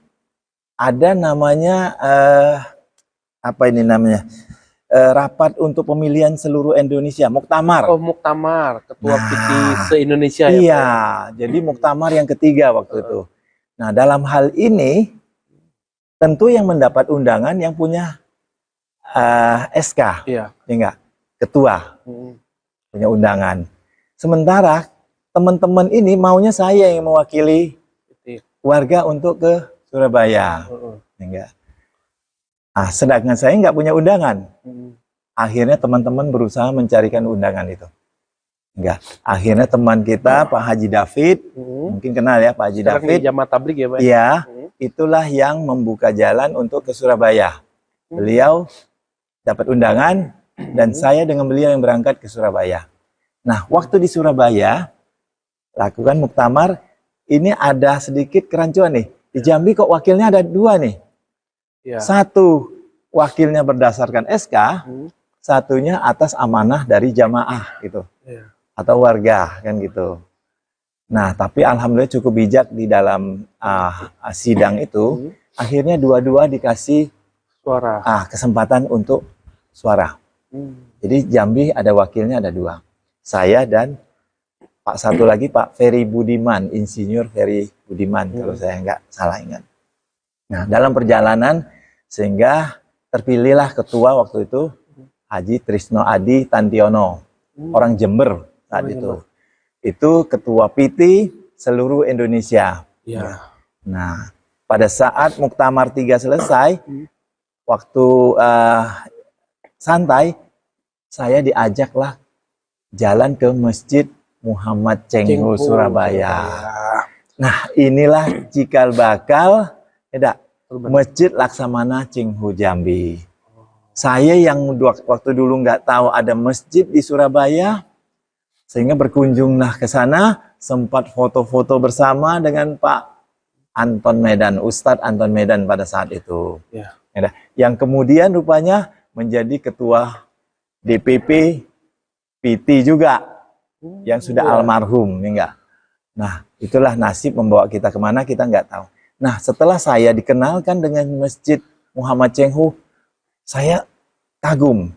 ada namanya apa ini namanya? Rapat untuk pemilihan seluruh Indonesia, Muktamar. Oh, Muktamar, Ketua PT se-Indonesia ya. Iya, jadi Muktamar yang ketiga waktu itu. Nah, dalam hal ini tentu yang mendapat undangan yang punya SK, ya enggak? Ketua punya undangan. Sementara teman-teman ini maunya saya yang mewakili warga untuk ke Surabaya, enggak? Ah, sedangkan saya nggak punya undangan. Akhirnya teman-teman berusaha mencarikan undangan itu. Enggak. Akhirnya teman kita Pak Haji David, mungkin kenal ya Pak Haji David. Jamaah Tabligh ya Pak? Iya, itulah yang membuka jalan untuk ke Surabaya. Beliau dapat undangan dan saya dengan beliau yang berangkat ke Surabaya. Nah, waktu di Surabaya lakukan muktamar, ini ada sedikit kerancuan nih. Di Jambi kok wakilnya ada 2 nih. Ya. Satu wakilnya berdasarkan SK, satunya atas amanah dari jamaah gitu, atau warga kan gitu. Nah, tapi alhamdulillah cukup bijak di dalam sidang itu, akhirnya dua-dua dikasih suara, kesempatan untuk suara. Jadi Jambi ada wakilnya ada 2, saya dan Pak satu lagi Pak Ferry Budiman, Insinyur Ferry Budiman kalau saya nggak salah ingat. Nah, dalam perjalanan sehingga terpilihlah ketua waktu itu Haji Trisno Adi Tantiono, orang Jember saat itu. Itu ketua PT seluruh Indonesia. Ya. Nah, pada saat Muktamar 3 selesai, waktu santai, saya diajaklah jalan ke Masjid Muhammad Cengho Surabaya. Nah, inilah cikal bakal Masjid Laksamana Cengho Jambi. Saya yang waktu dulu nggak tahu ada masjid di Surabaya, sehingga berkunjunglah ke sana, sempat foto-foto bersama dengan Pak Anton Medan, Ustadz Anton Medan pada saat itu. Ya. Yang kemudian rupanya menjadi ketua DPP PT juga, yang sudah almarhum, enggak. Nah, itulah nasib membawa kita kemana kita nggak tahu. Nah, setelah saya dikenalkan dengan Masjid Muhammad Cengho, saya kagum,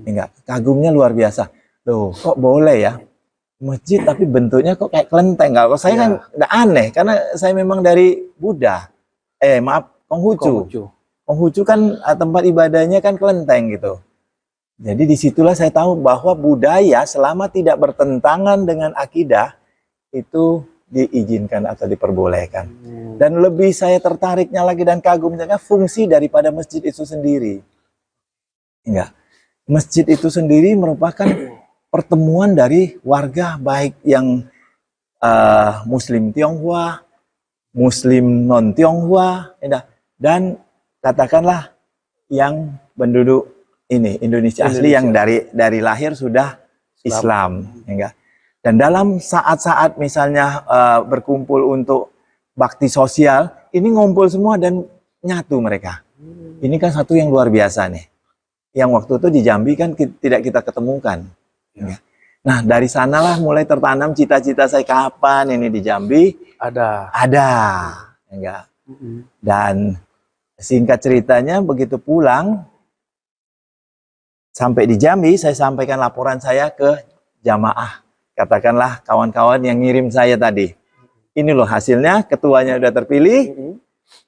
enggak, kagumnya luar biasa. Loh, kok boleh ya masjid tapi bentuknya kok kayak kelenteng? Kalau saya kan nggak aneh, karena saya memang dari Buddha. Konghucu. Konghucu kan tempat ibadahnya kan kelenteng gitu. Jadi disitulah saya tahu bahwa budaya selama tidak bertentangan dengan akidah itu diizinkan atau diperbolehkan. Dan lebih saya tertariknya lagi dan kagumnya fungsi daripada masjid itu sendiri. Enggak. Masjid itu sendiri merupakan pertemuan dari warga baik yang Muslim Tionghoa, Muslim non Tionghoa, dan katakanlah yang penduduk ini Indonesia asli yang dari lahir sudah Islam. Enggak. Dan dalam saat-saat misalnya berkumpul untuk bakti sosial, ini ngumpul semua dan nyatu mereka. Ini kan satu yang luar biasa nih. Yang waktu itu di Jambi kan tidak kita ketemukan. Ya. Nah, dari sanalah mulai tertanam cita-cita saya kapan ini di Jambi. Ada. Enggak. Dan singkat ceritanya begitu pulang, sampai di Jambi, saya sampaikan laporan saya ke jamaah. Katakanlah kawan-kawan yang ngirim saya tadi. Ini loh hasilnya, ketuanya udah terpilih,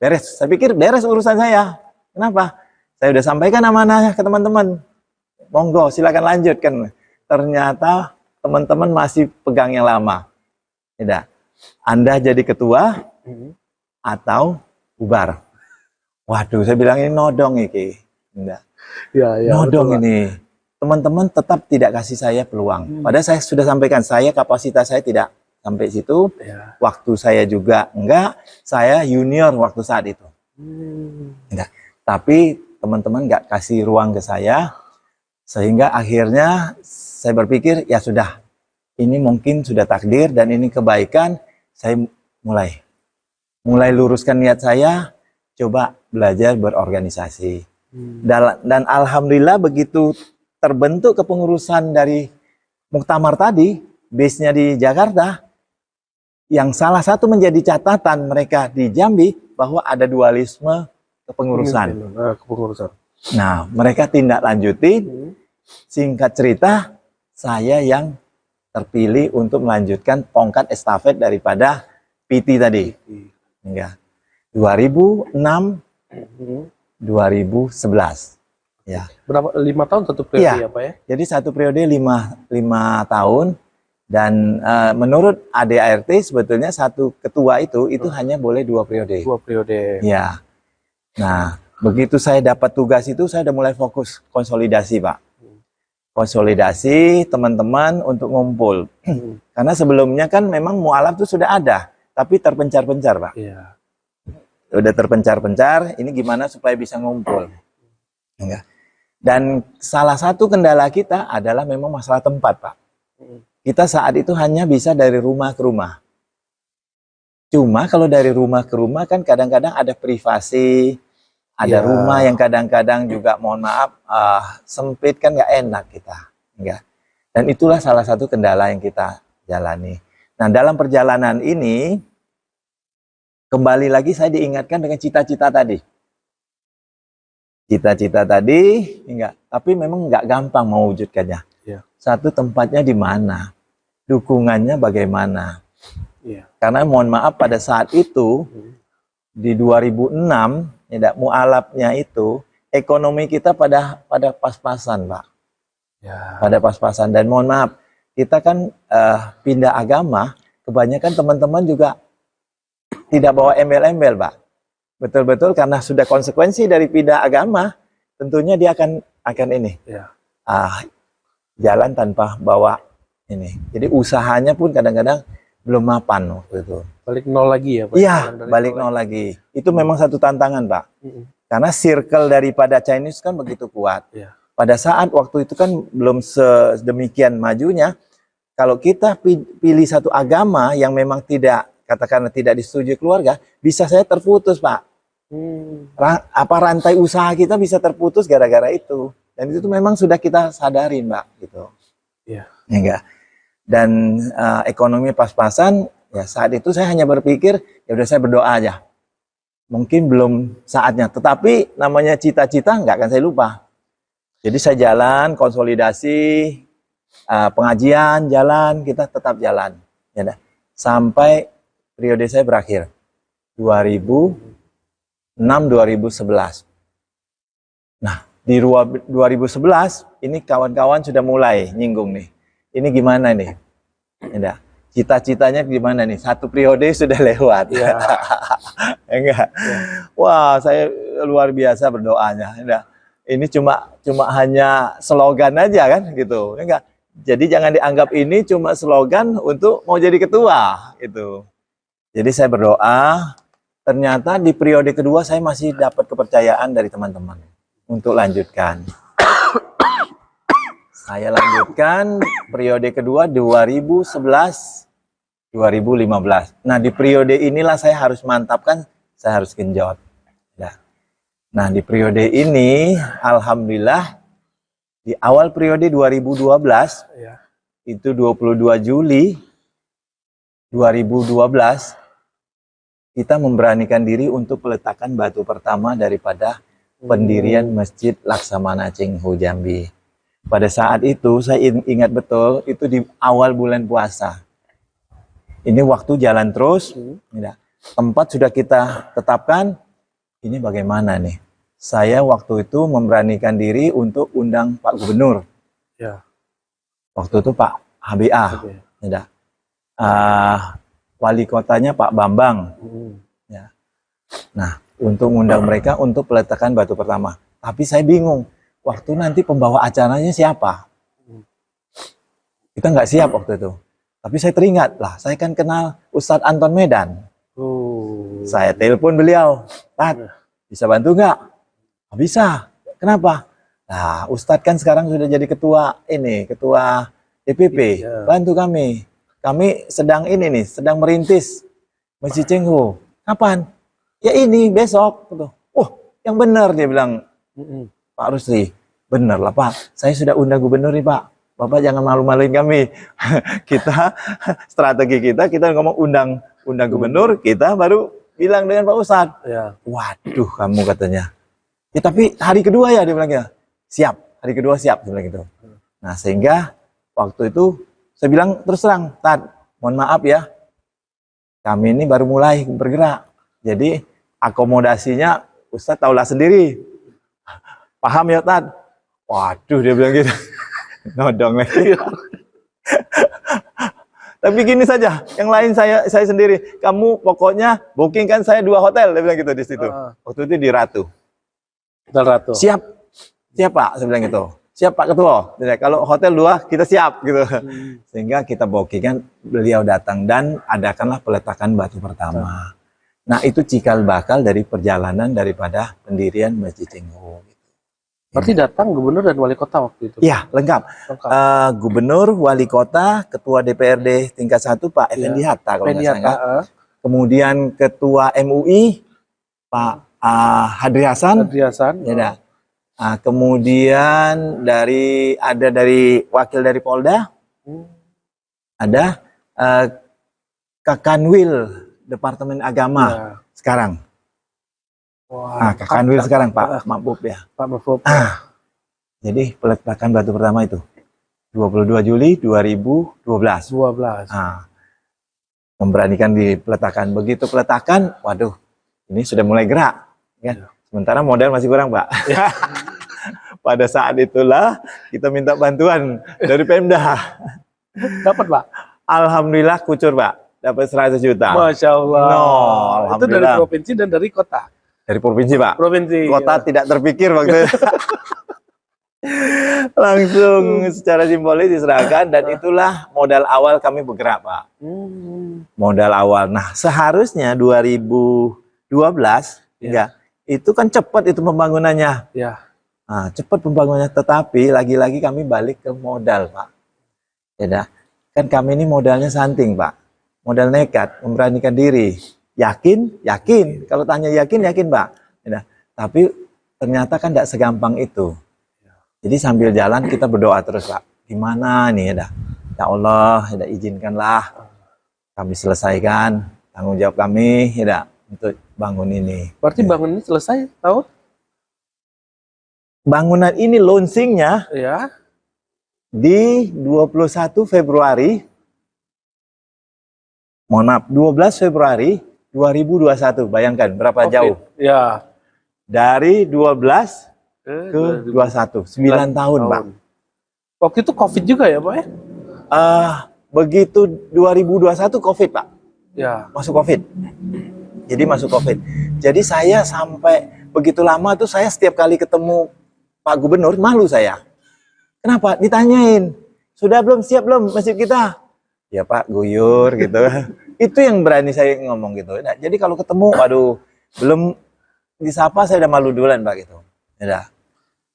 beres. Saya pikir beres urusan saya. Kenapa? Saya udah sampaikan amanahnya ke teman-teman. Monggo, silakan lanjutkan. Ternyata teman-teman masih pegang yang lama. Tidak. Anda jadi ketua atau bubar. Waduh, saya bilang ini nodong iki. Tidak. Nodong ini. Teman-teman tetap tidak kasih saya peluang. Padahal saya sudah sampaikan, kapasitas saya tidak sampai situ. Waktu saya juga enggak. Saya junior waktu saat itu. Enggak. Tapi teman-teman nggak kasih ruang ke saya, sehingga akhirnya saya berpikir ya sudah, ini mungkin sudah takdir dan ini kebaikan. Saya mulai luruskan niat saya, coba belajar berorganisasi. Dan alhamdulillah begitu terbentuk kepengurusan dari muktamar tadi, base-nya di Jakarta, yang salah satu menjadi catatan mereka di Jambi bahwa ada dualisme kepengurusan. Nah, mereka tindak lanjuti. Singkat cerita, saya yang terpilih untuk melanjutkan tongkat estafet daripada PT tadi. Enggak. 2006, 2011. Ya. Berapa? 5 tahun satu periode ya, Pak ya? Jadi satu periode 5 tahun. Dan menurut ADART sebetulnya satu ketua itu hanya boleh 2 periode. 2 periode. Ya. Nah, begitu saya dapat tugas itu, saya udah mulai fokus konsolidasi, Pak. Konsolidasi teman-teman untuk ngumpul. Karena sebelumnya kan memang mualaf itu sudah ada, tapi terpencar-pencar, Pak. Iya. Udah terpencar-pencar, ini gimana supaya bisa ngumpul. Enggak. Dan salah satu kendala kita adalah memang masalah tempat, Pak. Kita saat itu hanya bisa dari rumah ke rumah. Cuma kalau dari rumah ke rumah kan kadang-kadang ada privasi, ada rumah yang kadang-kadang juga mohon maaf sempit, kan nggak enak kita. Enggak. Dan itulah salah satu kendala yang kita jalani. Nah, dalam perjalanan ini kembali lagi saya diingatkan dengan cita-cita tadi. Cita-cita tadi enggak, tapi memang nggak gampang mewujudkannya. Satu, tempatnya di mana? Dukungannya bagaimana? Karena mohon maaf pada saat itu di 2006 ya, mualafnya itu ekonomi kita pada pas-pasan, Pak. Pada pas-pasan. Dan mohon maaf, kita kan pindah agama, kebanyakan teman-teman juga tidak bawa embel-embel, Pak. Betul-betul karena sudah konsekuensi dari pindah agama, tentunya dia akan ini. Jalan tanpa bawa ini. Jadi usahanya pun kadang-kadang belum mapan waktu itu. Balik nol lagi ya, Pak? Iya, balik nol lagi. Itu memang satu tantangan, Pak. Karena circle daripada Chinese kan begitu kuat. Pada saat waktu itu kan belum sedemikian majunya. Kalau kita pilih satu agama yang memang tidak, katakanlah tidak disetujui keluarga, bisa saya terputus, Pak. Rantai usaha kita bisa terputus gara-gara itu. Dan itu memang sudah kita sadarin, Mbak, gitu. Enggak. Dan ekonomi pas-pasan, ya saat itu saya hanya berpikir, ya udah saya berdoa aja. Mungkin belum saatnya, tetapi namanya cita-cita nggak akan saya lupa. Jadi saya jalan, konsolidasi, pengajian, jalan, kita tetap jalan. Ya, sampai periode saya berakhir. 2006-2011. Nah, di 2011 ini kawan-kawan sudah mulai nyinggung nih. Ini gimana nih? Cita-citanya gimana nih? Satu periode sudah lewat. Enggak. Wah, saya luar biasa berdoanya. Ini cuma hanya slogan aja kan gitu. Enggak. Jadi jangan dianggap ini cuma slogan untuk mau jadi ketua itu. Jadi saya berdoa, ternyata di periode kedua saya masih dapat kepercayaan dari teman-teman untuk lanjutkan. Saya lanjutkan periode kedua 2011-2015. Nah, di periode inilah saya harus mantapkan, saya harus genjot. Nah, di periode ini alhamdulillah di awal periode 2012 itu 22 Juli 2012 kita memberanikan diri untuk peletakan batu pertama daripada pendirian Masjid Laksamana Cengho Jambi. Pada saat itu saya ingat betul, itu di awal bulan puasa. Ini waktu jalan terus, tempat sudah kita tetapkan, ini bagaimana nih? Saya waktu itu memberanikan diri untuk undang Pak Gubernur. Waktu itu Pak HBA. Wali kotanya Pak Bambang. Nah, untuk mengundang mereka untuk peletakan batu pertama. Tapi saya bingung. Waktu nanti pembawa acaranya siapa? Kita nggak siap waktu itu. Tapi saya teringat lah, saya kan kenal Ustadz Anton Medan. Saya telepon beliau, Tat, bisa bantu nggak? Bisa. Kenapa? Nah, Ustadz kan sekarang sudah jadi ketua DPP. Bantu kami. Kami sedang sedang merintis Masjid Cengho. Kapan? Ya ini besok. Yang benar dia bilang. Pak Rusli, benar lah Pak. Saya sudah undang gubernur nih Pak. Bapak jangan malu-maluin kami. Strategi kita ngomong undang gubernur, kita baru bilang dengan Pak Ustadz. Waduh kamu katanya. Ya tapi hari kedua ya dia bilang ya. Siap, hari kedua siap dia bilang gitu. Nah sehingga waktu itu saya bilang terus terang, Tad, mohon maaf ya. Kami ini baru mulai bergerak. Jadi akomodasinya Ustadz tahulah sendiri. Paham ya Tad? Waduh dia bilang gitu. Nodong lagi. Tapi gini saja, yang lain saya sendiri. Kamu pokoknya booking kan saya 2 hotel, dia bilang gitu di situ. Waktu itu di Ratu. Hotel Ratu. Siap Pak, saya bilang gitu. Siap Pak Ketua. Jadi, kalau hotel 2 kita siap gitu. Sehingga kita booking kan beliau datang dan adakanlah peletakan batu pertama. Nah itu cikal bakal dari perjalanan daripada pendirian Masjid Cengho. Berarti datang gubernur dan wali kota waktu itu? Iya, lengkap. Gubernur, wali kota, ketua DPRD tingkat 1 Pak Effendi Hatta kalau nggak salah. Kemudian ketua MUI Pak Hadri Hasan. Ya, kemudian dari wakil dari Polda. Ada Kakanwil Departemen Agama sekarang. Wah, Kakanwil sekarang Pak Mahfud ya. Pak Mahfud. Jadi peletakan batu pertama itu 22 Juli 2012. Memberanikan di peletakan. Begitu peletakan, waduh, ini sudah mulai gerak. Ya. Sementara modal masih kurang Pak. Pada saat itulah kita minta bantuan dari Pemda. Dapat Pak? Alhamdulillah kucur Pak. Dapat 100 juta. Masya Allah. Alhamdulillah. Itu dari provinsi dan dari kota? Dari provinsi Pak. Provinsi. Kota tidak terpikir waktu itu. Langsung secara simbolis diserahkan dan itulah modal awal kami bergerak Pak. Modal awal. Nah seharusnya 2012 itu kan cepat itu pembangunannya. Nah, cepat pembangunannya tetapi lagi-lagi kami balik ke modal Pak. Ya kan kami ini modalnya santing Pak. Modal nekat, memberanikan diri. Yakin? Kalau tanya yakin Pak. Ya, tapi ternyata kan tidak segampang itu. Jadi sambil jalan kita berdoa terus Pak. Gimana nih ya Allah, ya izinkanlah kami selesaikan tanggung jawab kami ya untuk bangun ini. Berarti bangun ini selesai tahun? Bangunan ini launchingnya di 21 Februari. Mohon maaf, 12 Februari 2021. Bayangkan berapa jauh? Ya. Dari 12 ke 21, 9 tahun, Pak. Waktu itu Covid juga ya, Pak ya? Begitu 2021 Covid, Pak. Ya. Masuk Covid. Jadi masuk Covid. Jadi saya sampai begitu lama tuh saya setiap kali ketemu Pak Gubernur malu saya. Kenapa? Ditanyain, sudah belum, siap belum masjid kita? Ya Pak, guyur gitu. Itu yang berani saya ngomong gitu. Nah, jadi kalau ketemu, waduh, belum disapa saya udah malu duluan Pak gitu. Ya.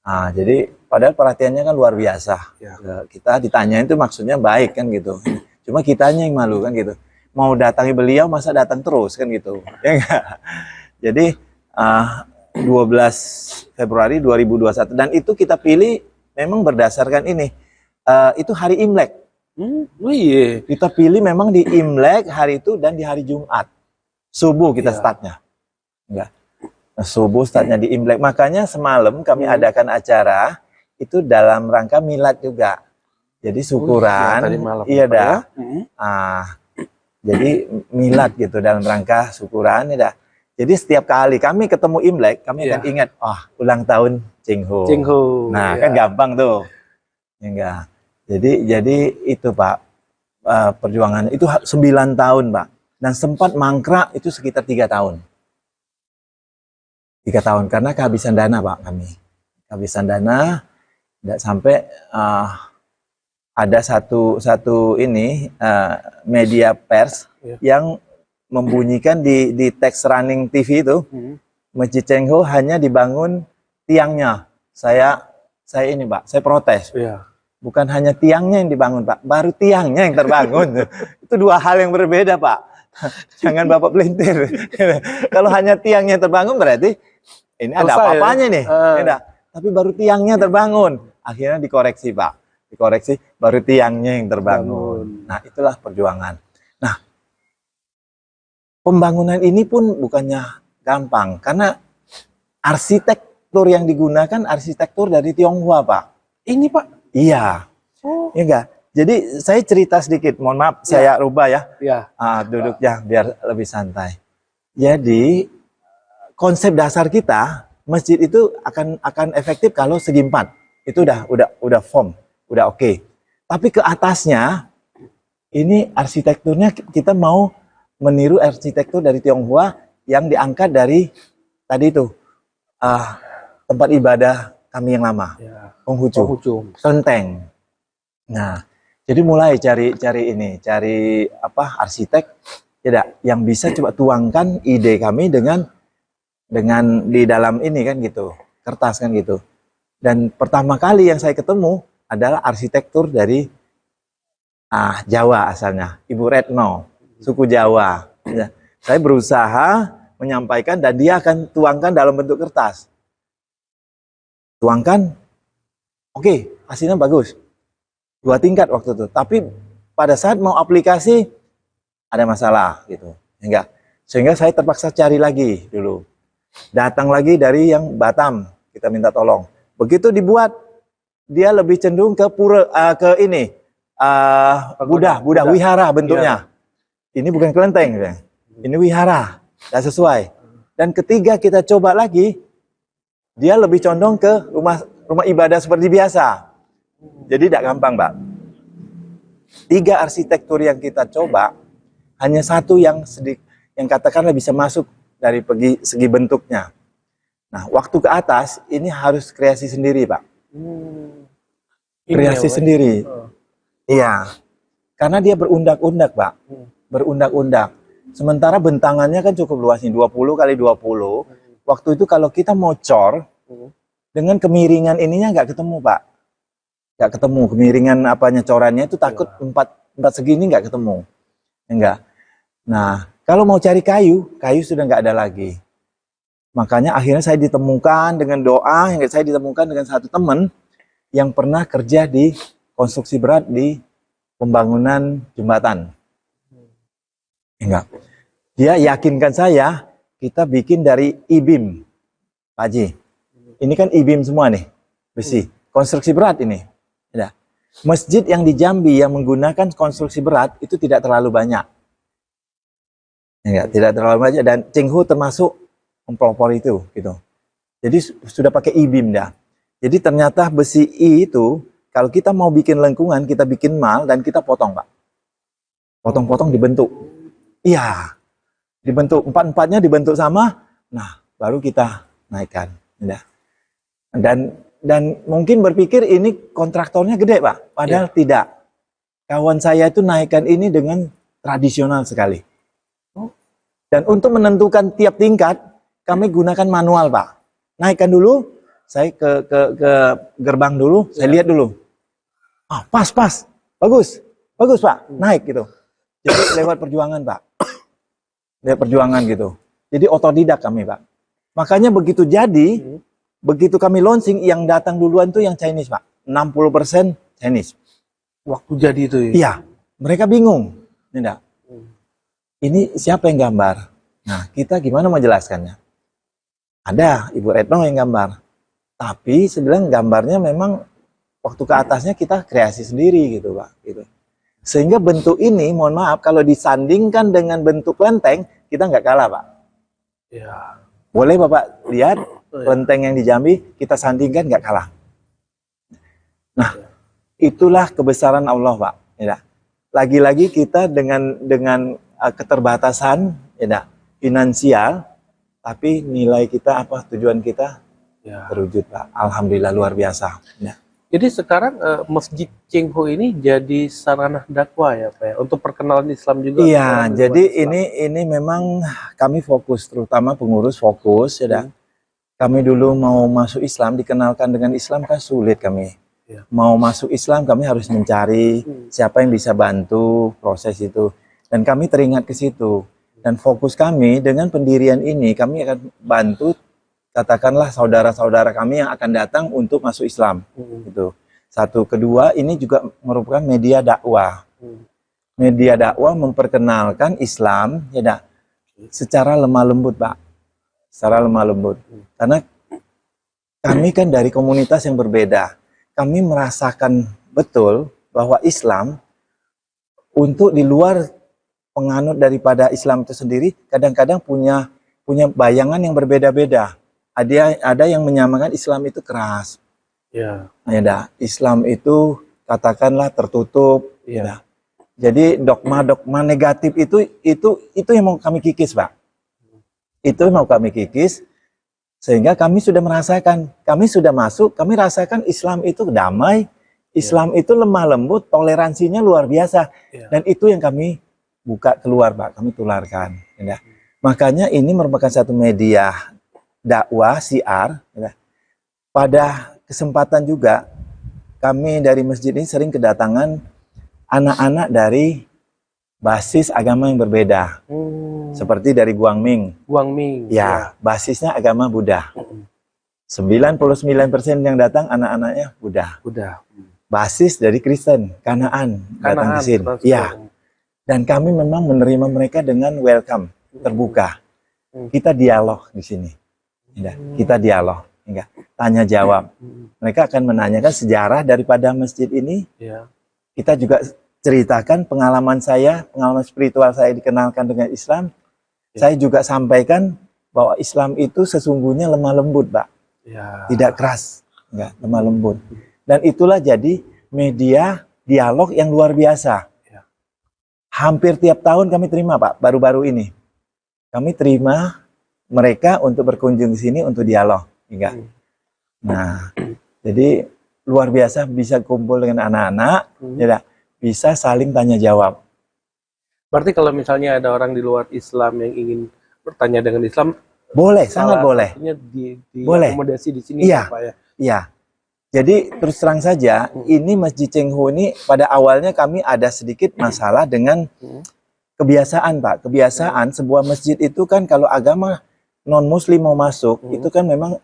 Nah, jadi padahal perhatiannya kan luar biasa. Ya. Kita ditanyain tuh maksudnya baik kan gitu. Cuma kitanya yang malu kan gitu. Mau datangi beliau masa datang terus kan gitu. Ya enggak? Jadi 12 Februari 2021 dan itu kita pilih memang berdasarkan ini. Itu hari Imlek. Kita pilih memang di Imlek hari itu dan di hari Jumat. Subuh kita startnya. Enggak. Nah, subuh startnya di Imlek. Makanya semalam kami adakan acara itu dalam rangka milad juga. Jadi syukuran. Iya dah. Jadi milad gitu dalam rangka syukuran ya dah. Jadi setiap kali kami ketemu Imlek, kami akan ingat, ulang tahun Cengho. Nah, kan gampang tuh. Enggak. Jadi itu Pak, perjuangan itu 9 tahun Pak. Dan sempat mangkrak itu sekitar 3 tahun. 3 tahun karena kehabisan dana Pak kami. Kehabisan dana, tidak sampai ada satu ini media pers yang membunyikan di teks running TV itu Masjid Cengho hanya dibangun tiangnya. Saya ini Pak, saya protes. Iya. Bukan hanya tiangnya yang dibangun Pak, baru tiangnya yang terbangun. Itu dua hal yang berbeda Pak. Jangan Bapak pelintir. Kalau hanya tiangnya terbangun berarti ini ada apa-apanya nih. Tapi baru tiangnya terbangun. Akhirnya dikoreksi Pak. Dikoreksi, baru tiangnya yang terbangun. Nah, itulah perjuangan. Nah, pembangunan ini pun bukannya gampang. Karena arsitektur yang digunakan arsitektur dari Tionghoa Pak. Ini Pak? Iya. Oh. Iya enggak? Jadi saya cerita sedikit, mohon maaf saya rubah ya. Iya. Duduknya biar lebih santai. Jadi konsep dasar kita, masjid itu akan efektif kalau segi 4. Itu udah form, udah oke. Tapi ke atasnya ini arsitekturnya kita mau meniru arsitektur dari Tionghoa yang diangkat dari tadi itu tempat ibadah kami yang lama. Konghucu, kelenteng. Nah, jadi mulai cari arsitek tidak yang bisa coba tuangkan ide kami dengan di dalam ini kan gitu, kertas kan gitu. Dan pertama kali yang saya ketemu adalah arsitektur dari Jawa asalnya, Ibu Retno, suku Jawa. Ya, saya berusaha menyampaikan dan dia akan tuangkan dalam bentuk kertas. Tuangkan. Oke, hasilnya bagus. 2 tingkat waktu itu. Tapi pada saat mau aplikasi ada masalah gitu. Sehingga saya terpaksa cari lagi dulu. Datang lagi dari yang Batam, kita minta tolong. Begitu dibuat, dia lebih cenderung ke ke ini Buddha wihara bentuknya. Ini bukan kelenteng, ini wihara, tidak sesuai. Dan ketiga kita coba lagi, dia lebih condong ke rumah ibadah seperti biasa. Jadi tidak gampang, Pak. 3 arsitektur yang kita coba, hanya 1 yang katakanlah bisa masuk dari segi bentuknya. Nah, waktu ke atas, ini harus kreasi sendiri, Pak. Kreasi sendiri. Iya. Karena dia berundak-undak, Pak. Berundak-undak. Sementara bentangannya kan cukup luas nih, 20 kali 20. Waktu itu kalau kita mau cor, dengan kemiringan ininya nggak ketemu, Pak. Nggak ketemu kemiringan corannya itu takut 4 segini nggak ketemu. Enggak. Nah, kalau mau cari kayu sudah nggak ada lagi. Makanya akhirnya saya ditemukan dengan doa, saya ditemukan dengan satu teman yang pernah kerja di konstruksi berat di pembangunan jembatan. Enggak. Dia yakinkan saya, kita bikin dari I-beam, Pak Haji. Ini kan I-beam semua nih, besi. Konstruksi berat ini. Ya. Masjid yang di Jambi yang menggunakan konstruksi berat itu tidak terlalu banyak. Ya, tidak terlalu banyak. Dan Cenghu termasuk mempelopor itu. Gitu. Jadi sudah pakai I-beam dah. Jadi ternyata besi I itu, kalau kita mau bikin lengkungan, kita bikin mal dan kita potong, Pak. Potong-potong dibentuk. Iya. Dibentuk, 4-4-nya dibentuk sama. Nah, baru kita naikkan. Ya. Dan mungkin berpikir ini kontraktornya gede, Pak. Padahal tidak. Kawan saya itu naikkan ini dengan tradisional sekali. Dan untuk menentukan tiap tingkat, kami gunakan manual, Pak. Naikkan dulu, saya ke gerbang dulu, saya lihat dulu. Pas. Bagus, Pak. Naik gitu. Jadi lewat perjuangan, Pak. Lewat perjuangan gitu. Jadi otodidak kami, Pak. Makanya begitu jadi, begitu kami launching, yang datang duluan tuh yang Chinese, Pak. 60% Chinese. Waktu jadi itu ya? Iya. Mereka bingung. Ini siapa yang gambar? Nah, kita gimana menjelaskannya? Ada Ibu Retno yang gambar. Tapi sebenarnya gambarnya memang waktu ke atasnya kita kreasi sendiri gitu, Pak. Gitu. Sehingga bentuk ini, mohon maaf, kalau disandingkan dengan bentuk kelenteng, kita nggak kalah, Pak. Ya. Boleh Bapak lihat kelenteng yang di Jambi, kita sandingkan nggak kalah. Nah, itulah kebesaran Allah, Pak. Ya. Lagi-lagi kita dengan keterbatasan finansial, tapi nilai kita tujuan kita terwujud, Pak. Alhamdulillah luar biasa. Ya. Jadi sekarang Masjid Cenghu ini jadi sarana dakwah ya, Pak, untuk perkenalan Islam juga. Iya, jadi ini memang kami fokus, terutama pengurus fokus, Kami dulu mau masuk Islam, dikenalkan dengan Islam kan sulit kami. Mau masuk Islam kami harus mencari siapa yang bisa bantu proses itu. Dan kami teringat ke situ. Dan fokus kami dengan pendirian ini, kami akan bantu katakanlah saudara-saudara kami yang akan datang untuk masuk Islam. Gitu. Satu, kedua ini juga merupakan media dakwah. Media dakwah memperkenalkan Islam secara lemah lembut, Pak. Secara lemah lembut. Karena kami kan dari komunitas yang berbeda. Kami merasakan betul bahwa Islam untuk di luar penganut daripada Islam itu sendiri kadang-kadang punya bayangan yang berbeda-beda. Ada yang menyamakan Islam itu keras. Islam itu katakanlah tertutup. Jadi dogma-dogma negatif itu yang mau kami kikis, Pak. Itu mau kami kikis sehingga kami sudah merasakan, kami sudah masuk, kami rasakan Islam itu damai, Islam itu lemah lembut, toleransinya luar biasa. Dan itu yang kami buka keluar, Pak, kami tularkan. Makanya ini merupakan satu media dakwah, siar. Pada kesempatan juga, kami dari masjid ini sering kedatangan anak-anak dari basis agama yang berbeda. Seperti dari Guangming. Ya, basisnya agama Buddha. 99% yang datang anak-anaknya Buddha. Basis dari Kristen, Kanaan datang ke sini. Ya. Dan kami memang menerima mereka dengan welcome, terbuka. Kita dialog di sini. Kita dialog, tanya jawab. Mereka akan menanyakan sejarah daripada masjid ini. Kita juga ceritakan pengalaman saya, pengalaman spiritual saya dikenalkan dengan Islam. Saya juga sampaikan bahwa Islam itu sesungguhnya lemah lembut, Pak. Tidak keras, lemah lembut. Dan itulah jadi media dialog yang luar biasa. Hampir tiap tahun kami terima, Pak, baru-baru ini. Kami terima mereka untuk berkunjung ke sini untuk dialog. Nah, jadi luar biasa bisa kumpul dengan anak-anak, bisa saling tanya jawab. Berarti kalau misalnya ada orang di luar Islam yang ingin bertanya dengan Islam, boleh, sangat boleh. Boleh. Akomodasi di sini, Iya, Pak, ya. Iya. Jadi terus terang saja, ini Masjid Cengho ini pada awalnya kami ada sedikit masalah dengan kebiasaan, Pak. Kebiasaan sebuah masjid itu kan kalau agama non-Muslim mau masuk, itu kan memang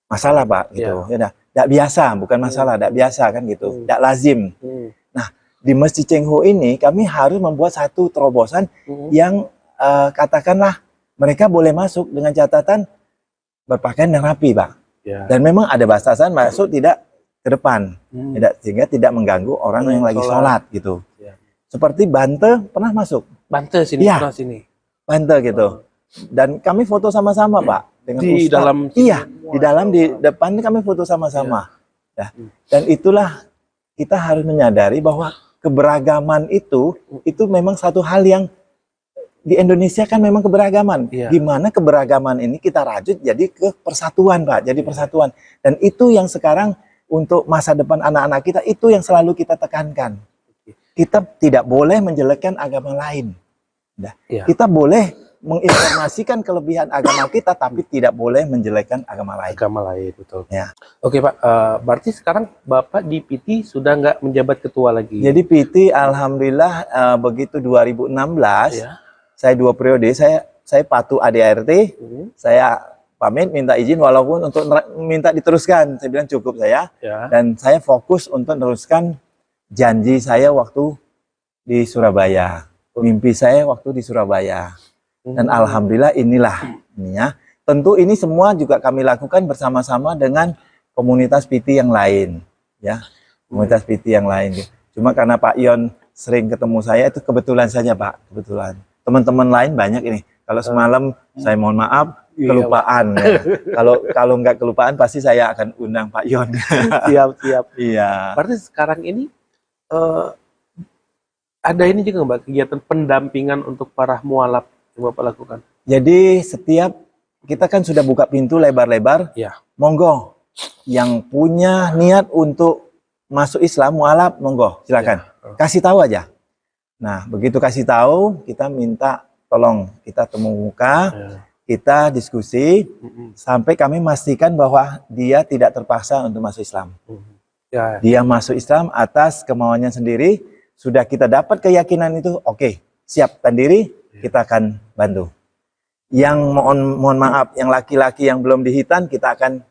masalah, Pak. Gitu. Tidak biasa, bukan masalah, tidak biasa kan gitu, tidak lazim. Nah, di Masjid Cengho ini kami harus membuat satu terobosan yang katakanlah mereka boleh masuk dengan catatan berpakaian yang rapi, Pak. Dan memang ada batasan masuk tidak ke depan, sehingga tidak mengganggu orang yang lagi sholat gitu. Seperti Bante pernah masuk. Bante sini, pernah sini. Bante gitu. Dan kami foto sama-sama, Pak. Dengan di Ustaz. dalam di dalam di depan kami foto sama-sama. Dan itulah kita harus menyadari bahwa keberagaman itu memang satu hal yang di Indonesia kan memang keberagaman. Gimana keberagaman ini kita rajut jadi ke persatuan, Pak. Jadi persatuan. Dan itu yang sekarang untuk masa depan anak-anak kita, itu yang selalu kita tekankan. Kita tidak boleh menjelekkan agama lain. Kita boleh menginformasikan kelebihan agama kita, tapi tidak boleh menjelekkan agama lain. Agama lain, betul. Oke, Pak. Berarti sekarang Bapak di PT sudah nggak menjabat ketua lagi? Jadi PT, alhamdulillah, begitu 2016, saya 2 periode, saya patuh ADART, saya pamit minta izin walaupun untuk minta diteruskan, saya bilang cukup saya, dan saya fokus untuk meneruskan janji saya waktu di Surabaya, mimpi saya waktu di Surabaya. Dan alhamdulillah inilah ini ya. Tentu ini semua juga kami lakukan bersama-sama dengan komunitas PT yang lain, ya, komunitas PT yang lain. Cuma karena Pak Yon sering ketemu saya, itu kebetulan saja, Pak, kebetulan. Teman-teman lain banyak ini. Kalau semalam saya mohon maaf kelupaan. Ya. Kalau nggak kelupaan pasti saya akan undang Pak Yon. Siap. Iya. Berarti sekarang ini ada ini juga, Mbak, kegiatan pendampingan untuk para mualaf yang Bapak lakukan. Jadi setiap kita kan sudah buka pintu lebar-lebar. Monggo yang punya niat untuk masuk Islam mualaf, monggo silakan. Kasih tahu aja. Nah, begitu kasih tahu, kita minta tolong kita temu muka, kita diskusi sampai kami memastikan bahwa dia tidak terpaksa untuk masuk Islam. Ya. Dia masuk Islam atas kemauannya sendiri. Sudah kita dapat keyakinan itu, oke, siapkan diri, kita akan bantu. Yang mohon maaf, yang laki-laki yang belum dihitan, kita akan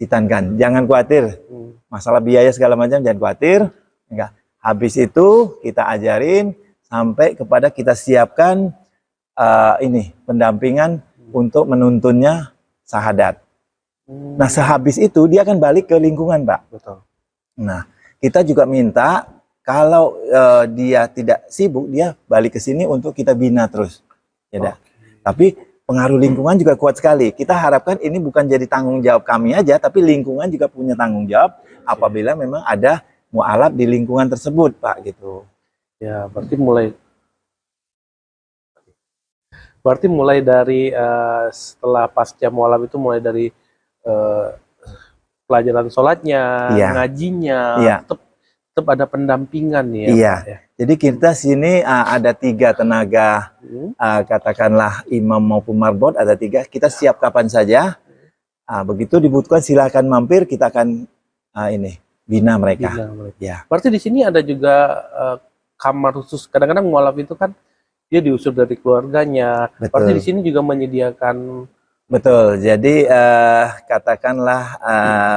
hitankan. Jangan khawatir, masalah biaya segala macam jangan khawatir. Enggak. Habis itu kita ajarin sampai kepada kita siapkan pendampingan untuk menuntunnya syahadat. Nah, sehabis itu dia akan balik ke lingkungan, Pak. Betul. Nah, kita juga minta kalau dia tidak sibuk, dia balik ke sini untuk kita bina terus. Ya, tapi pengaruh lingkungan juga kuat sekali. Kita harapkan ini bukan jadi tanggung jawab kami aja, tapi lingkungan juga punya tanggung jawab apabila memang ada mu'alaf di lingkungan tersebut, Pak, gitu. Ya, berarti mulai dari setelah pasca mu'alaf itu mulai dari pelajaran sholatnya, ngajinya, tetap ada pendampingan ya. Iya. Pak, ya. Jadi kita sini ada 3 tenaga, katakanlah imam maupun marbot ada 3. Kita siap kapan saja. Begitu dibutuhkan silakan mampir, kita akan bina mereka. Ya. Berarti di sini ada juga kamar khusus. Kadang-kadang mu'alaf itu kan dia diusir dari keluarganya. Betul. Berarti di sini juga menyediakan. Betul. Jadi katakanlah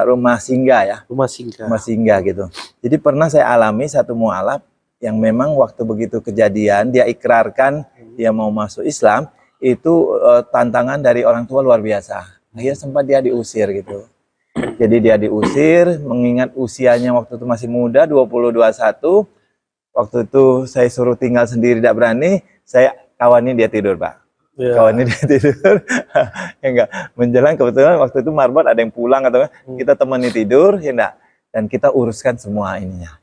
rumah singgah ya. Rumah singgah. Rumah singgah gitu. Jadi pernah saya alami satu mu'alaf yang memang waktu begitu kejadian dia ikrarkan dia mau masuk Islam, itu tantangan dari orang tua luar biasa. Akhirnya sempat dia diusir gitu. Jadi dia diusir, mengingat usianya waktu itu masih muda, 20-21. Waktu itu saya suruh tinggal sendiri, tidak berani, saya kawani dia tidur, Pak. Yeah. Kawani dia tidur. Ya enggak, menjelang kebetulan waktu itu marbot ada yang pulang atau kita temani tidur, ya enggak. Dan kita uruskan semua ininya.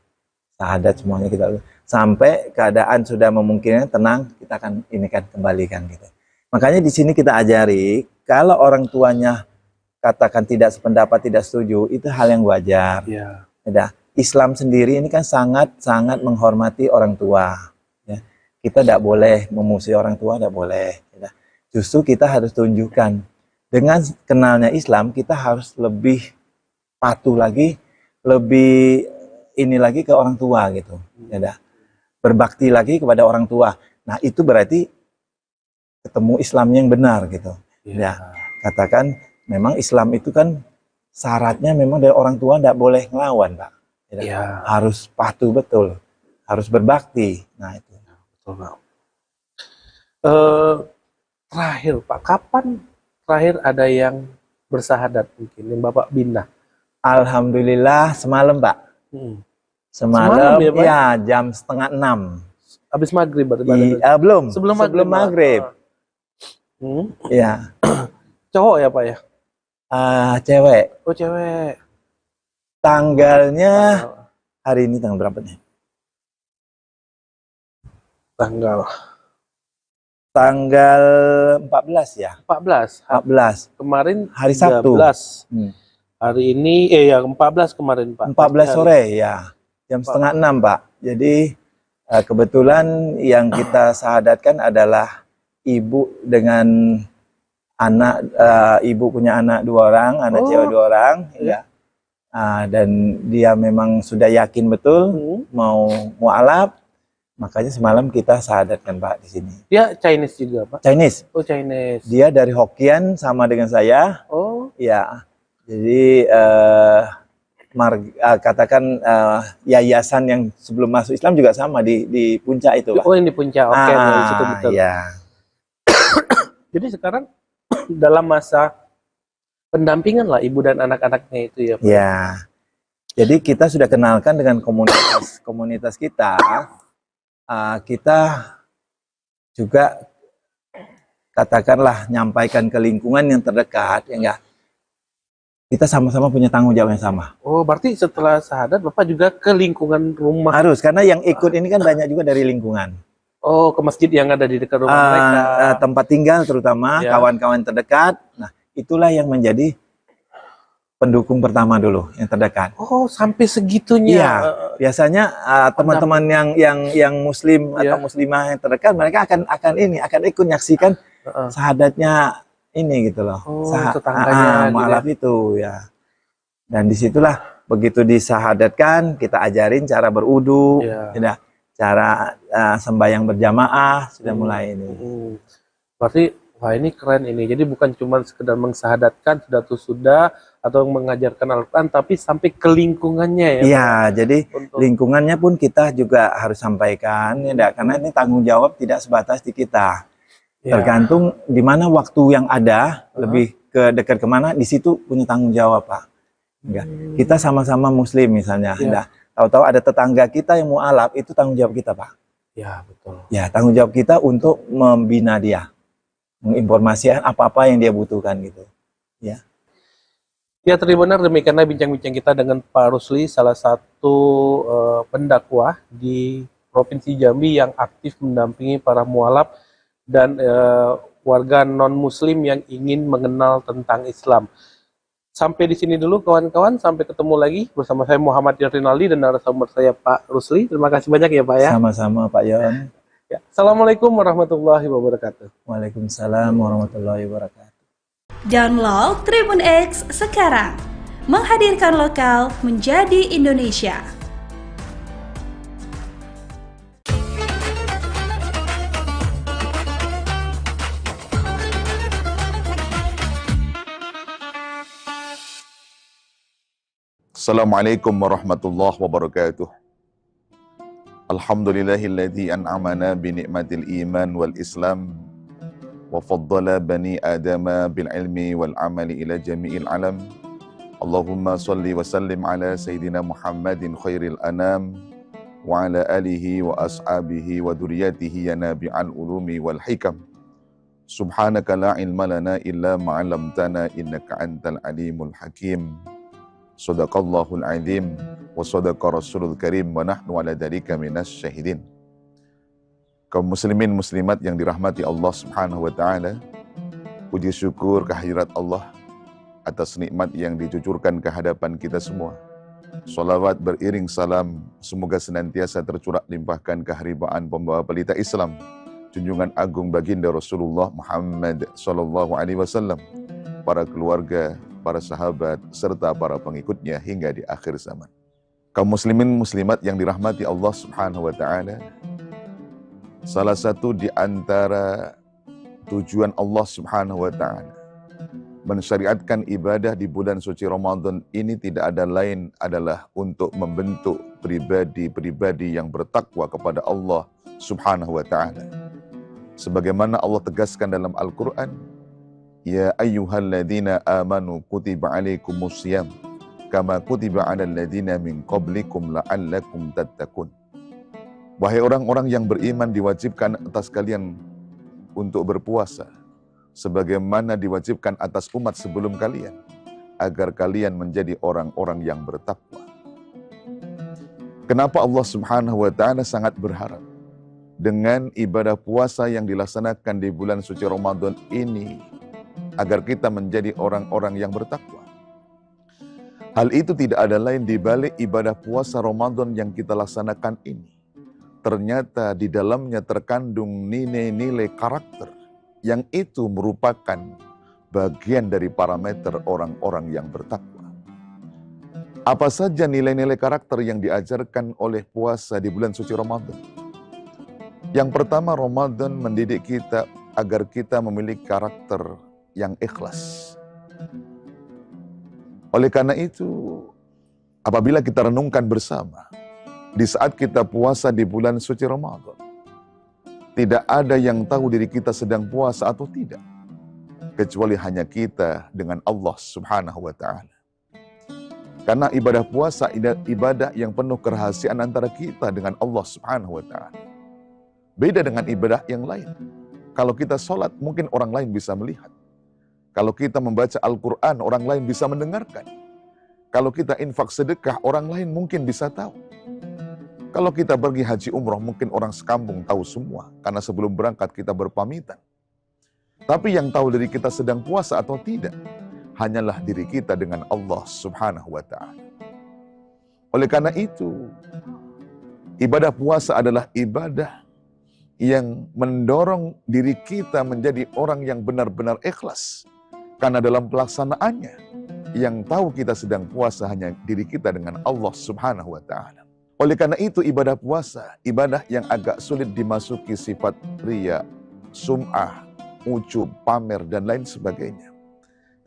Syahadat semuanya kita urus. Sampai keadaan sudah memungkinkan, tenang, kita akan kembalikan gitu. Makanya di sini kita ajari, kalau orang tuanya katakan tidak sependapat, tidak setuju, itu hal yang wajar. Yeah. Ya, Islam sendiri ini kan sangat-sangat menghormati orang tua. Ya. Kita tidak boleh memusuhi orang tua, tidak boleh. Ya. Justru kita harus tunjukkan, dengan kenalnya Islam, kita harus lebih patuh lagi, lebih ini lagi ke orang tua gitu. Ya, berbakti lagi kepada orang tua. Nah, itu berarti ketemu Islamnya yang benar gitu. Ya, katakan memang Islam itu kan syaratnya memang dari orang tua tidak boleh ngelawan, Pak. Ya. Harus patuh betul, harus berbakti. Nah itu. Betul, Pak. Terakhir, Pak, kapan terakhir ada yang bersahadat mungkin yang Bapak bina? Alhamdulillah semalam, Pak. Semalam ya, Pak? Ya, jam 5:30. Habis maghrib berarti? Belum. Sebelum maghrib. Ya. Cowok ya, Pak ya? Cewek. Oh, cewek. Tanggalnya hari ini tanggal berapa nih? Tanggal 14 ya? 14. Kemarin hari Sabtu. Hari ini ya 14 kemarin, Pak. 14 sore ya. Jam 5:30, Pak. Jadi kebetulan yang kita sahadatkan adalah ibu dengan anak, ibu punya anak 2 orang, anak cewek 2 orang, ya. Dan dia memang sudah yakin betul mau mu'alaf, makanya semalam kita sahadatkan, Pak, di sini. Dia Chinese juga, Pak? Chinese. Oh, Chinese. Dia dari Hokkien sama dengan saya. Oh. Ya. Jadi katakan yayasan yang sebelum masuk Islam juga sama di Puncak itu, Pak. Oh, yang di Puncak. Oke, itu betul. Ya. Jadi sekarang dalam masa pendampingan lah ibu dan anak-anaknya itu ya, Pak. Ya. Jadi kita sudah kenalkan dengan komunitas kita. Kita juga katakanlah nyampaikan ke lingkungan yang terdekat, ya enggak. Kita sama-sama punya tanggung jawab yang sama. Oh, berarti setelah sahadat Bapak juga ke lingkungan rumah. Harus, karena yang ikut ini kan banyak juga dari lingkungan. Oh, ke masjid yang ada di dekat rumah mereka. Tempat tinggal terutama, kawan-kawan terdekat. Nah, itulah yang menjadi pendukung pertama dulu, yang terdekat. Oh, sampai segitunya. Iya, biasanya teman-teman yang muslim atau muslimah yang terdekat, mereka akan ikut menyaksikan sahadatnya ini gitu loh. tetangganya mualaf itu ya. Dan disitulah begitu disahadatkan kita ajarin cara berudu, ya, cara sembahyang berjamaah sudah mulai ini. Berarti wah ini keren ini. Jadi bukan cuma sekedar mengsahadatkan sudah atau mengajarkan Al-Quran, tapi sampai ke lingkungannya ya. Iya, jadi lingkungannya pun kita juga harus sampaikan, ya, karena ini tanggung jawab tidak sebatas di kita. Tergantung di mana waktu yang ada, lebih ke dekat kemana, di situ punya tanggung jawab, Pak. Enggak. Kita sama-sama Muslim misalnya, tahu-tahu ada tetangga kita yang mualaf, itu tanggung jawab kita, Pak. Ya, betul. Ya, tanggung jawab kita untuk membina dia, menginformasikan apa-apa yang dia butuhkan gitu. Ya. Ya, Tribuner, demikianlah bincang-bincang kita dengan Pak Rusli, salah satu pendakwah di Provinsi Jambi yang aktif mendampingi para mualaf dan warga non-Muslim yang ingin mengenal tentang Islam. Sampai di sini dulu kawan-kawan, sampai ketemu lagi bersama saya Muhammad Rinaldi dan narasumber saya Pak Rusli. Terima kasih banyak ya Pak ya. Sama-sama Pak Yon. Ya. Assalamualaikum warahmatullahi wabarakatuh. Waalaikumsalam warahmatullahi wabarakatuh. Download Tribun X sekarang, menghadirkan lokal menjadi Indonesia. Assalamualaikum warahmatullahi wabarakatuh. Alhamdulillahilladzi an'amana bi ni'matil iman wal islam wa faddala bani adama bil ilmi wal amali ila jami'il alam. Allahumma salli wa sallim ala sayyidina Muhammadin khairil anam wa ala alihi wa ashabihi wa duriyatihi ya nabi'al ulumi wal hikam. Subhanaka la ilma lana illa ma 'allamtana innaka antal alimul hakim. Sadaqallahul azim wa sadaqa rasulul karim wa nahnu ala dzalika minas syahidin. Kaum muslimin muslimat yang dirahmati Allah Subhanahu wa taala, puji syukur kehadirat Allah atas nikmat yang dicucurkan ke hadapan kita semua. Salawat beriring salam semoga senantiasa tercurah limpahkan keharibaan pembawa pelita Islam, junjungan agung baginda Rasulullah Muhammad sallallahu alaihi wasallam, para keluarga, para sahabat, serta para pengikutnya hingga di akhir zaman. Kaum muslimin muslimat yang dirahmati Allah Subhanahu wa taala, salah satu di antara tujuan Allah Subhanahu wa taala mensyariatkan ibadah di bulan suci Ramadan ini tidak ada lain adalah untuk membentuk pribadi-pribadi yang bertakwa kepada Allah Subhanahu wa taala. Sebagaimana Allah tegaskan dalam Al-Qur'an, ya ayyuhalladzina amanu kutiba alaikumusiyam kama kutiba alal ladzina min qablikum la'allakum tattaqun. Wahai orang-orang yang beriman, diwajibkan atas kalian untuk berpuasa sebagaimana diwajibkan atas umat sebelum kalian agar kalian menjadi orang-orang yang bertakwa. Kenapa Allah Subhanahu wa taala sangat berharap dengan ibadah puasa yang dilaksanakan di bulan suci Ramadan ini agar kita menjadi orang-orang yang bertakwa? Hal itu tidak ada lain di balik ibadah puasa Ramadan yang kita laksanakan ini. Ternyata di dalamnya terkandung nilai-nilai karakter yang itu merupakan bagian dari parameter orang-orang yang bertakwa. Apa saja nilai-nilai karakter yang diajarkan oleh puasa di bulan suci Ramadan? Yang pertama, Ramadan mendidik kita agar kita memiliki karakter yang ikhlas. Oleh karena itu, apabila kita renungkan bersama, di saat kita puasa di bulan suci Ramadan, tidak ada yang tahu diri kita sedang puasa atau tidak, kecuali hanya kita dengan Allah Subhanahu wa ta'ala. Karena ibadah puasa ibadah yang penuh kerahasiaan antara kita dengan Allah Subhanahu wa ta'ala. Beda dengan ibadah yang lain. Kalau kita sholat, mungkin orang lain bisa melihat. Kalau kita membaca Al-Quran, orang lain bisa mendengarkan. Kalau kita infak sedekah, orang lain mungkin bisa tahu. Kalau kita pergi haji umroh, mungkin orang sekampung tahu semua. Karena sebelum berangkat kita berpamitan. Tapi yang tahu diri kita sedang puasa atau tidak, hanyalah diri kita dengan Allah Subhanahu wa ta'ala. Oleh karena itu, ibadah puasa adalah ibadah yang mendorong diri kita menjadi orang yang benar-benar ikhlas. Karena dalam pelaksanaannya, yang tahu kita sedang puasa hanya diri kita dengan Allah Subhanahu wa Ta'ala. Oleh karena itu, ibadah puasa, ibadah yang agak sulit dimasuki sifat riya, sum'ah, ujub, pamer, dan lain sebagainya.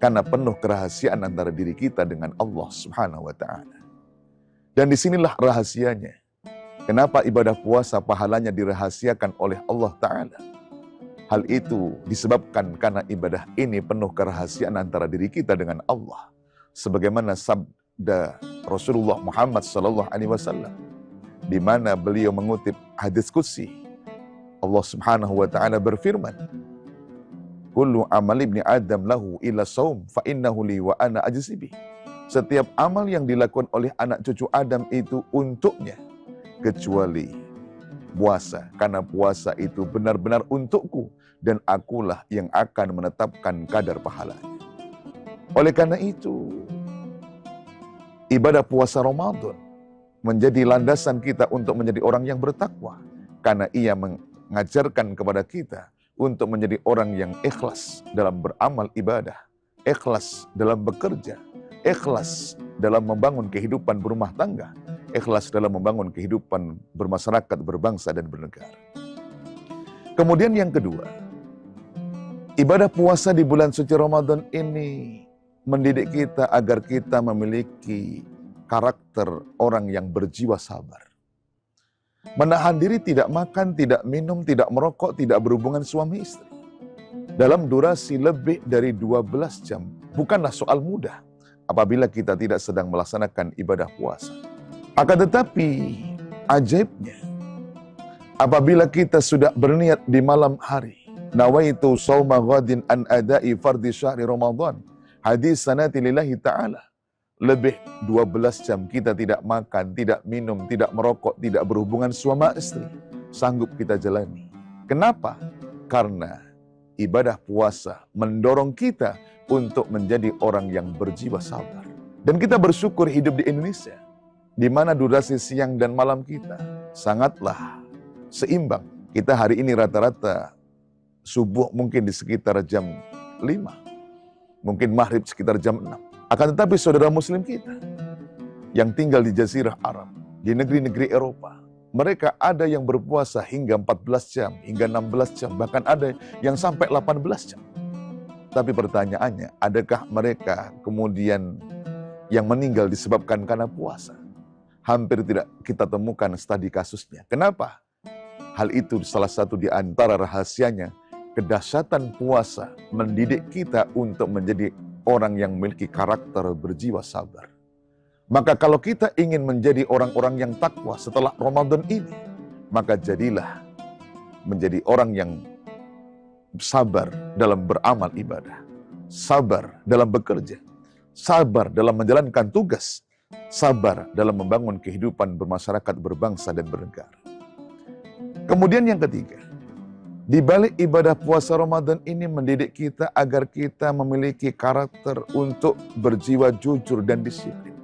Karena penuh kerahasiaan antara diri kita dengan Allah Subhanahu wa Ta'ala. Dan disinilah rahasianya. Kenapa ibadah puasa pahalanya dirahasiakan oleh Allah Ta'ala? Hal itu disebabkan karena ibadah ini penuh kerahasiaan antara diri kita dengan Allah. Sebagaimana sabda Rasulullah Muhammad SAW, di mana beliau mengutip hadis qudsi. Allah Subhanahu wa Ta'ala berfirman, "Kullu amal ibni Adam lahu illa saum fa innahu li wa ana ajzi bih." Setiap amal yang dilakukan oleh anak cucu Adam itu untuknya, kecuali puasa, karena puasa itu benar-benar untukku dan akulah yang akan menetapkan kadar pahalanya. Oleh karena itu, ibadah puasa Ramadan menjadi landasan kita untuk menjadi orang yang bertakwa, karena ia mengajarkan kepada kita untuk menjadi orang yang ikhlas dalam beramal ibadah, ikhlas dalam bekerja, ikhlas dalam membangun kehidupan berumah tangga, ikhlas dalam membangun kehidupan bermasyarakat, berbangsa, dan bernegara. Kemudian yang kedua, ibadah puasa di bulan suci Ramadan ini mendidik kita agar kita memiliki karakter orang yang berjiwa sabar. Menahan diri tidak makan, tidak minum, tidak merokok, tidak berhubungan suami istri. Dalam durasi lebih dari 12 jam, bukanlah soal mudah apabila kita tidak sedang melaksanakan ibadah puasa. Akan tetapi, ajaibnya, apabila kita sudah berniat di malam hari, nawaitu shauma ghadin an adai fardhi syahri Ramadan, hadis sanati lillahi ta'ala, lebih 12 jam kita tidak makan, tidak minum, tidak merokok, tidak berhubungan suami istri, sanggup kita jalani. Kenapa? Karena ibadah puasa mendorong kita untuk menjadi orang yang berjiwa sabar. Dan kita bersyukur hidup di Indonesia, di mana durasi siang dan malam kita sangatlah seimbang. Kita hari ini rata-rata subuh mungkin di sekitar jam 5, mungkin maghrib sekitar jam 6. Akan tetapi saudara muslim kita yang tinggal di Jazirah Arab, di negeri-negeri Eropa, mereka ada yang berpuasa hingga 14 jam, hingga 16 jam, bahkan ada yang sampai 18 jam. Tapi pertanyaannya, adakah mereka kemudian yang meninggal disebabkan karena puasa? Hampir tidak kita temukan studi kasusnya. Kenapa? Hal itu salah satu di antara rahasianya, kedahsyatan puasa mendidik kita untuk menjadi orang yang memiliki karakter berjiwa sabar. Maka kalau kita ingin menjadi orang-orang yang takwa setelah Ramadan ini, maka jadilah menjadi orang yang sabar dalam beramal ibadah, sabar dalam bekerja, sabar dalam menjalankan tugas, sabar dalam membangun kehidupan bermasyarakat, berbangsa, dan bernegara. Kemudian yang ketiga, di balik ibadah puasa Ramadan ini mendidik kita agar kita memiliki karakter untuk berjiwa jujur dan disiplin.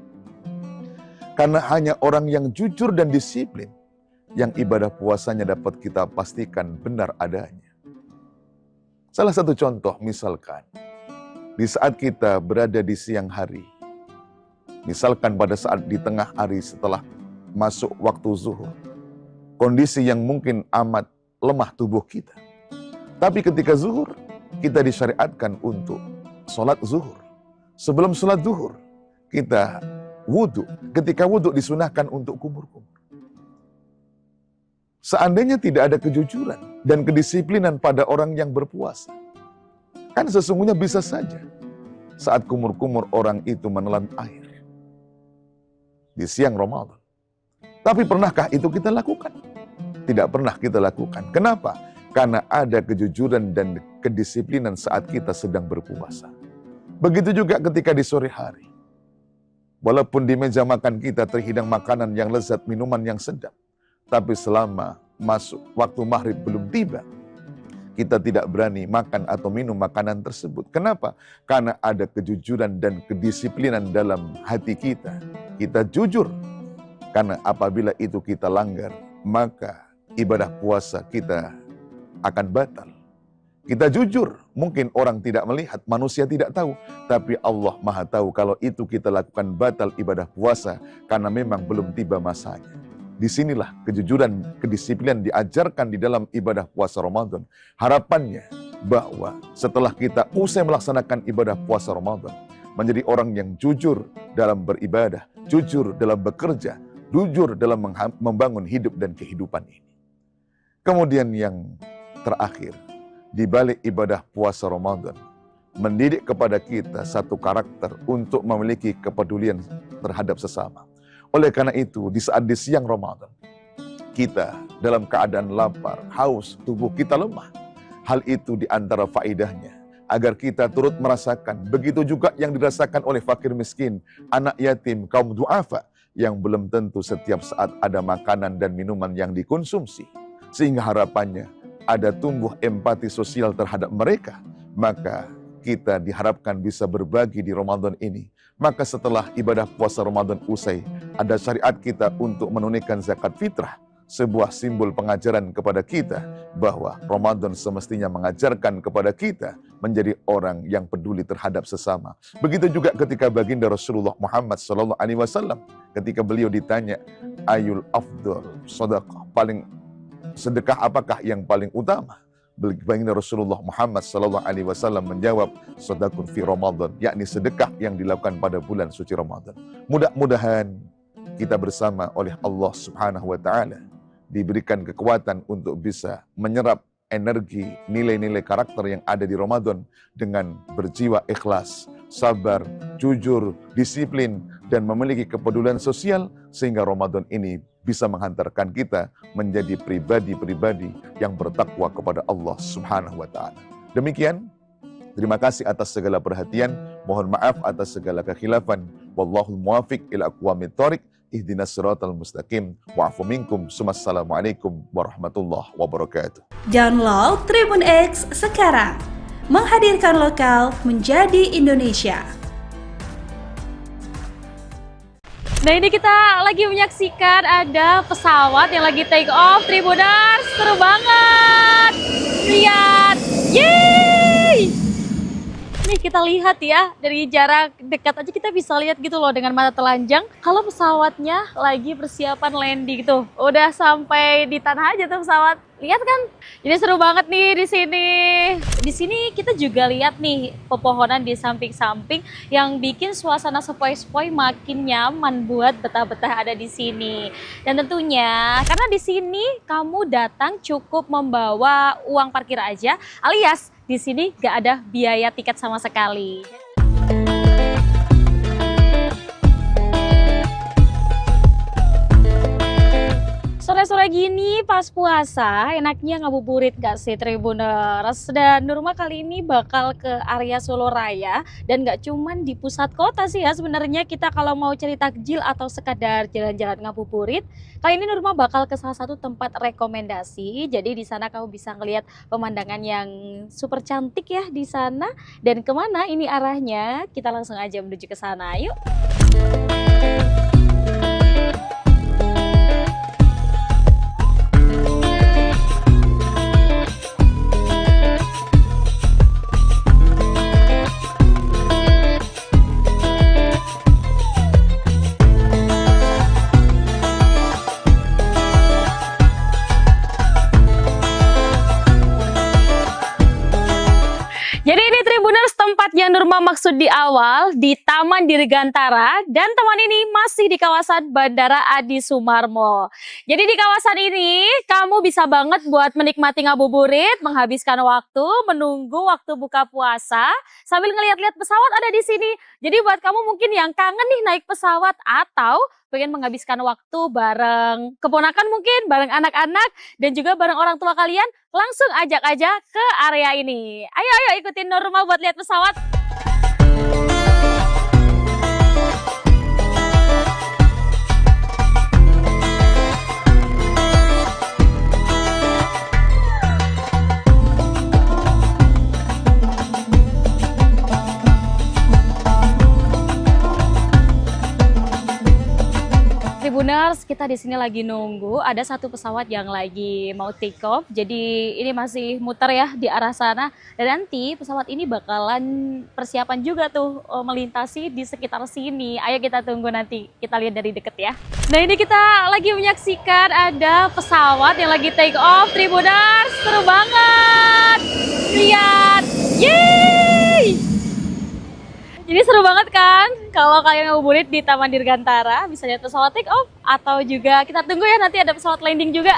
Karena hanya orang yang jujur dan disiplin yang ibadah puasanya dapat kita pastikan benar adanya. Salah satu contoh misalkan, di saat kita berada di siang hari, misalkan pada saat di tengah hari setelah masuk waktu zuhur, kondisi yang mungkin amat lemah tubuh kita. Tapi ketika zuhur, kita disyariatkan untuk sholat zuhur. Sebelum sholat zuhur, kita wudhu. Ketika wudhu disunahkan untuk kumur-kumur. Seandainya tidak ada kejujuran dan kedisiplinan pada orang yang berpuasa, kan sesungguhnya bisa saja saat kumur-kumur orang itu menelan air di siang Ramadan. Tapi pernahkah itu kita lakukan? Tidak pernah kita lakukan. Kenapa? Karena ada kejujuran dan kedisiplinan saat kita sedang berpuasa. Begitu juga ketika di sore hari. Walaupun di meja makan kita terhidang makanan yang lezat, minuman yang sedap, tapi selama masuk waktu maghrib belum tiba, kita tidak berani makan atau minum makanan tersebut. Kenapa? Karena ada kejujuran dan kedisiplinan dalam hati kita. Kita jujur. Karena apabila itu kita langgar, maka ibadah puasa kita akan batal. Kita jujur, mungkin orang tidak melihat, manusia tidak tahu, tapi Allah Maha tahu kalau itu kita lakukan batal ibadah puasa karena memang belum tiba masanya. Disinilah kejujuran, kedisiplinan diajarkan di dalam ibadah puasa Ramadan. Harapannya bahwa setelah kita usai melaksanakan ibadah puasa Ramadan, menjadi orang yang jujur dalam beribadah, jujur dalam bekerja, jujur dalam membangun hidup dan kehidupan ini. Kemudian yang terakhir, di balik ibadah puasa Ramadan, mendidik kepada kita satu karakter untuk memiliki kepedulian terhadap sesama. Oleh karena itu, di saat di siang Ramadan, kita dalam keadaan lapar, haus, tubuh kita lemah. Hal itu di antara faedahnya, agar kita turut merasakan, begitu juga yang dirasakan oleh fakir miskin, anak yatim, kaum du'afa, yang belum tentu setiap saat ada makanan dan minuman yang dikonsumsi. Sehingga harapannya, ada tumbuh empati sosial terhadap mereka, maka kita diharapkan bisa berbagi di Ramadan ini. Maka setelah ibadah puasa Ramadan usai, ada syariat kita untuk menunaikan zakat fitrah, sebuah simbol pengajaran kepada kita bahwa Ramadan semestinya mengajarkan kepada kita menjadi orang yang peduli terhadap sesama. Begitu juga ketika baginda Rasulullah Muhammad SAW, ketika beliau ditanya, ayul afdal sedekah, paling sedekah apakah yang paling utama? Baginda Rasulullah Muhammad SAW menjawab, sedekah fi Ramadan, yakni sedekah yang dilakukan pada bulan suci Ramadan. Mudah-mudahan kita bersama oleh Allah Subhanahu wa Ta'ala diberikan kekuatan untuk bisa menyerap energi, nilai-nilai karakter yang ada di Ramadan dengan berjiwa ikhlas, sabar, jujur, disiplin, dan memiliki kepedulian sosial, sehingga Ramadan ini bisa menghantarkan kita menjadi pribadi-pribadi yang bertakwa kepada Allah Subhanahu wa Ta'ala. Demikian, terima kasih atas segala perhatian, mohon maaf atas segala kekhilafan. Wallahul muwafiq ila aqwamit thoriq, ihdinas siratal mustaqim, wa'fu minkum, assalamualaikum warahmatullahi wabarakatuh. Download Tribun X sekarang, menghadirkan lokal menjadi Indonesia. Nah, ini kita lagi menyaksikan ada pesawat yang lagi take off, Tribuners, seru banget. Lihat, yeay! Nih kita lihat ya, dari jarak dekat aja kita bisa lihat gitu loh dengan mata telanjang. Kalau pesawatnya lagi persiapan landing gitu, udah sampai di tanah aja tuh pesawat. Lihat kan? Jadi seru banget nih di sini. Di sini kita juga lihat nih pepohonan di samping-samping yang bikin suasana sepoi-sepoi makin nyaman buat betah-betah ada di sini. Dan tentunya karena di sini kamu datang cukup membawa uang parkir aja, alias di sini gak ada biaya tiket sama sekali. Sore-sore gini pas puasa enaknya ngabuburit gak sih Tribuners? Dan Nurma kali ini bakal ke area Solo Raya, dan gak cuman di pusat kota sih ya sebenarnya kita kalau mau cari takjil atau sekadar jalan-jalan ngabuburit. Kali ini Nurma bakal ke salah satu tempat rekomendasi. Jadi di sana kamu bisa ngelihat pemandangan yang super cantik ya di sana. Dan kemana ini arahnya? Kita langsung aja menuju ke sana, yuk. Jadi ini Tribuners tempat yang Nurma maksud di awal, di Taman Dirgantara, dan teman ini masih di kawasan Bandara Adi Sumarmo. Jadi di kawasan ini kamu bisa banget buat menikmati ngabuburit, menghabiskan waktu, menunggu waktu buka puasa, sambil ngeliat-liat pesawat ada di sini. Jadi buat kamu mungkin yang kangen nih naik pesawat atau pengen menghabiskan waktu bareng keponakan mungkin, bareng anak-anak, dan juga bareng orang tua kalian, langsung ajak aja ke area ini. Ayo ikutin Nurma buat lihat pesawat. Tribuners, kita di sini lagi nunggu ada satu pesawat yang lagi mau take off. Jadi ini masih muter ya di arah sana. Dan nanti pesawat ini bakalan persiapan juga tuh melintasi di sekitar sini. Ayo kita tunggu nanti, kita lihat dari deket ya. Nah ini kita lagi menyaksikan ada pesawat yang lagi take off. Tribuners, seru banget. Lihat, yeay! Jadi seru banget kan, kalau kalian ngabuburit di Taman Dirgantara, bisa lihat pesawat take off, atau juga kita tunggu ya nanti ada pesawat landing juga.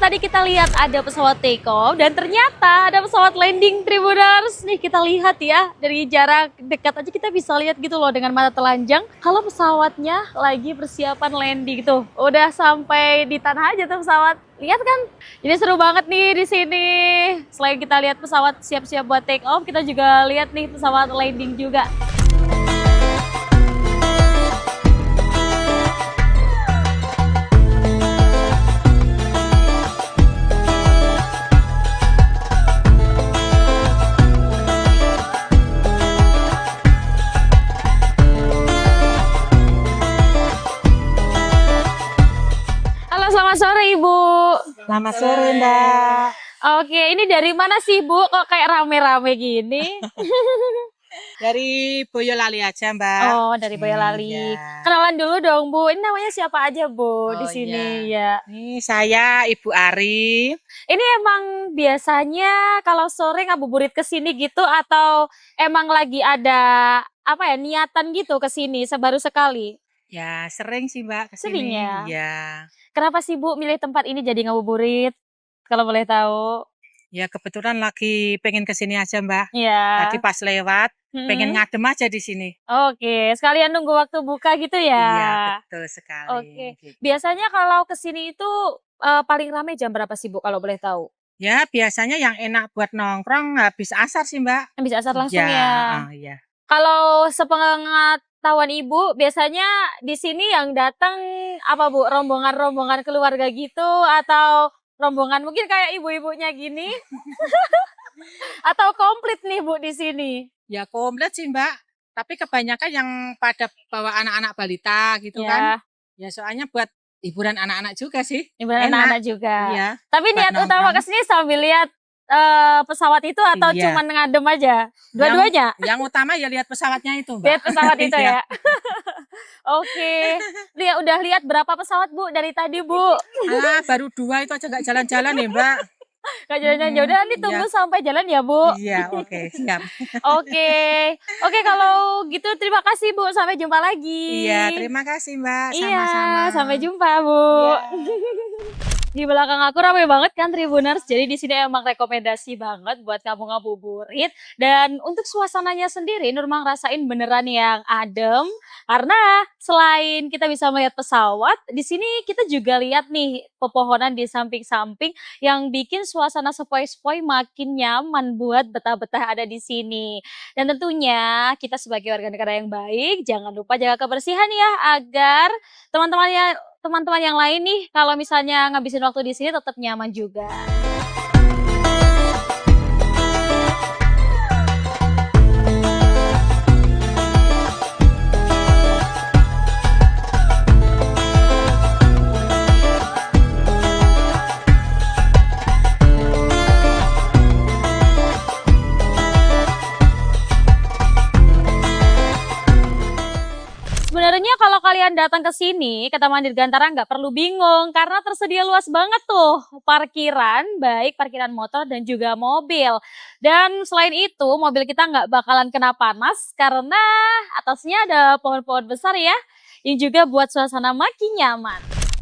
Tadi kita lihat ada pesawat take off dan ternyata ada pesawat landing, Tribuners. Nih kita lihat ya, dari jarak dekat aja kita bisa lihat gitu loh dengan mata telanjang kalau pesawatnya lagi persiapan landing tuh. Udah sampai di tanah aja tuh pesawat. Lihat kan? Jadi seru banget nih di sini. Selain kita lihat pesawat siap-siap buat take off, kita juga lihat nih pesawat landing juga. Selamat sore Ibu. Selamat sore Mbak. Oke, ini dari mana sih Bu? Kok kayak rame-rame gini? Dari Boyolali aja Mbak. Oh, dari Boyolali. Iya. Kenalan dulu dong Bu. Ini namanya siapa aja Bu di sini ya? Ini saya Ibu Ari. Ini emang biasanya kalau sore ngabuburit ke sini gitu atau emang lagi ada apa ya niatan gitu ke sini baru sekali? Ya sering sih Mbak kesini. Sering ya? Iya. Kenapa sih Bu milih tempat ini jadi ngabuburit? Kalau boleh tahu. Ya kebetulan lagi pengen kesini aja Mbak. Iya. Tadi pas lewat, pengen ngadem aja di sini. Oke, sekalian nunggu waktu buka gitu ya? Iya betul sekali. Oke, biasanya kalau kesini itu paling ramai jam berapa sih Bu kalau boleh tahu? Ya biasanya yang enak buat nongkrong habis asar sih Mbak. Habis asar langsung Ya, ya? iya. Kalau sepengetahuan Ibu, biasanya di sini yang datang apa Bu? Rombongan-rombongan keluarga gitu atau rombongan mungkin kayak ibu-ibunya gini? Atau komplit nih Bu di sini? Ya komplit sih Mbak, tapi kebanyakan yang pada bawa anak-anak balita gitu Ya. kan. Ya soalnya buat hiburan anak-anak juga sih. Hiburan anak-anak juga. Iya. Tapi buat niat utama nongkrong. kesini sambil lihat pesawat itu atau Iya. cuma ngadem aja? Dua-duanya? Yang utama ya lihat pesawatnya itu Mbak. Lihat pesawat itu Iya. ya? Oke. Udah lihat berapa pesawat Bu dari tadi Bu? Baru 2 itu aja nggak jalan-jalan nih Mbak. Nggak jalan-jalan, ya udah nanti tunggu Iya. sampai jalan ya Bu? Iya oke siap. Oke. Oke kalau gitu terima kasih Bu, sampai jumpa lagi. Iya terima kasih Mbak, Iya, sama-sama. sampai jumpa Bu. Di belakang aku ramai banget kan Tribuners, jadi di sini emang rekomendasi banget buat kamu ngabuburit. Dan untuk suasananya sendiri, Nurmang rasain beneran yang adem, karena selain kita bisa melihat pesawat, di sini kita juga lihat nih pepohonan di samping-samping yang bikin suasana sepoi-sepoi makin nyaman buat betah-betah ada di sini. Dan tentunya kita sebagai warga negara yang baik, jangan lupa jaga kebersihan ya, agar teman-teman yang lain nih kalau misalnya ngabisin waktu di sini tetap nyaman juga. Sebenarnya kalau kalian datang ke sini, ke Taman Dirgantara nggak perlu bingung karena tersedia luas banget tuh parkiran, baik parkiran motor dan juga mobil. Dan selain itu, mobil kita nggak bakalan kena panas karena atasnya ada pohon-pohon besar ya, yang juga buat suasana makin nyaman.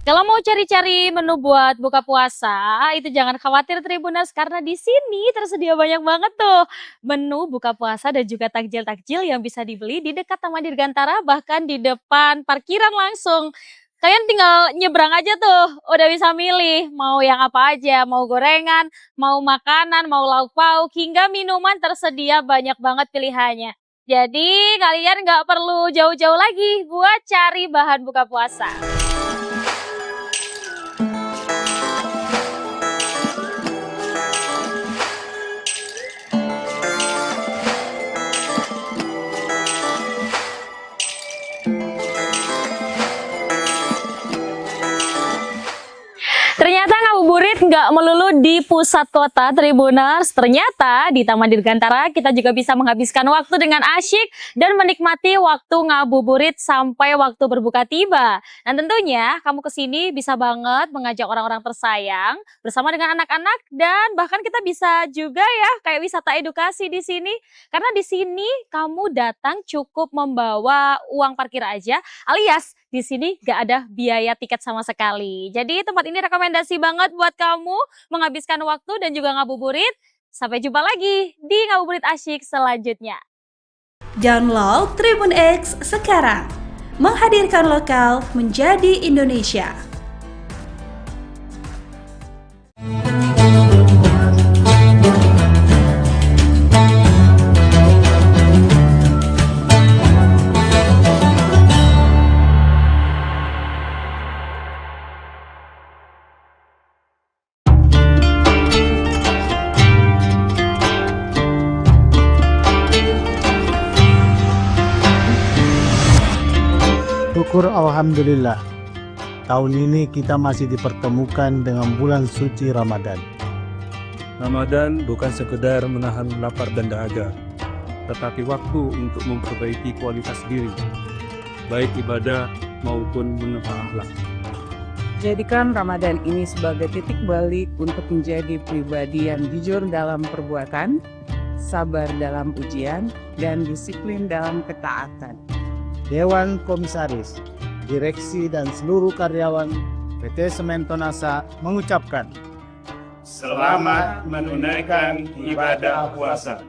Kalau mau cari-cari menu buat buka puasa, itu jangan khawatir Tribuners karena di sini tersedia banyak banget tuh menu buka puasa dan juga takjil-takjil yang bisa dibeli di dekat Taman Dirgantara, bahkan di depan parkiran langsung. Kalian tinggal nyebrang aja tuh, udah bisa milih mau yang apa aja, mau gorengan, mau makanan, mau lauk pauk, hingga minuman tersedia banyak banget pilihannya. Jadi kalian nggak perlu jauh-jauh lagi buat cari bahan buka puasa. melulu di pusat kota Tribuners, ternyata di Taman Dirgantara kita juga bisa menghabiskan waktu dengan asyik dan menikmati waktu ngabuburit sampai waktu berbuka tiba. Dan tentunya kamu kesini bisa banget mengajak orang-orang tersayang bersama dengan anak-anak, dan bahkan kita bisa juga ya kayak wisata edukasi di sini. Karena di sini kamu datang cukup membawa uang parkir aja, alias di sini gak ada biaya tiket sama sekali. Jadi tempat ini rekomendasi banget buat kamu menghabiskan waktu dan juga ngabuburit. Sampai jumpa lagi di Ngabuburit Asyik selanjutnya. Download Tribun X sekarang. Menghadirkan lokal menjadi Indonesia. Syukur alhamdulillah, tahun ini kita masih dipertemukan dengan bulan suci Ramadan. Ramadan bukan sekedar menahan lapar dan dahaga, tetapi waktu untuk memperbaiki kualitas diri, baik ibadah maupun menata akhlak. Jadikan Ramadan ini sebagai titik balik untuk menjadi pribadi yang jujur dalam perbuatan, sabar dalam ujian, dan disiplin dalam ketaatan. Dewan Komisaris, Direksi dan seluruh karyawan PT Semen Tonasa mengucapkan Selamat menunaikan ibadah puasa.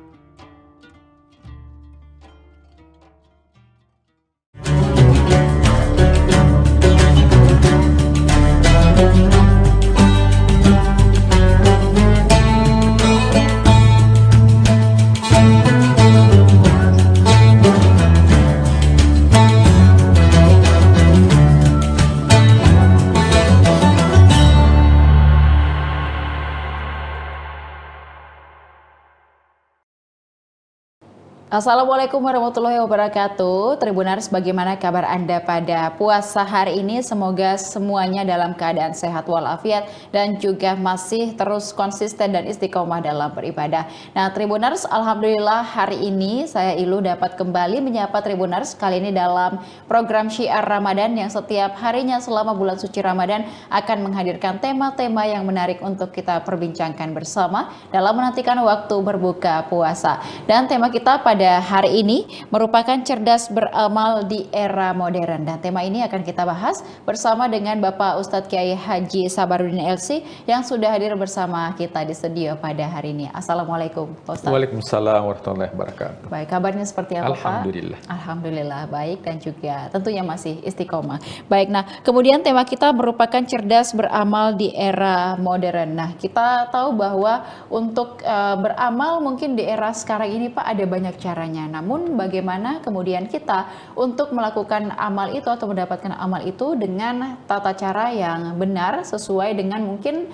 Assalamualaikum warahmatullahi wabarakatuh. Tribuners, bagaimana kabar Anda pada puasa hari ini? Semoga semuanya dalam keadaan sehat walafiat dan juga masih terus konsisten dan istiqomah dalam beribadah. Nah, Tribuners, alhamdulillah hari ini saya Ilu dapat kembali menyapa Tribuners kali ini dalam program Syiar Ramadan yang setiap harinya selama bulan suci Ramadan akan menghadirkan tema-tema yang menarik untuk kita perbincangkan bersama dalam menantikan waktu berbuka puasa. Dan tema kita pada hari ini merupakan cerdas beramal di era modern, dan tema ini akan kita bahas bersama dengan Bapak Ustadz Kiai Haji Sabarudin LC yang sudah hadir bersama kita di studio pada hari ini. Assalamualaikum Pak Ustadz. Waalaikumsalam warahmatullahi wabarakatuh. Baik, kabarnya seperti apa Alhamdulillah. Pak? Alhamdulillah baik, dan juga tentunya masih istiqomah. Baik, nah kemudian tema kita merupakan cerdas beramal di era modern. Nah, kita tahu bahwa untuk beramal mungkin di era sekarang ini Pak ada banyak caranya. Namun bagaimana kemudian kita untuk melakukan amal itu atau mendapatkan amal itu dengan tata cara yang benar sesuai dengan mungkin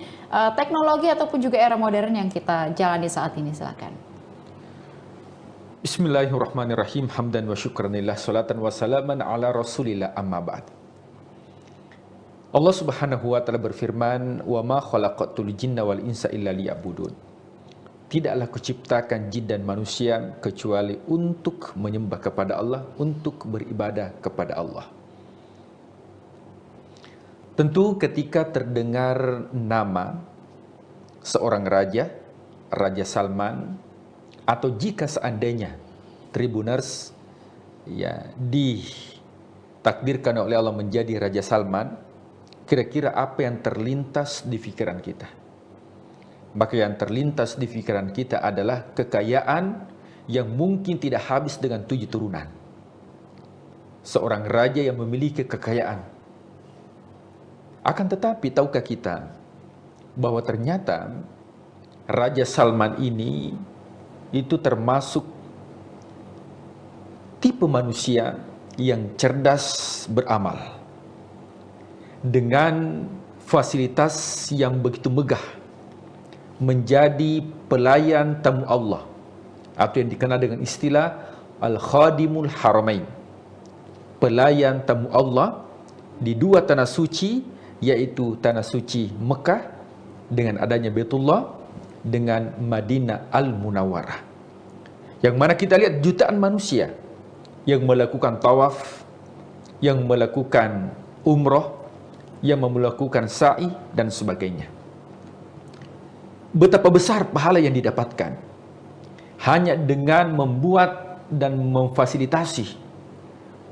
teknologi ataupun juga era modern yang kita jalani saat ini. Silakan. Bismillahirrahmanirrahim. Hamdan wa syukranillah, salatan wa salaman ala rasulillah, amma ba'd. Allah subhanahu wa ta'ala berfirman, wa ma khalaqatul jinna wal insa illa liya'budun. Tidaklah kuciptakan jin dan manusia kecuali untuk menyembah kepada Allah, untuk beribadah kepada Allah. Tentu ketika terdengar nama seorang raja, Raja Salman, atau jika seandainya Tribuners ya ditakdirkan oleh Allah menjadi Raja Salman, kira-kira apa yang terlintas di pikiran kita? Maka yang terlintas di pikiran kita adalah kekayaan yang mungkin tidak habis dengan 7 turunan. Seorang raja yang memiliki kekayaan. Akan tetapi tahukah kita bahwa ternyata Raja Salman ini itu termasuk tipe manusia yang cerdas beramal. Dengan fasilitas yang begitu megah, menjadi pelayan tamu Allah, atau yang dikenal dengan istilah Al-Khadimul Haramain, pelayan tamu Allah di 2 tanah suci, yaitu tanah suci Mekah dengan adanya Baitullah dengan Madinah Al-Munawwarah. Yang mana kita lihat jutaan manusia yang melakukan tawaf, yang melakukan umroh, yang melakukan sa'i dan sebagainya. Betapa besar pahala yang didapatkan hanya dengan membuat dan memfasilitasi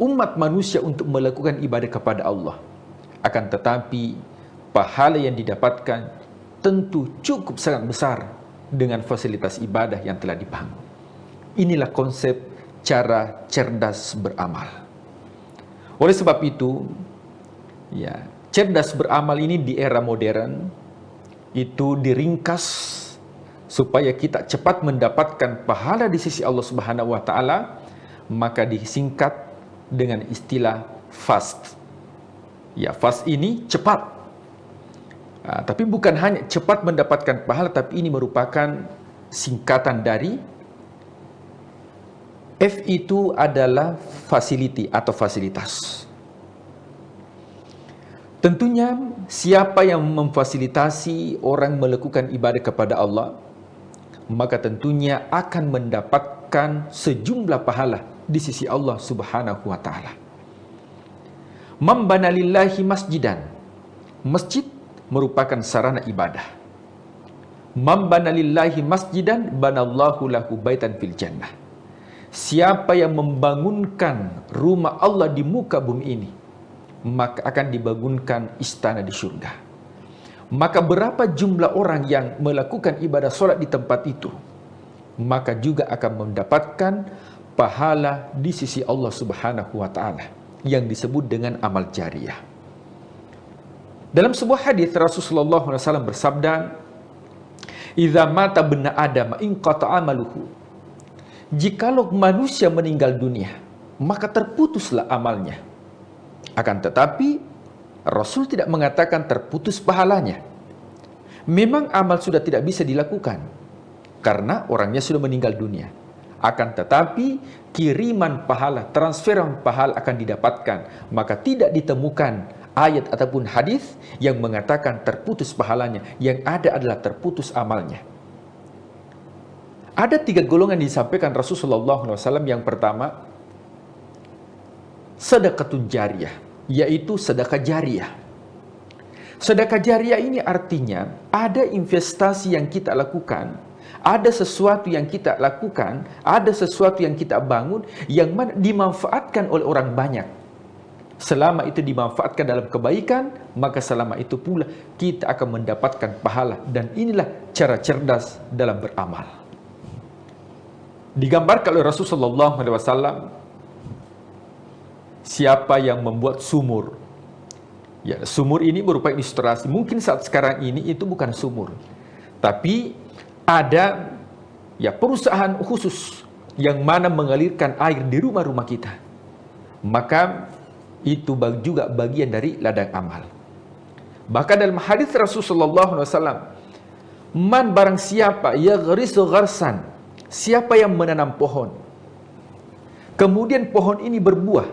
umat manusia untuk melakukan ibadah kepada Allah. Akan tetapi pahala yang didapatkan tentu cukup sangat besar dengan fasilitas ibadah yang telah dibangun. Inilah konsep cara cerdas beramal. Oleh sebab itu, ya, cerdas beramal ini di era modern itu diringkas supaya kita cepat mendapatkan pahala di sisi Allah Subhanahu wa taala, maka disingkat dengan istilah fast. Ya, fast ini cepat. Tapi bukan hanya cepat mendapatkan pahala, tapi ini merupakan singkatan dari F, itu adalah facility atau fasilitas. Tentunya siapa yang memfasilitasi orang melakukan ibadah kepada Allah, maka tentunya akan mendapatkan sejumlah pahala di sisi Allah Subhanahu wa taala. Man bana lillahi masjidan. Masjid merupakan sarana ibadah. Man bana lillahi masjidan banallahu lahu baitan fil jannah. Siapa yang membangunkan rumah Allah di muka bumi ini, maka akan dibangunkan istana di surga. Maka berapa jumlah orang yang melakukan ibadah solat di tempat itu, maka juga akan mendapatkan pahala di sisi Allah Subhanahu wa taala yang disebut dengan amal jariyah. Dalam sebuah hadis Rasulullah SAW bersabda, "Idza mata ibnu Adam inqata amaluhu." Jikalau manusia meninggal dunia, maka terputuslah amalnya. Akan tetapi Rasul tidak mengatakan terputus pahalanya. Memang amal sudah tidak bisa dilakukan karena orangnya sudah meninggal dunia. Akan tetapi kiriman pahala, transferan pahala akan didapatkan. Maka tidak ditemukan ayat ataupun hadis yang mengatakan terputus pahalanya. Yang ada adalah terputus amalnya. Ada 3 golongan disampaikan Rasulullah SAW. Yang pertama, sedekatun jariyah, yaitu sedekah jariyah. Sedekah jariyah ini artinya ada investasi yang kita lakukan, ada sesuatu yang kita lakukan, ada sesuatu yang kita bangun yang dimanfaatkan oleh orang banyak. Selama itu dimanfaatkan dalam kebaikan, maka selama itu pula kita akan mendapatkan pahala. Dan inilah cara cerdas dalam beramal. Digambarkan oleh Rasulullah SAW, siapa yang membuat sumur. Ya, sumur ini merupakan ilustrasi. Mungkin saat sekarang ini itu bukan sumur, tapi ada ya perusahaan khusus yang mana mengalirkan air di rumah-rumah kita. Maka itu juga bagian dari ladang amal. Bahkan dalam hadis Rasulullah SAW, man barang siapa yaghrisu gharsan, siapa yang menanam pohon, kemudian pohon ini berbuah,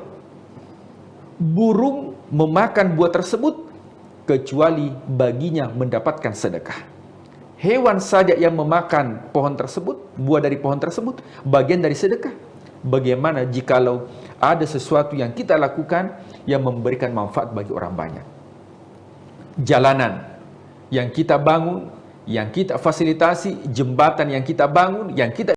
burung memakan buah tersebut, kecuali baginya mendapatkan sedekah. Hewan saja yang memakan pohon tersebut, buah dari pohon tersebut, bagian dari sedekah. Bagaimana jikalau ada sesuatu yang kita lakukan yang memberikan manfaat bagi orang banyak? Jalanan yang kita bangun, yang kita fasilitasi, jembatan yang kita bangun, yang kita